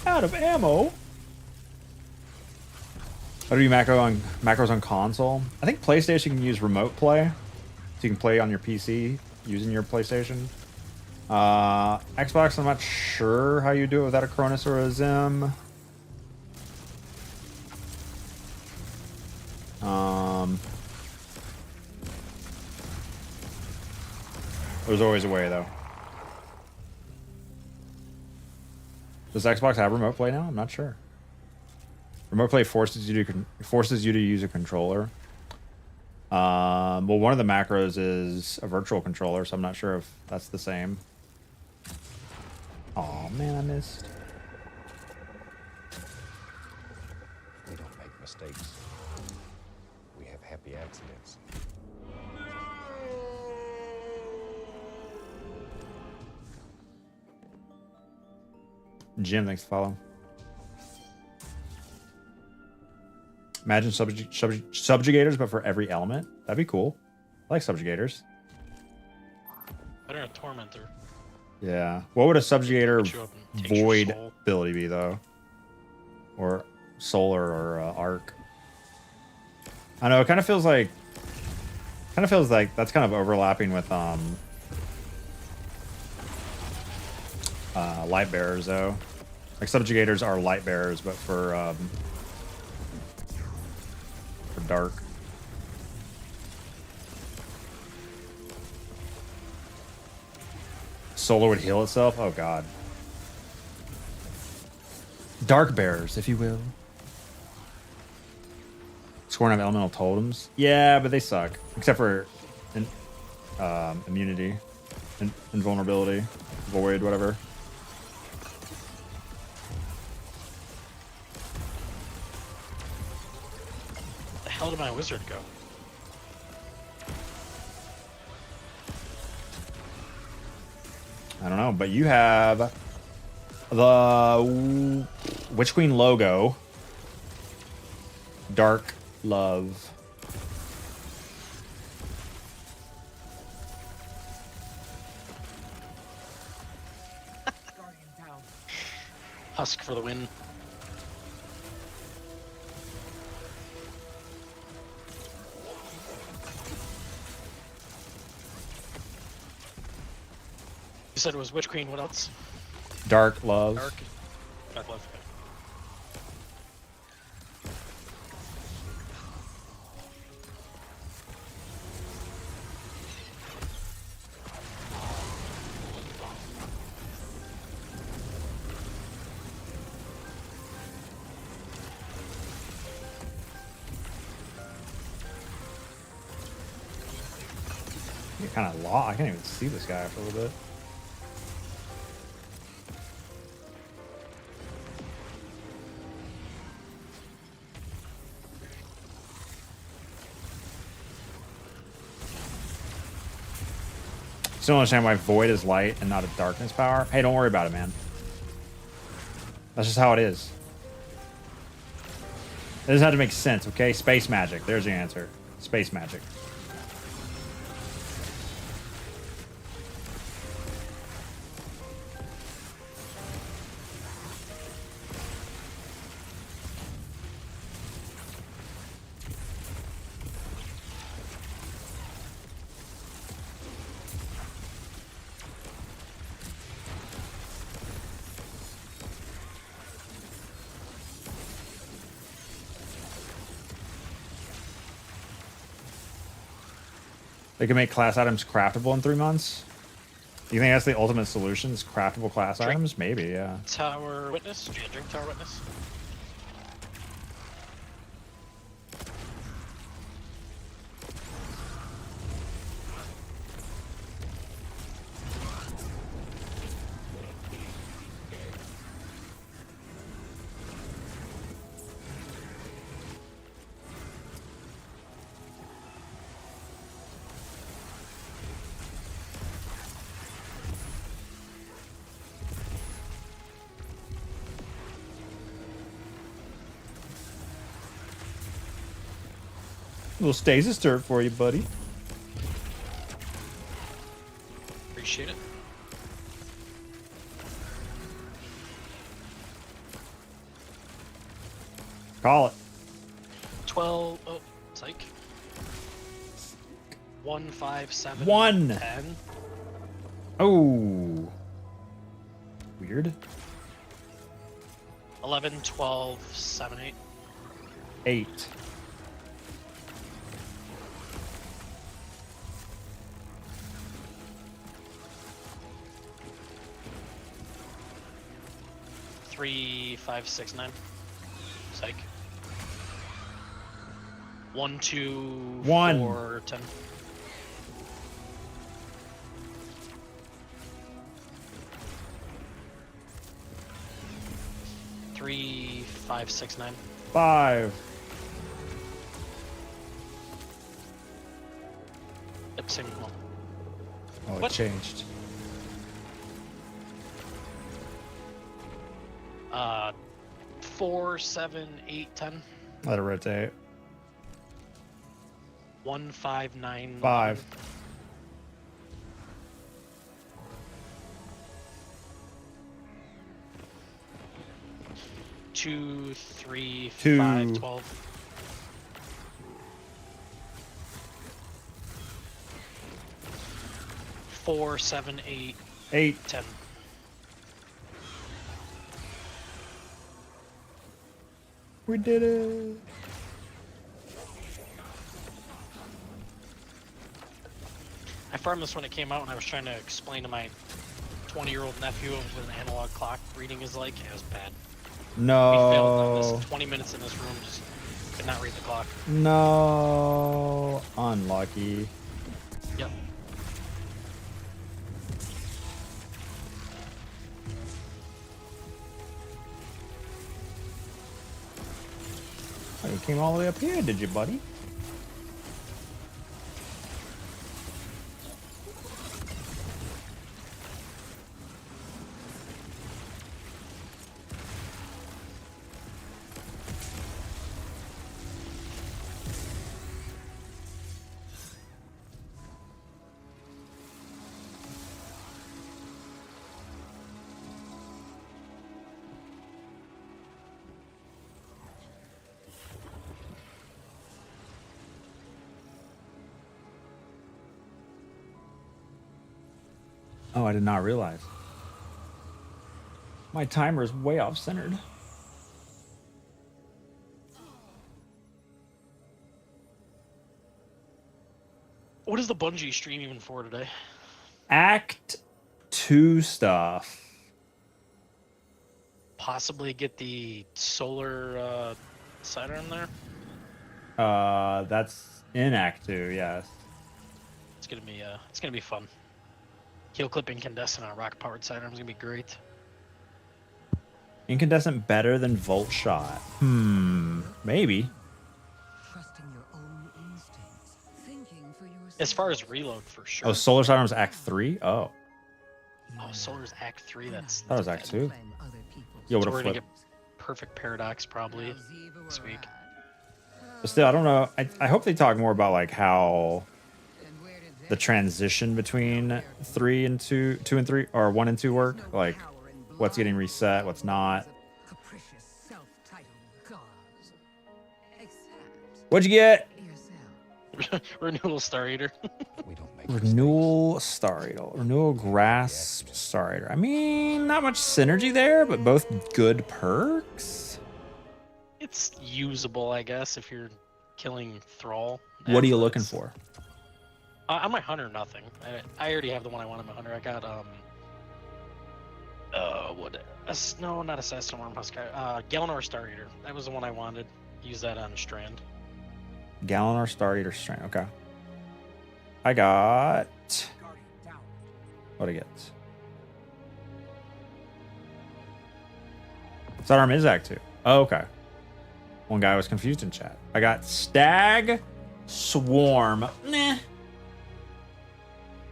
Out of ammo. How do you macros on console? I think PlayStation can use remote play, so you can play on your PC using your PlayStation. Xbox, I'm not sure how you do it without a Cronus or a Zim. There's always a way though. Does Xbox have remote play now? I'm not sure. Remote play forces you to use a controller. Well, one of the macros is a virtual controller, so I'm not sure if that's the same. Oh man, I missed. We don't make mistakes. We have happy accidents. Jim, thanks for following. Imagine subjugators, but for every element. That'd be cool. I like subjugators. Better than a Tormentor. Yeah. What would a subjugator Put you up and takes your void soul. ability be, though? Or solar or arc? I know, it kind of feels like Kind of feels like that's kind of overlapping with light bearers though. Like subjugators are light bearers, but for dark. Solar would heal itself? Oh god. Dark bearers, if you will. Scoring of elemental totems? Yeah, but they suck. Except for immunity. Invulnerability. Void, whatever. The hell did my wizard go? I don't know, but you have the Witch Queen logo. Dark Love. Husk for the win. You said it was Witch Queen, what else? Dark Love. Dark Love. Okay. You're kind of lost. I can't even see this guy for a little bit. Still don't understand why Void is light and not a darkness power. Hey, don't worry about it, man. That's just how it is. It doesn't have to make sense, okay? Space magic. There's the answer. Space magic. They can make class items craftable in 3 months. You think that's the ultimate solution? Is craftable class items? Maybe, yeah. Tower Witness? Do you drink Tower Witness? Little stasis turret for you, buddy. Appreciate it. Call it. 12. Oh, psych. 1, 5, 7. 1. 10. Oh. Weird. 11, 12, 7, 8. 8. Three, 5, 6, 9. Psych. 1, 2, 1. 4, 10. Three, 5, 6, 9. 5. Yep, same one. Oh, it What? changed. 4, 7, 8, 10. Let it rotate. 1, 5, 9. 5. 2, 3, 2. 5, 12. 4, 7, 8, 8, 10. We did it. I farmed this when it came out, and I was trying to explain to my 20-year-old nephew what an analog clock reading is like. It was bad. No. We failed on this. 20 minutes in this room, just could not read the clock. No. Unlucky. Yep. Oh, you came all the way up here, did you, buddy? Oh, I did not realize. My timer is way off centered. What is the Bungie stream even for today? Act 2 stuff. Possibly get the solar sidearm there. That's in Act 2, yes. It's gonna be fun. Heel clip incandescent on a rocket powered sidearm is gonna be great. Incandescent better than Volt Shot. Maybe. As far as reload, for sure. Oh, Solar Sidearm's Act 3? Oh. Oh, Solar's Act 3. That's That was Act 2. Yo, what so a we're gonna flip. get perfect paradox probably this week. But still, I don't know. I hope they talk more about like how the transition between 3 and 2 and 3, or 1 and 2 work. Like, what's getting reset, what's not. What'd you get? Renewal Star Eater. Renewal Star Eater. Renewal Grasp Star Eater. I mean, not much synergy there, but both good perks. It's usable, I guess, if you're killing Thrall. What are you looking for? On my Hunter, nothing. I already have the one I want on my Hunter. I got, no, not Assassin Wormhusk. Galenor Star Eater. That was the one I wanted. Use that on Strand. Galenor Star Eater Strand. Okay. I got... What'd I get? Sidearm is Act 2. Oh, okay. One guy was confused in chat. I got Stag Swarm. Nah.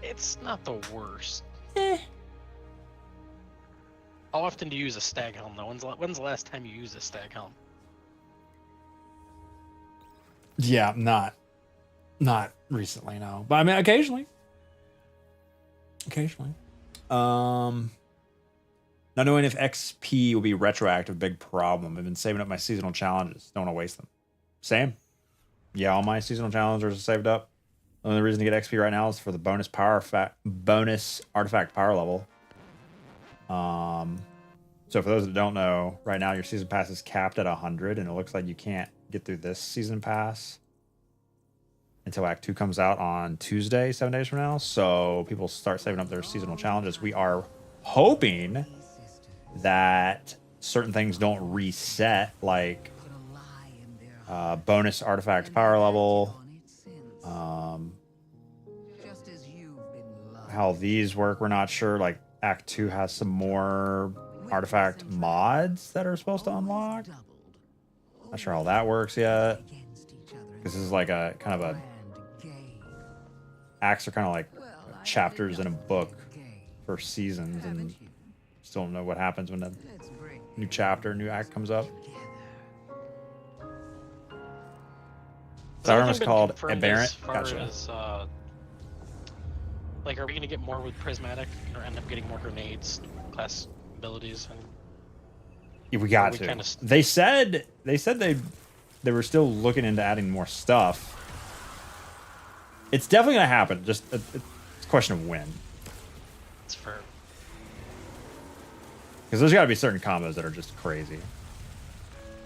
It's not the worst. How often do you use a Stag Helm, though? When's the last time you used a Stag Helm? Yeah, not recently, no. But I mean, occasionally. Not knowing if XP will be retroactive, big problem. I've been saving up my seasonal challenges. Don't want to waste them. Same. Yeah, all my seasonal challenges are saved up. The only reason to get XP right now is for the bonus artifact power level. So for those that don't know, right now your season pass is capped at 100, and it looks like you can't get through this season pass until Act 2 comes out on Tuesday, 7 days from now. So people start saving up their seasonal challenges. We are hoping that certain things don't reset, like bonus artifact power level. How these work, we're not sure. Like Act 2 has some more artifact mods that are supposed to unlock. Not sure how that works yet. Because this is like a kind of a... Acts are kind of like chapters in a book for seasons, and still don't know what happens when a new chapter, new act comes up. Sidearm is called Aberrant. Gotcha. Like, are we going to get more with Prismatic, or end up getting more grenades, class abilities? And Yeah, we got to. They said they were still looking into adding more stuff. It's definitely gonna happen. Just it's a question of when. That's fair. Because there's got to be certain combos that are just crazy.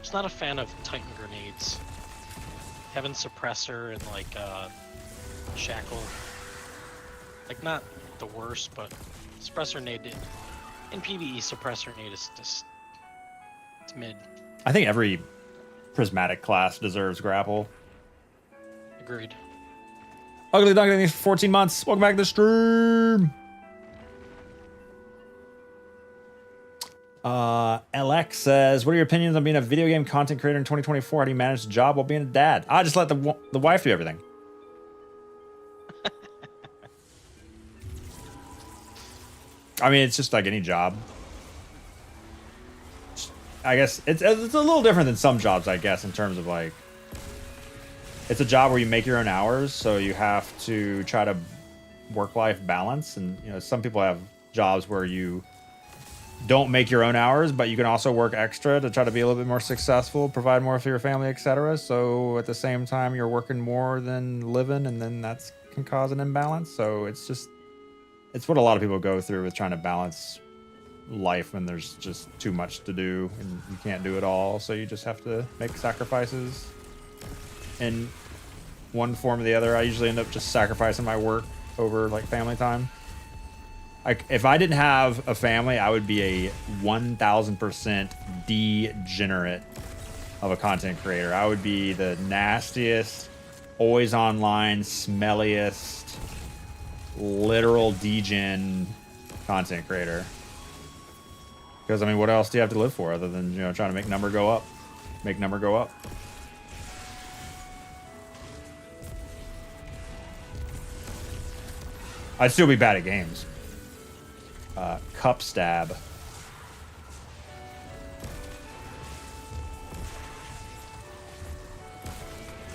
Just not a fan of Titan grenades. Having suppressor and like shackle, like not the worst, but suppressor nade in PvE. Suppressor nade is just it's mid. I think every prismatic class deserves grapple. Agreed. Ugly Duncan, thanks for 14 months. Welcome back to the stream. LX says, what are your opinions on being a video game content creator in 2024? How do you manage the job while being a dad? I just let the wife do everything. I mean, it's just like any job. I guess it's a little different than some jobs, I guess, in terms of like, it's a job where you make your own hours, so you have to try to work-life balance. And you know, some people have jobs where you don't make your own hours, but you can also work extra to try to be a little bit more successful, provide more for your family, etc. So at the same time, you're working more than living, and then that can cause an imbalance. So it's what a lot of people go through with trying to balance life when there's just too much to do and you can't do it all. So you just have to make sacrifices in one form or the other. I usually end up just sacrificing my work over like family time. Like if I didn't have a family, I would be a 1000% degenerate of a content creator. I would be the nastiest, always online, smelliest, literal degen content creator. Because I mean, what else do you have to live for other than, you know, trying to make number go up? Make number go up. I'd still be bad at games. Cup stab.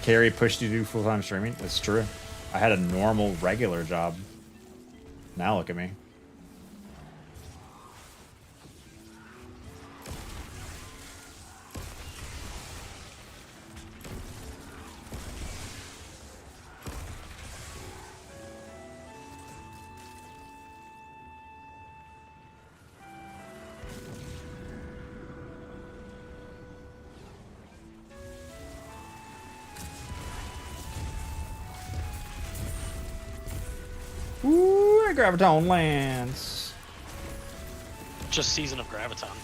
Carrie pushed you to do full-time streaming? That's true. I had a normal, regular job. Now look at me. Ooh, a Graviton Lance. Just Season of Graviton.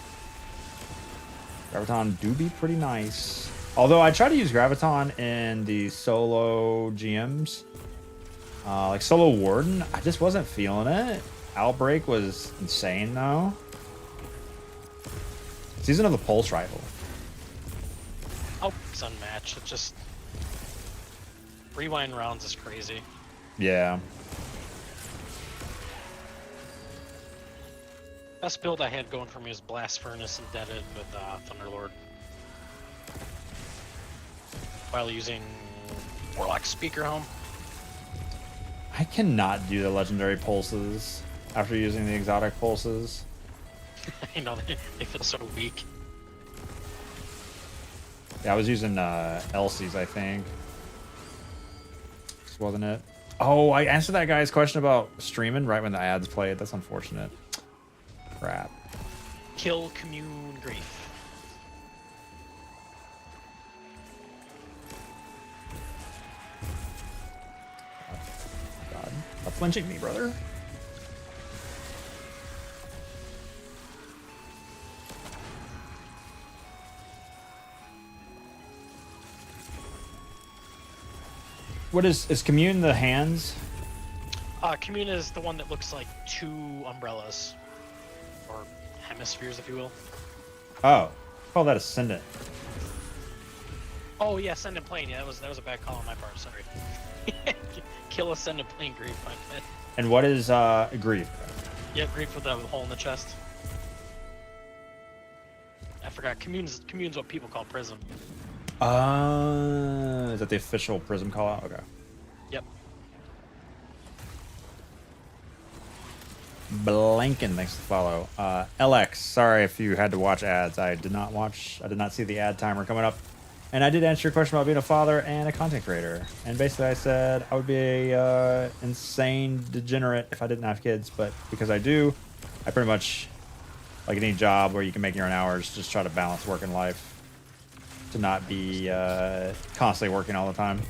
Graviton do be pretty nice. Although I try to use Graviton in the solo GMs. Like solo Warden, I just wasn't feeling it. Outbreak was insane though. Season of the Pulse Rifle. Oh, it's unmatched. It just rewind rounds is crazy. Yeah. Best build I had going for me was Blast Furnace Indebted with Thunderlord. While using Warlock Speaker Home. I cannot do the legendary pulses after using the exotic pulses. I know, they feel so weak. Yeah, I was using Elsie's, I think. This wasn't it. Oh, I answered that guy's question about streaming right when the ads played. That's unfortunate. Crap. Kill Commune Grief. God. Stop flinching me, brother. What is Commune the hands? Commune is the one that looks like two umbrellas. Or hemispheres, if you will. Oh. Call that Ascendant. Oh yeah, Ascendant Plane. Yeah, that was a bad call on my part, sorry. Kill Ascendant Plane Grief, my bad. And what is Grief? Yeah, Grief with a hole in the chest. I forgot. Commune's what people call Prism. Is that the official Prism call out? Okay. Yep. Blanken, thanks for the follow. LX, sorry if you had to watch ads. I did not see the ad timer coming up. And I did answer your question about being a father and a content creator. And basically I said I would be a insane degenerate if I didn't have kids. But because I do, I pretty much, like any job where you can make your own hours, just try to balance work and life to not be constantly working all the time.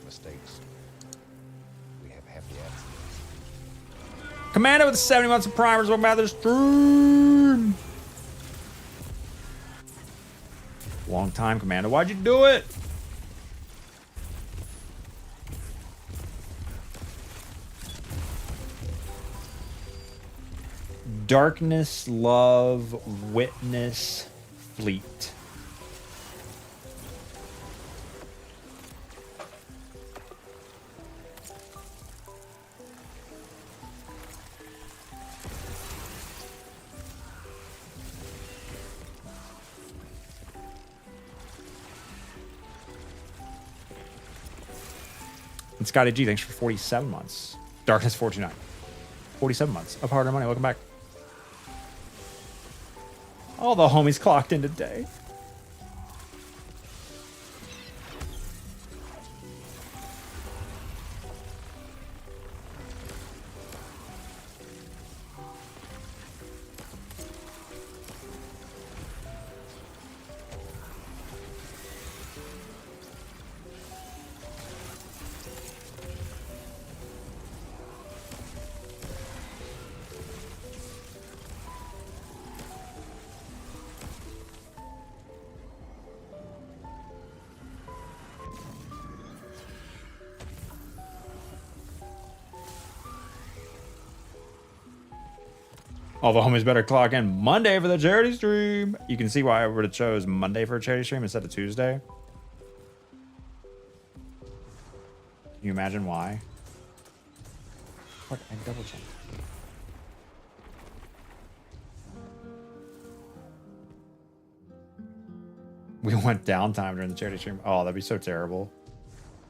Mistakes. We have happy accidents. Commander with 70 months of primers. Welcome back to the stream. Long time, Commander. Why'd you do it? Darkness, love, witness, fleet. And Scotty G, thanks for 47 months. Darkness 49. 47 months of hard-earned money. Welcome back. All the homies clocked in today. All the homies better clock in Monday for the charity stream. You can see why I would have chose Monday for a charity stream instead of Tuesday. Can you imagine why? What? I double checked. We went downtime during the charity stream. Oh, that'd be so terrible.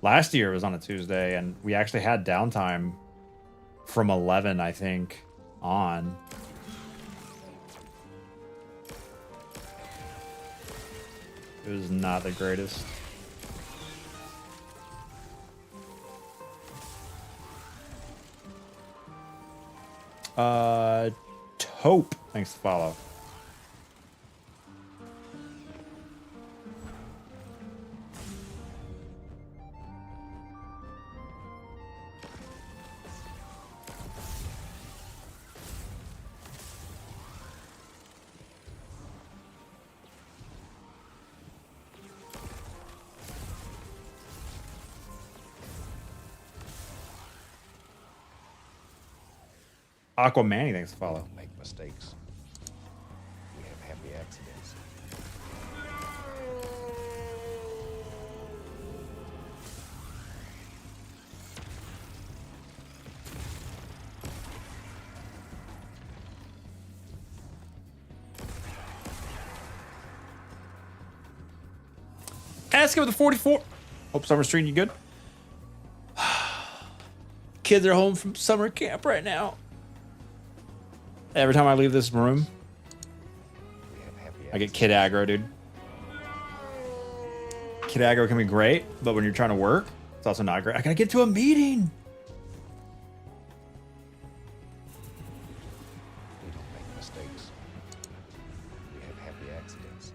Last year it was on a Tuesday, and we actually had downtime from 11, I think, on. It was not the greatest. Taupe. Thanks to follow. Aquamanny, thanks to follow. Make mistakes. We have happy accidents. Ask it with the 44. Hope summer's treating you good. Kids are home from summer camp right now. Every time I leave this room, I get kid aggro, dude. Kid aggro can be great, but when you're trying to work, it's also not great. I gotta get to a meeting. We don't make mistakes. We have happy accidents.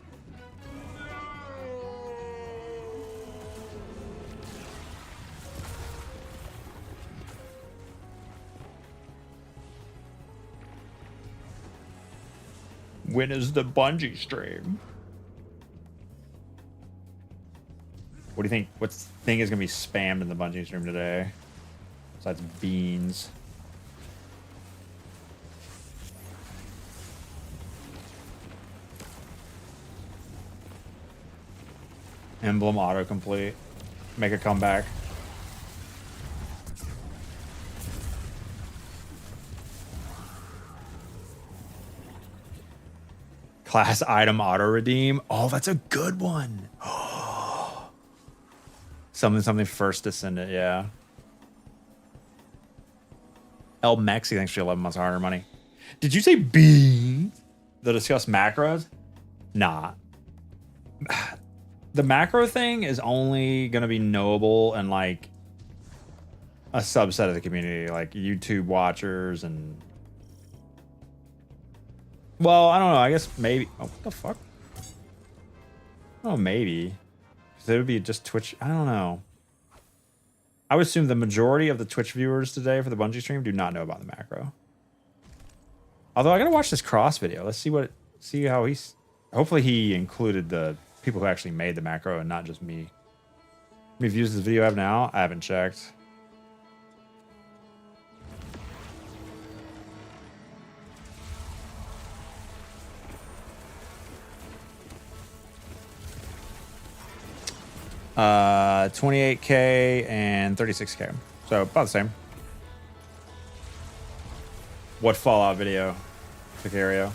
When is the Bungie stream? What do you think? What thing is gonna be spammed in the Bungie stream today? Besides beans. Emblem autocomplete. Make a comeback. Class item auto redeem. Oh, that's a good one. Something first descendant, yeah. El Mexi, thanks for 11 months of harder money. Did you say beans? To discuss macros? Nah. The macro thing is only gonna be knowable in like a subset of the community, like YouTube watchers and. Well, I don't know. I guess maybe. Oh, what the fuck? Oh, maybe. Because it would be just Twitch. I don't know. I would assume the majority of the Twitch viewers today for the Bungie stream do not know about the macro. Although I gotta watch this Cross video. Let's see how he's. Hopefully he included the people who actually made the macro and not just me. How many views does this video have now? I haven't checked. Uh, 28K and 36K. So about the same. What Fallout video? Sicario.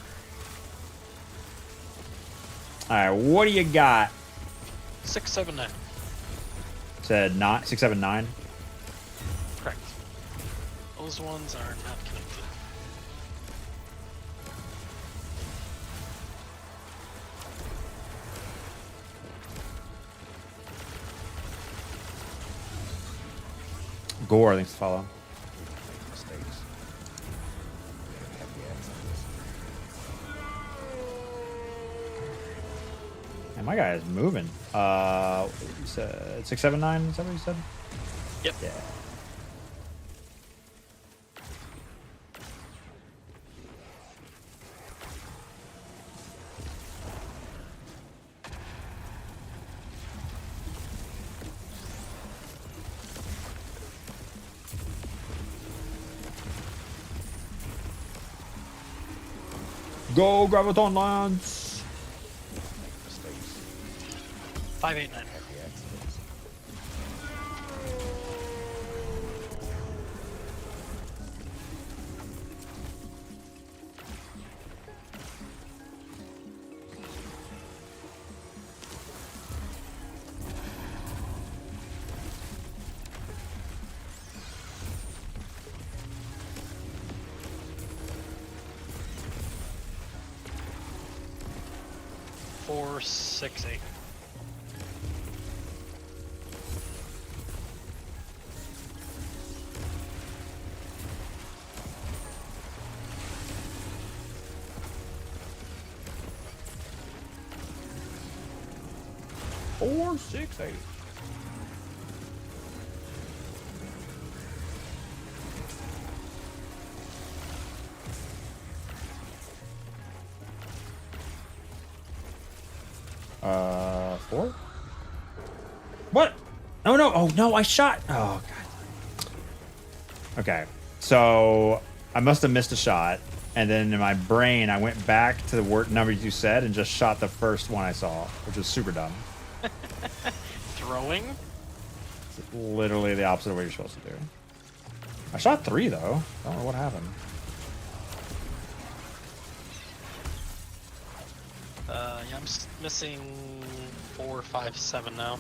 Alright, what do you got? 679. Said 679. Correct. Those ones are not connected. Gore, thanks to follow. Mistakes. Happy accidents. And my guy is moving. You said 679, is that what you said? Yep. Yeah. Go Graviton Lance! 589. Happy accidents. Four, 6, 8. Four, 6, 8. Four? What? Oh no! Oh no! I shot! Oh god. Okay, so I must have missed a shot, and then in my brain I went back to the word numbers you said and just shot the first one I saw, which was super dumb. Throwing? It's literally the opposite of what you're supposed to do. I shot 3 though. I don't know what happened. Yeah, I'm missing 4, 5, 7 now.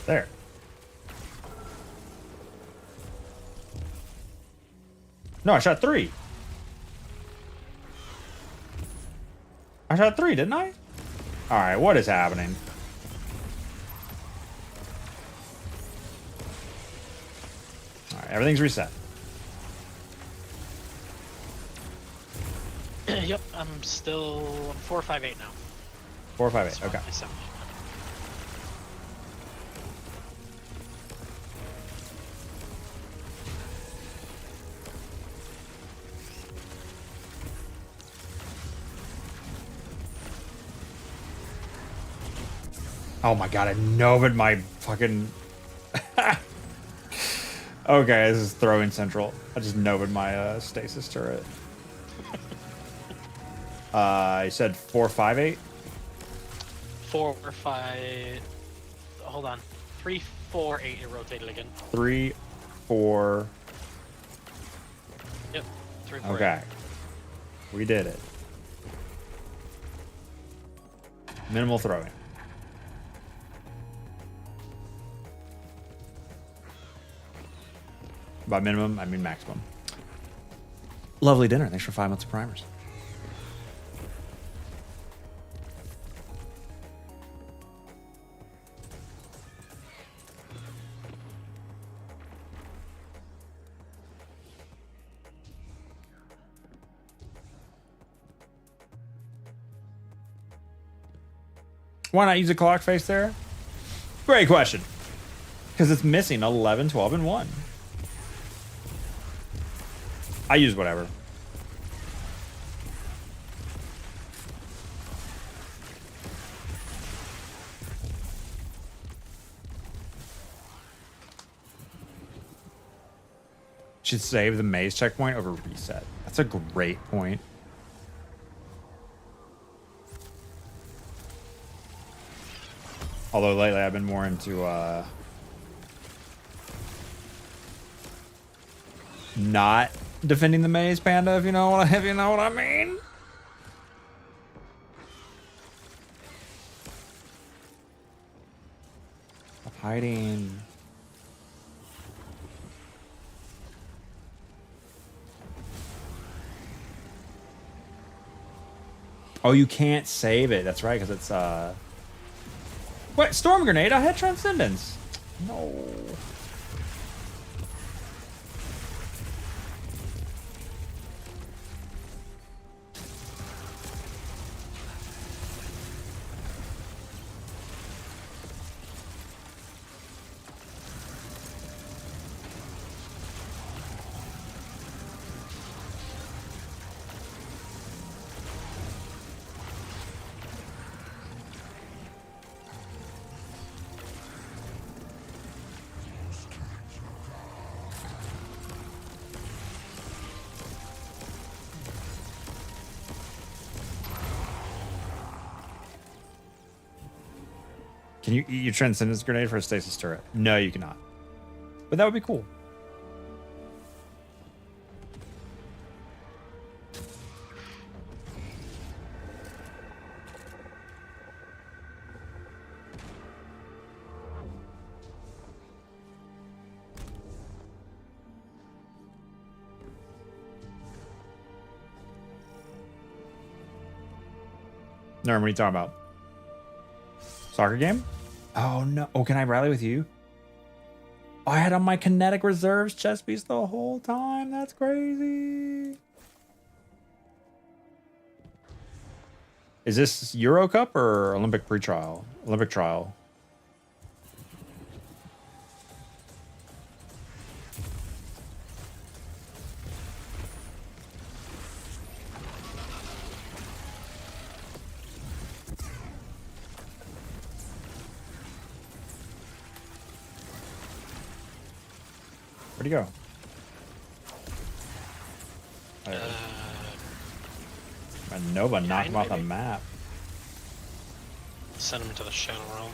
There. No, I shot 3. I shot 3, didn't I? Alright, what is happening? Alright, everything's reset. Yep, I'm still 4, 5, 8 now. 4, 5, 8. Okay. Oh my god, I novid my fucking... Okay, this is throwing central. I just novid my stasis turret. You said 4, 5, 8? 4, 5... Hold on. 3, 4, 8, it rotated again. 3, 4. Yep. 3 for Okay. We did it. Minimal throwing. By minimum, I mean maximum. Lovely dinner. Thanks for 5 months of primers. Why not use a clock face there? Great question. Because it's missing 11, 12, and 1. I use whatever. Should save the maze checkpoint over reset. That's a great point. Although lately I've been more into not defending the maze, Panda, if you know what I mean. Stop hiding. Oh, you can't save it. That's right, because it's Wait, Storm Grenade? I had Transcendence. No. Can you eat your Transcendence Grenade for a stasis turret? No, you cannot. But that would be cool. Norm, what are you talking about? Soccer game? Oh no. Oh, can I rally with you? Oh, I had on my kinetic reserves chest piece the whole time. That's crazy. Is this Euro Cup or Olympic pre-trial? Olympic trial. Where'd he go? Nova knocked him off the map. Send him to the Shadow Realm.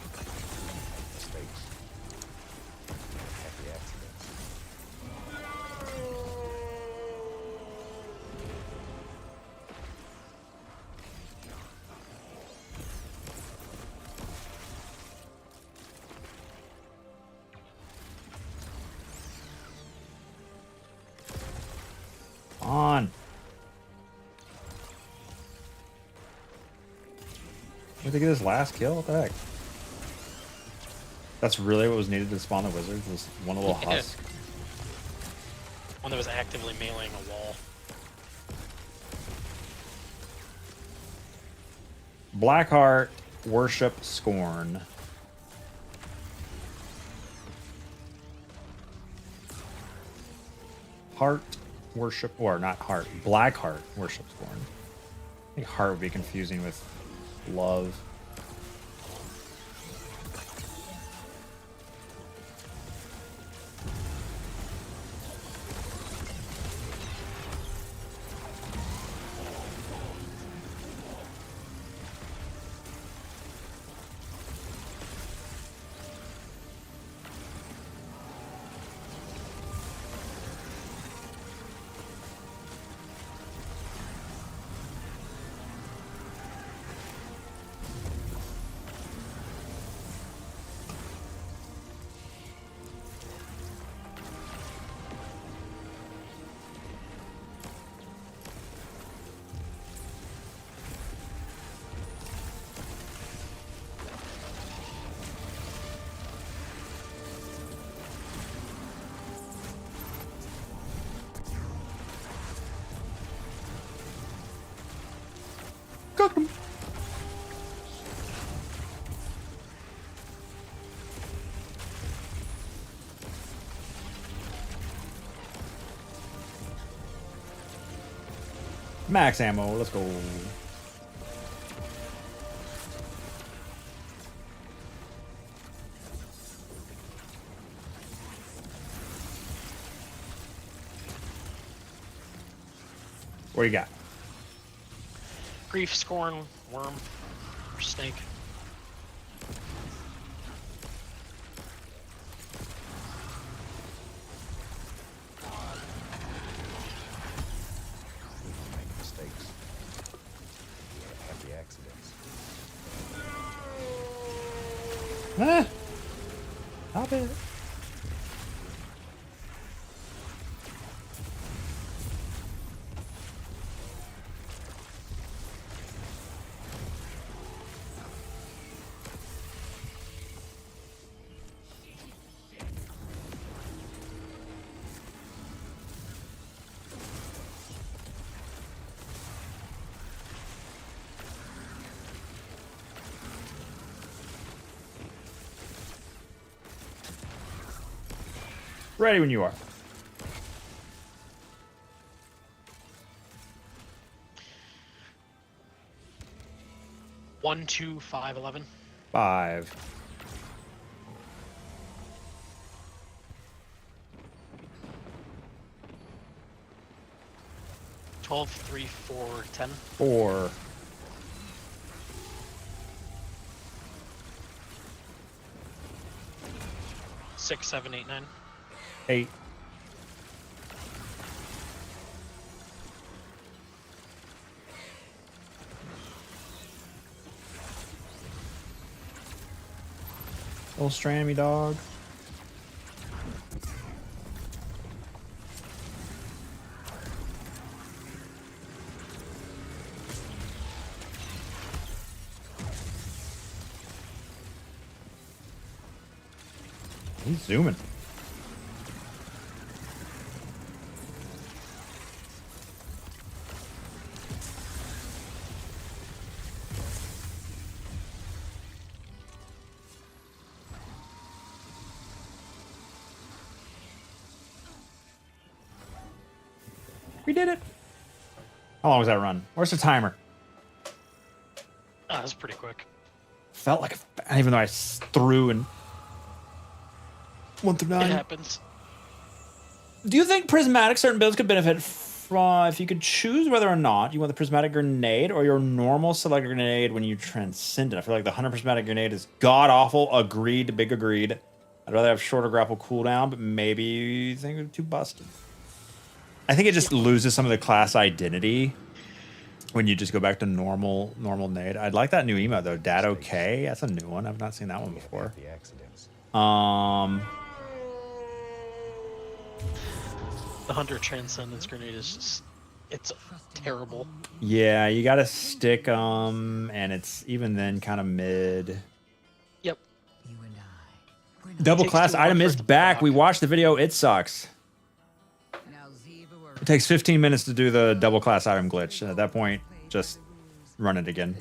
On. Did they get his last kill? What the heck? That's really what was needed to spawn the wizards, was one little husk. One that was actively meleeing a wall. Blackheart, worship, scorn. Heart, worship, or not heart, Blackheart, worship, scorn. I think heart would be confusing with love. Cooked him. Max ammo. Let's go. What do you got? Grief, scorn, worm, or snake. We don't make mistakes. We have happy accidents. Ah. Stop it. Ready when you are. One, 2, 5, 11. 5. Twelve, 3, 4, 10. 4. 6, 7, 8, 9. 8. Little strand me, dog. He's zooming. We did it. How long was that run? Where's the timer? That was pretty quick. Felt like even though I threw and 1 through 9. It happens. Do you think prismatic certain builds could benefit from if you could choose whether or not you want the prismatic grenade or your normal select grenade when you transcend it? I feel like the 100 prismatic grenade is god awful. Agreed. Big agreed. I'd rather have shorter grapple cooldown, but maybe you think it's too busted. I think it just loses some of the class identity when you just go back to normal nade. I'd like that new emote though. Dad okay? That's a new one. I've not seen that one before. The Hunter Transcendence Grenade is just, it's terrible. Yeah, you gotta stick and it's even then kind of mid. Yep. Double class item is back. We watched the video. It sucks. It takes 15 minutes to do the double class item glitch. And at that point, just run it again.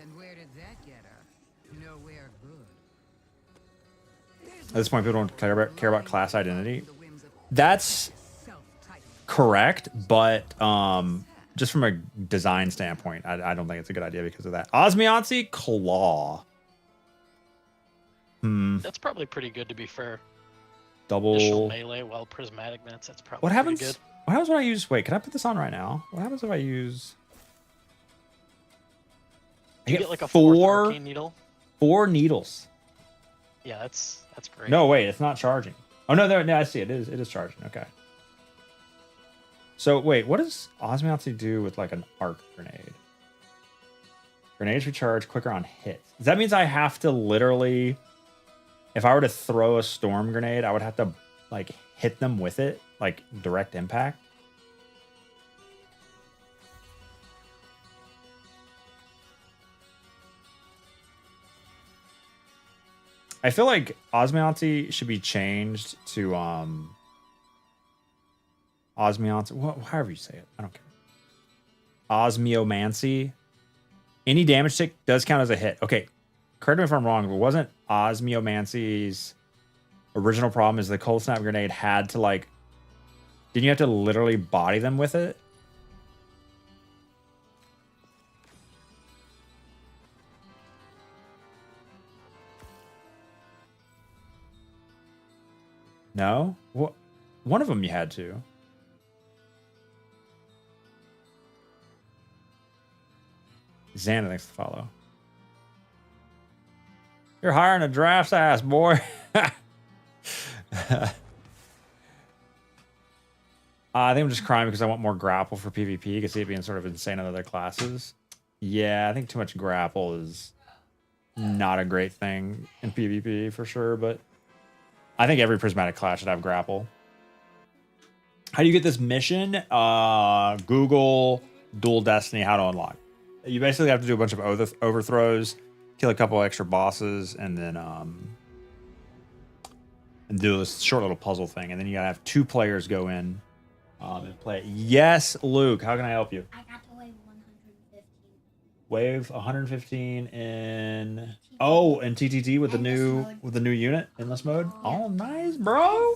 At this point, people don't care about class identity. That's correct, but just from a design standpoint, I don't think it's a good idea because of that. Osmiancy Claw. That's probably pretty good, to be fair. Double Additional melee while prismatic mats. That's probably What happens? pretty good. What happens when I use? Wait, can I put this on right now? What happens if I use? You get like a fourth arcane needle. 4 needles. Yeah, that's great. No, wait, it's not charging. Oh no, no, I see it is charging. Okay. So wait, what does Osmiancy do with like an arc grenade? Grenades recharge quicker on hits. That means I have to literally, if I were to throw a storm grenade, I would have to like hit them with it, like direct impact. I feel like Osmiancy should be changed to Osmiancy, however you say it, I don't care. Osmiomancy Any damage tick does count as a hit. Okay, correct me if I'm wrong, but wasn't Osmiomancy's original problem is the cold snap grenade had to like, didn't you have to literally body them with it? No? What? One of them you had to. Xander, thanks to follow. You're hiring a draft's ass, boy. I think I'm just crying because I want more grapple for PvP. You can see it being sort of insane in other classes. Yeah, I think too much grapple is not a great thing in PvP for sure, but I think every prismatic class should have grapple. How do you get this mission? Google Dual Destiny how to unlock. You basically have to do a bunch of overthrows, kill a couple extra bosses, and then and do this short little puzzle thing. And then you gotta have 2 players go in and play it. Yes, Luke, how can I help you? I got to wave 115. Wave 115 in in TTT with the new unit endless mode. Oh, nice, bro.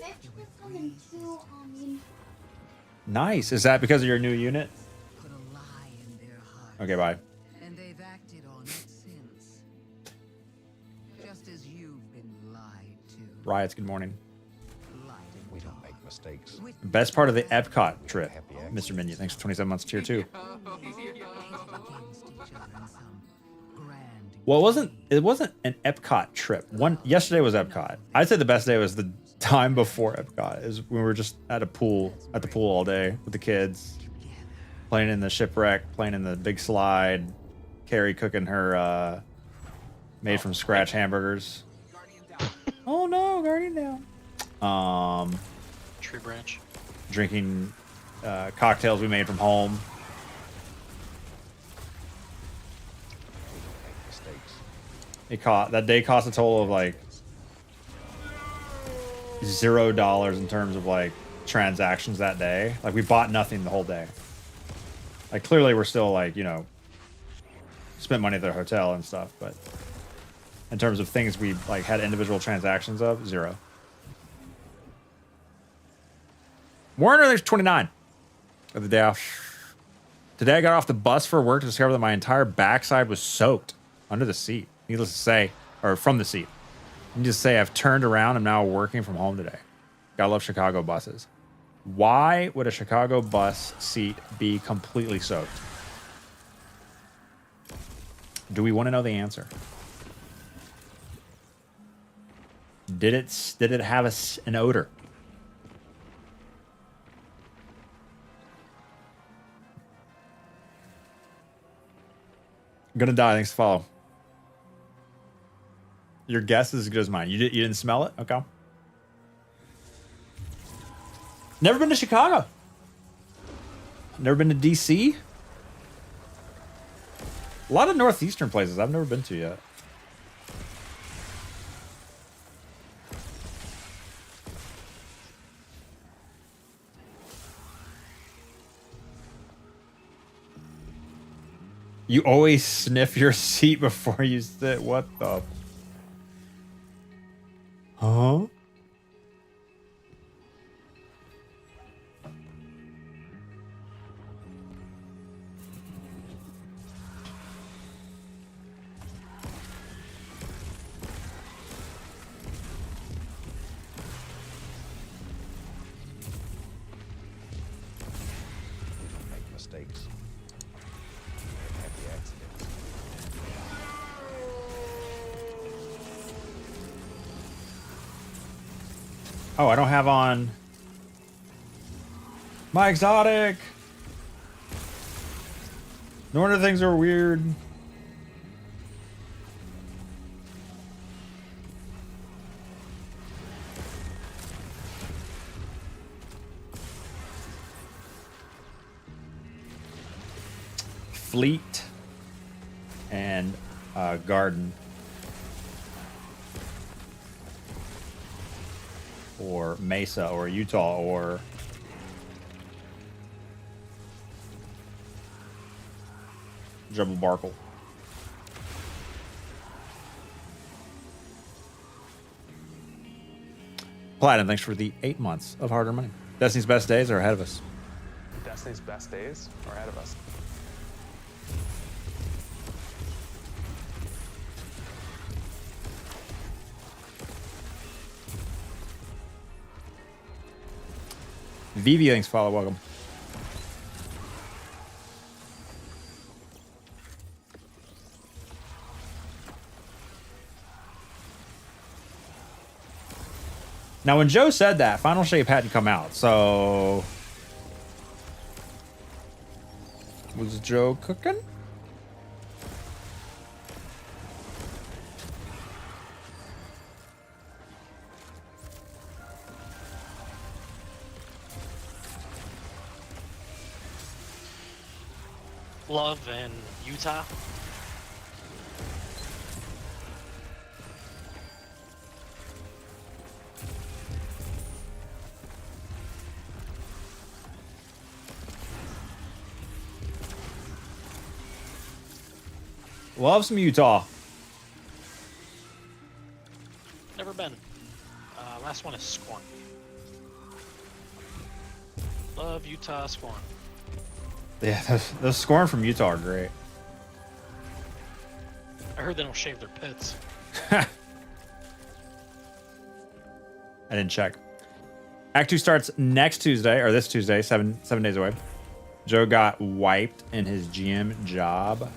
Nice. Is that because of your new unit? Okay, bye. And they've acted on it since. Just as you've been lied to. Riots, good morning. We don't make mistakes. Best part of the Epcot trip, Mr. Minion. Thanks for 27 months tier 2. Well, it wasn't an Epcot trip. Yesterday was Epcot. I'd say the best day was the time before Epcot. Is when we were just at the pool all day with the kids, playing in the shipwreck, playing in the big slide, Carrie cooking her made from scratch hamburgers. Oh no, Guardian down. Tree branch. Drinking cocktails we made from home. That day cost a total of like $0 in terms of like transactions that day. Like we bought nothing the whole day. Like clearly we're still like, you know, spent money at the hotel and stuff, but in terms of things we like had individual transactions of, 0. Warner, there's 29 of the day off. Today I got off the bus for work to discover that my entire backside was soaked under the seat. Needless to say, or from the seat. Needless to say, I've turned around. I'm now working from home today. Gotta love Chicago buses. Why would a Chicago bus seat be completely soaked? Do we want to know the answer? Did it have an odor? Gonna die. Thanks to follow. Your guess is as good as mine. You didn't smell it? Okay. Never been to Chicago. Never been to DC. A lot of northeastern places I've never been to yet. You always sniff your seat before you sit. What the? Huh? Make mistakes. Happy accidents. Oh, I don't have on my exotic. No wonder things are weird. Fleet and garden. Or Mesa, or Utah, or Jebel Barkle. Platinum, thanks for the 8 months of hard-earned money. Destiny's best days are ahead of us. Destiny's best days are ahead of us. Vivi, thanks for follow. Welcome. Now, when Joe said that, Final Shape hadn't come out, so... Was Joe cooking? Love in Utah. Love some Utah. Never been. Last one is Scorn. Love Utah Scorn. Yeah, those scoring from Utah are great. I heard they don't shave their pits. I didn't check. Act 2 starts next Tuesday, or this Tuesday, seven days away. Joe got wiped in his GM job.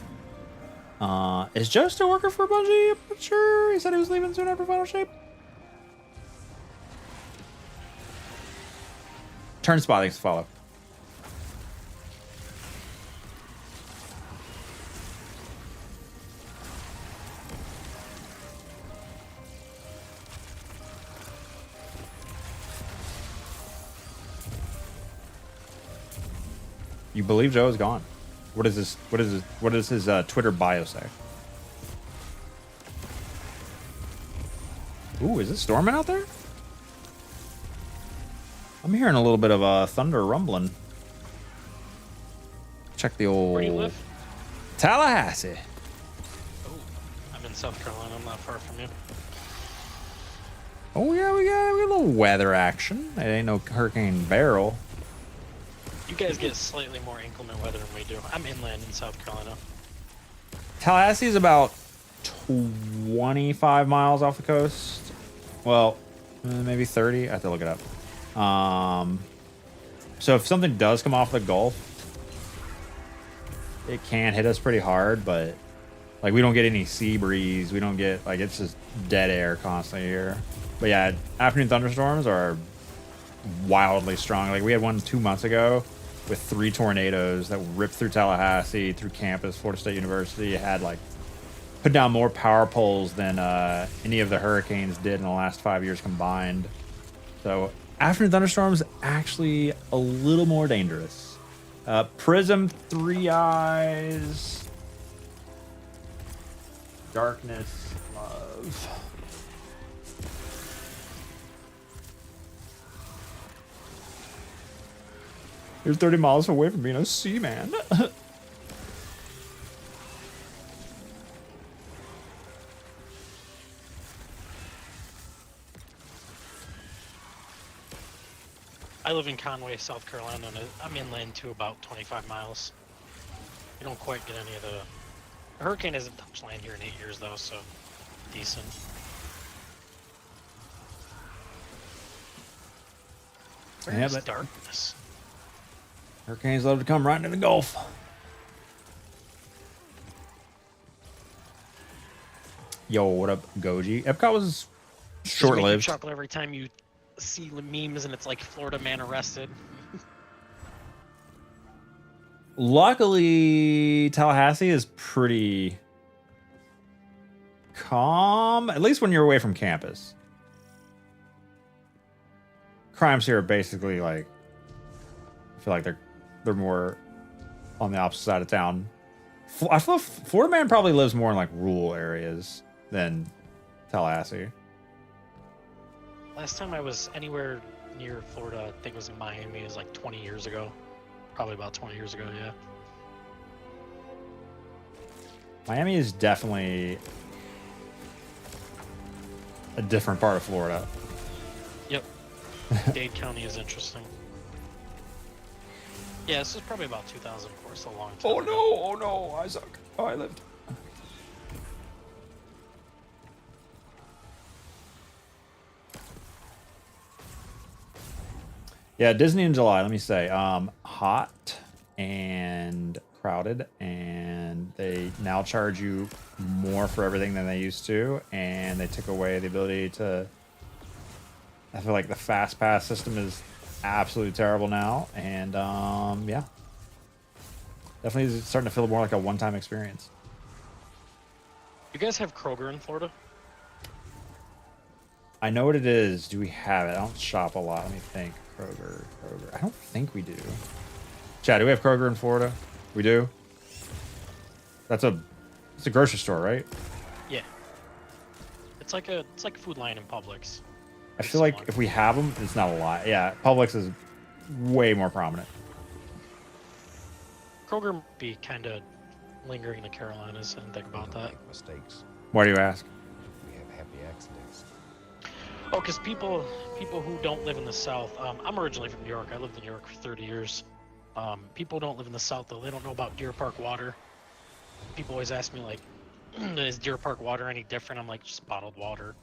Is Joe still working for Bungie? I'm not sure. He said he was leaving soon after Final Shape. Turn spot, thanks to follow. You believe Joe is gone? What is this? What does his Twitter bio say? Ooh, is it storming out there? I'm hearing a little bit of thunder rumbling. Check the old... Where do you live? Tallahassee. Oh, I'm in South Carolina. I'm not far from you. Oh yeah, we got a little weather action. It ain't no Hurricane Barrel. You guys get slightly more inclement weather than we do. I'm inland in South Carolina. Tallahassee is about 25 miles off the coast. Well, maybe 30. I have to look it up. So if something does come off the Gulf, it can hit us pretty hard, but like we don't get any sea breeze. We don't get like it's just dead air constantly here. But yeah, afternoon thunderstorms are wildly strong. Like we had one 2 months ago with 3 tornadoes that ripped through Tallahassee, through campus, Florida State University. It had like put down more power poles than any of the hurricanes did in the last 5 years combined. So afternoon thunderstorms actually a little more dangerous. Prism, 3 eyes, darkness, love. You're 30 miles away from being a seaman. I live in Conway, South Carolina, and I'm inland to about 25 miles. You don't quite get any of the... hurricane hasn't touched land here in 8 years, though, so decent. Yeah, Where's but darkness? hurricanes love to come right into the Gulf. Yo, what up, Goji? Epcot was short-lived. Chocolate every time you see the memes and it's like Florida man arrested. Luckily, Tallahassee is pretty calm, at least when you're away from campus. Crimes here are basically like, I feel like they're more on the opposite side of town. I feel Florida man probably lives more in like rural areas than Tallahassee. Last time I was anywhere near Florida, I think it was in Miami, it was like 20 years ago. Probably about 20 years ago, yeah. Miami is definitely a different part of Florida. Yep. Dade County is interesting. Yeah, this is probably about 2000, of course, a long time ago. Oh no, I suck. Oh, I lived. Yeah, Disney in July, let me say. Hot and crowded, and they now charge you more for everything than they used to, and they took away the ability to... I feel like the fast pass system is absolutely terrible now, and yeah. Definitely starting to feel more like a one-time experience. You guys have Kroger in Florida? I know what it is. Do we have it? I don't shop a lot. Let me think. Kroger. I don't think we do. Chad, do we have Kroger in Florida? We do? It's a grocery store, right? Yeah. It's like a Food Lion in Publix. I feel like if we have them, it's not a lot. Yeah, Publix is way more prominent. Kroger might be kind of lingering in the Carolinas, and think about that. Make mistakes. Why do you ask? We have happy accidents. Oh, because people who don't live in the South, I'm originally from New York. I lived in New York for 30 years. People don't live in the South, though. They don't know about Deer Park water. People always ask me, like, is Deer Park water any different? I'm like, just bottled water.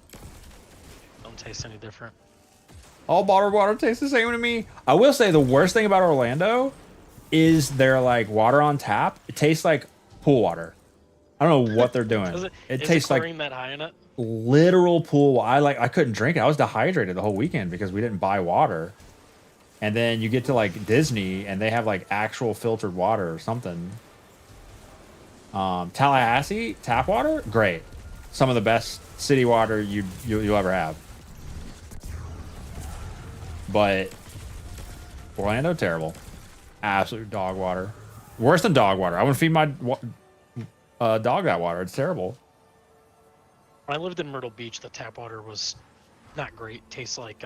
Don't taste any different. All bottled water tastes the same to me. I will say the worst thing about Orlando is their like water on tap. It tastes like pool water. I don't know what they're doing. It tastes like that high in it? Literal pool. I couldn't drink it. I was dehydrated the whole weekend because we didn't buy water. And then you get to like Disney and they have like actual filtered water or something. Tallahassee tap water, great. Some of the best city water you'll ever have. But Orlando, terrible. Absolute dog water. Worse than dog water. I wouldn't feed my dog that water. It's terrible. When I lived in Myrtle Beach, the tap water was not great. Tastes like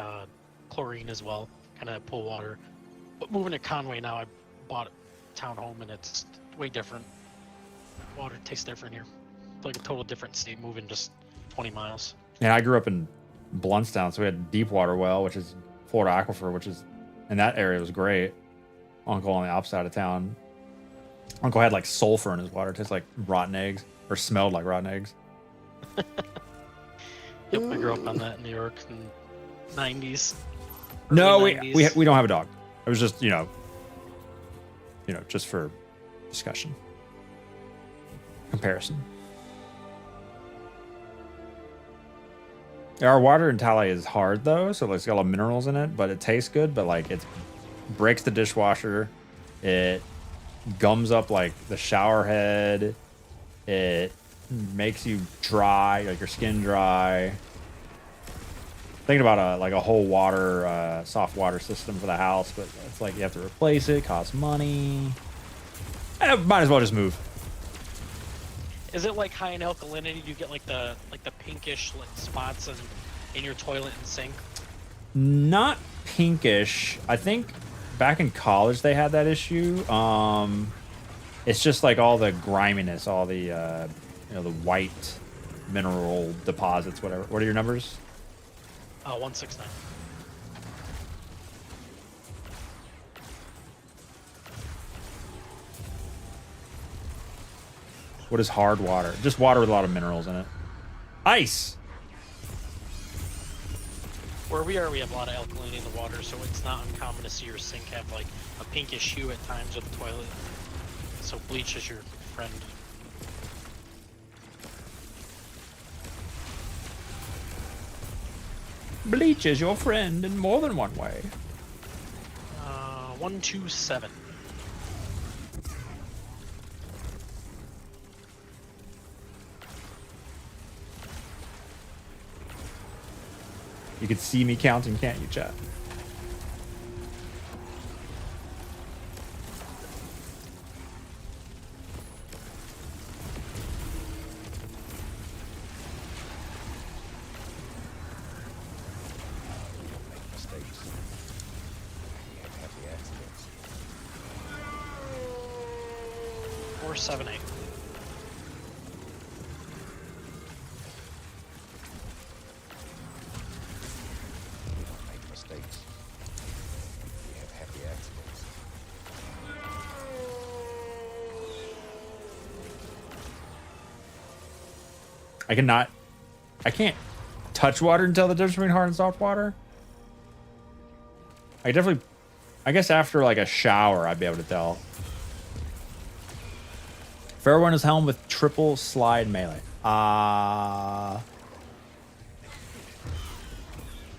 chlorine as well, kind of pool water. But moving to Conway now, I bought a townhome and it's way different. Water tastes different here. It's like a total different state moving just 20 miles. Yeah, I grew up in Bluntstown, so we had deep water well, which is Florida Aquifer, which is in that area was great. Uncle on the opposite side of town. Uncle had like sulfur in his water. It tastes like rotten eggs, or smelled like rotten eggs. Yep, I grew up on that in New York in the 90s. No, we 90s. don't have a dog. It was just, you know, just for discussion. Comparison. Our water in Tally is hard though, so it's got a lot of minerals in it, but it tastes good, but like it breaks the dishwasher. It gums up like the shower head. It makes you dry, like your skin dry. Thinking about a whole water, soft water system for the house, but it's like you have to replace it, costs money. Might as well just move. Is it like high in alkalinity? Do you get like the pinkish like spots in your toilet and sink? Not pinkish. I think back in college they had that issue. It's just like all the griminess, all the the white mineral deposits, whatever. What are your numbers? 169. What is hard water? Just water with a lot of minerals in it. Ice. Where we are, we have a lot of alkalinity in the water, so it's not uncommon to see your sink have like a pinkish hue at times with the toilet. So bleach is your friend. Bleach is your friend in more than one way. 127. You can see me counting, can't you, chat? Make mistakes. We have happy accidents. 478. We don't make I can't touch water and tell the difference between hard and soft water. I guess after like a shower, I'd be able to tell. Fair one is helm with triple slide melee.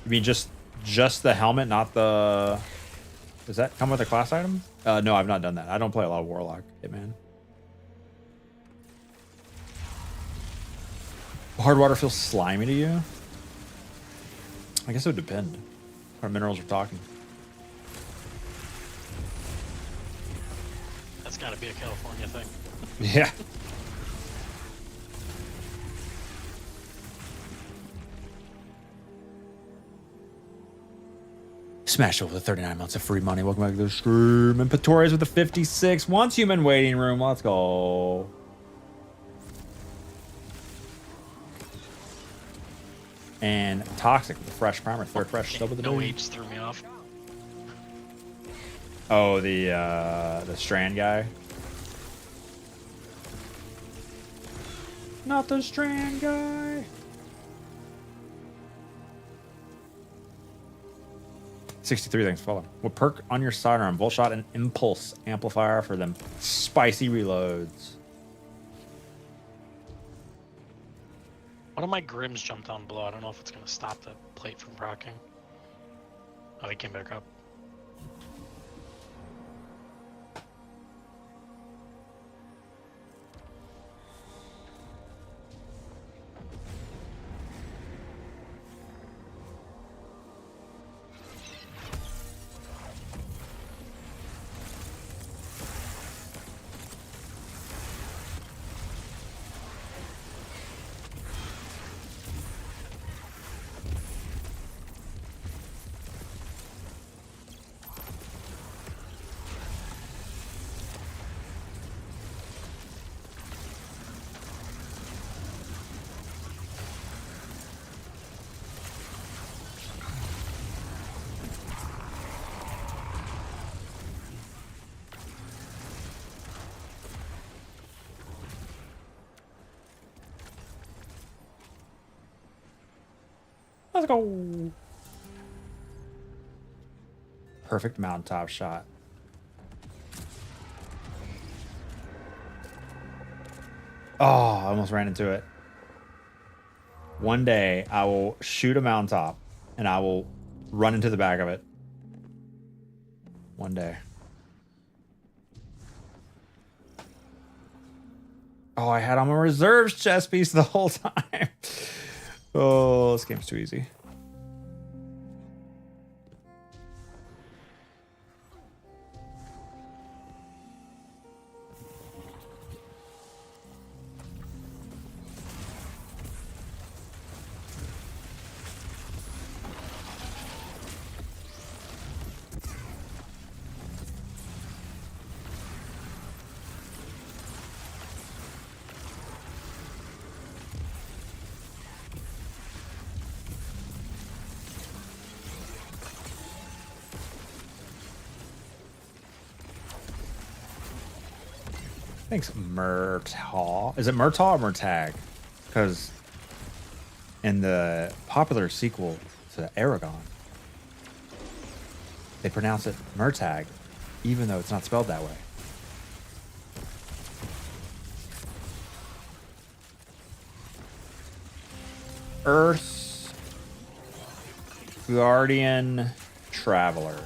You mean just the helmet, not the... Does that come with a class item? No, I've not done that. I don't play a lot of Warlock, Hitman. Hard water feels slimy to you? I guess it would depend. What minerals we're talking. That's gotta be a California thing. Yeah. Smash over the 39 months of free money. Welcome back to the stream. And Pretorius with the 56. Once human waiting room. Let's go. And Toxic with the fresh primer. Third fresh sub of the day. No H threw me off. Oh, the Strand guy. Not the Strand guy. 63 things follow. What perk on your sidearm? Volt shot and impulse amplifier for them spicy reloads. One of my Grims jumped down below. I don't know if it's gonna stop the plate from proccing. Oh, he came back up. Let's go. Perfect mountaintop shot. Oh, I almost ran into it. One day I will shoot a mountaintop and I will run into the back of it. One day. Oh, I had on my reserves chest piece the whole time. Oh, this game's too easy. Thanks, Murtaugh. Is it Murtaugh or Murtag? Because in the popular sequel to Aragon, they pronounce it Murtag, even though it's not spelled that way. Earth Guardian Traveler.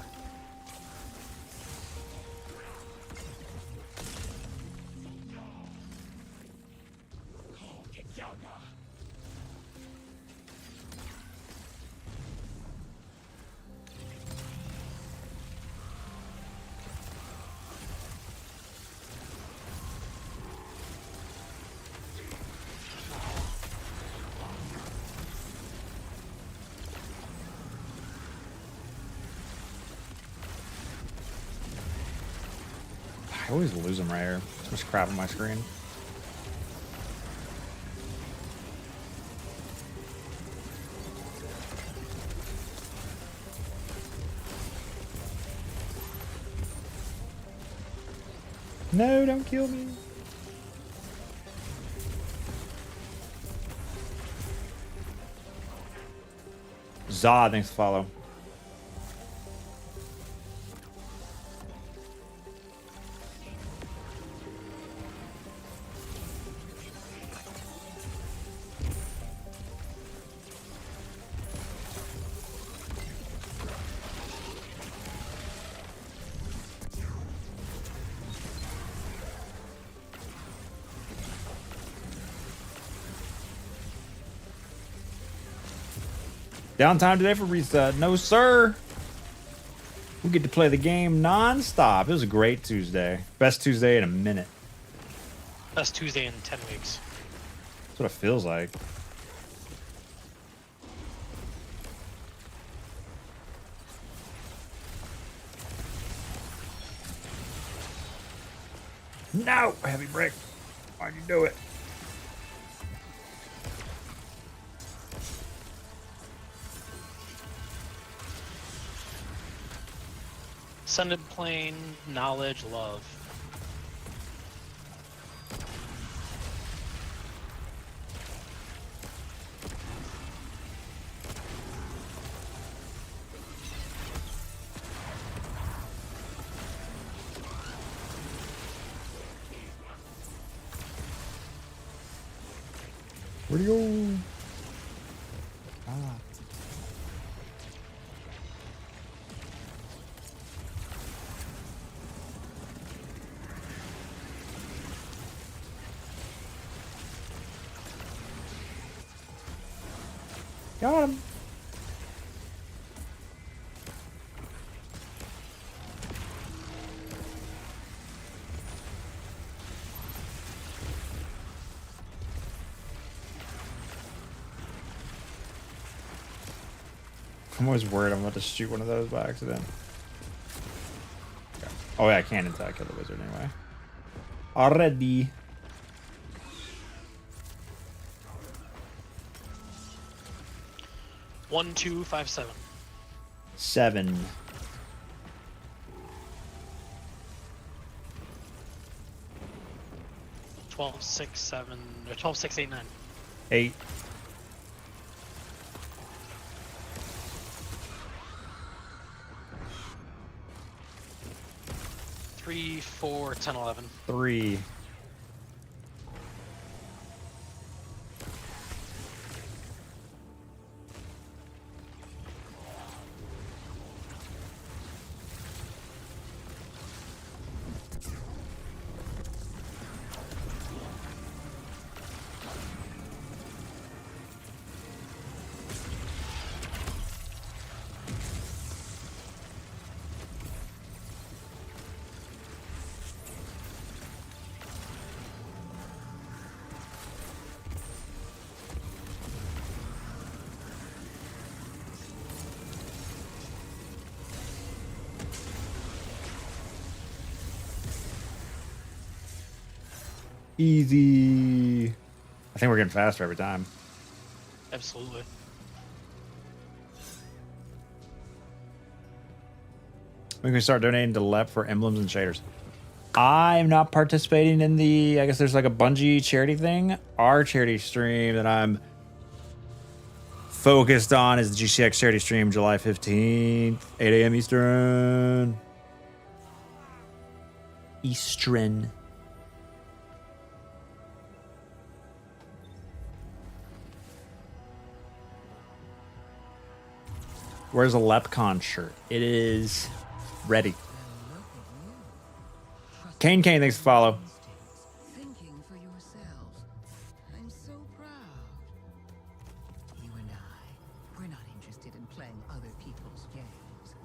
I always lose them right here. Too much crap on my screen. No, don't kill me. Zod, thanks for follow. Downtime today for reset? No, sir. We get to play the game non-stop. It was a great Tuesday. Best Tuesday in a minute. Best Tuesday in 10 weeks. That's what it feels like. No! Heavy break. Why'd you do it? Ascended plane, knowledge, love. Where'd he go? Ah. Got him. I'm always worried I'm about to shoot one of those by accident. Okay. Oh yeah, I can't until I kill the wizard anyway. Already. One, 2, 5, 7. 7. Twelve, 6, 7, or 12, 6, 8, 9. 8. Three, 4, 10, 11. 3. Easy. I think we're getting faster every time. Absolutely. We can start donating to LEP for emblems and shaders. I'm not participating in the, I guess there's like a Bungie charity thing. Our charity stream that I'm focused on is the GCX charity stream, July 15th, 8 a.m. Eastern. Eastern. Where's a LepCon shirt? It is ready. Kane, thanks for follow. Thinking for yourselves. I'm so proud. You and I, we're not interested in playing other people's games.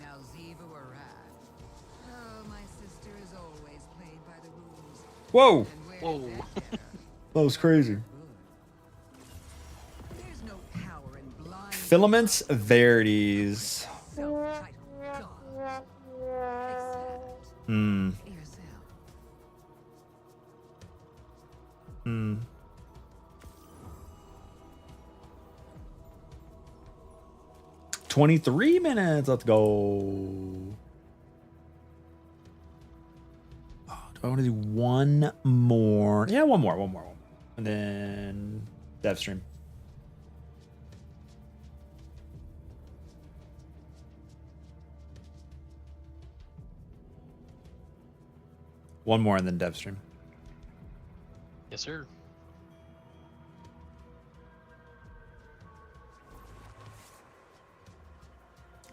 Now Ziva Warat. Oh, my sister is always played by the rules. Whoa! Whoa. That was crazy. There's no power in blind. Filaments Verities. Hmm. Hmm. "23 minutes. Let's go." Oh, do I want to do one more? Yeah, one more. And then dev stream. One more and then dev stream. Yes, sir.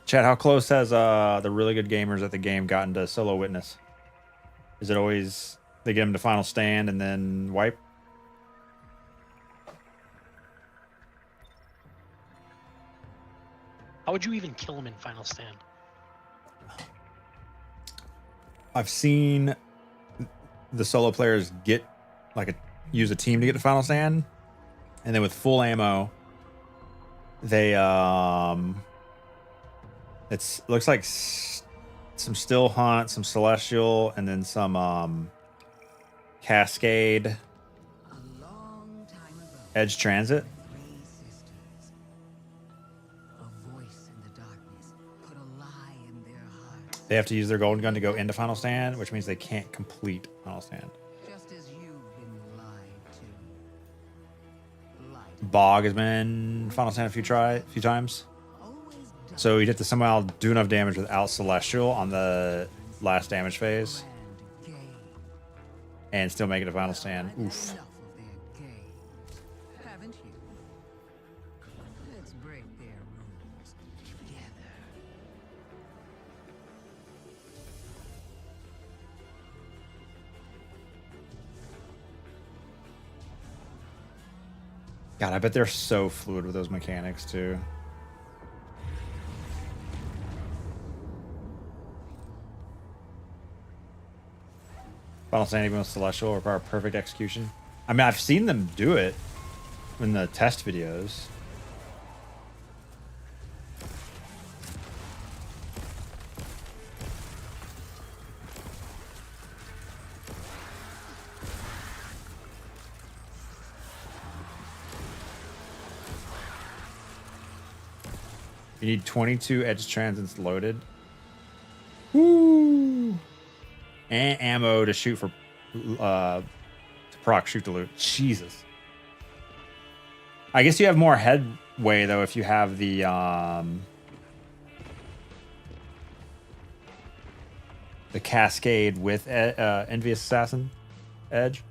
Chad, how close has the really good gamers at the game gotten to solo witness? Is it always they get them to final stand and then wipe? How would you even kill him in final stand? I've seen the solo players get use a team to get to final stand, and then with full ammo, they it looks like some still hunt, some celestial, and then some cascade, edge transit. They have to use their golden gun to go into final stand, which means they can't complete final stand. Bog has been final stand a few times. So you'd have to somehow do enough damage without celestial on the last damage phase and still make it a final stand. Oof. God, I bet they're so fluid with those mechanics too. Final stand even with celestial require perfect execution. I mean, I've seen them do it in the test videos. You need 22 edge transits loaded. Woo! And ammo to shoot for to proc shoot to loot. Jesus. I guess you have more headway though if you have the cascade with Envious Assassin edge.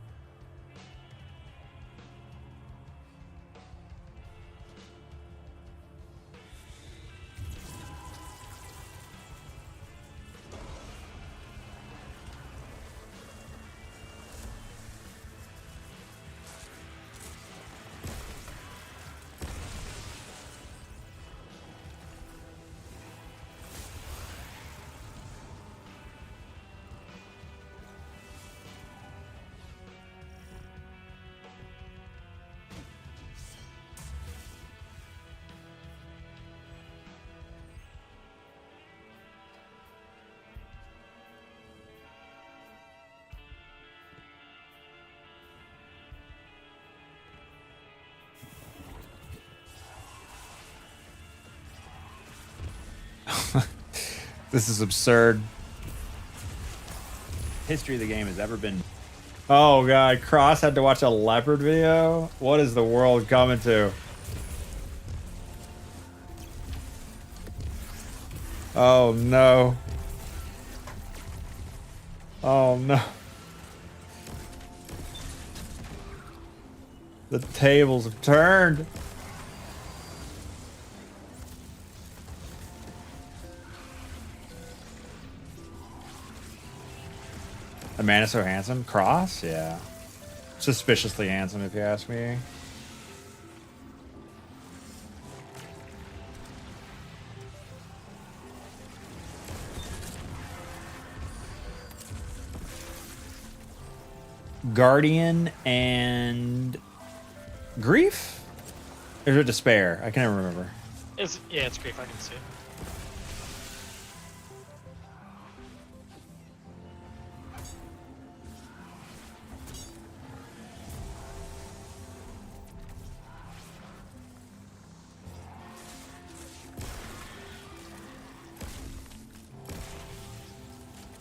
This is absurd. History of the game has ever been. Oh god, Cross had to watch a leopard video? What is the world coming to? Oh no. Oh no. The tables have turned. A man is so handsome. Cross? Yeah. Suspiciously handsome, if you ask me. Guardian and Grief? Or is it Despair? I can never remember. It's Grief. I can see it.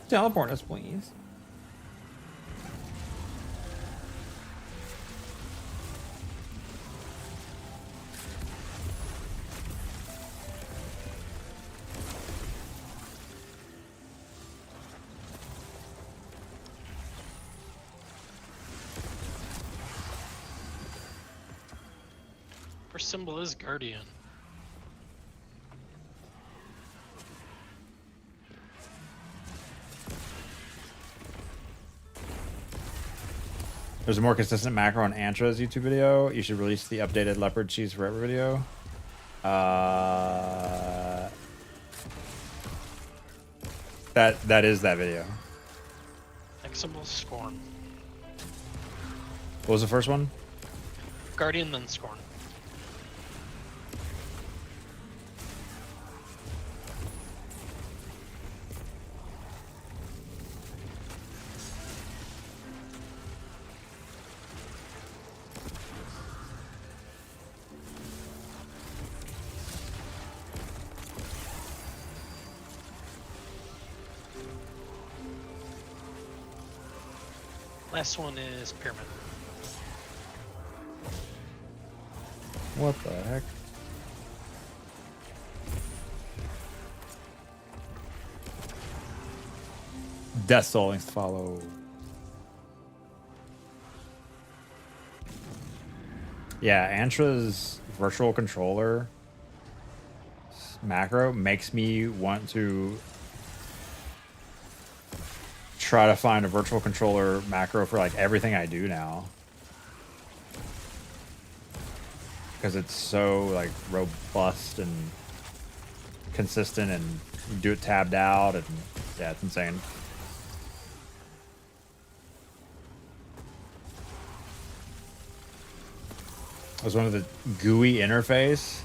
Teleport us, please. First symbol is Guardian. There's a more consistent macro on Antra's YouTube video. You should release the updated leopard cheese forever video. That is that video. Next symbol is Scorn. What was the first one? Guardian, then Scorn. Last one is Pyramid. What the heck? Death Soul links to follow. Yeah, Antra's virtual controller macro makes me want to try to find a virtual controller macro for like everything I do now. Because it's so like robust and consistent, and you do it tabbed out, and yeah, it's insane. It was one of the GUI interface.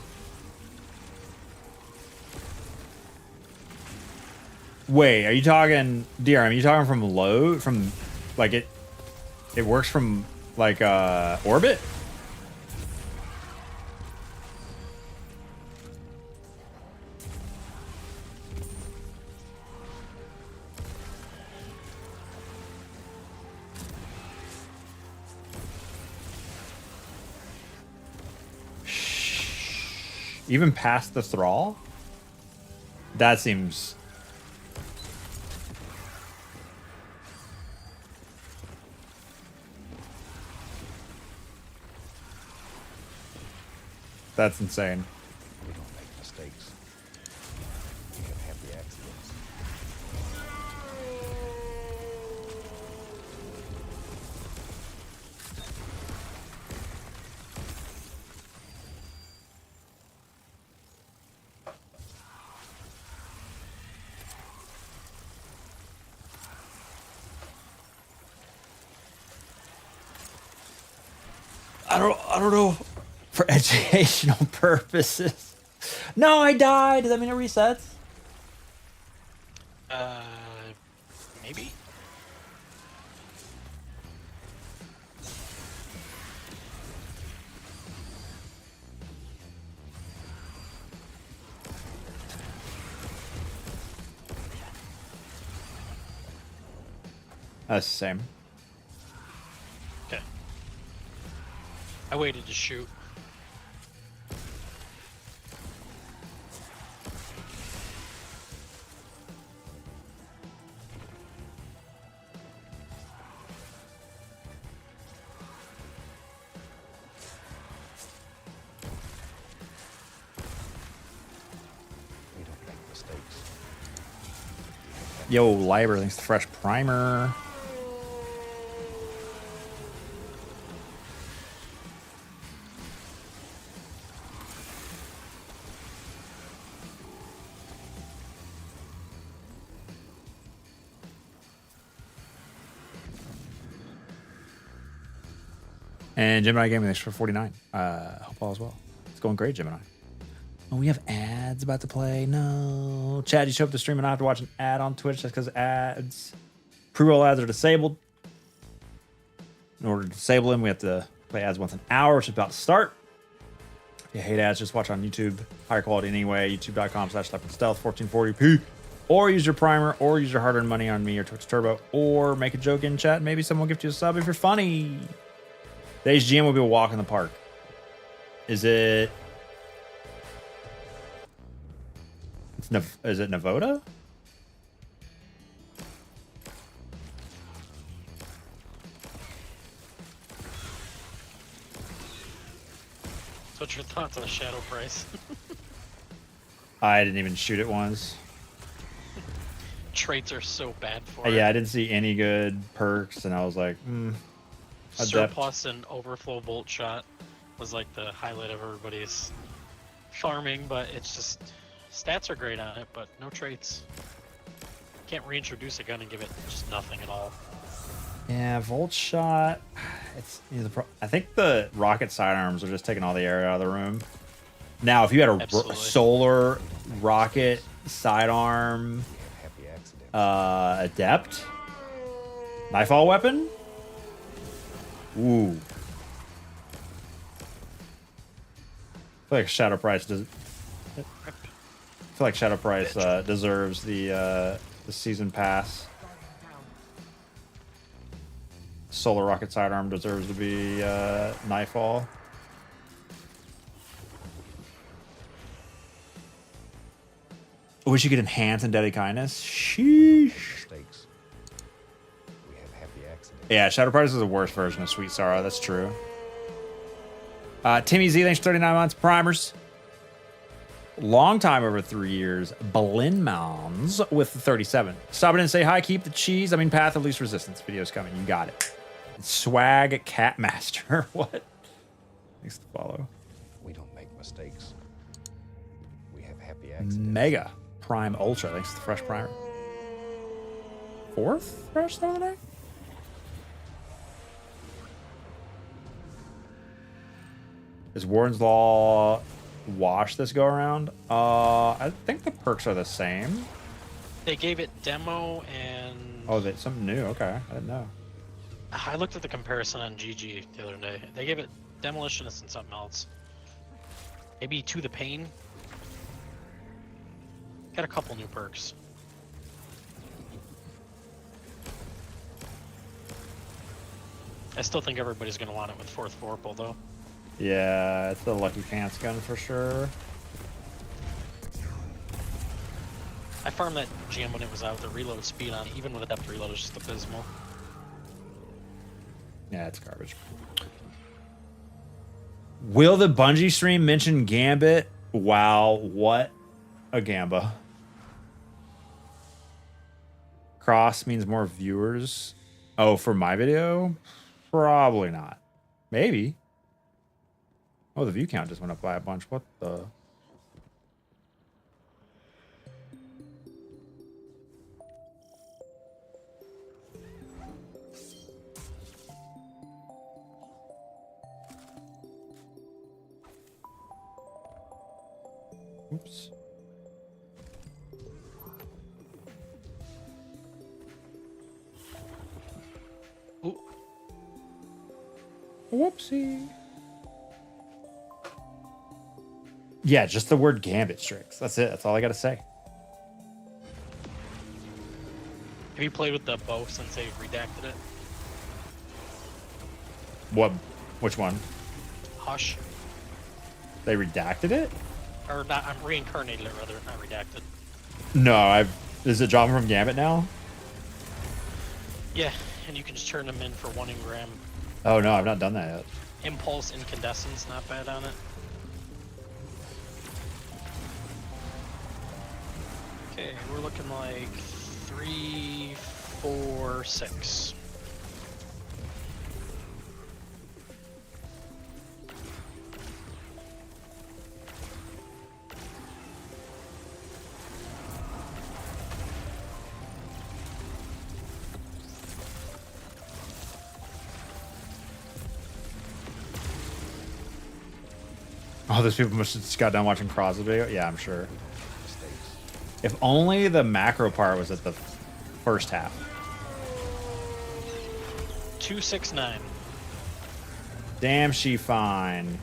Wait, are you talking DRM? Are you talking from load? From like it works from like orbit? Even past the thrall? That seems... That's insane. We don't make mistakes. We have happy accidents. I don't know. For educational purposes. No, I died. Does that mean it resets? Maybe. That's the same. Okay. I waited to shoot. We don't make mistakes. Yo, Liber, thanks to the fresh primer. And Gemini Gaming, thanks for 49. Hope all is well. It's going great, Gemini. Oh, we have ads about to play. No. Chad, you show up to stream and I have to watch an ad on Twitch just because ads, pre-roll ads are disabled. In order to disable them, we have to play ads once an hour, which is about to start. If you hate ads, just watch on YouTube. Higher quality anyway. YouTube.com/leopardstealth 1440p. Or use your primer, or use your hard-earned money on me or Twitch Turbo, or make a joke in chat. Maybe someone will gift you a sub if you're funny. Today's GM will be a walk in the park. Is it... Is it Navoda? So what's your thoughts on the shadow price? I didn't even shoot it once. Traits are so bad for it. Yeah, I didn't see any good perks, and I was like, adept. Surplus and overflow bolt shot was like the highlight of everybody's farming, but it's just stats are great on it, but no traits. Can't reintroduce a gun and give it just nothing at all. Yeah, Volt Shot. I think the rocket sidearms are just taking all the air out of the room. Now, if you had a solar rocket sidearm adept nightfall weapon, ooh, I feel like Shadow Price does. I feel like Shadow Price deserves the season pass. Solar rocket sidearm deserves to be nightfall. I wish you could enhance and deadly kindness. Sheesh. Mistakes. We have happy accidents. Yeah, Shadow Price is the worst version of Sweet Sorrow. That's true. Timmy Z, thanks for 39 months. Primers. Long time, over 3 years. Berlin Mounds with the 37. Stop it and say hi. Keep the cheese. I mean, Path of Least Resistance. Video's coming. You got it. Swag Cat Master. What? Thanks to follow. We don't make mistakes. We have happy accidents. Mega Prime Ultra. Thanks to the fresh primer. 4th fresh the other day? Is Warden's Law wash this go around? I think the perks are the same. They gave it demo and... Oh, that's something new. Okay, I didn't know. I looked at the comparison on GG the other day. They gave it Demolitionist and something else. Maybe To the Pain. Got a couple new perks. I still think everybody's going to want it with 4th Vorpal, though. Yeah, it's the Lucky Pants gun for sure. I farmed that gem when it was out. The reload speed on it, even with a depth reload, is just abysmal. Yeah, it's garbage. Will the Bungie stream mention Gambit? Wow, what a Gamba. Cross means more viewers. Oh, for my video? Probably not. Maybe. Oh, the view count just went up by a bunch. What the? Oops. Ooh. Whoopsie. Yeah, just the word Gambit Strix. That's it. That's all I got to say. Have you played with the bow since they redacted it? What? Which one? Hush. They redacted it? Or not, I'm reincarnated it rather, not redacted. No, is it dropping from Gambit now? Yeah, and you can just turn them in for 1 engram. Oh no, I've not done that yet. Impulse Incandescence, not bad on it. Okay, we're looking like 3, 4, 6. Oh, those people must have just got done watching Cross video. Yeah, I'm sure. If only the macro part was at the first half. 269. Damn, she fine.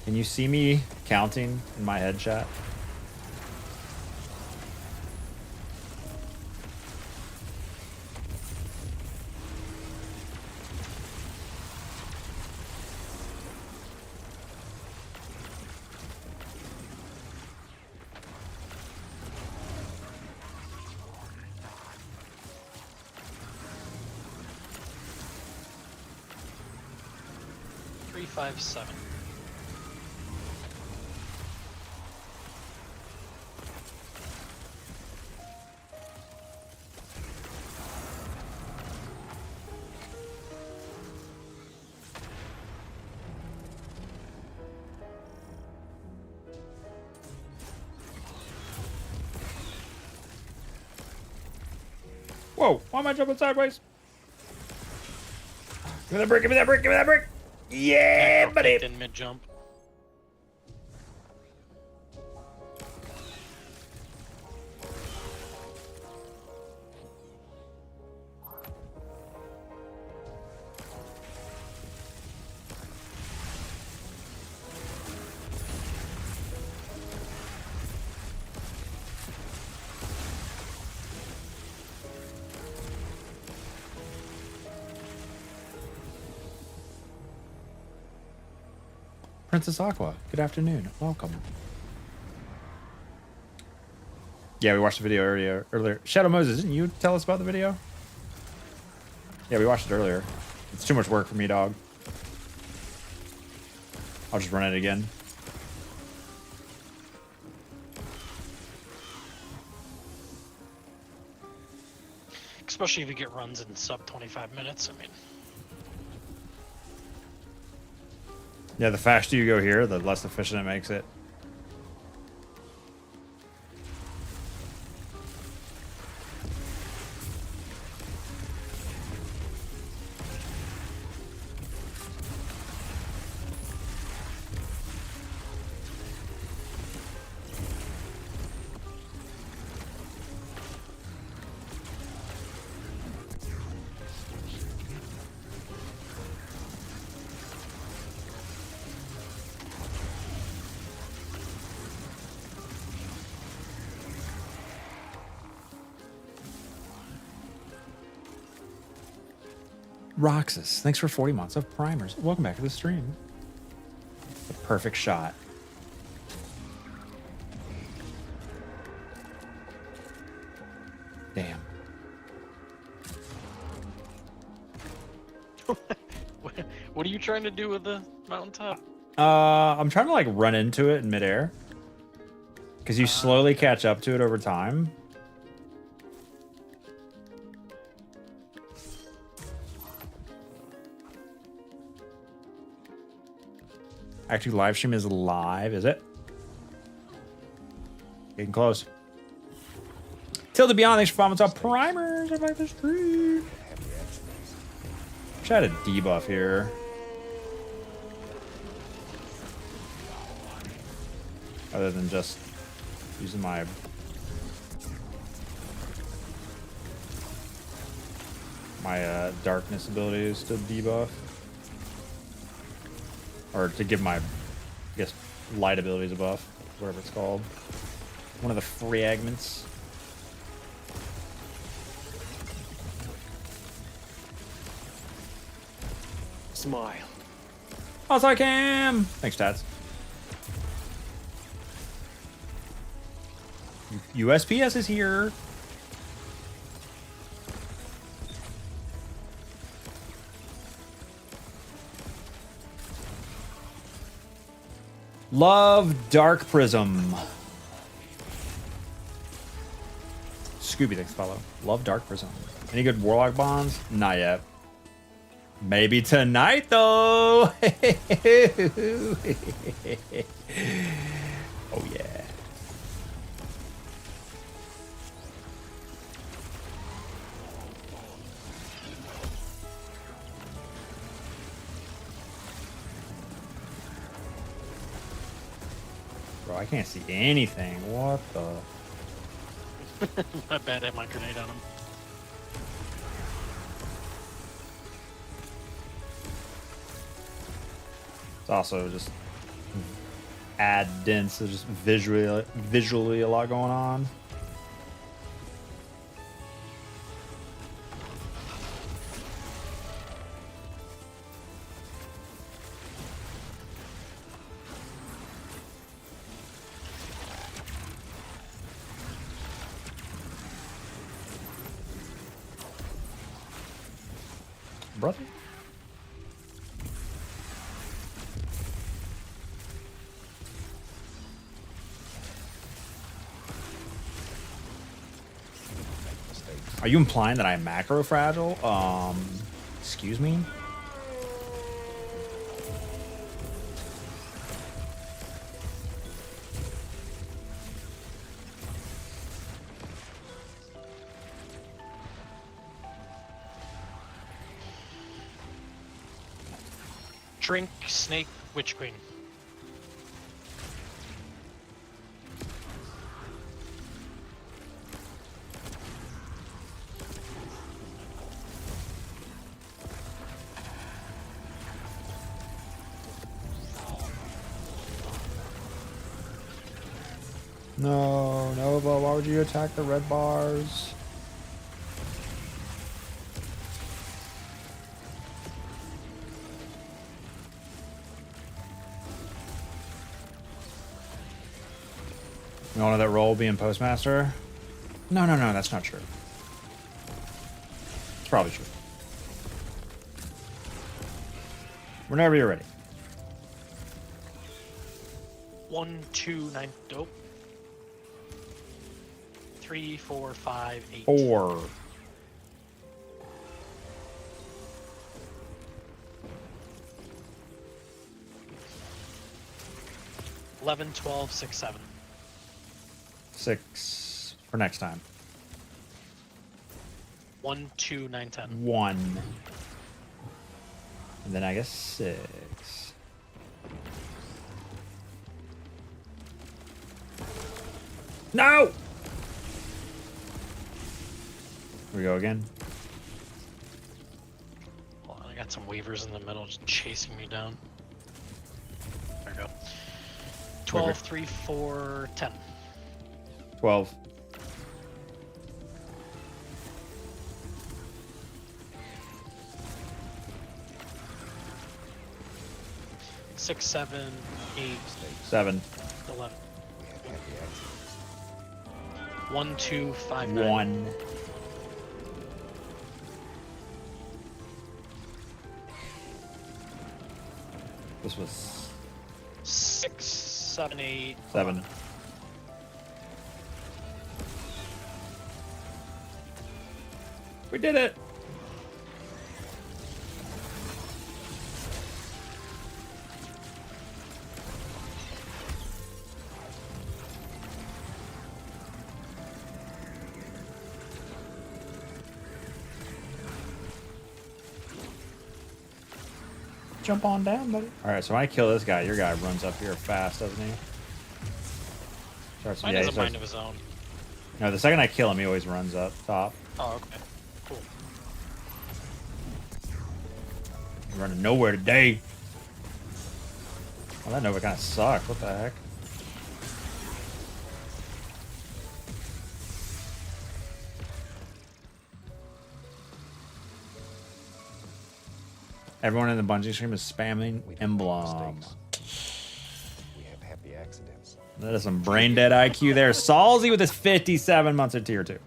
Can you see me counting in my head chat? 357. Whoa, why am I jumping sideways? Give me that brick, give me that brick, give me that brick! Yeah, buddy! In mid jump. Princess Aqua, good afternoon. Welcome. Yeah, we watched the video earlier. Shadow Moses, didn't you tell us about the video? Yeah, we watched it earlier. It's too much work for me, dog. I'll just run it again. Especially if you get runs in sub 25 minutes. I mean, Yeah, the faster you go here, the less efficient it makes it. Roxas, thanks for 40 months of primers. Welcome back to the stream. The perfect shot. Damn. what are you trying to do with the mountaintop? I'm trying to like run into it in midair. Because you slowly catch up to it over time. Actually, live stream is live, is it? Getting close. Tilda Beyond, thanks for following us up. Primers, I'm back to the stream. Try to debuff here. Other than just using my darkness abilities to debuff. Or to give my, I guess, light abilities a buff, whatever it's called. One of the fragments. Smile. Also I can. Thanks, Tats. USPS is here. Love Dark Prism. Scooby, thanks follow. Love Dark Prism. Any good Warlock bonds? Not yet. Maybe tonight though. Oh yeah. Bro, I can't see anything. What the? My bad, I had my grenade on him. It's also just add dense. There's just visually a lot going on. Brother. Are you implying that I'm macro fragile? Excuse me? Drink, snake, witch queen. No, Nova, why would you attack the red bars? You want that role being postmaster? No, that's not true. It's probably true. Whenever you're ready. 1, 2, 9, dope. 3, 4, 5, 8. 4. 11, 12, 6, 7. 6 for next time. 1, 2, 9, 10. 1. And then I guess 6. No! Here we go again. Hold on, I got some weavers in the middle just chasing me down. There we go. 12, 3, 4, 10. 12. 6, 7, 8, 7. 11. 1, 2, 5, 9. 1. This was 6, 7, 8. 7. 11. We did it. Jump on down, buddy. All right, so when I kill this guy, your guy runs up here fast, doesn't he? Mine has a mind of his own. No, the second I kill him, he always runs up top. Oh, okay. Cool. You're running nowhere today. Well, that Nova kind of sucked. What the heck? Everyone in the Bungie stream is spamming emblem. We have happy accidents. That is some brain dead IQ there. Salzy with his 57 months of tier 2.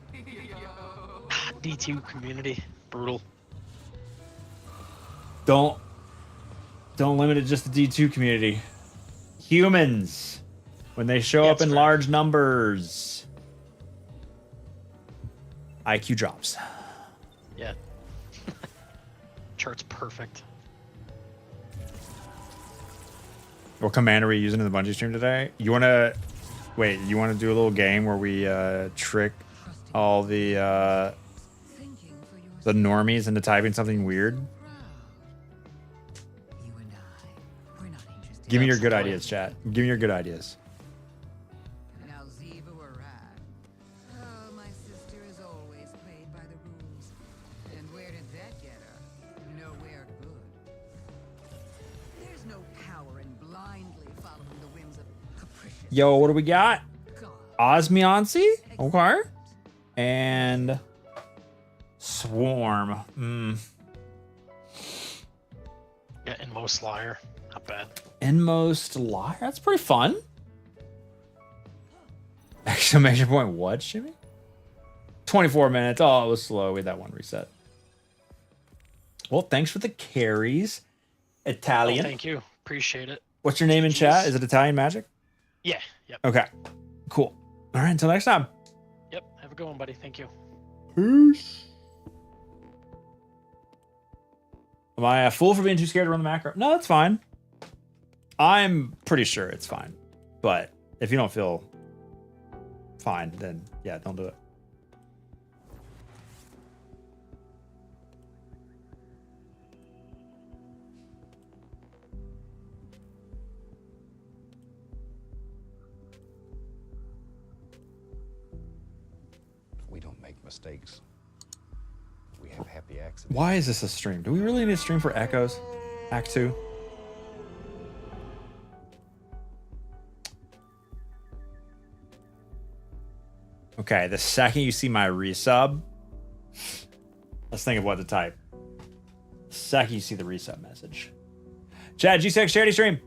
D2 community. Brutal. Don't limit it just the D2 community. Humans, when they show up in large numbers, IQ drops. Yeah. Chart's perfect. What command are we using in the Bungie stream today? You want to wait? You want to do a little game where we trick all the normies into typing something weird? Give me your good ideas, chat. Give me your good ideas. Now Ziva were right. Oh, my sister is always played by the rules. And where did that get her? Nowhere good. There's no power in blindly following the whims of capricious. Yo, what do we got? Osmiancy? Okay. And Swarm. Yeah, and most liar. Not bad. Inmost liar? That's pretty fun. Exclamation point, what, Jimmy? 24 minutes. Oh, it was slow. We had that one reset. Well, thanks for the carries. Italian. Oh, thank you. Appreciate it. What's your name in chat? Is it Italian Magic? Yeah. Yep. Okay. Cool. All right. Until next time. Yep. Have a good one, buddy. Thank you. Peace. Am I a fool for being too scared to run the macro? No, that's fine. I'm pretty sure it's fine. But if you don't feel fine, then yeah, don't do it. We don't make mistakes. We have happy accidents. Why is this a stream? Do we really need a stream for Echoes? Act 2? Okay, the second you see my resub, let's think of what to type. The second you see the resub message. Chad, G6 charity stream.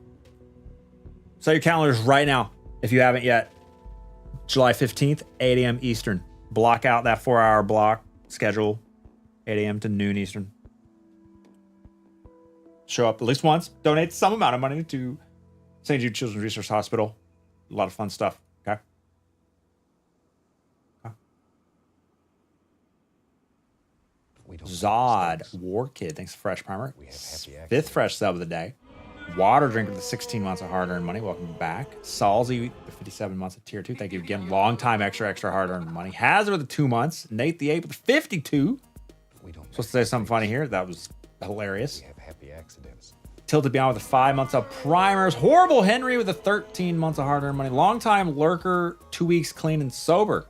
Set your calendars right now if you haven't yet. July 15th, 8 a.m. Eastern. Block out that 4-hour block schedule, 8 a.m. to noon Eastern. Show up at least once. Donate some amount of money to St. Jude Children's Research Hospital. A lot of fun stuff. Okay. Zod War Kid, thanks for fresh primer. We have happy 5th fresh sub of the day. Water Drinker with the 16 months of hard-earned money. Welcome back. Salzy with the 57 months of tier 2. Thank you again. Long time extra hard-earned money. Hazard with the 2 months. Nate the 8 with the 52. Supposed to say something funny here. That was hilarious. We have happy accidents. Tilted Beyond with the 5 months of primers. Horrible Henry with the 13 months of hard-earned money. Long time lurker, 2 weeks clean and sober.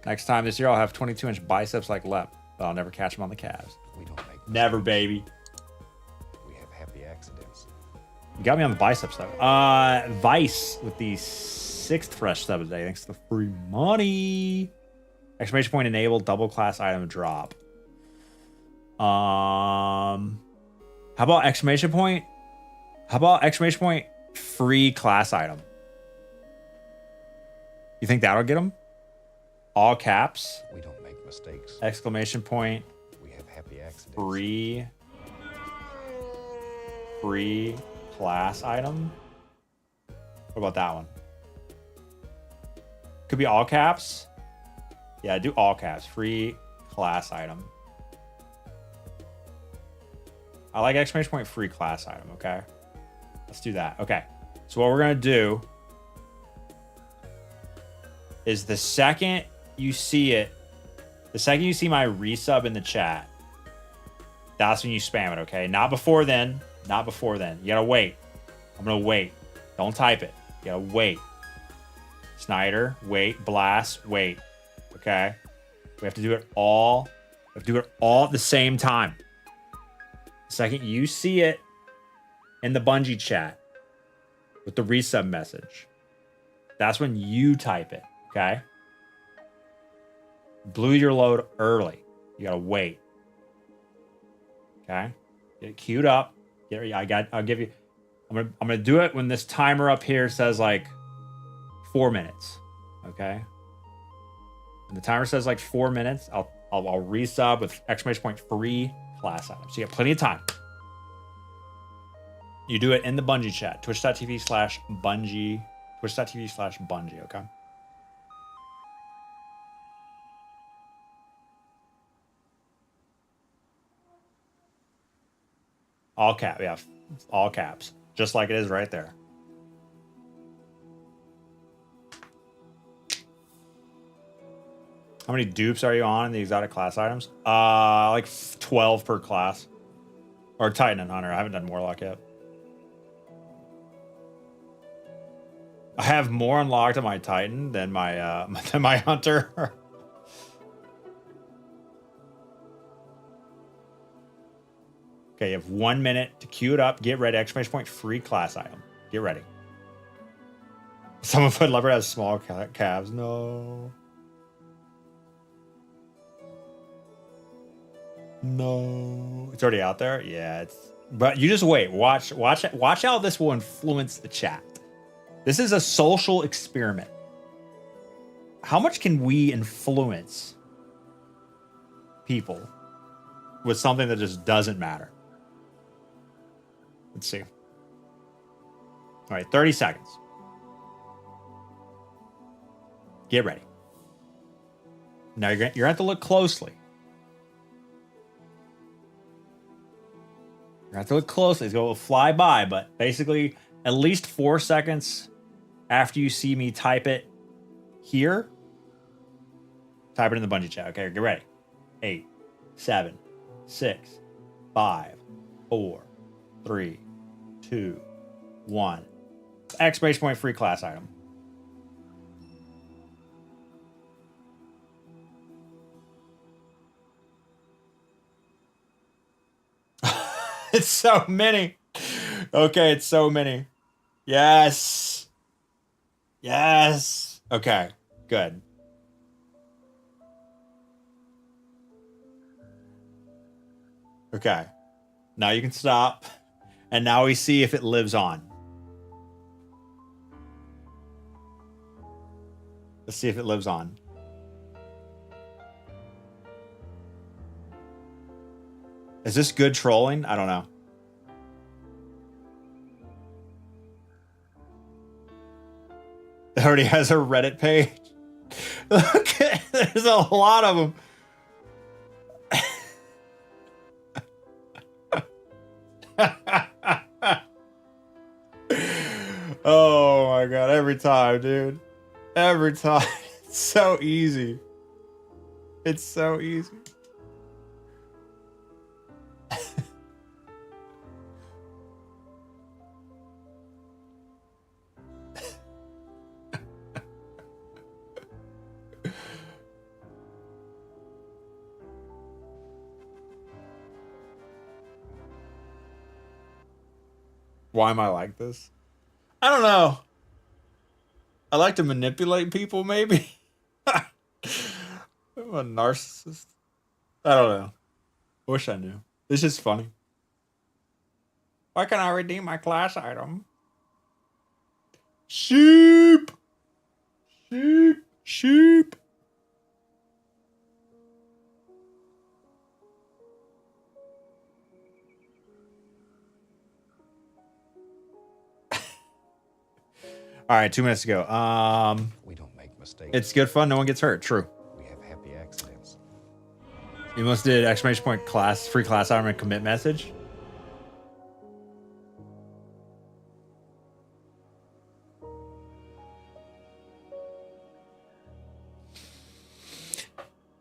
Next time this year, I'll have 22-inch biceps like Lep, but I'll never catch him on the calves. We don't make Never, baby. We have happy accidents. You got me on the biceps, though. Vice with the 6th fresh sub today. Thanks to the free money. Exclamation point enabled. Double class item drop. How about exclamation point? How about exclamation point free class item? You think that'll get them? All caps. We don't make mistakes. Exclamation point. We have happy accidents. Free class item. What about that one? Could be all caps. Yeah, do all caps. Free class item. I like exclamation point free class item, okay? Let's do that. Okay. So what we're going to do is the second you see it, the second you see my resub in the chat, that's when you spam it, okay? Not before then. Not before then. You gotta wait. I'm gonna wait. Don't type it. You gotta wait. Snyder, wait. Blast, wait. Okay? We have to do it all. We have to do it all at the same time. The second you see it in the Bungie chat with the resub message, that's when you type it, okay? Blew your load early. You gotta wait. Okay? Get it queued up. I'll give you. I'm gonna do it when this timer up here says like 4 minutes. Okay? When the timer says like 4 minutes, I'll resub with exclamation point free class item. So you have plenty of time. You do it in the Bungie chat. Twitch.tv/Bungie. Twitch.tv/Bungie, okay? All cap, yeah, all caps, just like it is right there. How many dupes are you on in the exotic class items? Like 12 per class. Or Titan and Hunter. I haven't done Warlock yet. I have more unlocked on my Titan than my than my Hunter. Okay, you have 1 minute to queue it up. Get ready. Exclamation point free class item. Get ready. Someone put leopard has small calves. No. No. It's already out there? Yeah, it's but you just wait. Watch how this will influence the chat. This is a social experiment. How much can we influence people with something that just doesn't matter? Let's see. All right, 30 seconds. Get ready. Now you're going to have to look closely. You have to look closely. It's going to fly by, but basically at least 4 seconds after you see me type it here, type it in the Bungie chat. Okay, get ready. 8, 7, 6, 5, 4, 3, 2, 1. Exclamation point free class item. It's so many. Okay, it's so many. Yes. Yes. Okay, good. Okay. Now you can stop. And now we see if it lives on. Let's see if it lives on. Is this good trolling? I don't know. It already has a Reddit page. Look, there's a lot of them. Oh my god, every time, dude. Every time. It's so easy. It's so easy. Why am I like this? I don't know. I like to manipulate people, maybe. I'm a narcissist. I don't know. Wish I knew. This is funny. Why can't I redeem my class item? Sheep! Sheep! Sheep! All right, 2 minutes to go. We don't make mistakes. It's good fun. No one gets hurt. True. We have happy accidents. You must did exclamation point class free class item and commit message.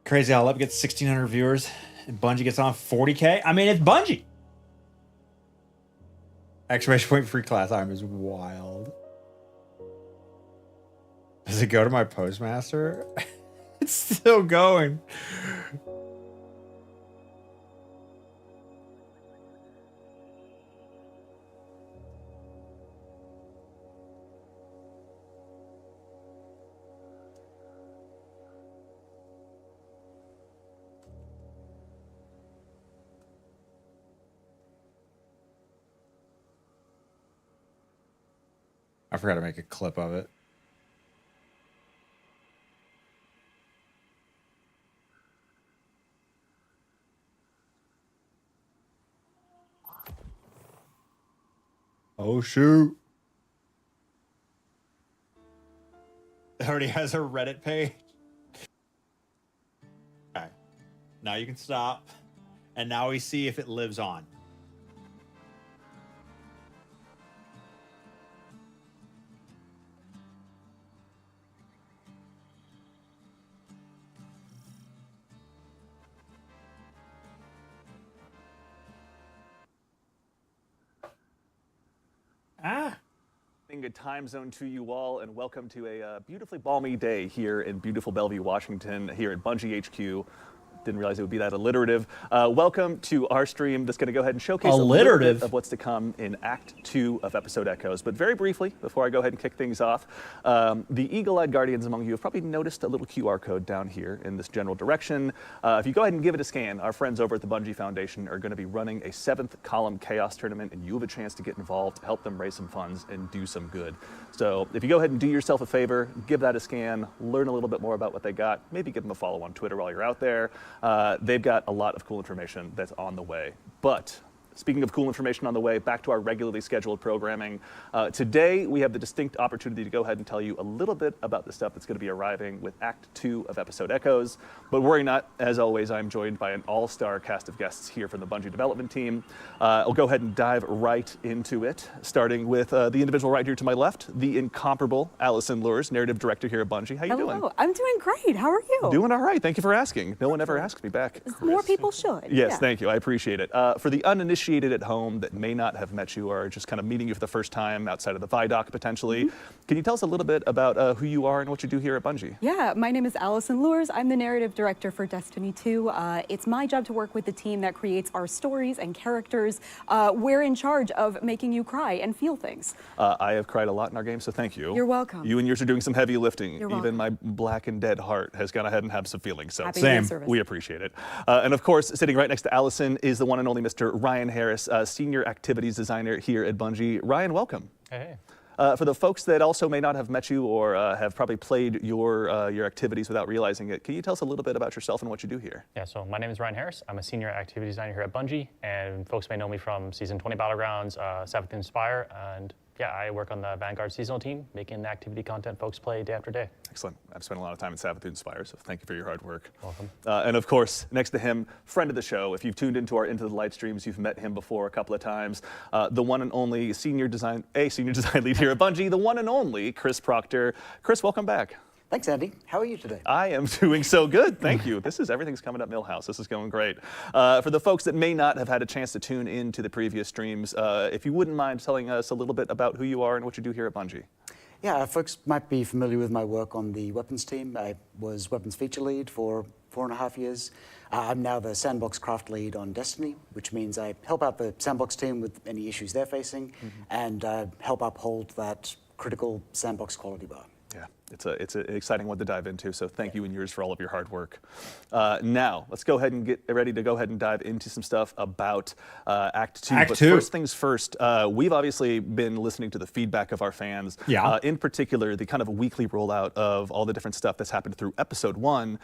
Crazy how Lep gets 1,600 viewers and Bungie gets on 40K. I mean, it's Bungie. Exclamation point free class item is wild. Does it go to my postmaster? It's still going. I forgot to make a clip of it. Oh, shoot. It already has a Reddit page. Okay. Now you can stop. And now we see if it lives on. Good time zone to you all, and welcome to a beautifully balmy day here in beautiful Bellevue, Washington, here at Bungie HQ. Didn't realize it would be that alliterative. Welcome to our stream that's going to go ahead and showcase a little bit of what's to come in Act 2 of Episode Echoes. But very briefly, before I go ahead and kick things off, the eagle-eyed guardians among you have probably noticed a little QR code down here in this general direction. If you go ahead and give it a scan, our friends over at the Bungie Foundation are going to be running a 7th Column Chaos Tournament, and you have a chance to get involved, help them raise some funds, and do some good. So if you go ahead and do yourself a favor, give that a scan, learn a little bit more about what they got, maybe give them a follow on Twitter while you're out there. They've got a lot of cool information that's on the way. But Speaking of cool information on the way, back to our regularly scheduled programming. Today, we have the distinct opportunity to go ahead and tell you a little bit about the stuff that's going to be arriving with Act 2 of Episode Echoes. But worry not, as always, I'm joined by an all-star cast of guests here from the Bungie development team. I'll go ahead and dive right into it, starting with the individual right here to my left, the incomparable Allison Lures, narrative director here at Bungie. How you doing? Hello, I'm doing great. How are you? Doing all right. Thank you for asking. No one ever asked me back. More people should. Yes, yeah. Thank you. I appreciate it. For the uninitiated at home that may not have met you or just kind of meeting you for the first time outside of the Vidoc potentially, can you tell us a little bit about who you are and what you do here at Bungie? Yeah, my name is Allison Lures. I'm the narrative director for Destiny 2. It's my job to work with the team that creates our stories and characters. We're in charge of making you cry and feel things. I have cried a lot in our game, so thank you. You're welcome. You and yours are doing some heavy lifting. You're Even welcome. my black and dead heart has gone ahead and had some feelings. So Happy to be of service. we appreciate it. And of course, sitting right next to Allison is the one and only Mr. Ryan Harris, Senior Activities Designer here at Bungie. Ryan, welcome. Hey. For the folks that also may not have met you or have probably played your activities without realizing it, can you tell us a little bit about yourself and what you do here? Yeah, so my name is Ryan Harris. I'm a senior activity designer here at Bungie, and folks may know me from Season 20 Battlegrounds, Savathun Spire, and yeah, I work on the Vanguard seasonal team, making the activity content folks play day after day. Excellent. I've spent a lot of time at Savathun Spire, so thank you for your hard work. Welcome. And of course, next to him, friend of the show. If you've tuned into our Into the Light streams, you've met him before a couple of times. The one and only senior design lead here at Bungie, the one and only Chris Proctor. Chris, welcome back. Thanks, Andy. How are you today? I am doing so good, thank you. Everything's coming up Millhouse. This is going great. For the folks that may not have had a chance to tune in to the previous streams, if you wouldn't mind telling us a little bit about who you are and what you do here at Bungie. Yeah, folks might be familiar with my work on the weapons team. I was weapons feature lead for 4.5 years. I'm now the sandbox craft lead on Destiny, which means I help out the sandbox team with any issues they're facing and help uphold that critical sandbox quality bar. Yeah, it's an exciting one to dive into, so thank you and yours for all of your hard work. Now, let's go ahead and get ready to go ahead and dive into some stuff about Act 2. But first things first, we've obviously been listening to the feedback of our fans. Yeah. In particular, the kind of weekly rollout of all the different stuff that's happened through Episode 1.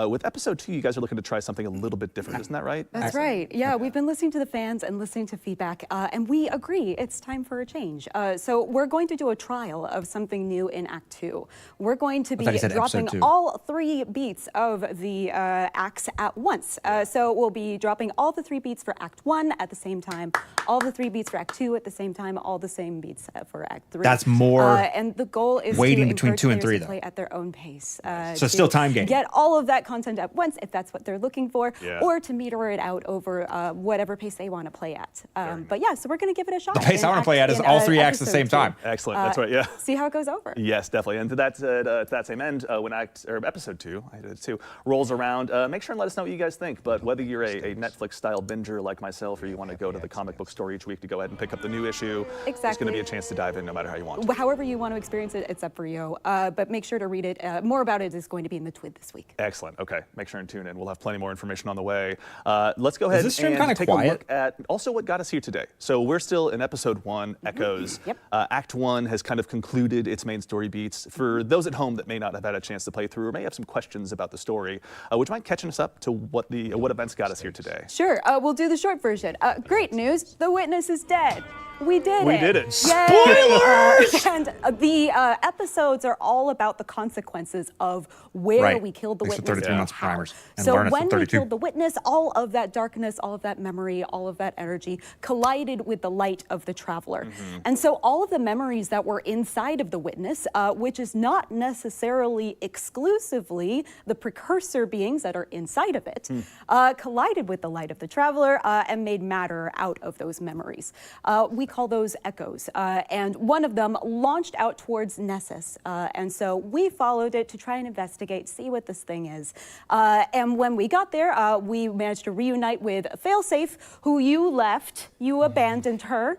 With Episode 2, you guys are looking to try something a little bit different, isn't that right? That's right. Yeah, we've been listening to the fans and listening to feedback, and we agree it's time for a change. So we're going to do a trial of something new in Act 2. We're going to be dropping all 3 beats of the acts at once. So we'll be dropping all the 3 beats for Act 1 at the same time, all the 3 beats for Act 2 at the same time, all the same beats for Act 3. That's more and the goal is waiting to between 2 and 3, to though. play at their own pace. So still time game. Get all of that content at once if that's what they're looking for, Yeah. or to meter it out over whatever pace they want to play at. But yeah, so we're going to give it a shot. The pace I want to play at is all 3 acts at the same time. Excellent. That's right. Yeah. See how it goes over. Yes, definitely. And to that same end, when Episode 2, I did it too, rolls around, make sure and let us know what you guys think. But whether you're a Netflix-style binger like myself, or you want to go to the comic book store each week to go ahead and pick up the new issue, there's going to be a chance to dive in no matter how you want to. However you want to experience it, it's up for you. But make sure to read it. More about it is going to be in the TWID this week. Excellent. Okay, make sure and tune in. We'll have plenty more information on the way. Let's go ahead this stream and kinda take a quiet? look at also what got us here today. So we're still in Episode 1, Echoes. Act 1 has kind of concluded its main story beats. For those at home that may not have had a chance to play through or may have some questions about the story, would you mind catching us up to what events got us here today? Sure. We'll do the short version. Great news. The witness is dead. We did it. We did it. Yay! Spoilers! And the episodes are all about the consequences of where we killed the Thanks for witness. 33 months of primers. And So learn it when from we 32. killed the witness, all of that darkness, all of that memory, all of that energy collided with the light of the traveler. And so all of the memories that were inside of the witness, which is not necessarily exclusively the precursor beings that are inside of it, collided with the light of the traveler and made matter out of those memories. We call those echoes. And one of them launched out towards Nessus. And so we followed it to try and investigate, see what this thing is. And when we got there, we managed to reunite with Failsafe, who you left. You abandoned her.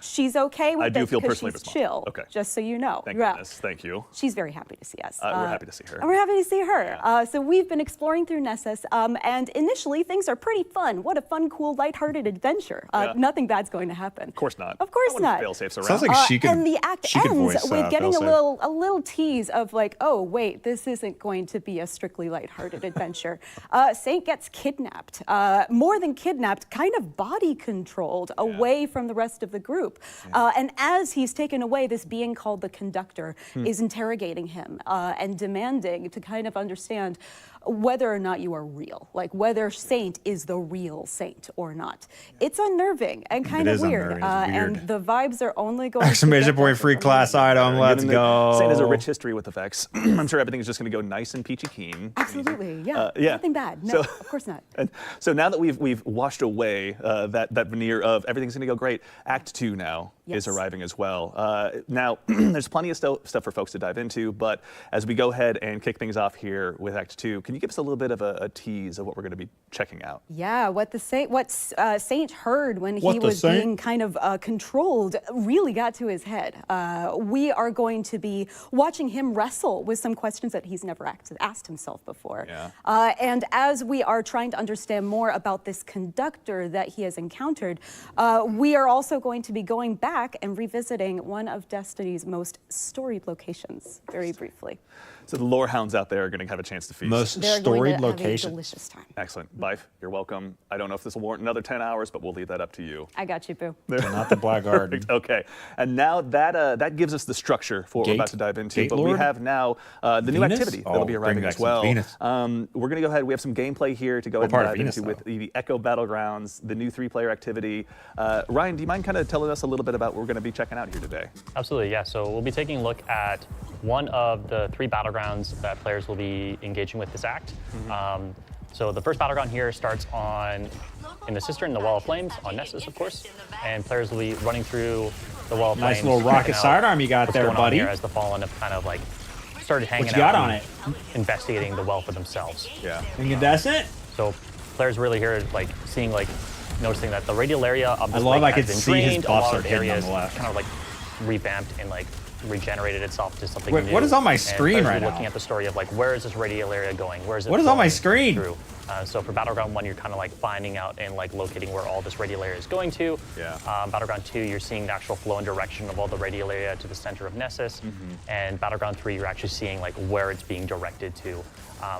She's okay with I do this feel because personally she's responsible. chill. Okay. Just so you know. Thank Yeah. goodness. Thank you. She's very happy to see us. We're happy to see her. And we're happy to see her. So we've been exploring through Nessus, and initially things are pretty fun. What a fun, cool, lighthearted adventure. Nothing bad's going to happen. Of course not. Of course not. Fail-safes around. Sounds like she could. And the act she could ends voice, with getting fail-safe. a little tease of like, oh wait, this isn't going to be a strictly lighthearted adventure. Saint gets kidnapped. More than kidnapped, kind of body controlled away from the rest of the group. And as he's taken away, this being called the conductor is interrogating him and demanding to kind of understand whether or not you are real, like whether Saint is the real Saint or not. It's unnerving and kind of is weird. unnerving. It's weird. And the vibes are only going Exclamation to point, free class item. Let's go. Saint has a rich history with the Vex. I'm sure everything's just going to go nice and peachy keen. Absolutely, yeah. Yeah. Nothing bad. No, So- of course not. And so now that we've washed away that veneer of everything's going to go great, Act 2 now is arriving as well. Now, there's plenty of stuff for folks to dive into, but as we go ahead and kick things off here with Act 2, can you give us a little bit of a tease of what we're going to be checking out? Yeah, what Saint heard when he What the was Saint? being kind of controlled really got to his head. We are going to be watching him wrestle with some questions that he's never asked himself before. Yeah. And as we are trying to understand more about this conductor that he has encountered, we are also going to be going back and revisiting one of Destiny's most storied locations very briefly. So the lore hounds out there are going to have a chance to feast. Most They're storied going to have a location. delicious time. Excellent. Bife, you're welcome. I don't know if this will warrant another 10 hours, but we'll leave that up to you. I got you, boo. Not the Black Garden. Okay. And now that gives us the structure for what we're Gate? about to dive into. Gate But we Lord? have now the new Venus? activity that'll be Oh, arriving bring as back some well. Venus. We're going to go ahead. We have some gameplay here to go What ahead and part of dive Venus, into with the Echo Battlegrounds, the new 3-player activity. Ryan, do you mind kind of telling us a little bit about what we're going to be checking out here today? Absolutely, yeah. So we'll be taking a look at one of the 3 battlegrounds that players will be engaging with this act. So the first battleground here starts in the Cistern, the Wall of Flames, on Nessus, of course. And players will be running through the Wall of Nice Flames. little rocket checking out sidearm you got what's there, going on buddy. here as the Fallen have kind of like started hanging What you got out on and investigating the well for themselves. Yeah. Incandescent? So players really here like seeing like noticing that the radial area of this I love lake I has could been see his drained. A buffs lot are of hidden on areas the left. kind of like revamped and like regenerated itself to something Wait, new. what is on my And screen players are right now? looking at the story of like where is this radial area going? Where is it What is on my flowing screen? through? So for Battleground 1, you're kind of like finding out and like locating where all this radial area is going to. Yeah. Battleground 2, you're seeing the actual flow and direction of all the radial area to the center of Nessus. And Battleground 3, you're actually seeing like where it's being directed to.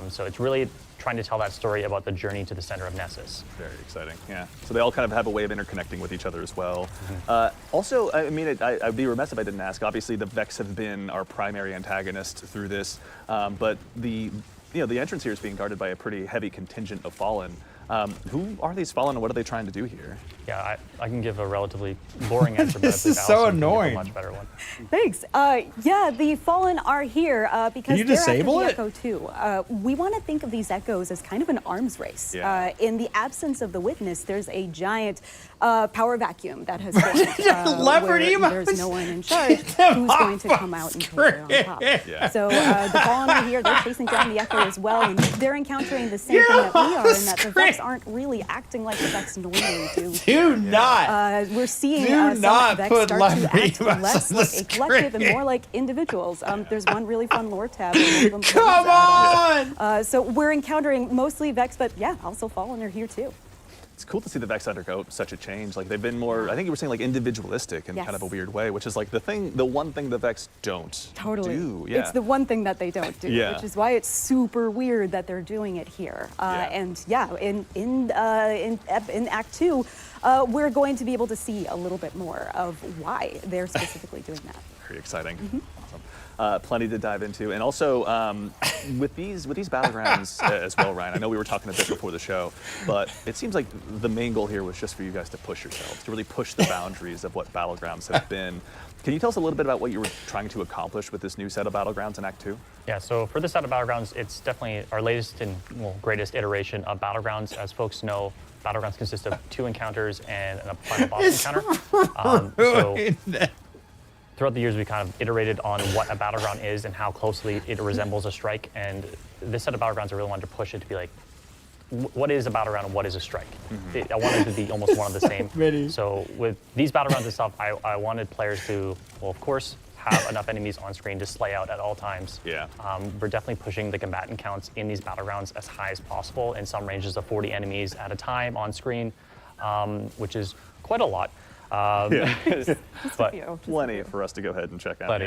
So it's really trying to tell that story about the journey to the center of Nessus. Very exciting, yeah. So they all kind of have a way of interconnecting with each other as well. Also, I mean, I'd be remiss if I didn't ask. Obviously, the Vex have been our primary antagonist through this, but the entrance here is being guarded by a pretty heavy contingent of Fallen. Who are these Fallen, and what are they trying to do here? Yeah, I can give a relatively boring answer, but This I is think so Allison can give annoying. a much better one. Thanks. Yeah, the Fallen are here because you they're disable after the it? Echo too. We want to think of these Echoes as kind of an arms race. Yeah. In the absence of the Witness, there's a giant power vacuum that has formed. Leopard where emotes. there's no one in charge them who's going to off come out and take screen. it on top. Yeah. So the Fallen are here. They're chasing down the Echo as well, and they're encountering the same thing that we are, in that the Vex aren't really acting like the Vex normally do. Do not. We're seeing Do some not Vex put start leopard to act emotes less on the like a collective and screen. more like individuals. There's one really fun lore tab. Where one of them Come comes on! at us. So we're encountering mostly Vex, but yeah, also Fallen are here too. It's cool to see the Vex undergo such a change. Like they've been more, I think you were saying like individualistic in Yes. kind of a weird way, which is like the one thing the Vex don't Totally. do. Yeah. It's the one thing that they don't do, Yeah. which is why it's super weird that they're doing it here. And yeah, in Act 2, we're going to be able to see a little bit more of why they're specifically doing that. Very exciting. Awesome. Plenty to dive into, and also with these battlegrounds as well, Ryan. I know we were talking a bit before the show, but it seems like the main goal here was just for you guys to push yourselves, to really push the boundaries of what battlegrounds have been. Can you tell us a little bit about what you were trying to accomplish with this new set of battlegrounds in Act 2? Yeah, so for this set of Battlegrounds, it's definitely our latest and greatest iteration of Battlegrounds. As folks know, Battlegrounds consist of 2 encounters and a final boss encounter. So throughout the years, we kind of iterated on what a Battleground is and how closely it resembles a strike. And this set of Battlegrounds, I really wanted to push it to be like, what is a battleground and what is a strike. I wanted to be almost one of the same. So with these battlegrounds and stuff, I wanted players to, well, of course, have enough enemies on screen to slay out at all times. Yeah. We're definitely pushing the combatant counts in these battlegrounds as high as possible, in some ranges of 40 enemies at a time on screen, which is quite a lot. But plenty for us to go ahead and check out.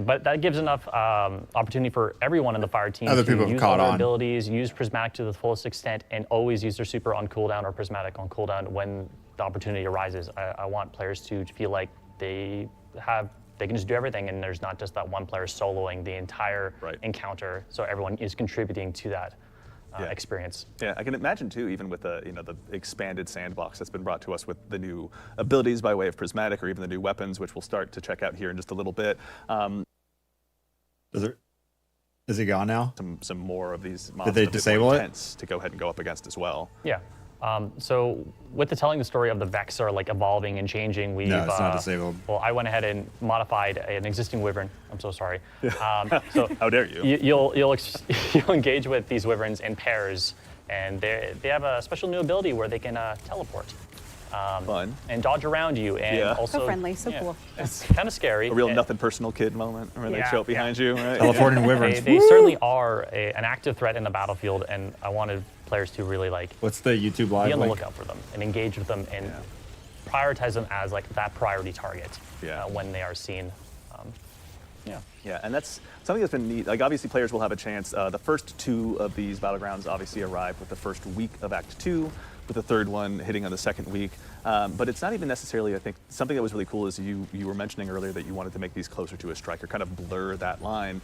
But that gives enough opportunity for everyone in the fire team Other to people have use caught all their on. abilities, use prismatic to the fullest extent, and always use their super on cooldown or prismatic on cooldown when the opportunity arises. I want players to feel like they can just do everything, and there's not just that one player soloing the entire encounter, so everyone is contributing to that experience. Yeah, I can imagine too, even with the the expanded sandbox that's been brought to us with the new abilities by way of prismatic, or even the new weapons, which we'll start to check out here in just a little bit. Is he gone now? Some more of these mobs Did they disable it? to go ahead and go up against as well. Yeah. So with telling the story of the Vex are like evolving and changing, we've No, it's not disabled. Well, I went ahead and modified an existing wyvern. I'm so sorry. So how dare you? You'll engage with these wyverns in pairs, and they have a special new ability where they can teleport. Fun. And dodge around you, and also So friendly, so cool. It's kind of scary. A real nothing personal kid moment where they show up behind you, right? Teleporting wyverns. They certainly are an active threat in the battlefield, and I wanted players to really What's the YouTube live be on the link? lookout for them and engage with them and prioritize them as like that priority target when they are seen. Yeah, and that's something that's been neat. Like, obviously, players will have a chance. The first two of these battlegrounds obviously arrive with the first week of Act 2, with the third one hitting on the second week. But it's not even necessarily, I think, something that was really cool is you were mentioning earlier that you wanted to make these closer to a strike, or kind of blur that line.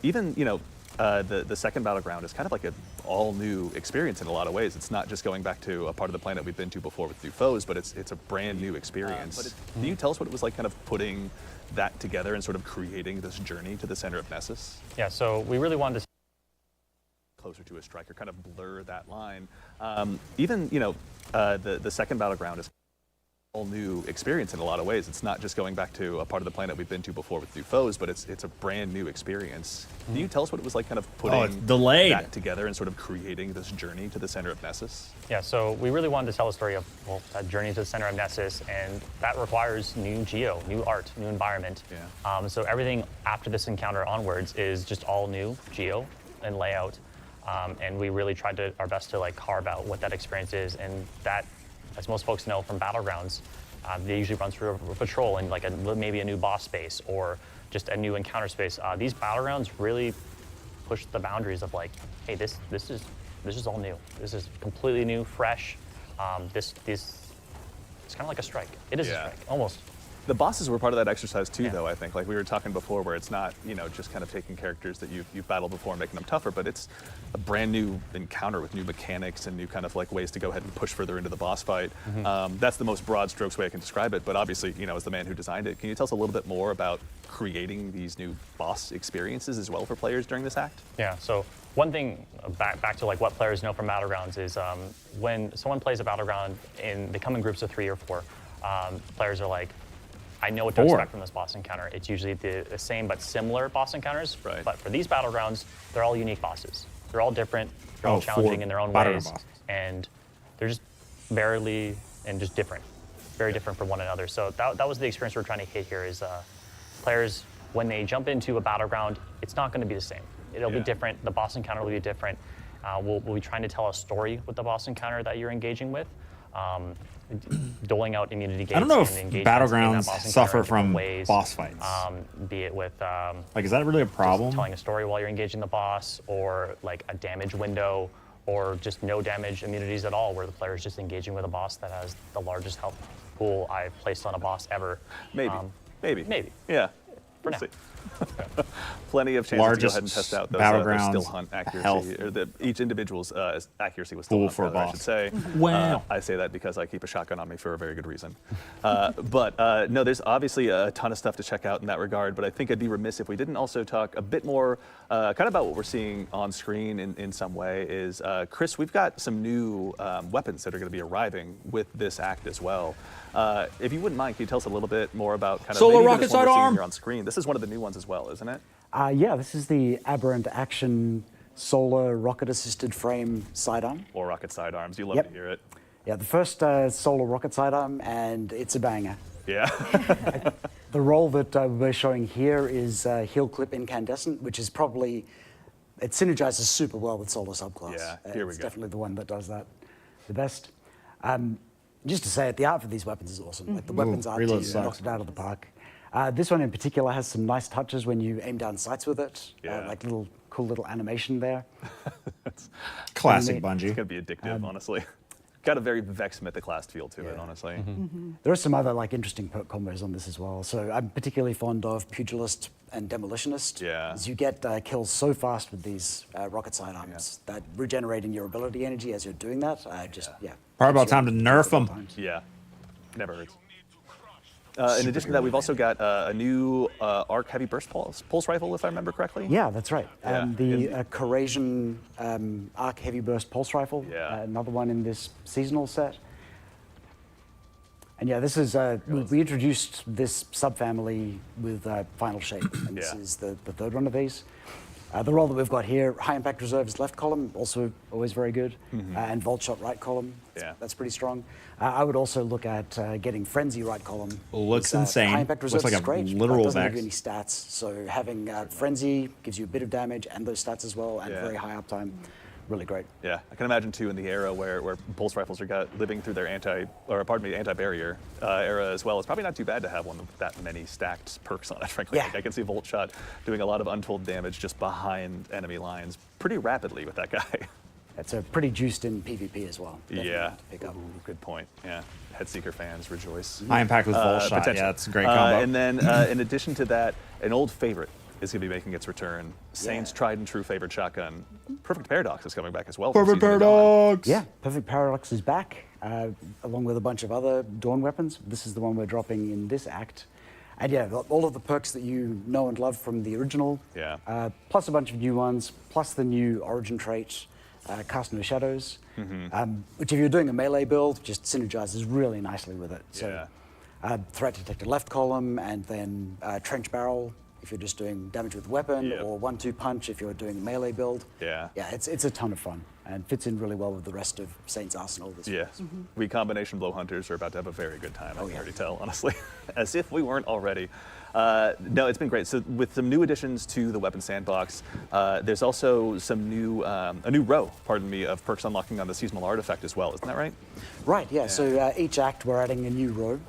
Even, the second battleground is kind of like an all-new experience in a lot of ways. It's not just going back to a part of the planet we've been to before with new foes, but it's a brand new experience. Can you tell us what it was like kind of putting that together and sort of creating this journey to the center of Nessus? Yeah, so we really wanted to closer to a strike, or kind of blur that line. Even, the second battleground is all new experience in a lot of ways. It's not just going back to a part of the planet we've been to before with new foes, but it's a brand new experience. Can you tell us what it was like kind of putting it's delayed. that together and sort of creating this journey to the center of Nessus? Yeah, so we really wanted to tell a story of, well, that journey to the center of Nessus, and that requires new geo, new art, new environment. So everything after this encounter onwards is just all new geo and layout, and we really tried our best to like carve out what that experience is, and that, as most folks know from Battlegrounds, they usually run through a patrol and like maybe a new boss space or just a new encounter space. These Battlegrounds really push the boundaries of like, hey, this is all new. This is completely new, fresh. It's kind of like a strike. It is a strike, almost. The bosses were part of that exercise too, though, I think. Like we were talking before, where it's not, just kind of taking characters that you've battled before and making them tougher, but it's a brand new encounter with new mechanics and new kind of like ways to go ahead and push further into the boss fight. That's the most broad strokes way I can describe it, but obviously, as the man who designed it, can you tell us a little bit more about creating these new boss experiences as well for players during this act? Yeah, so one thing back to like what players know from Battlegrounds is when someone plays a Battleground, they come in groups of 3 or 4, players are like, I know what to expect from this boss encounter. It's usually the same but similar boss encounters. Right. But for these Battlegrounds, they're all unique bosses. They're all different. They're all challenging in their own ways. bosses. And they're just very different. Very different from one another. So that was the experience we're trying to hit here is players, when they jump into a Battleground, it's not going to be the same. It'll be different. The boss encounter will be different. We'll be trying to tell a story with the boss encounter that you're engaging with. Doling out immunity gates. I don't know if and Battlegrounds suffer from boss fights. Be it with like, is that really a problem? Telling a story while you're engaging the boss, or like a damage window, or just no damage immunities at all, where the player is just engaging with a boss that has the largest health pool I've placed on a boss ever. Maybe. Yeah. For now. Plenty of chances to go ahead and test out those still hunt accuracy, or each individual's accuracy was still hunt, for a boss. I should say. Wow. I say that because I keep a shotgun on me for a very good reason. But no, there's obviously a ton of stuff to check out in that regard, but I think I'd be remiss if we didn't also talk a bit more kind of about what we're seeing on screen in some way is, Chris, we've got some new weapons that are going to be arriving with this act as well. If you wouldn't mind, can you tell us a little bit more about kind of Solar maybe rocket this one we're seeing sidearm here on screen? This is one of the new ones as well, isn't it? Yeah, this is the Aberrant Action solar rocket-assisted frame sidearm. Or rocket sidearms. You love Yep. to hear it. Yeah, the first solar rocket sidearm, and it's a banger. Yeah. The roll that we're showing here is heel clip incandescent, which is probably, it synergizes super well with solar subclass. Yeah, here we It's go. definitely the one that does that the best. Just to say it, the art for these weapons is awesome. Like the weapons art reload team sucks. knocks it out of the park. This one in particular has some nice touches when you aim down sights with it. Yeah. Like cool little animation there. Classic Bungie. It's going to be addictive, honestly. Got a very Vex Mythoclast feel to it, honestly. There are some other like interesting perk combos on this as well. So I'm particularly fond of Pugilist and Demolitionist. Yeah. As you get kills so fast with these rocket sidearms that regenerating your ability energy as you're doing that, Probably about time to nerf them. Yeah, never hurts. In addition to that, we've also got a new arc heavy burst pulse rifle, if I remember correctly. Yeah, that's right. Yeah. The Corasian arc heavy burst pulse rifle. Yeah. Another one in this seasonal set. And yeah, this is we introduced this subfamily with Final Shape, and this is the third one of these. The roll that we've got here, high impact reserves left column, also always very good, and Volt Shot right column. That's pretty strong. I would also look at getting Frenzy right column. Looks High insane. impact Looks reserves like is a great. literal It doesn't give Vex. you any stats, so having Frenzy gives you a bit of damage and those stats as well, and Yeah. very high uptime. Really great. Yeah, I can imagine too in the era where pulse rifles are living through their anti-barrier era as well. It's probably not too bad to have one with that many stacked perks on it. Frankly, Yeah. Like, I can see Volt Shot doing a lot of untold damage just behind enemy lines pretty rapidly with that guy. It's pretty juiced in PvP as well. Definitely Yeah, to pick up. Ooh, good point. Yeah, Headseeker fans rejoice. High impact with Volt Shot. potentially. Yeah, it's a great combo. And then in addition to that, an old favorite is going to be making its return. Saint's tried and true favorite shotgun. Perfect Paradox is coming back as well. from Perfect Season of Dawn. Paradox. Yeah, Perfect Paradox is back, along with a bunch of other Dawn weapons. This is the one we're dropping in this act. And yeah, all of the perks that you know and love from the original, plus a bunch of new ones, plus the new Origin trait, Cast No Shadows, which if you're doing a melee build, just synergizes really nicely with it. So, Threat Detector left column, and then Trench Barrel if you're just doing damage with weapon, or 1-2 punch if you're doing a melee build. Yeah. Yeah, it's a ton of fun and fits in really well with the rest of Saint's arsenal this Yeah, we combination blow hunters are about to have a very good time. I can already tell, honestly, as if we weren't already. No, it's been great. So with some new additions to the weapon sandbox, there's also some new, a new row, pardon me, of perks unlocking on the seasonal artifact as well. Isn't that right? Right. Yeah. So each act we're adding a new row.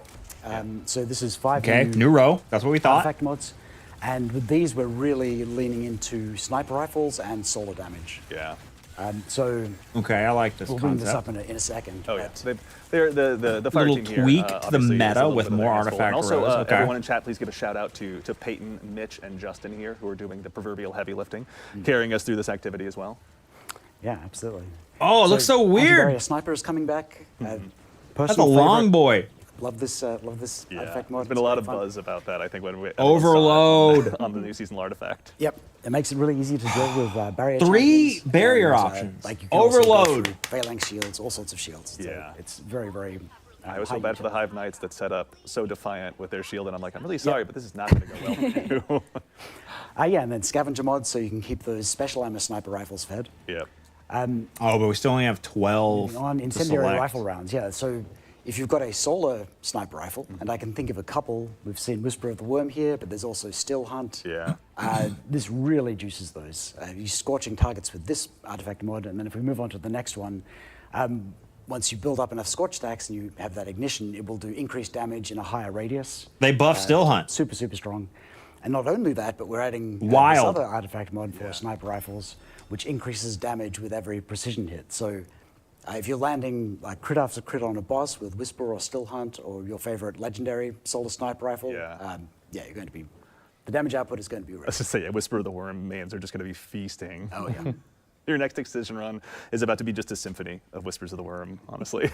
So this is 5 new row. That's what we thought. Artifact mods. And with these, we're really leaning into sniper rifles and solar damage. Yeah. So okay, I like this we'll bring this up concept. in a second. Oh yeah, they're the fire Little team here. tweak to the obviously is a meta little with bit of more their hands full. artifact And also, rows, okay. everyone in chat, please give a shout out to Peyton, Mitch, and Justin here, who are doing the proverbial heavy lifting, carrying us through this activity as well. Yeah, absolutely. Oh, it looks so weird. Anti-barrier sniper is coming back. That's a Personal long favorite. boy. Love this artifact mod. There's been a lot of buzz about that, I think, when we Overload saw it on the new seasonal artifact. Yep, it makes it really easy to deal with barrier. 3 champions barrier and, options. Like you can also go Overload. through phalanx shields, all sorts of shields. Yeah. It's very, very. I always high feel bad for the Hive Knights that set up so defiant with their shield, and I'm like, I'm really sorry, but this is not going to go well for you. Yeah, and then scavenger mods, so you can keep those special ammo sniper rifles fed. Yep. Oh, but we still only have 12 On to incendiary select. rifle rounds, yeah. So if you've got a solar sniper rifle, and I can think of a couple, we've seen Whisper of the Worm here, but there's also Still Hunt. Yeah. This really juices those. You're scorching targets with this artifact mod, and then if we move on to the next one, once you build up enough scorch stacks and you have that ignition, it will do increased damage in a higher radius. They buff Still Hunt. Super, super strong. And not only that, but we're adding this Wild. other artifact mod for sniper rifles, which increases damage with every precision hit. So if you're landing like crit after crit on a boss with Whisper or Still Hunt or your favorite legendary solar sniper rifle, you're going to be, the damage output is going to be real. Let's just say, Whisper of the Worm mains are just going to be feasting. Oh, yeah. Your next excision run is about to be just a symphony of Whispers of the Worm, honestly,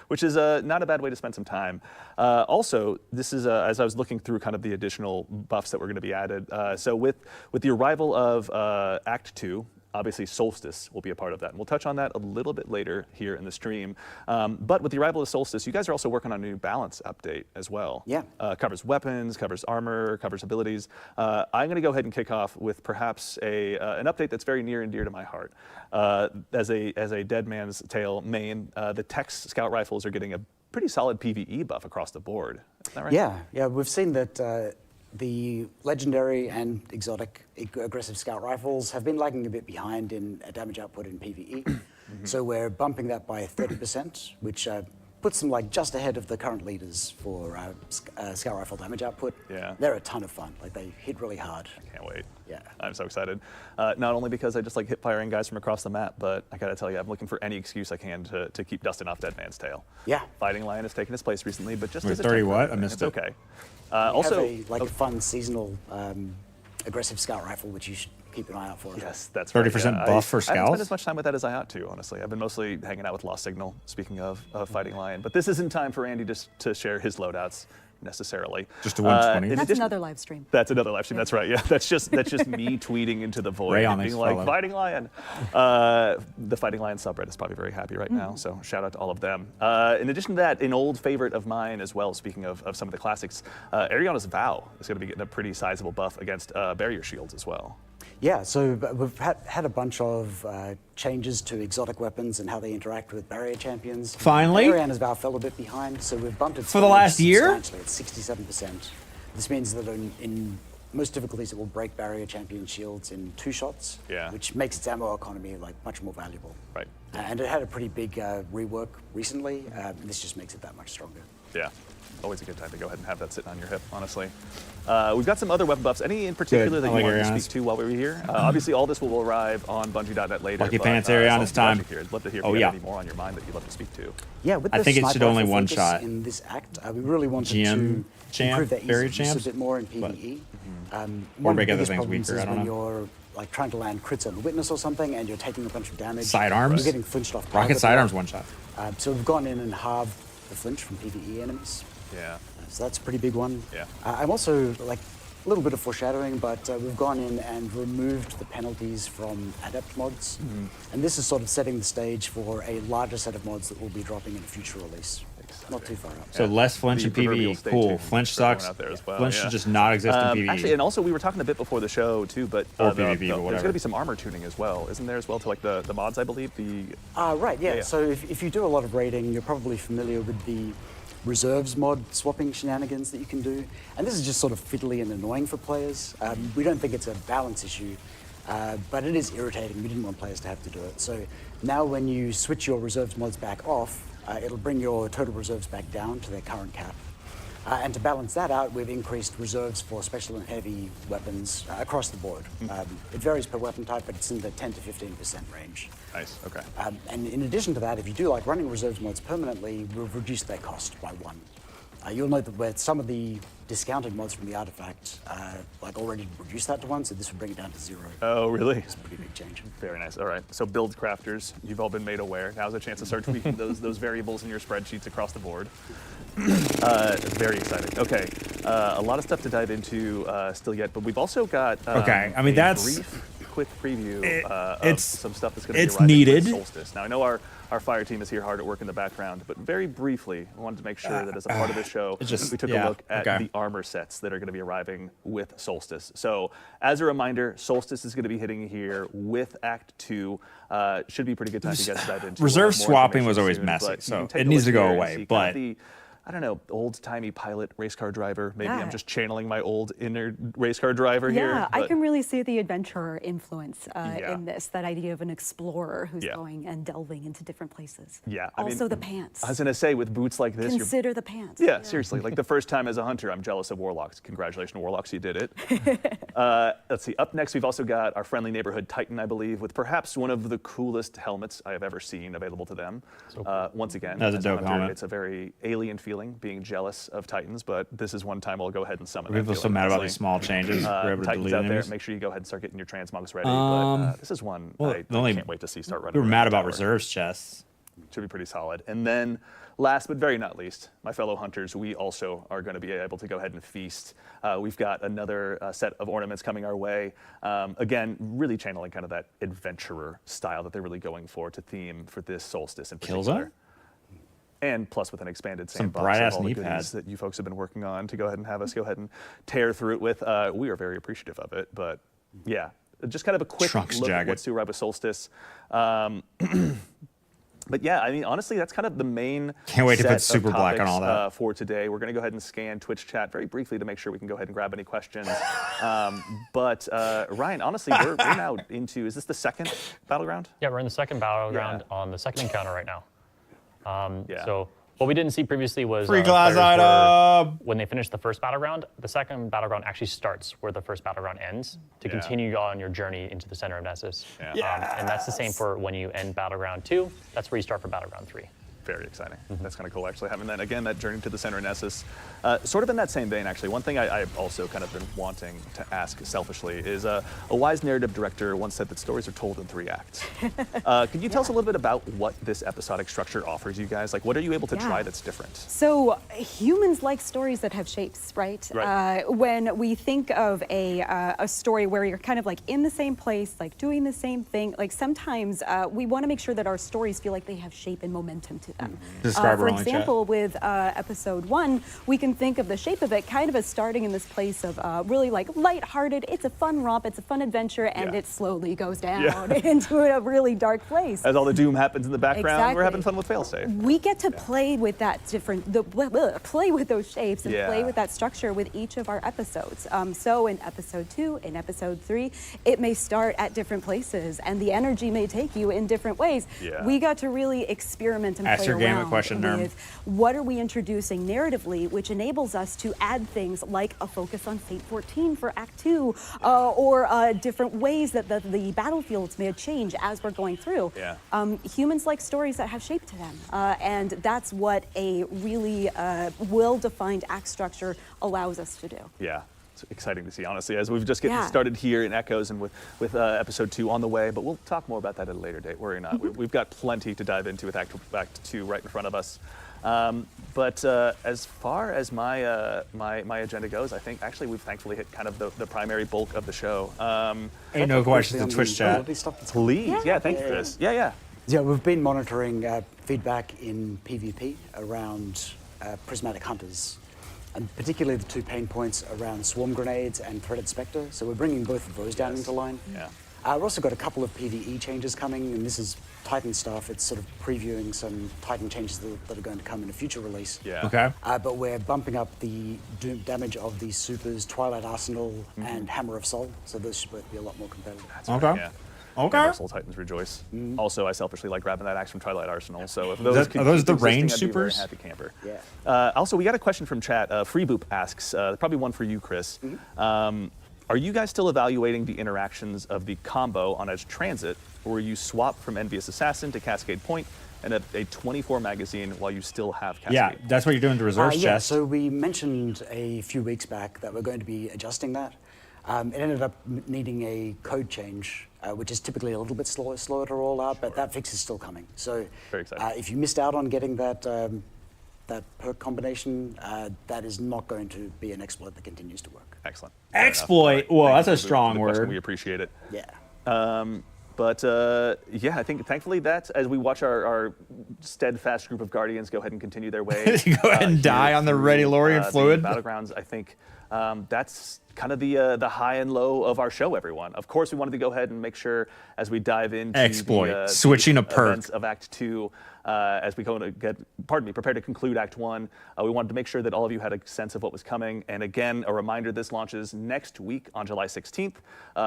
which is not a bad way to spend some time. Also, this is, as I was looking through kind of the additional buffs that were going to be added, so with the arrival of Act 2, obviously Solstice will be a part of that. And we'll touch on that a little bit later here in the stream. But with the arrival of Solstice, you guys are also working on a new balance update as well. Yeah. Covers weapons, covers armor, covers abilities. I'm going to go ahead and kick off with perhaps an update that's very near and dear to my heart. As a Dead Man's Tale main, the Tex Scout Rifles are getting a pretty solid PvE buff across the board. Isn't that right? Yeah, we've seen that the legendary and exotic aggressive scout rifles have been lagging a bit behind in damage output in PvE. So we're bumping that by 30%, which puts them like just ahead of the current leaders for scout rifle damage output. Yeah. They're a ton of fun. Like, they hit really hard. I can't wait. Yeah. I'm so excited. Not only because I just like hip firing guys from across the map, but I gotta tell you, I'm looking for any excuse I can to keep dusting off Dead Man's Tale. Yeah. Fighting Lion has taken its place recently, but just Wait, as a 30 temporary what? I thing, missed it's it. okay. We Also, have a fun seasonal aggressive scout rifle, which you should keep an eye out for. Yes, that's 30% right. buff for I haven't spent scouts? as much time with that as I ought to, honestly. I've been mostly hanging out with Lost Signal, speaking of Fighting Lion. But this isn't time for Andy to share his loadouts necessarily. Just a 120. That's another live stream. That's another live stream. That's right. Yeah, that's just me tweeting into the void, Rayon, and being thanks like, for "Fighting Lion." The Fighting Lion subreddit is probably very happy right now. So shout out to all of them. In addition to that, an old favorite of mine as well. Speaking of some of the classics, Ariana's Vow is going to be getting a pretty sizable buff against barrier shields as well. Yeah, so we've had a bunch of changes to exotic weapons and how they interact with barrier champions. Finally? Ariana's Vow fell a bit behind, so we've bumped it For the last year? substantially at 67%. This means that in most difficulties it will break barrier champion shields in 2 shots, which makes its ammo economy like much more valuable. Right. And it had a pretty big rework recently, and this just makes it that much stronger. Yeah. Always a good time to go ahead and have that sitting on your hip, honestly. We've got some other weapon buffs. Any in particular that you wanted to speak to while we were here? Obviously, all this will arrive on Bungie.net later. Lucky Pants, Ariana's time. I'd love to hear if you have any more on your mind that you'd love to speak to. Yeah, with I the think it sniper should only rifle one focus shot. in this act, we really wanted GM to improve that ease barrier of use champs? a bit more in PvE. Or One of make the other biggest things problems weaker, is I don't when know. you're like trying to land crits on the witness or something, and you're taking a bunch of damage. Sidearms? You're getting flinched off. Rocket target. sidearms one shot. So we've gone in and halved the flinch from PvE enemies. Yeah. So that's a pretty big one. Yeah. I'm also like a little bit of foreshadowing, but we've gone in and removed the penalties from adept mods, and this is sort of setting the stage for a larger set of mods that will be dropping in a future release. Not too far out. So less flinch in PvE. Cool. Flinch sucks. Out there as well. Flinch should just not exist in PvE. Actually, and also we were talking a bit before the show too, but Or PvP, but there's whatever. going to be some armor tuning as well, isn't there as well to like the mods, I believe. Right, yeah. So if you do a lot of raiding, you're probably familiar with the reserves mod swapping shenanigans that you can do. And this is just sort of fiddly and annoying for players. We don't think it's a balance issue, but it is irritating. We didn't want players to have to do it. So now when you switch your reserves mods back off, it'll bring your total reserves back down to their current cap. And to balance that out, we've increased reserves for special and heavy weapons across the board. It varies per weapon type, but it's in the 10 to 15% range. Nice, okay. And in addition to that, if you do like running reserves mods permanently, we've reduced their cost by 1. You'll note that where some of the discounted mods from the artifact like already reduced that to 1, so this would bring it down to 0. Oh, really? It's a pretty big change. Very nice. All right. So build crafters, you've all been made aware. Now's a chance to start tweaking those variables in your spreadsheets across the board. Very exciting. Okay, a lot of stuff to dive into still yet, but we've also got Okay, I mean, that's brief, quick preview of it's some stuff that's going to be it's arriving needed. with Solstice. Now I know our fire team is here hard at work in the background, but very briefly, I wanted to make sure that as a part of the show, we took a look at the armor sets that are going to be arriving with Solstice. So as a reminder, Solstice is going to be hitting here with Act 2. Should be a pretty good time to get to dive into. Reserve We'll have more swapping was information always soon, messy, but you so can take it a needs look to go here and away, see kind but- of the, I don't know, old-timey pilot race car driver. Maybe Yeah. I'm just channeling my old inner race car driver here. Yeah, I but- can really see the adventurer influence in this, that idea of an explorer who's Yeah. going and delving into different places. Yeah. Also the pants. I was going to say, with boots like this, Consider the pants. Yeah, seriously. Like the first time as a hunter, I'm jealous of Warlocks. Congratulations, Warlocks, you did it. Let's see. Up next, we've also got our friendly neighborhood Titan, I believe, with perhaps one of the coolest helmets I have ever seen available to them. Once again, That's a as dope hunter, helmet. it's a very alien feeling, being jealous of Titans, but this is one time I'll go ahead and summon People that are so feeling, mad about honestly. these small changes. We're able to Titans delete out there, enemies. make sure you go ahead and start getting your transmogs ready. But this is one I can't wait to see start running. We were around mad the about tower. reserves chests. Should be pretty solid. And then last but very not least, my fellow hunters, we also are going to be able to go ahead and feast. We've got another set of ornaments coming our way. Again, really channeling kind of that adventurer style that they're really going for to theme for this solstice in particular. Killzone? And plus with an expanded Some sandbox bright-ass of all the knee goodies pads. that you folks have been working on to go ahead and have us go ahead and tear through it with. We are very appreciative of it, but yeah, just kind of a quick Trunks look at jacket. what's to arrive with solstice. But yeah, I mean, honestly, that's kind of the main Can't wait to set put of super black on all topics, that. for today. We're going to go ahead and scan Twitch chat very briefly to make sure we can go ahead and grab any questions. But Ryan, honestly, we're now into, is this the second battleground? Yeah, we're in the second battleground on the second encounter right now. So what we didn't see previously was Free glass players item! when they finished the first battleground, the second battleground actually starts where the first battleground ends to continue on your journey into the center of Nessus. And that's the same for when you end battleground 2. That's where you start for battleground 3. Very exciting. That's kind of cool, actually, having that, again, that journey to the center of Nessus. Sort of in that same vein, actually, one thing I've also kind of been wanting to ask selfishly is a wise narrative director once said that stories are told in 3 acts. Could you tell us a little bit about what this episodic structure offers you guys? Like, what are you able to try that's different? So humans like stories that have shapes, right? When we think of a story where you're kind of like in the same place, like doing the same thing, like sometimes we want to make sure that our stories feel like they have shape and momentum to them. For example, with episode 1, we can think of the shape of it kind of as starting in this place of really like lighthearted. It's a fun romp, it's a fun adventure, and it slowly goes down into a really dark place. As all the doom happens in the background, we're having fun with failsafe. We get to play with that play with those shapes and play with that structure with each of our episodes. So in episode 2, in episode 3, it may start at different places and the energy may take you in different ways. We got to really experiment and play around with what are we introducing narratively, which enables us to add things like a focus on Fate 14 for Act 2, or different ways that the battlefields may change as we're going through. Humans like stories that have shape to them, and that's what a really well-defined act structure allows us to do. Yeah. It's exciting to see, honestly, as we've just getting started here in Echoes and with episode 2 on the way, but we'll talk more about that at a later date, worry not. We've got plenty to dive into with Act 2 right in front of us. But as far as my agenda goes, I think actually we've thankfully hit kind of the primary bulk of the show. Ain't no questions in Twitch chat. Please, thank you for this. Yeah, we've been monitoring feedback in PvP around prismatic hunters, and particularly the 2 pain points around swarm grenades and threaded spectre. So we're bringing both of those down into line. We've also got a couple of PvE changes coming, and this is Titan stuff. It's sort of previewing some Titan changes that are going to come in a future release. But we're bumping up the damage of the supers, Twilight Arsenal, and Hammer of Soul. So those should both be a lot more competitive. Okay. Soul Titans rejoice. Also, I selfishly like grabbing that axe from Twilight Arsenal. So if those are those the existing, range I'd be a very supers? happy camper. Also, we got a question from chat. Freeboop asks, probably one for you, Chris. Are you guys still evaluating the interactions of the combo on Edge Transit, or will you swap from Envious Assassin to Cascade Point and a 24 magazine while you still have Cascade? Yeah, that's what you're doing to resource chest. So we mentioned a few weeks back that we're going to be adjusting that. It ended up needing a code change, which is typically a little bit slower to roll out, but that fix is still coming. So if you missed out on getting that that perk combination, that is not going to be an exploit that continues to work. Excellent. Exploit. Whoa, that's a strong word. We appreciate it. Yeah. But I think thankfully that as we watch our steadfast group of Guardians go ahead and continue their way, go ahead and die on the Ready Lorian fluid. The battlegrounds, I think that's kind of the high and low of our show, everyone. Of course, we wanted to go ahead and make sure as we dive into exploit, switching a perk events of Act 2, as we go to prepare to conclude Act 1. We wanted to make sure that all of you had a sense of what was coming. And again, a reminder, this launches next week on July 16th.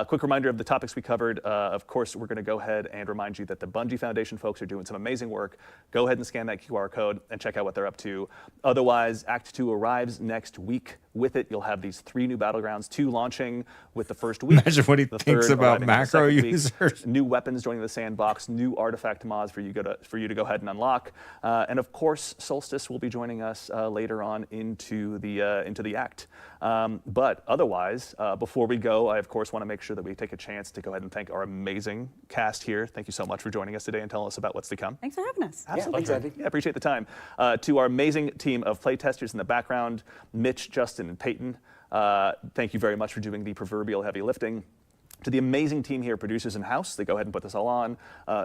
Quick reminder of the topics we covered. Of course, we're going to go ahead and remind you that the Bungie Foundation folks are doing some amazing work. Go ahead and scan that QR code and check out what they're up to. Otherwise, Act 2 arrives next week. With it, you'll have these 3 new battlegrounds Battlegrounds 2 launching with the first week. Imagine what he the thinks third about arriving in the macro second week. users. New weapons joining the sandbox, new artifact mods for you to go ahead and unlock, and of course, Solstice will be joining us later on into the act. But otherwise, before we go, I of course want to make sure that we take a chance to go ahead and thank our amazing cast here. Thank you so much for joining us today and telling us about what's to come. Thanks for having us. Absolutely. Yeah, appreciate the time. To our amazing team of playtesters in the background, Mitch, Justin, and Peyton, thank you very much for doing the proverbial heavy lifting. To the amazing team here, producers in-house, they go ahead and put this all on.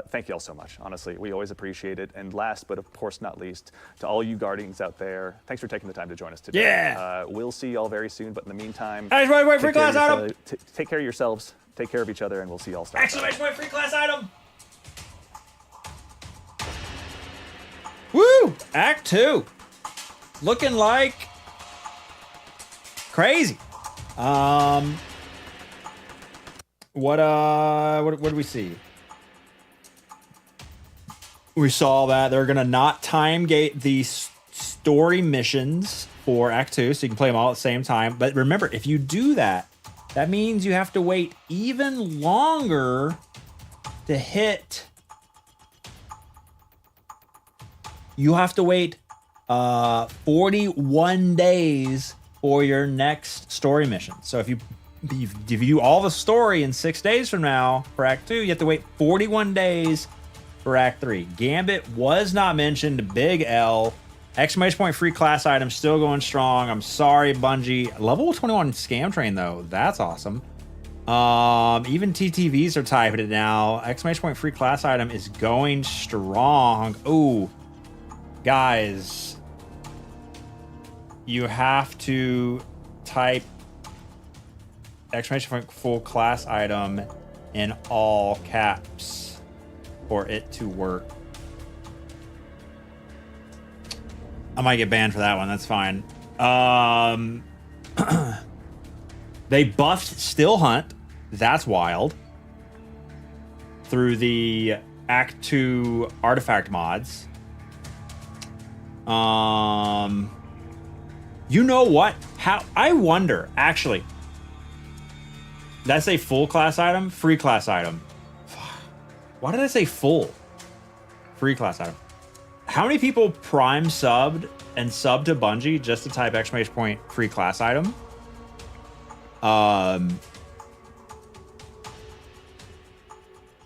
Thank you all so much. Honestly, we always appreciate it. And last, but of course not least, to all you Guardians out there, thanks for taking the time to join us today. Yeah. We'll see you all very soon, but in the meantime, Exclamation point free class item. Take care of yourselves, take care of each other, and we'll see you all soon. Exclamation point free class item. Woo! Act 2. Looking like crazy. What did we see? We saw that they're gonna not time gate the story missions for Act 2, so you can play them all at the same time. But remember, if you do that, that means you have to wait even longer to hit. You have to wait 41 days for your next story mission. So if you do all the story in 6 days from now for Act 2, you have to wait 41 days for Act 3. Gambit was not mentioned. Big L. Exclamation point free class item still going strong. I'm sorry, Bungie. Level 21 scam train, though. That's awesome. Even TTVs are typing it now. Exclamation point free class item is going strong. Ooh. Guys, you have to type exclamation point full class item in all caps for it to work. I might get banned for that one. That's fine. They buffed Still Hunt. That's wild. Through the Act 2 artifact mods. You know what? I wonder, actually. Did I say full class item? Free class item. Why did I say full? Free class item. How many people prime subbed and subbed to Bungie just to type exclamation point free class item?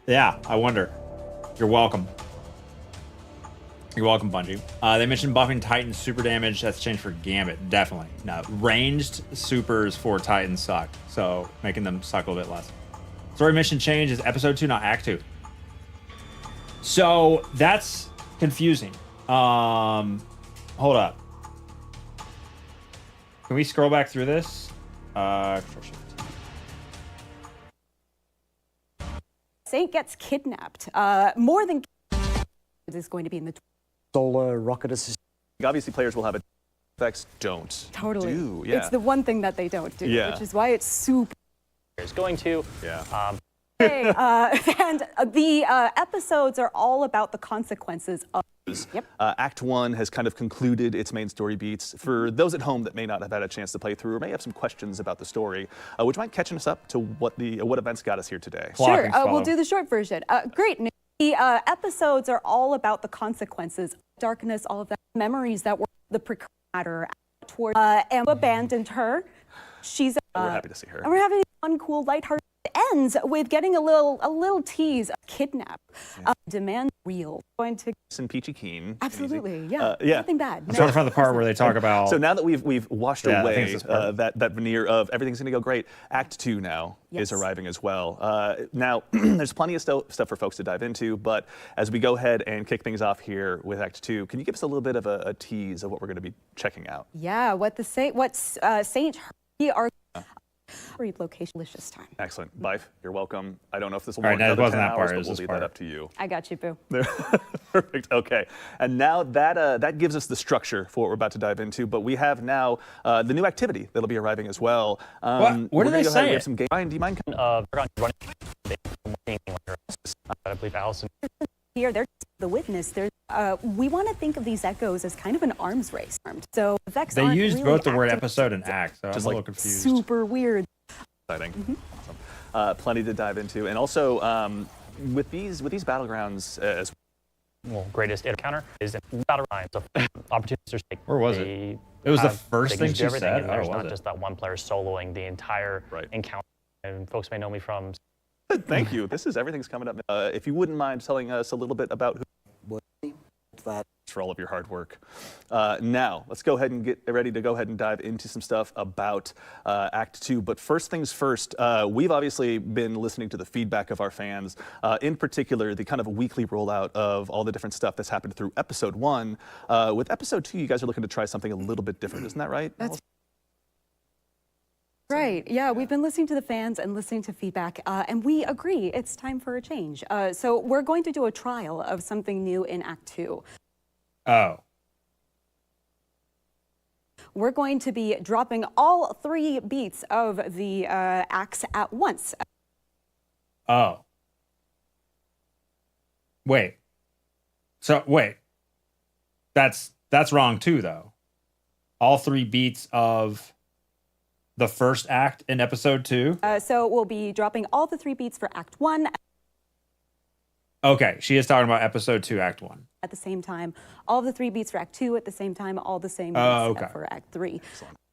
Yeah, I wonder. You're welcome. You're welcome, Bungie. They mentioned buffing Titan's super damage. That's changed for Gambit. Definitely. No, ranged supers for Titans suck. So making them suck a little bit less. Story mission change is episode 2, not act 2. So that's confusing. Hold up. Can we scroll back through this? Control Shift. Saint gets kidnapped. More than is going to be in the solar rocket assist. Obviously, players will have it. Effects don't. Totally. Do, yeah. It's the one thing that they don't do, Yeah. which is why it's super. It's going to. Yeah. Hey, and the episodes are all about the consequences of. Yep. Act 1 has kind of concluded its main story beats. For those at home that may not have had a chance to play through or may have some questions about the story, would you mind catching us up to what events got us here today? Sure, we'll do the short version. Great. The episodes are all about the consequences, darkness, all of that, memories that were the matter toward and abandoned her. She's we're happy to see her. And we're having fun, cool, lighthearted. It ends with getting a little tease, kidnap, demand real, going to. And Peachy Keen. Absolutely, yeah. Nothing bad. I'm trying to find the part where they talk about. So now that we've washed Yeah, I away think it's this part. that veneer of everything's gonna go great, Act 2 now is arriving as well. Now there's plenty of stuff for folks to dive into, but as we go ahead and kick things off here with Act 2, can you give us a little bit of a tease of what we're gonna be checking out? Yeah, Saint we are. Location delicious time. Excellent. Bife, you're welcome. I don't know if this will All work right, no, it another wasn't 10 that part, hours, it but was we'll this leave part. that up to you. I got you, boo. Perfect. Okay. And now that gives us the structure for what we're about to dive into. But we have now the new activity that'll be arriving as well. What do they say? We have some game. Ryan, do you mind? I believe Allison. Here, there's the witness. There's we want to think of these echoes as kind of an arms race. So Vex They aren't used really both the word acting episode and act, so I'm a little confused. super weird. Exciting. Awesome. Plenty to dive into, and also with these battlegrounds as well, greatest encounter is battle line. So opportunities to take. Where was it? It was the first thing she said. And there's was not it? just that one player soloing the entire encounter. And folks may know me from. Thank you. This is everything's coming up. If you wouldn't mind telling us a little bit about who that for all of your hard work. Now, let's go ahead and get ready to go ahead and dive into some stuff about Act 2. But first things first, we've obviously been listening to the feedback of our fans, in particular, the kind of weekly rollout of all the different stuff that's happened through Episode 1. With Episode 2, you guys are looking to try something a little bit different. Isn't that right? That's right. Yeah, we've been listening to the fans and listening to feedback, and we agree it's time for a change. So we're going to do a trial of something new in Act 2. Oh. We're going to be dropping all 3 beats of the acts at once. Oh. Wait. So wait. That's wrong too, though. All 3 beats of the first act in Episode 2. So we'll be dropping all the 3 beats for Act 1. Okay, she is talking about Episode 2, Act 1. At the same time, all the 3 beats for Act 2 at the same time, all the same beats okay. for Act 3.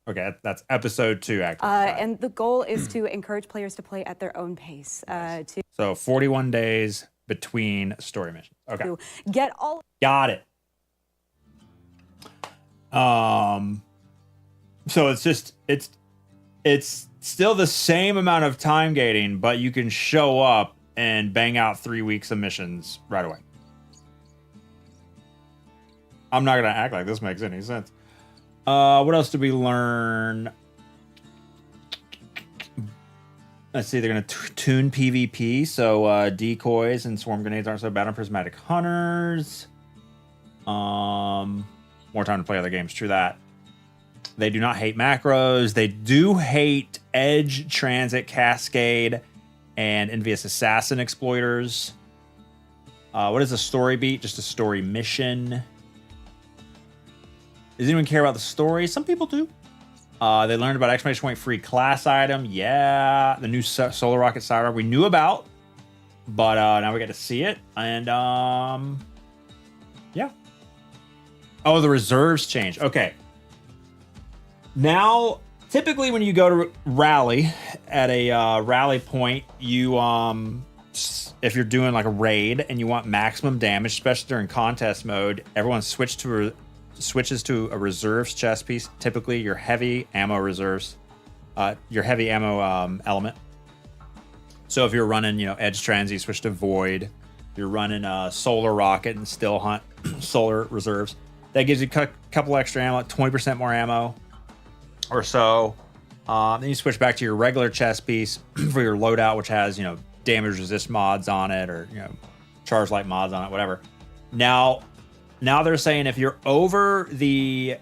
Okay, that's Episode 2, Act 1. And the goal is to encourage players to play at their own pace. So 41 days between story missions. Okay. To get all. Got it. So it's still the same amount of time gating, but you can show up and bang out 3 weeks of missions right away. I'm not gonna act like this makes any sense. What else did we learn? Let's see, they're gonna tune PvP, so decoys and swarm grenades aren't so bad on prismatic hunters. More time to play other games, true that. They do not hate macros. They do hate Edge, Transit, Cascade, and Envious Assassin exploiters. What is a story beat? Just a story mission. Does anyone care about the story? Some people do. They learned about exclamation point free class item. Yeah, the new solar rocket sidearm we knew about, but now we get to see it. And yeah. Oh, the reserves change. Okay. Now, typically when you go to rally at a rally point, you if you're doing like a raid and you want maximum damage, especially during contest mode, everyone switches to a reserves chest piece. Typically, your heavy ammo reserves, your heavy ammo element. So if you're running, Edge Trans, you switch to Void. If you're running Solar Rocket and Still Hunt Solar Reserves, that gives you a couple extra ammo, 20% more ammo or so. Then you switch back to your regular chest piece for your loadout, which has, damage resist mods on it or, charge light mods on it, whatever. Now they're saying if you're over the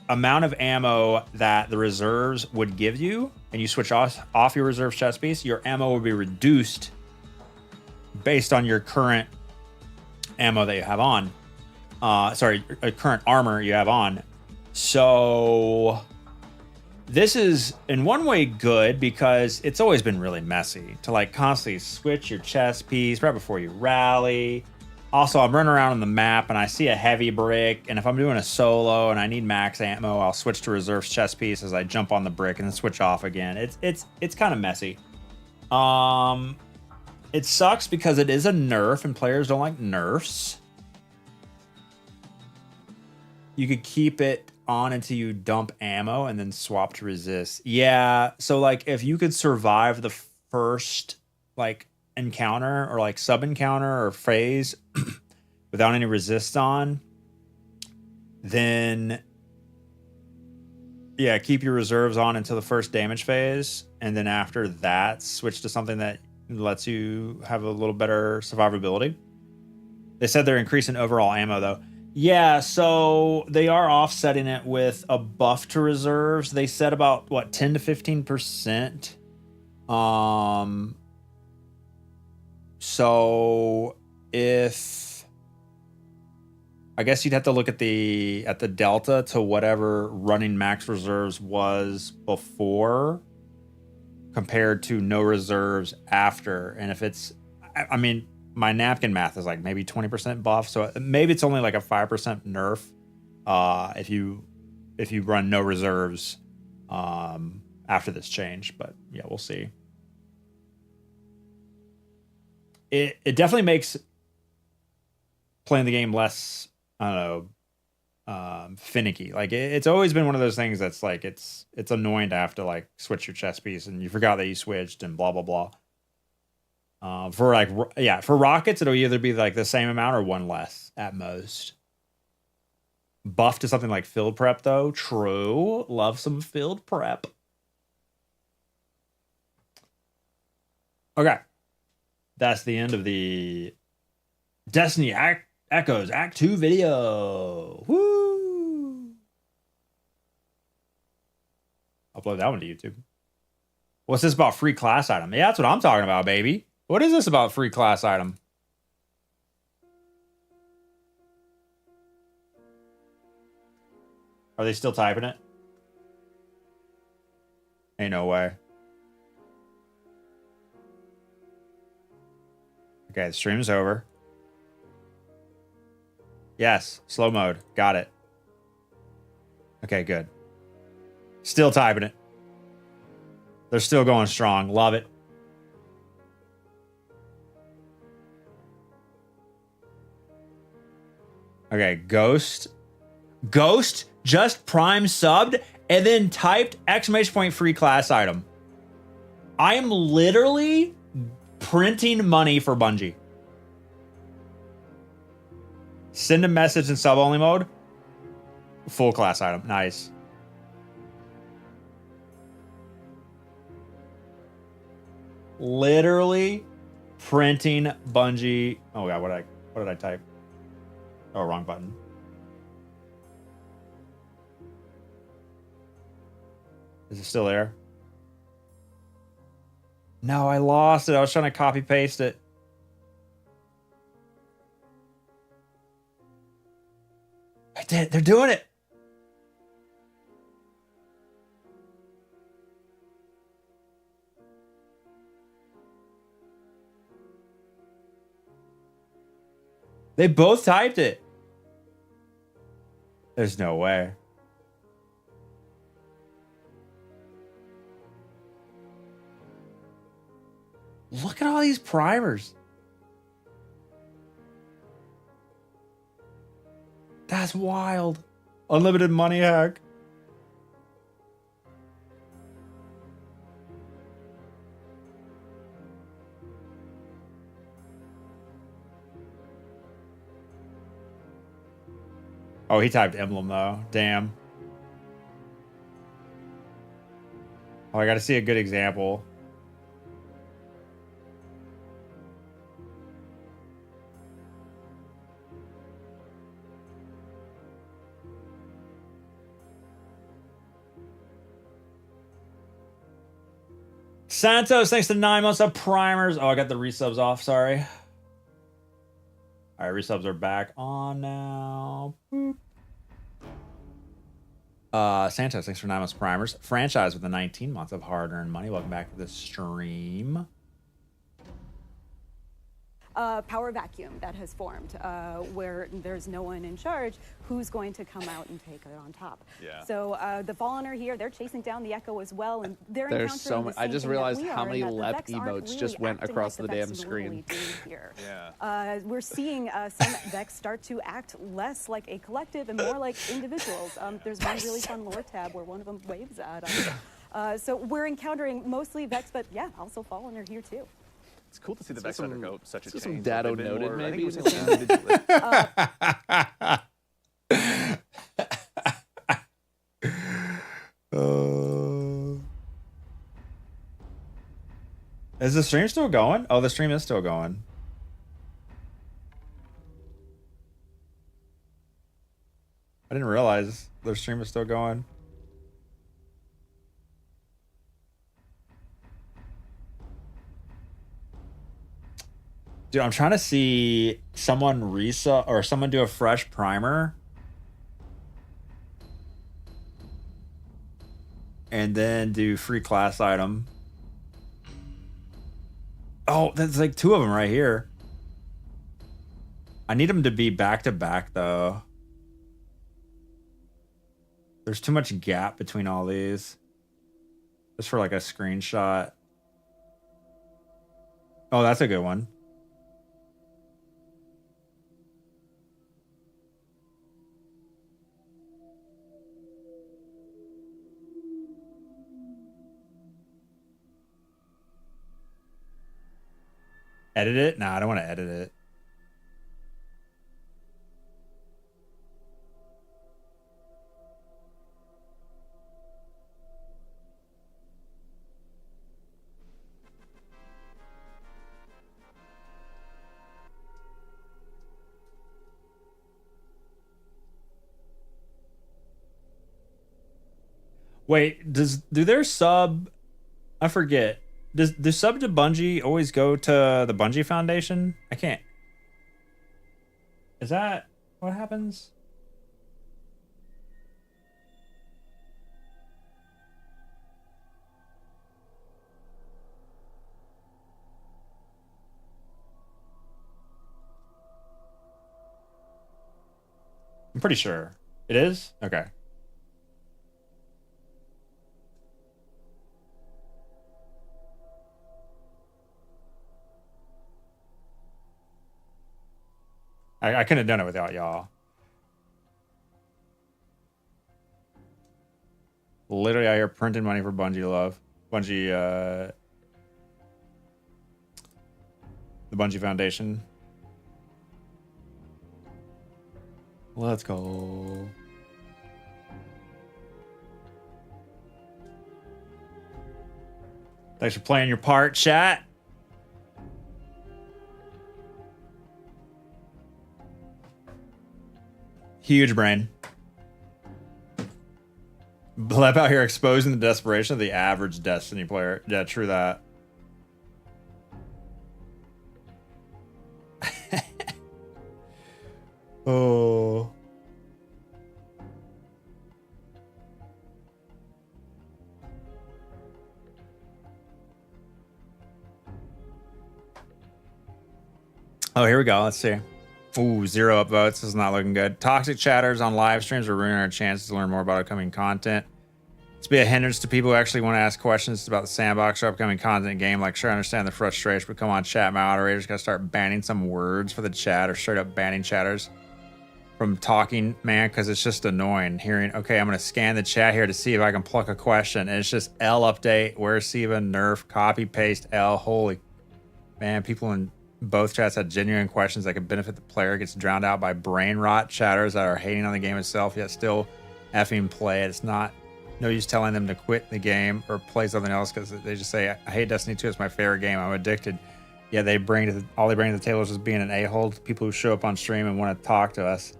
amount of ammo that the reserves would give you and you switch off your reserve chest piece, your ammo will be reduced based on your current ammo that you have on. Current armor you have on. So this is in one way good because it's always been really messy to constantly switch your chest piece right before you rally. Also, I'm running around on the map and I see a heavy brick, and if I'm doing a solo and I need max ammo, I'll switch to reserves chest piece as I jump on the brick and then switch off again. It's kind of messy. It sucks because it is a nerf and players don't like nerfs. You could keep it on until you dump ammo and then swap to resist. Yeah, so if you could survive the first encounter or sub encounter or phase without any resist on, then yeah, keep your reserves on until the first damage phase, and then after that switch to something that lets you have a little better survivability. They said they're increasing overall ammo though. Yeah, so they are offsetting it with a buff to reserves. They said about 10 to 15%. So if I guess you'd have to look at the delta to whatever running max reserves was before compared to no reserves after. And if it's, I mean, my napkin math is like maybe 20% buff, so maybe it's only like a 5% nerf if you run no reserves after this change. But yeah, we'll see. It definitely makes playing the game less, I don't know, finicky. Like it's always been one of those things that's like it's annoying to have to like switch your chess piece and you forgot that you switched and blah blah blah. For rockets, it'll either be like the same amount or one less at most. Buff to something like field prep though. True, love some field prep. Okay, that's the end of the Destiny Echoes Act 2 video. Woo! Upload that one to YouTube. What's this about free class item? Yeah, that's what I'm talking about, baby. What is this about free class item? Are they still typing it? Ain't no way. Okay, the stream's over. Yes, slow mode. Got it. Okay, good. Still typing it. They're still going strong. Love it. Okay, Ghost just prime subbed and then typed exclamation point free class item. I am literally printing money for Bungie. Send a message in sub only mode. Full class item. Nice. Literally printing Bungie. Oh god, what did I type? Oh, wrong button. Is it still there? No, I lost it. I was trying to copy paste it. I did. They're doing it. They both typed it. There's no way. Look at all these primers. That's wild. Unlimited money hack. Oh, he typed emblem though. Damn. Oh, I got to see a good example. Santos, thanks to 9 months of primers. Oh, I got the resubs off. Sorry. All right, resubs are back on now. Boop. Santos, thanks for 9 months of primers. Franchise with the 19 months of hard-earned money. Welcome back to the stream. Power vacuum that has formed where there's no one in charge who's going to come out and take it on top. Yeah. So the Fallen are here. They're chasing down the Echo as well, and they're There's so encountering many. the I same just thing that realized we how are, many and that the lep Vex aren't emotes just really went acting across like the damn Vex screen. normally do here. Yeah. We're seeing some Vex start to act less like a collective and more like individuals. There's one really fun lore tab where one of them waves at us. So we're encountering mostly Vex, but yeah, also Fallen are here too. It's cool to see the Vex undergo such a change. Some Dado They've been noted, more- maybe. I think it was Is the stream still going? Oh, the stream is still going. I didn't realize the stream is still going. Dude, I'm trying to see someone reset or someone do a fresh primer. And then do free class item. Oh, there's like 2 of them right here. I need them to be back to back though. There's too much gap between all these. Just for like a screenshot. Oh, that's a good one. Edit it? Nah, I don't want to edit it. Wait, do their sub? I forget. Do sub to Bungie always go to the Bungie Foundation? I can't. Is that what happens? I'm pretty sure. It is? Okay. I couldn't have done it without y'all. Literally out here printing money for Bungie love. Bungie, the Bungie Foundation. Let's go. Thanks for playing your part, chat. Huge brain. Blep out here exposing the desperation of the average Destiny player. Yeah, true that. Oh. Oh, here we go. Let's see. Ooh, 0 upvotes. This is not looking good. Toxic chatters on live streams are ruining our chances to learn more about upcoming content. It's be a hindrance to people who actually want to ask questions about the sandbox or upcoming content game. Like, sure, I understand the frustration, but come on, chat moderators gotta start banning some words for the chat or straight up banning chatters from talking, man, because it's just annoying hearing, okay, I'm gonna scan the chat here to see if I can pluck a question. And it's just L update, where's Siva, nerf, copy, paste, L. Holy man, people in both chats had genuine questions that could benefit the player. Gets drowned out by brain rot chatters that are hating on the game itself, yet still effing play it. It's not no use telling them to quit the game or play something else because they just say, I hate Destiny 2. It's my favorite game. I'm addicted. Yeah, all they bring to the table is just being an a-hole to people who show up on stream and want to talk to us,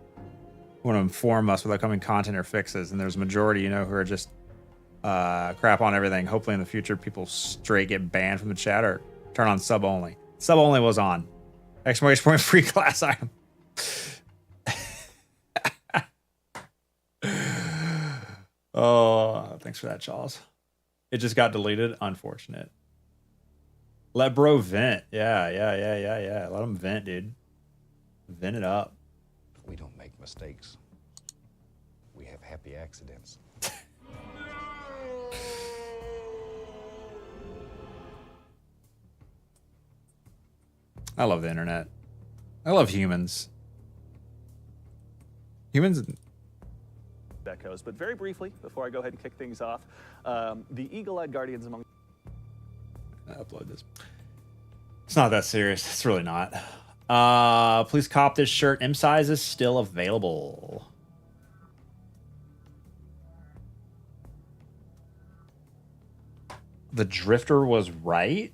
want to inform us with upcoming content or fixes. And there's a majority, you know, who are just crap on everything. Hopefully in the future, people straight get banned from the chat or turn on sub only. Sub only was on. Exclamation point free class item. Oh, thanks for that, Charles. It just got deleted. Unfortunate. Let bro vent. Yeah. Let him vent, dude. Vent it up. We don't make mistakes. We have happy accidents. I love the internet. I love humans. Humans. That goes. But very briefly, before I go ahead and kick things off, the Eagle-eyed Guardians among... I upload this. It's not that serious. It's really not. Please cop this shirt. M size is still available. The Drifter was right?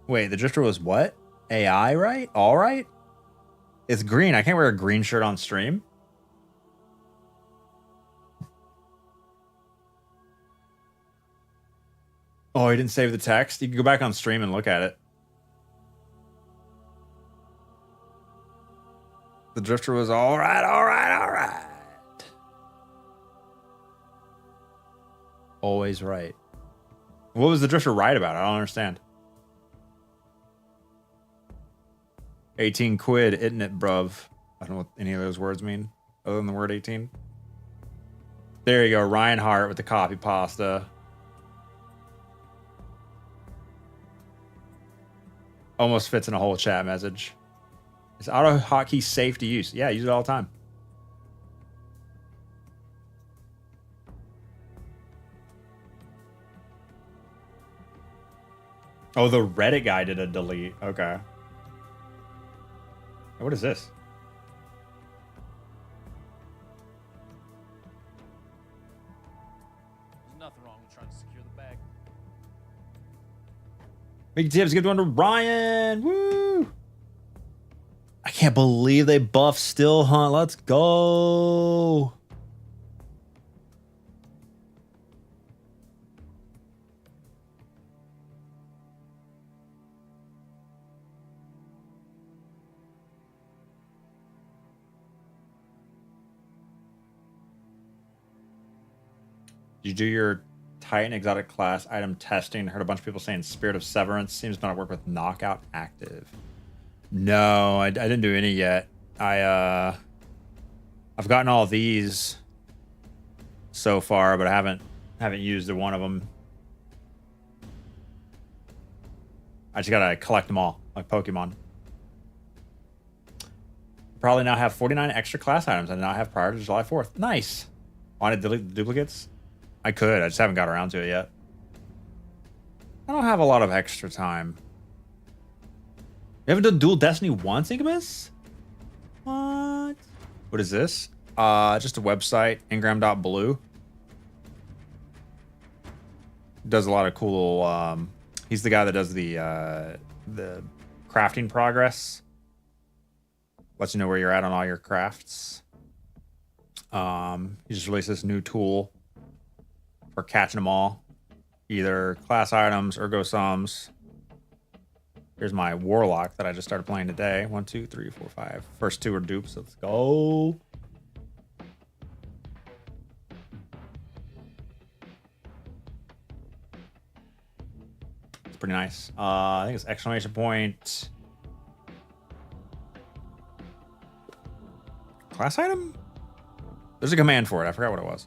Wait, the Drifter was what? AI, right? All right? It's green. I can't wear a green shirt on stream. Oh, he didn't save the text? You can go back on stream and look at it. The Drifter was all right, all right, all right. Always right. What was the Drifter right about? I don't understand. 18 quid, isn't it, bruv? I don't know what any of those words mean, other than the word 18. There you go, Ryan Hart with the copy pasta. Almost fits in a whole chat message. Is auto hotkey safe to use? Yeah, I use it all the time. Oh, the Reddit guy did a delete. Okay. What is this? There's nothing wrong with trying to secure the bag. Big tips, give one to Ryan. Woo! I can't believe they buffed Still Hunt. Let's go. Did you do your Titan exotic class item testing? Heard a bunch of people saying Spirit of Severance seems to not work with Knockout active. No, I didn't do any yet. I've gotten all these so far, but I haven't used one of them. I just gotta collect them all, like Pokemon. Probably now have 49 extra class items I did not have prior to July 4th. Nice. Want to delete the duplicates? I could. I just haven't got around to it yet. I don't have a lot of extra time. You haven't done Dual Destiny once, Incubus? What? What is this? Just a website, ingram.blue. Does a lot of cool, he's the guy that does the crafting progress. Lets you know where you're at on all your crafts. He just released this new tool for catching them all. Either class items or go sums. Here's my Warlock that I just started playing today. 1, 2, 3, 4, 5. First two are dupes. Let's go. It's pretty nice. I think it's exclamation point. Class item? There's a command for it. I forgot what it was.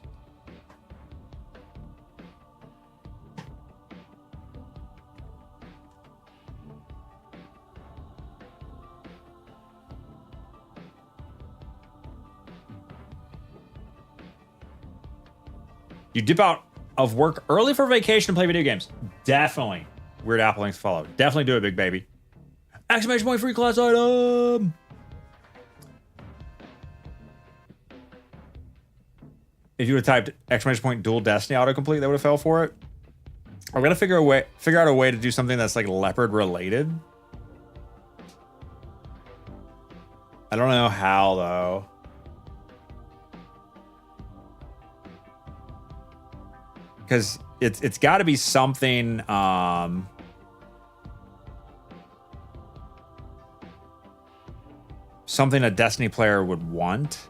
You dip out of work early for vacation and play video games. Definitely. Weird Apple links follow. Definitely do it, big baby. Exclamation point free class item. If you would have typed exclamation point dual destiny autocomplete, that would have fell for it. I'm gonna figure out a way to do something that's like leopard related. I don't know how though. Because it's got to be something something a Destiny player would want.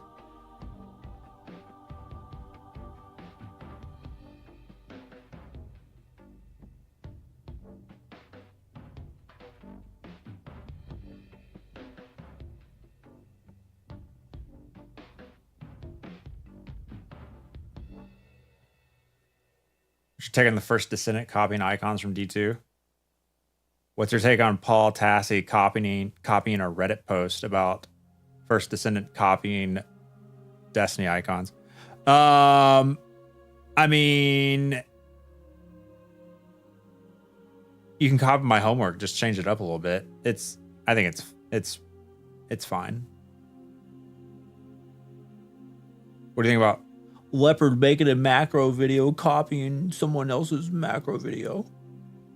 Taking the first Descendant copying icons from D2. What's your take on Paul Tassi copying a Reddit post about first Descendant copying Destiny icons? I mean, you can copy my homework, just change it up a little bit. I think it's fine. What do you think about Leopard making a macro video copying someone else's macro video?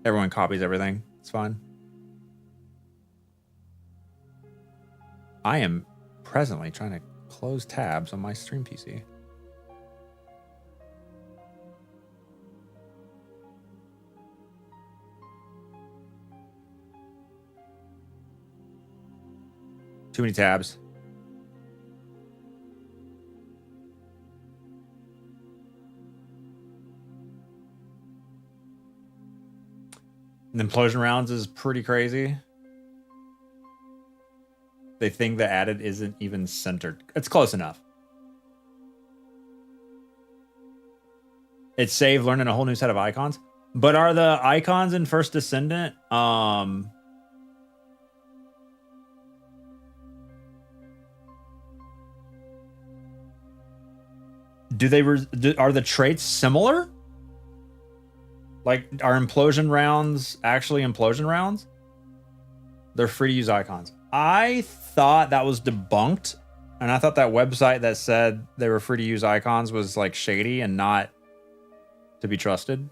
Everyone copies everything. It's fine. I am presently trying to close tabs on my stream PC. Too many tabs. The implosion rounds is pretty crazy. They think the added isn't even centered. It's close enough. It's saved learning a whole new set of icons. But are the icons in First Descendant are the traits similar? Like, are implosion rounds actually implosion rounds? They're free to use icons. I thought that was debunked, and I thought that website that said they were free to use icons was like shady and not to be trusted.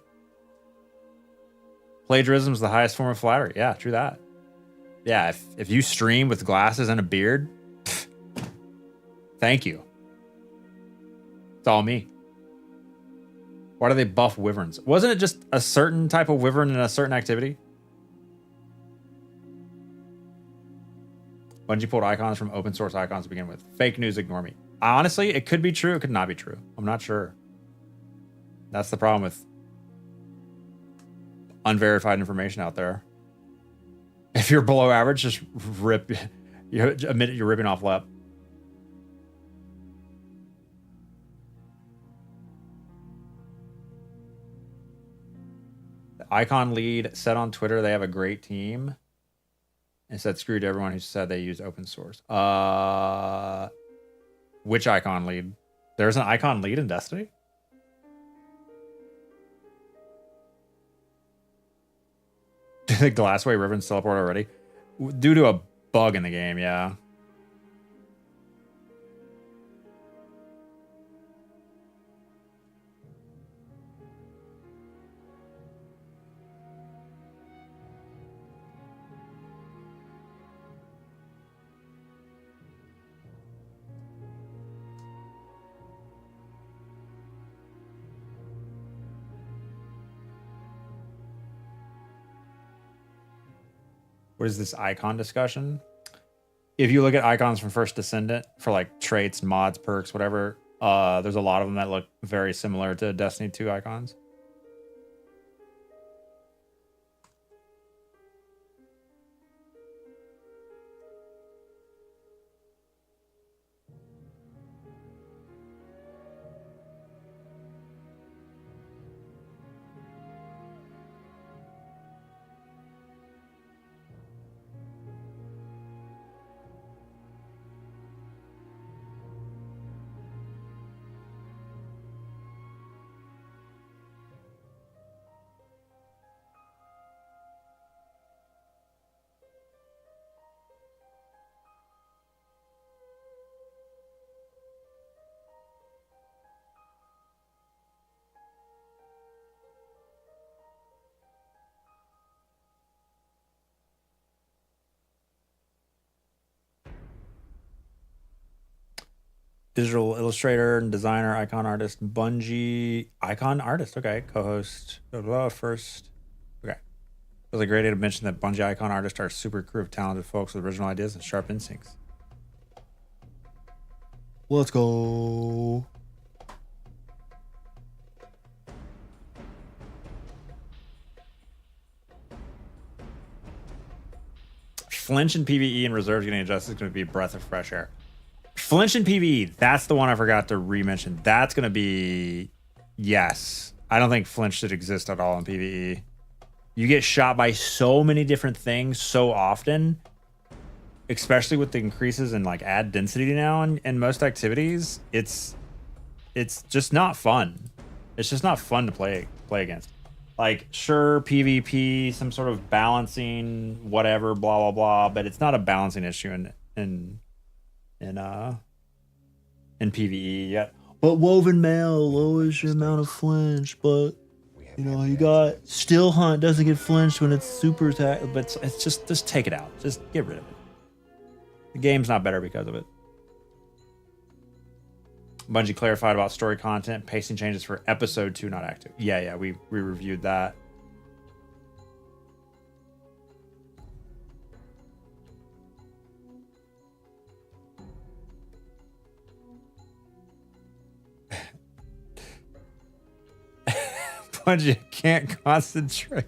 Plagiarism is the highest form of flattery. Yeah, true that. Yeah, if you stream with glasses and a beard, thank you. It's all me. Why do they buff wyverns? Wasn't it just a certain type of wyvern in a certain activity? Bungie pulled icons from open source icons to begin with. Fake news, ignore me. Honestly, it could be true. It could not be true. I'm not sure. That's the problem with unverified information out there. If you're below average, just admit you're ripping off LEP. The icon lead said on Twitter they have a great team and said screw to everyone who said they use open source. Which icon lead? There's an icon lead in Destiny? Do the Glassway Ribbons teleport already? Due to a bug in the game, yeah. What is this icon discussion? If you look at icons from First Descendant for like traits, mods, perks, whatever, there's a lot of them that look very similar to Destiny 2 icons. Digital illustrator and designer, icon artist, Bungie, icon artist. Okay, co-host, first. Okay, it was a great idea to mention that Bungie icon artists are a super crew of talented folks with original ideas and sharp instincts. Let's go. Flinch in PvE and reserves getting adjusted is going to be a breath of fresh air. Flinch in PvE, that's the one I forgot to re-mention. That's going to be... Yes. I don't think flinch should exist at all in PvE. You get shot by so many different things so often, especially with the increases in like ad density now in most activities. It's just not fun. It's just not fun to play against. Like, sure, PvP, some sort of balancing, whatever, blah, blah, blah, but it's not a balancing issue in PvE yet. But Woven Mail lowers your amount of flinch, but you know, you got Still Hunt doesn't get flinched when it's super attack, but it's just take it out. Just get rid of it. The game's not better because of it. Bungie clarified about story content, pacing changes for episode 2, not act 2. Yeah, we reviewed that. Bungie can't concentrate.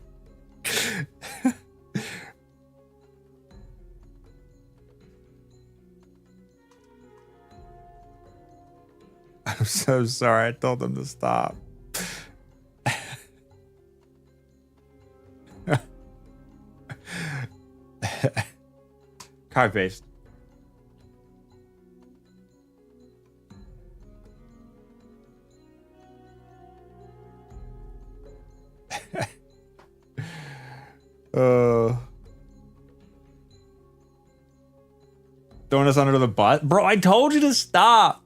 I'm so sorry. I told them to stop. Copy paste. Throwing us under the bus. Bro, I told you to stop.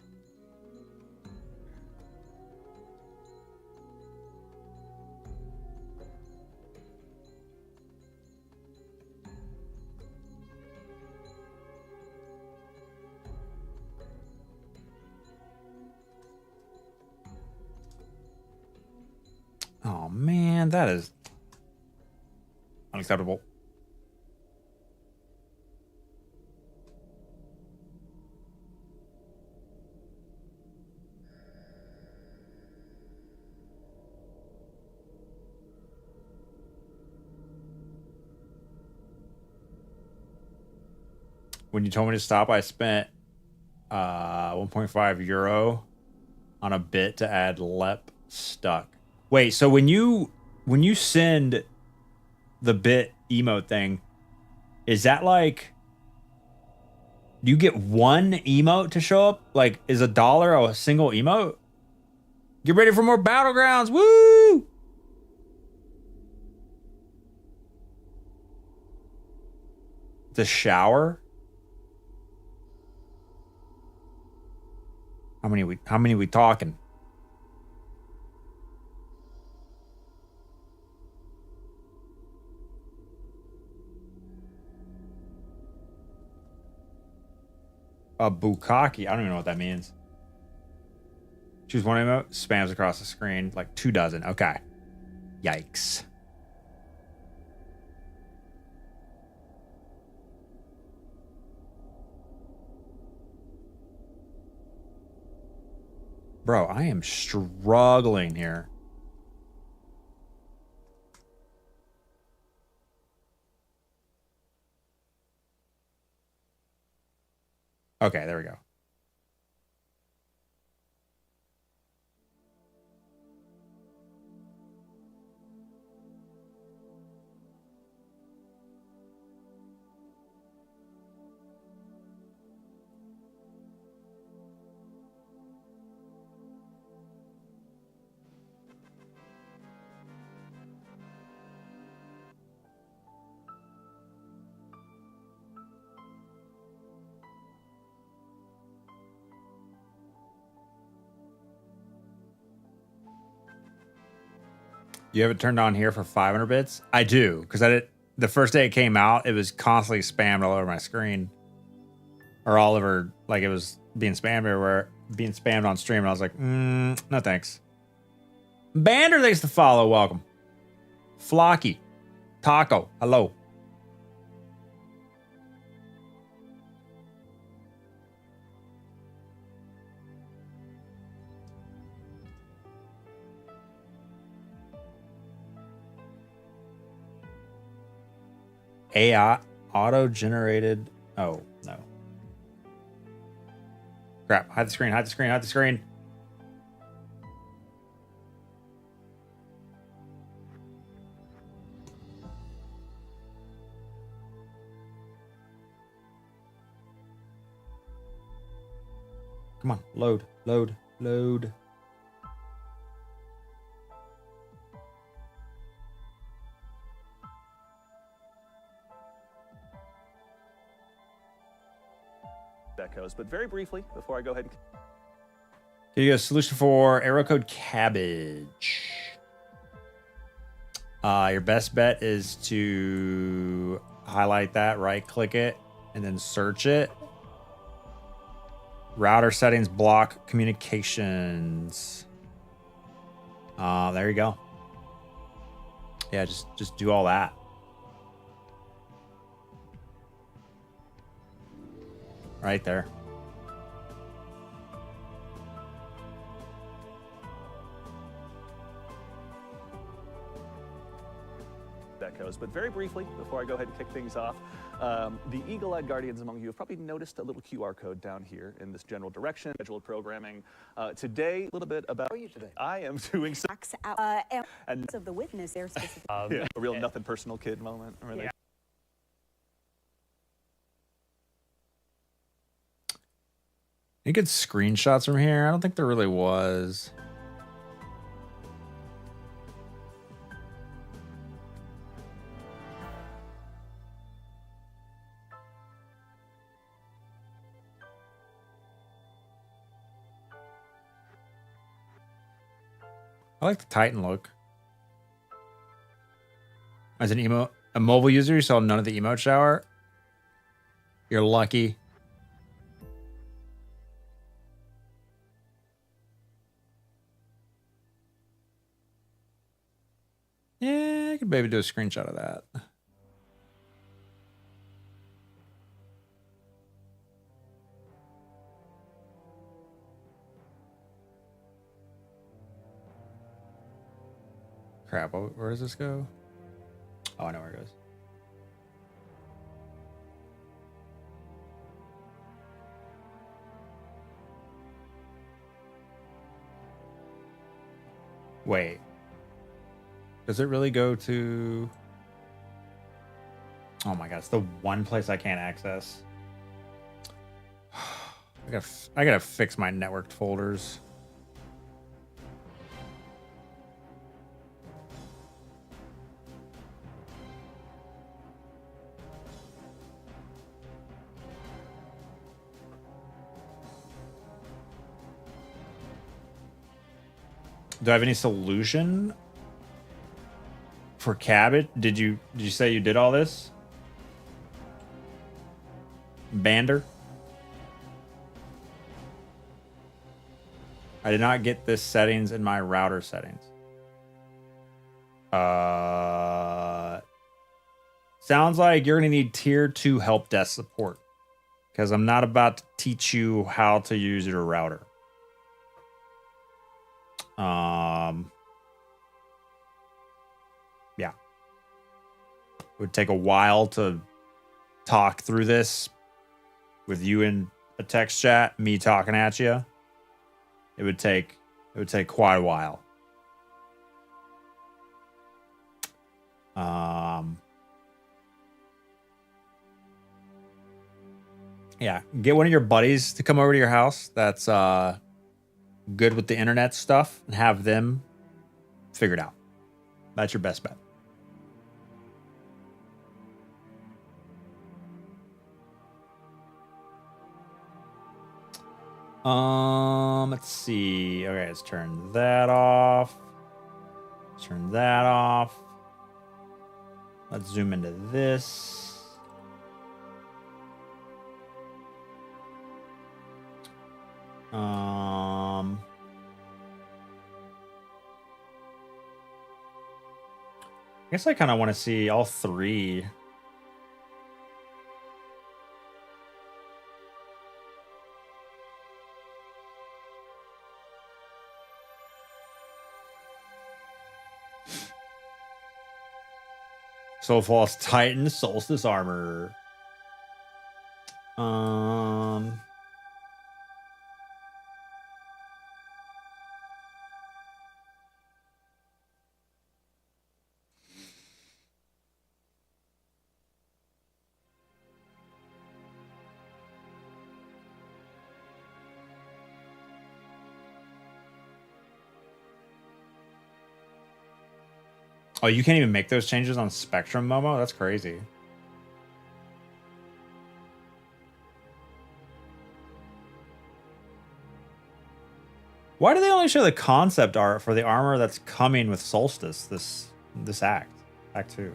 Oh man, that is unacceptable. When you told me to stop, I spent 1.5 euro on a bit to add lep stuck. Wait, so when you send the bit emote thing, is that like, do you get one emote to show up? Like, is $1 a single emote? Get ready for more battlegrounds. Woo! The shower? How many we talking? A bukkake. I don't even know what that means. Choose one emote, spams across the screen, like 24. Okay. Yikes. Bro, I am struggling here. Okay, there we go. You have it turned on here for 500 bits? I do, because I did the first day it came out, it was constantly spammed all over my screen. Or all over, like it was being spammed everywhere, being spammed on stream, and I was like, no thanks. Bander, thanks to follow, welcome. Flocky, Taco, hello. AI auto-generated. Oh, no. Crap. Hide the screen, hide the screen, hide the screen. Come on, load, load, load. That goes, but very briefly before I go ahead and Here you go. Solution for error code cabbage. Your best bet is to highlight that, right click it, and then search it. Router settings, block communications. There you go. Yeah, just do all that. Right there. that goes. but very briefly, before I go ahead and kick things off, the eagle-eyed guardians among you have probably noticed a little QR code down here in this general direction, scheduled programming. Today, a little bit about... How are you today? I am doing so... And of the witness there specifically. Yeah, a real nothing personal kid moment. Really. Yeah. Any good screenshots from here? I don't think there really was. I like the Titan look. As a mobile user, you saw none of the emote shower. You're lucky. Yeah, I could maybe do a screenshot of that. Crap, where does this go? Oh, I know where it goes. Wait. Does it really go to... Oh my god, it's the one place I can't access. I gotta fix my networked folders. Do I have any solution for cabbage? Did you say you did all this? Bander? I did not get this settings in my router settings. Sounds like you're gonna need tier 2 help desk support, because I'm not about to teach you how to use your router. Yeah. It would take a while to talk through this with you in a text chat, me talking at you. It would take quite a while. Yeah, get one of your buddies to come over to your house that's good with the internet stuff and have them figure it out. That's your best bet. Let's see. Okay, let's turn that off. Turn that off. Let's zoom into this. I guess I kind of want to see all three. Soulfall's Titan, Solstice Armor. Oh, you can't even make those changes on Spectrum, Momo? That's crazy. Why do they only show the concept art for the armor that's coming with Solstice this act? Act 2.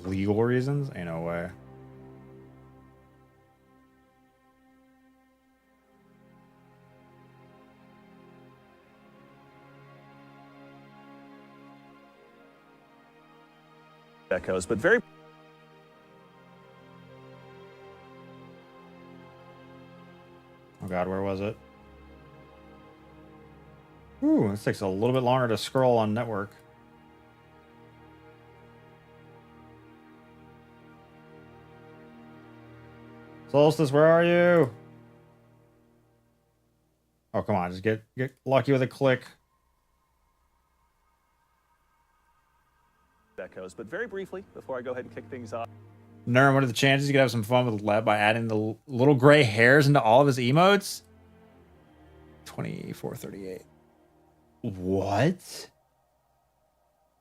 Legal reasons? Ain't no way. echoes, but very. Oh God, where was it? Ooh, this takes a little bit longer to scroll on network. Solstice, where are you? Oh, come on, just get lucky with a click. Echoes, but very briefly before I go ahead and kick things off. Nern, what are the chances you could have some fun with Lev by adding the little gray hairs into all of his emotes? 2438. What?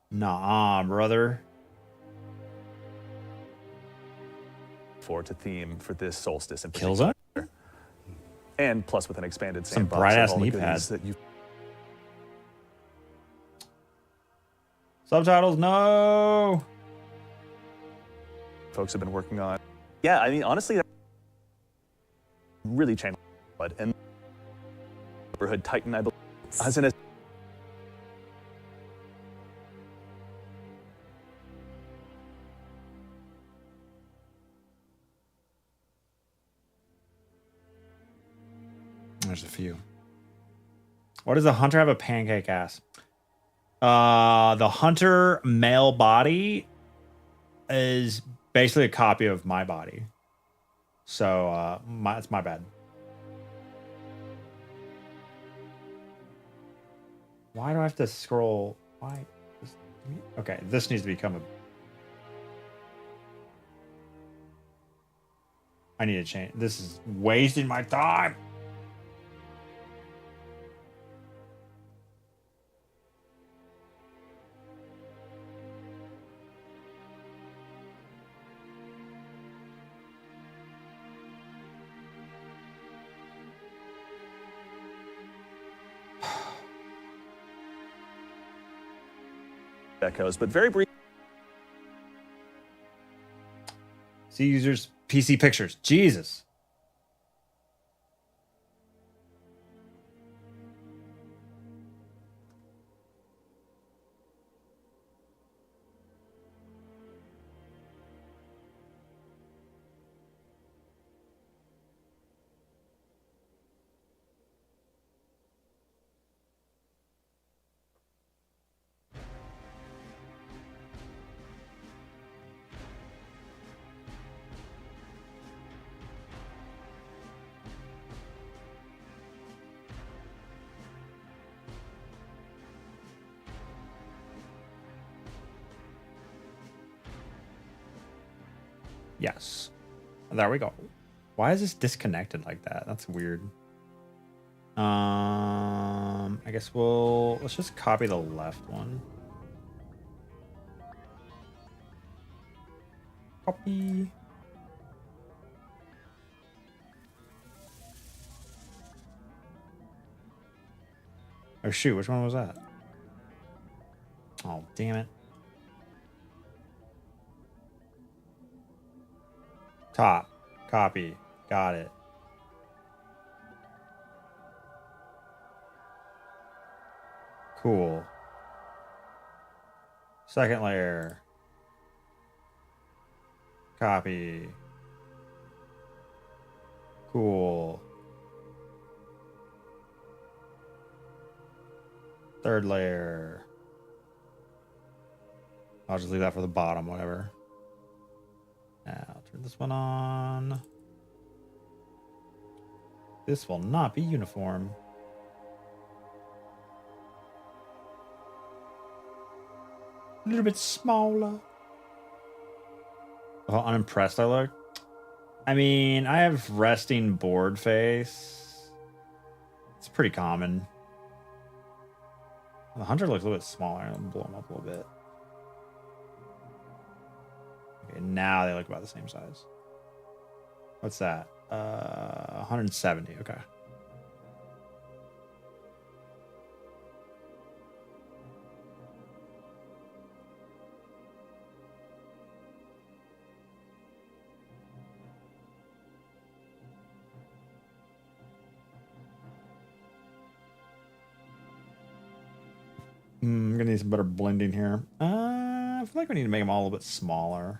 Nah, brother. Forward to theme for this solstice in Killzone? particular. And plus with an expanded Some sandbox bright of ass all the knee goodies pads. that you. Subtitles, no. Folks have been working on. Yeah, I mean, honestly, that really changed. And neighborhood Titan, I believe, as in a. There's a few. Why does the hunter have a pancake ass? The hunter male body is basically a copy of my body. So it's my bad. Why do I have to scroll? Why? Okay, this needs to become a. I need to change. This is wasting my time. Echoes, but very brief. See users PC pictures. Jesus. Yes. There we go. Why is this disconnected like that? That's weird. I guess let's just copy the left one. Copy. Oh shoot, which one was that? Oh, damn it. Top. Copy. Got it. Cool. Second layer. Copy. Cool. Third layer. I'll just leave that for the bottom, whatever. Now, turn this one on. This will not be uniform. A little bit smaller. Oh, how unimpressed I look. I mean, I have resting board face. It's pretty common. The hunter looks a little bit smaller. I'm gonna blow him up a little bit. Okay, now they look about the same size. What's that? 170. Okay. I'm gonna need some better blending here. I feel like we need to make them all a little bit smaller.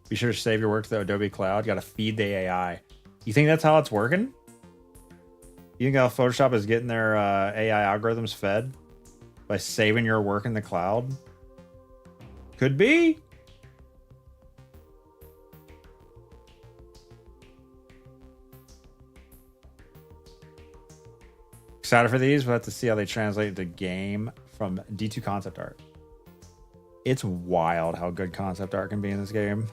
Be sure to save your work to the Adobe Cloud. Got to feed the AI. You think that's how it's working? You think how Photoshop is getting their AI algorithms fed? By saving your work in the cloud? Could be. Excited for these? We'll have to see how they translate into game from D2 concept art. It's wild how good concept art can be in this game.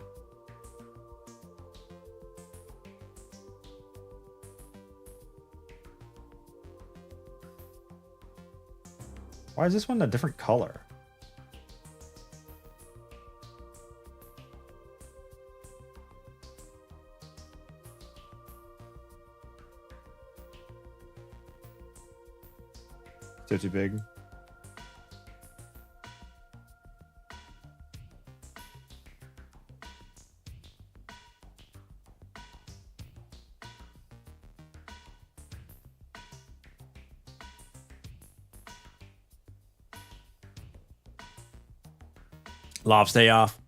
Why is this one a different color? Still too big. Lobstay off.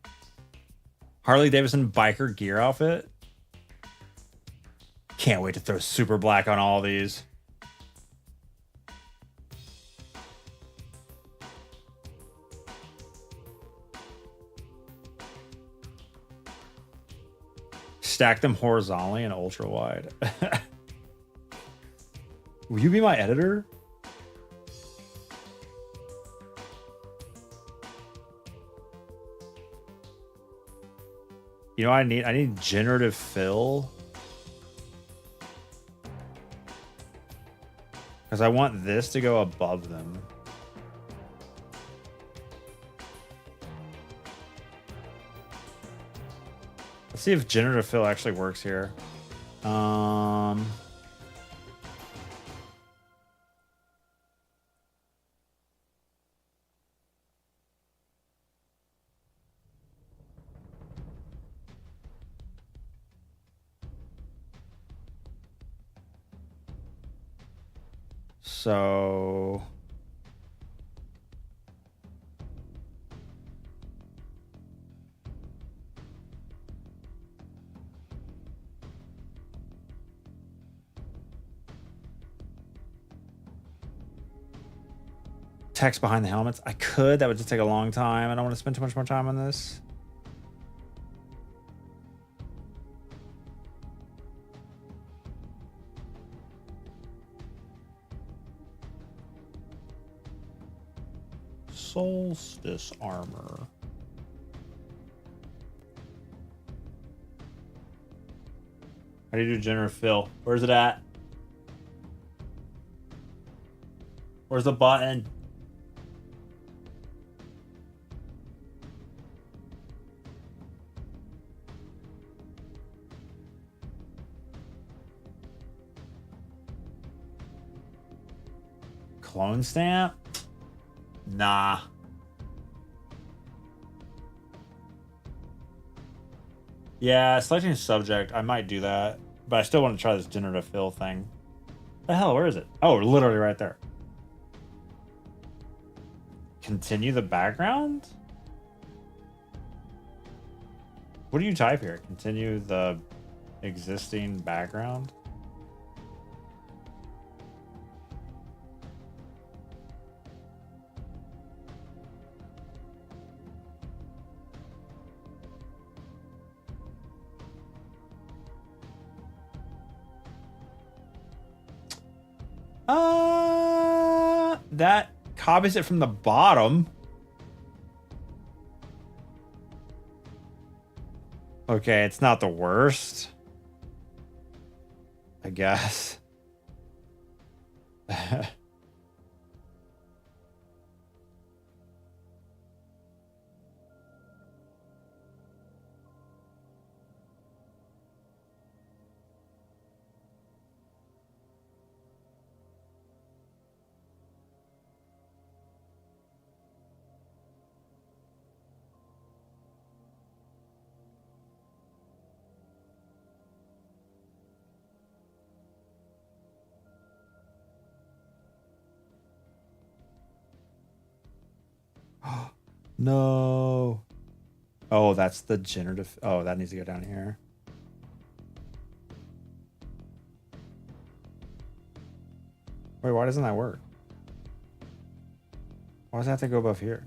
Harley Davidson biker gear outfit. Can't wait to throw super black on all these. Stack them horizontally and ultra wide. Will you be my editor? You know what I need? I need generative fill. Because I want this to go above them. Let's see if generative fill actually works here. So text behind the helmets. I could. That would just take a long time. I don't want to spend too much more time on this. Solstice armor. How do you do generative fill? Where's it at? Where's the button? Clone stamp? Nah. Yeah, selecting a subject, I might do that. But I still want to try this generative fill thing. The hell, where is it? Oh, literally right there. Continue the background? What do you type here? Continue the existing background? That copies it from the bottom. Okay, it's not the worst, I guess. No. Oh, that's the generative. Oh, that needs to go down here. Wait, why doesn't that work? Why does it have to go above here?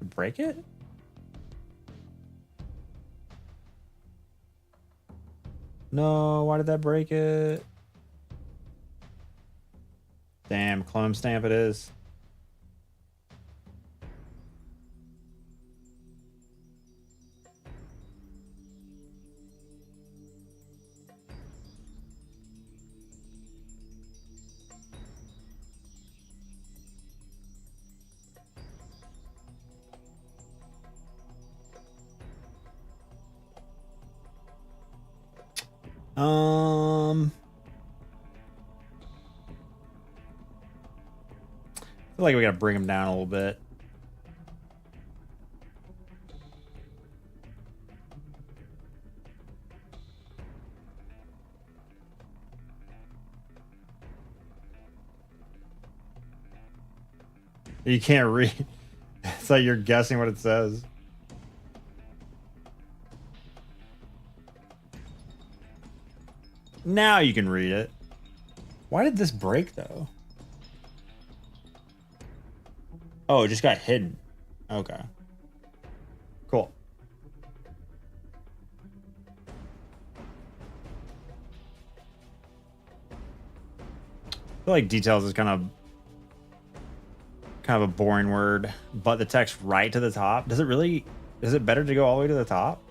Break it? No, why did that break it? Damn, clone stamp it is. I feel like we gotta bring him down a little bit. You can't read. It's like you're guessing what it says. Now you can read it. Why did this break though? Oh, it just got hidden. Okay. Cool. I feel like details is kind of a boring word, but the text right to the top. Does it really, is it better to go all the way to the top?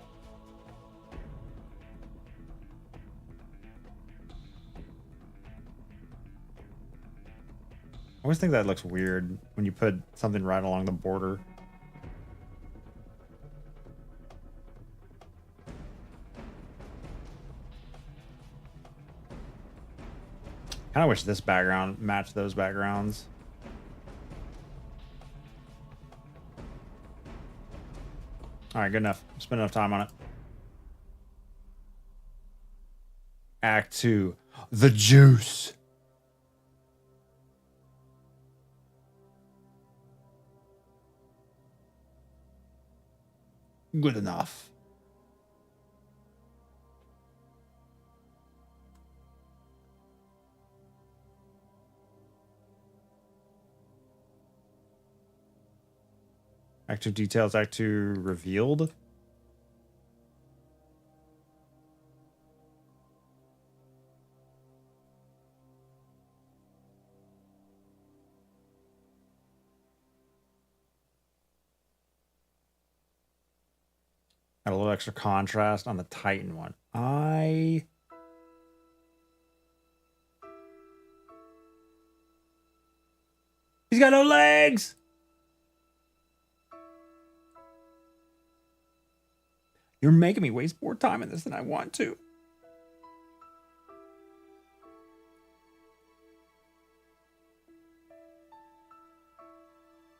I always think that looks weird when you put something right along the border. Kind of wish this background matched those backgrounds. All right, good enough. Spend enough time on it. Act 2, the juice. Good enough. Act 2 details, Act 2 revealed. Got a little extra contrast on the Titan one. He's got no legs! You're making me waste more time in this than I want to.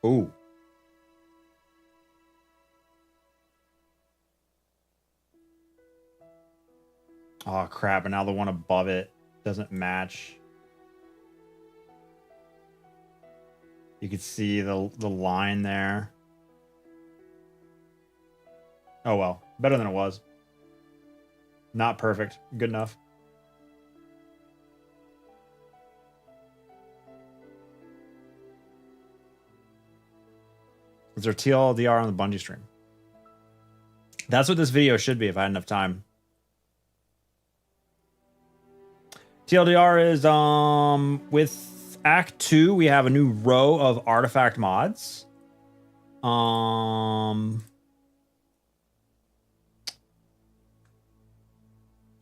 Ooh. Oh crap, and now the one above it doesn't match. You could see the line there. Oh well, better than it was. Not perfect, good enough. Is there TLDR on the Bungie stream? That's what this video should be if I had enough time. TLDR is with Act 2, we have a new row of artifact mods.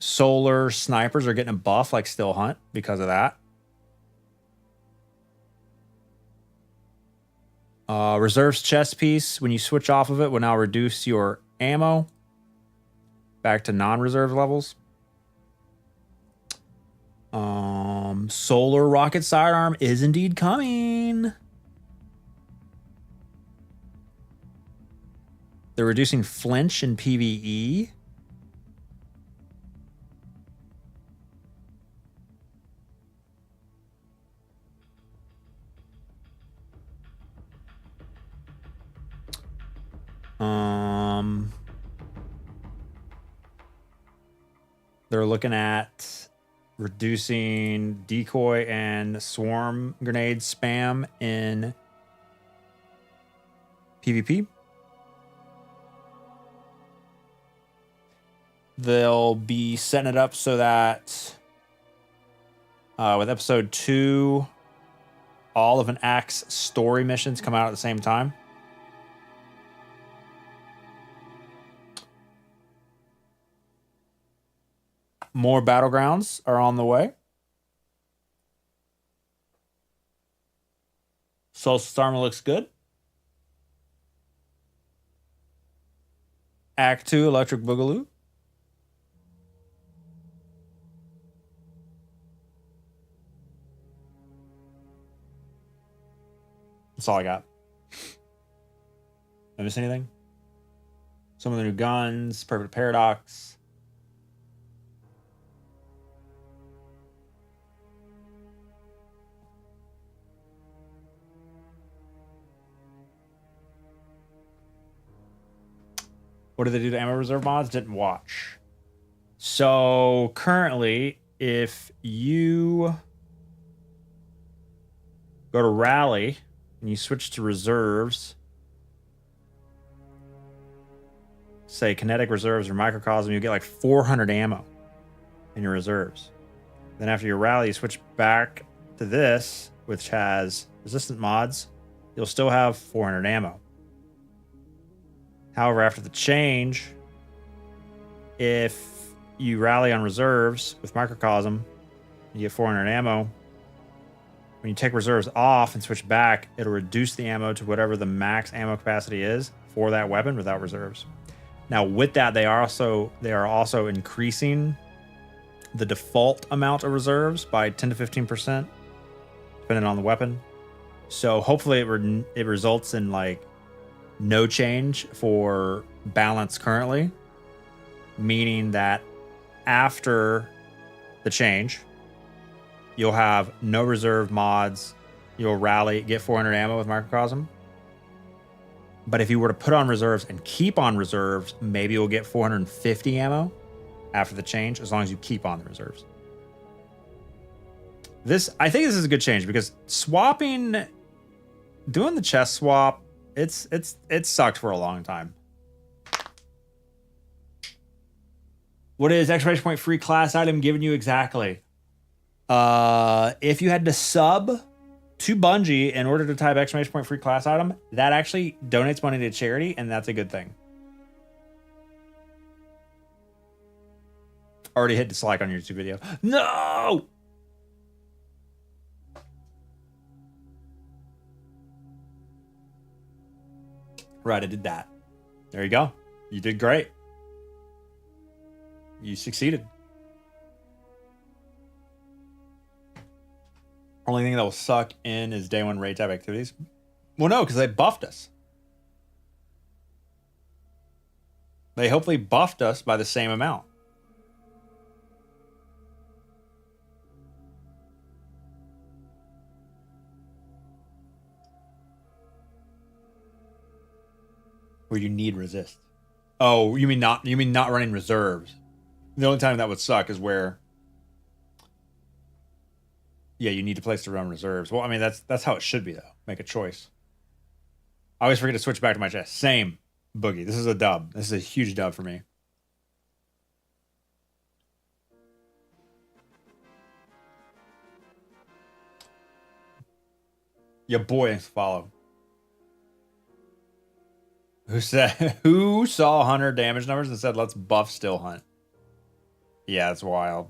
Solar snipers are getting a buff like Still Hunt because of that. Reserves chest piece, when you switch off of it, will now reduce your ammo back to non-reserve levels. Solar rocket sidearm is indeed coming. They're reducing flinch in PvE. They're looking at reducing decoy and swarm grenade spam in PvP. They'll be setting it up so that with episode 2, all of an Axe story missions come out at the same time. More battlegrounds are on the way. Solstice armor looks good. Act 2, Electric Boogaloo. That's all I got. Did I miss anything? Some of the new guns, Perfect Paradox. What did they do to ammo reserve mods? Didn't watch. So currently, if you go to rally and you switch to reserves, say kinetic reserves or microcosm, you get like 400 ammo in your reserves. Then after your rally, you switch back to this, which has resistant mods. You'll still have 400 ammo. However, after the change, if you rally on reserves with microcosm, you get 400 ammo. When you take reserves off and switch back, it'll reduce the ammo to whatever the max ammo capacity is for that weapon without reserves. Now, with that, they are also increasing the default amount of reserves by 10 to 15%, depending on the weapon. So hopefully it results in like no change for balance currently, meaning that after the change, you'll have no reserve mods, you'll rally, get 400 ammo with microcosm. But if you were to put on reserves and keep on reserves, maybe you'll get 450 ammo after the change, as long as you keep on the reserves. I think this is a good change because doing the chest swap, it sucked for a long time. What is exclamation point free class item giving you exactly? If you had to sub to Bungie in order to type exclamation point free class item, that actually donates money to charity, and that's a good thing. Already hit dislike on your YouTube video. No! Right, I did that. There you go. You did great. You succeeded. Only thing that will suck in is day one raid type activities. Well, no, because they buffed us. They hopefully buffed us by the same amount. Where you need resist. Oh, you mean not running reserves. The only time that would suck is where, yeah, you need a place to run reserves. Well, I mean, that's how it should be, though. Make a choice. I always forget to switch back to my chest. Same, Boogie. This is a dub. This is a huge dub for me. Your boy follow. Who saw Hunter damage numbers and said, let's buff Still Hunt? Yeah, it's wild.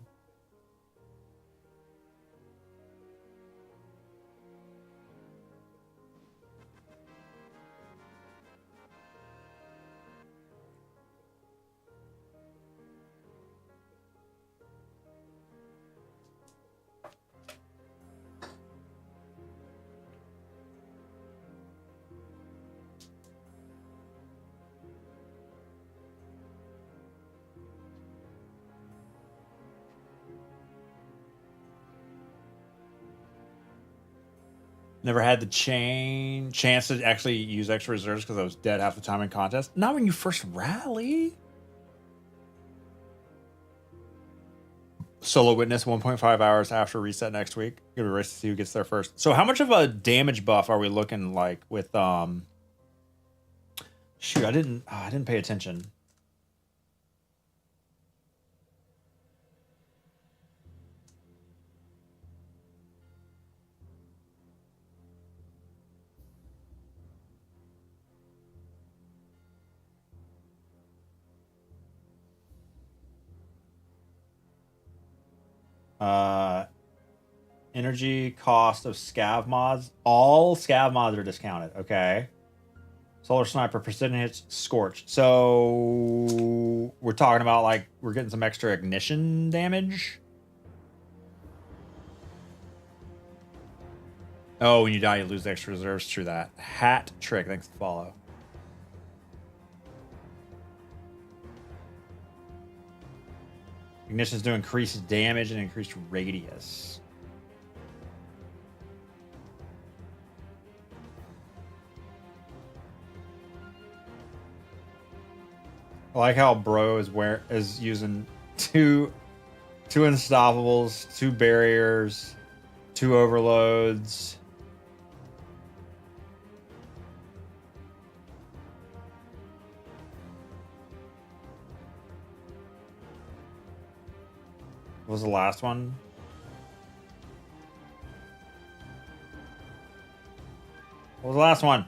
Never had the chance to actually use extra reserves because I was dead half the time in contest. Not when you first rally. Solo Witness 1.5 hours after reset next week. Gonna be race to see who gets there first. So how much of a damage buff are we looking like with shoot, I didn't pay attention. Energy cost of scav mods. All scav mods are discounted. Okay. Solar Sniper, Precision Hits, Scorch. So we're talking about like we're getting some extra ignition damage. Oh, when you die, you lose extra reserves. True that. Hat trick. Thanks to follow. Ignitions do increased damage and increased radius. I like how bro is using two unstoppables, 2 barriers, 2 overloads. What was the last one? What was the last one?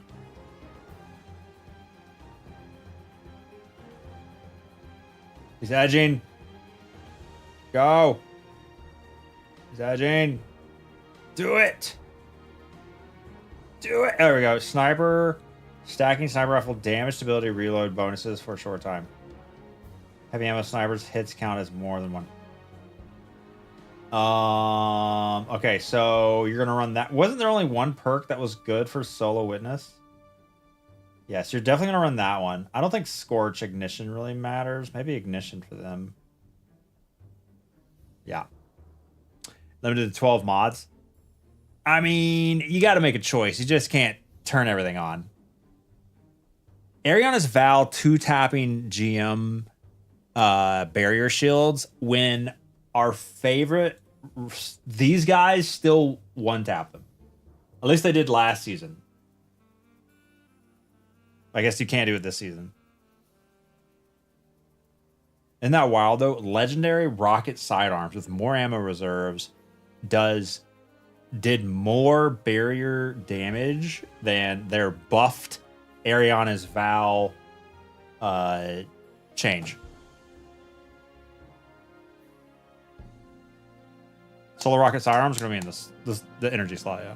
He's edging. Go. He's edging. Do it. Do it. There we go. Sniper. Stacking sniper rifle damage, stability, reload bonuses for a short time. Heavy ammo snipers hits count as more than one. Okay, so you're gonna run that. Wasn't there only one perk that was good for Solo Witness? Yes, you're definitely gonna run that one. I don't think Scorch Ignition really matters. Maybe Ignition for them. Yeah. Limited to 12 mods. I mean, you got to make a choice. You just can't turn everything on. Ariana's Val 2-tapping GM barrier shields when our favorite, these guys still 1-tap them. At least they did last season. I guess you can't do it this season. Isn't that wild though? Legendary rocket sidearms with more ammo reserves did more barrier damage than their buffed Ariana's Val change. Solar rocket sidearms are gonna be in the energy slot, yeah.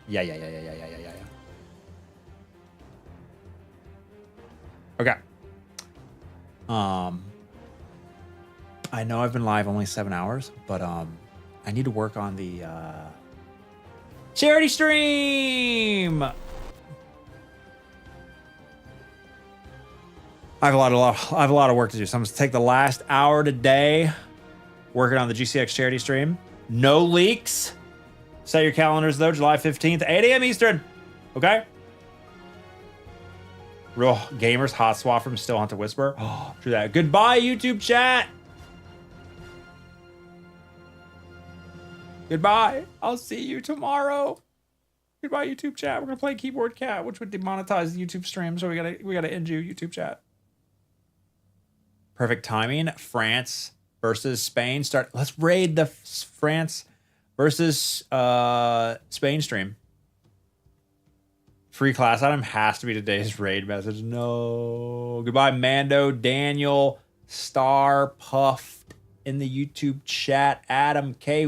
Yeah. Okay. I know I've been live only 7 hours, but I need to work on the charity stream. I have a lot of work to do. So I'm gonna take the last hour today working on the GCX charity stream. No leaks. Set your calendars though, July 15th, 8 a.m. Eastern. Okay? Real gamers, hot swap from Still Hunt to Whisper. Oh, true that. Goodbye, YouTube chat. Goodbye. I'll see you tomorrow. Goodbye, YouTube chat. We're gonna play Keyboard Cat, which would demonetize the YouTube stream, so we gotta end you, YouTube chat. Perfect timing. France versus Spain. Let's raid the France versus Spain stream. Free class item has to be today's raid message. No. Goodbye, Mando, Daniel, Star, Puffed in the YouTube chat, Adam K.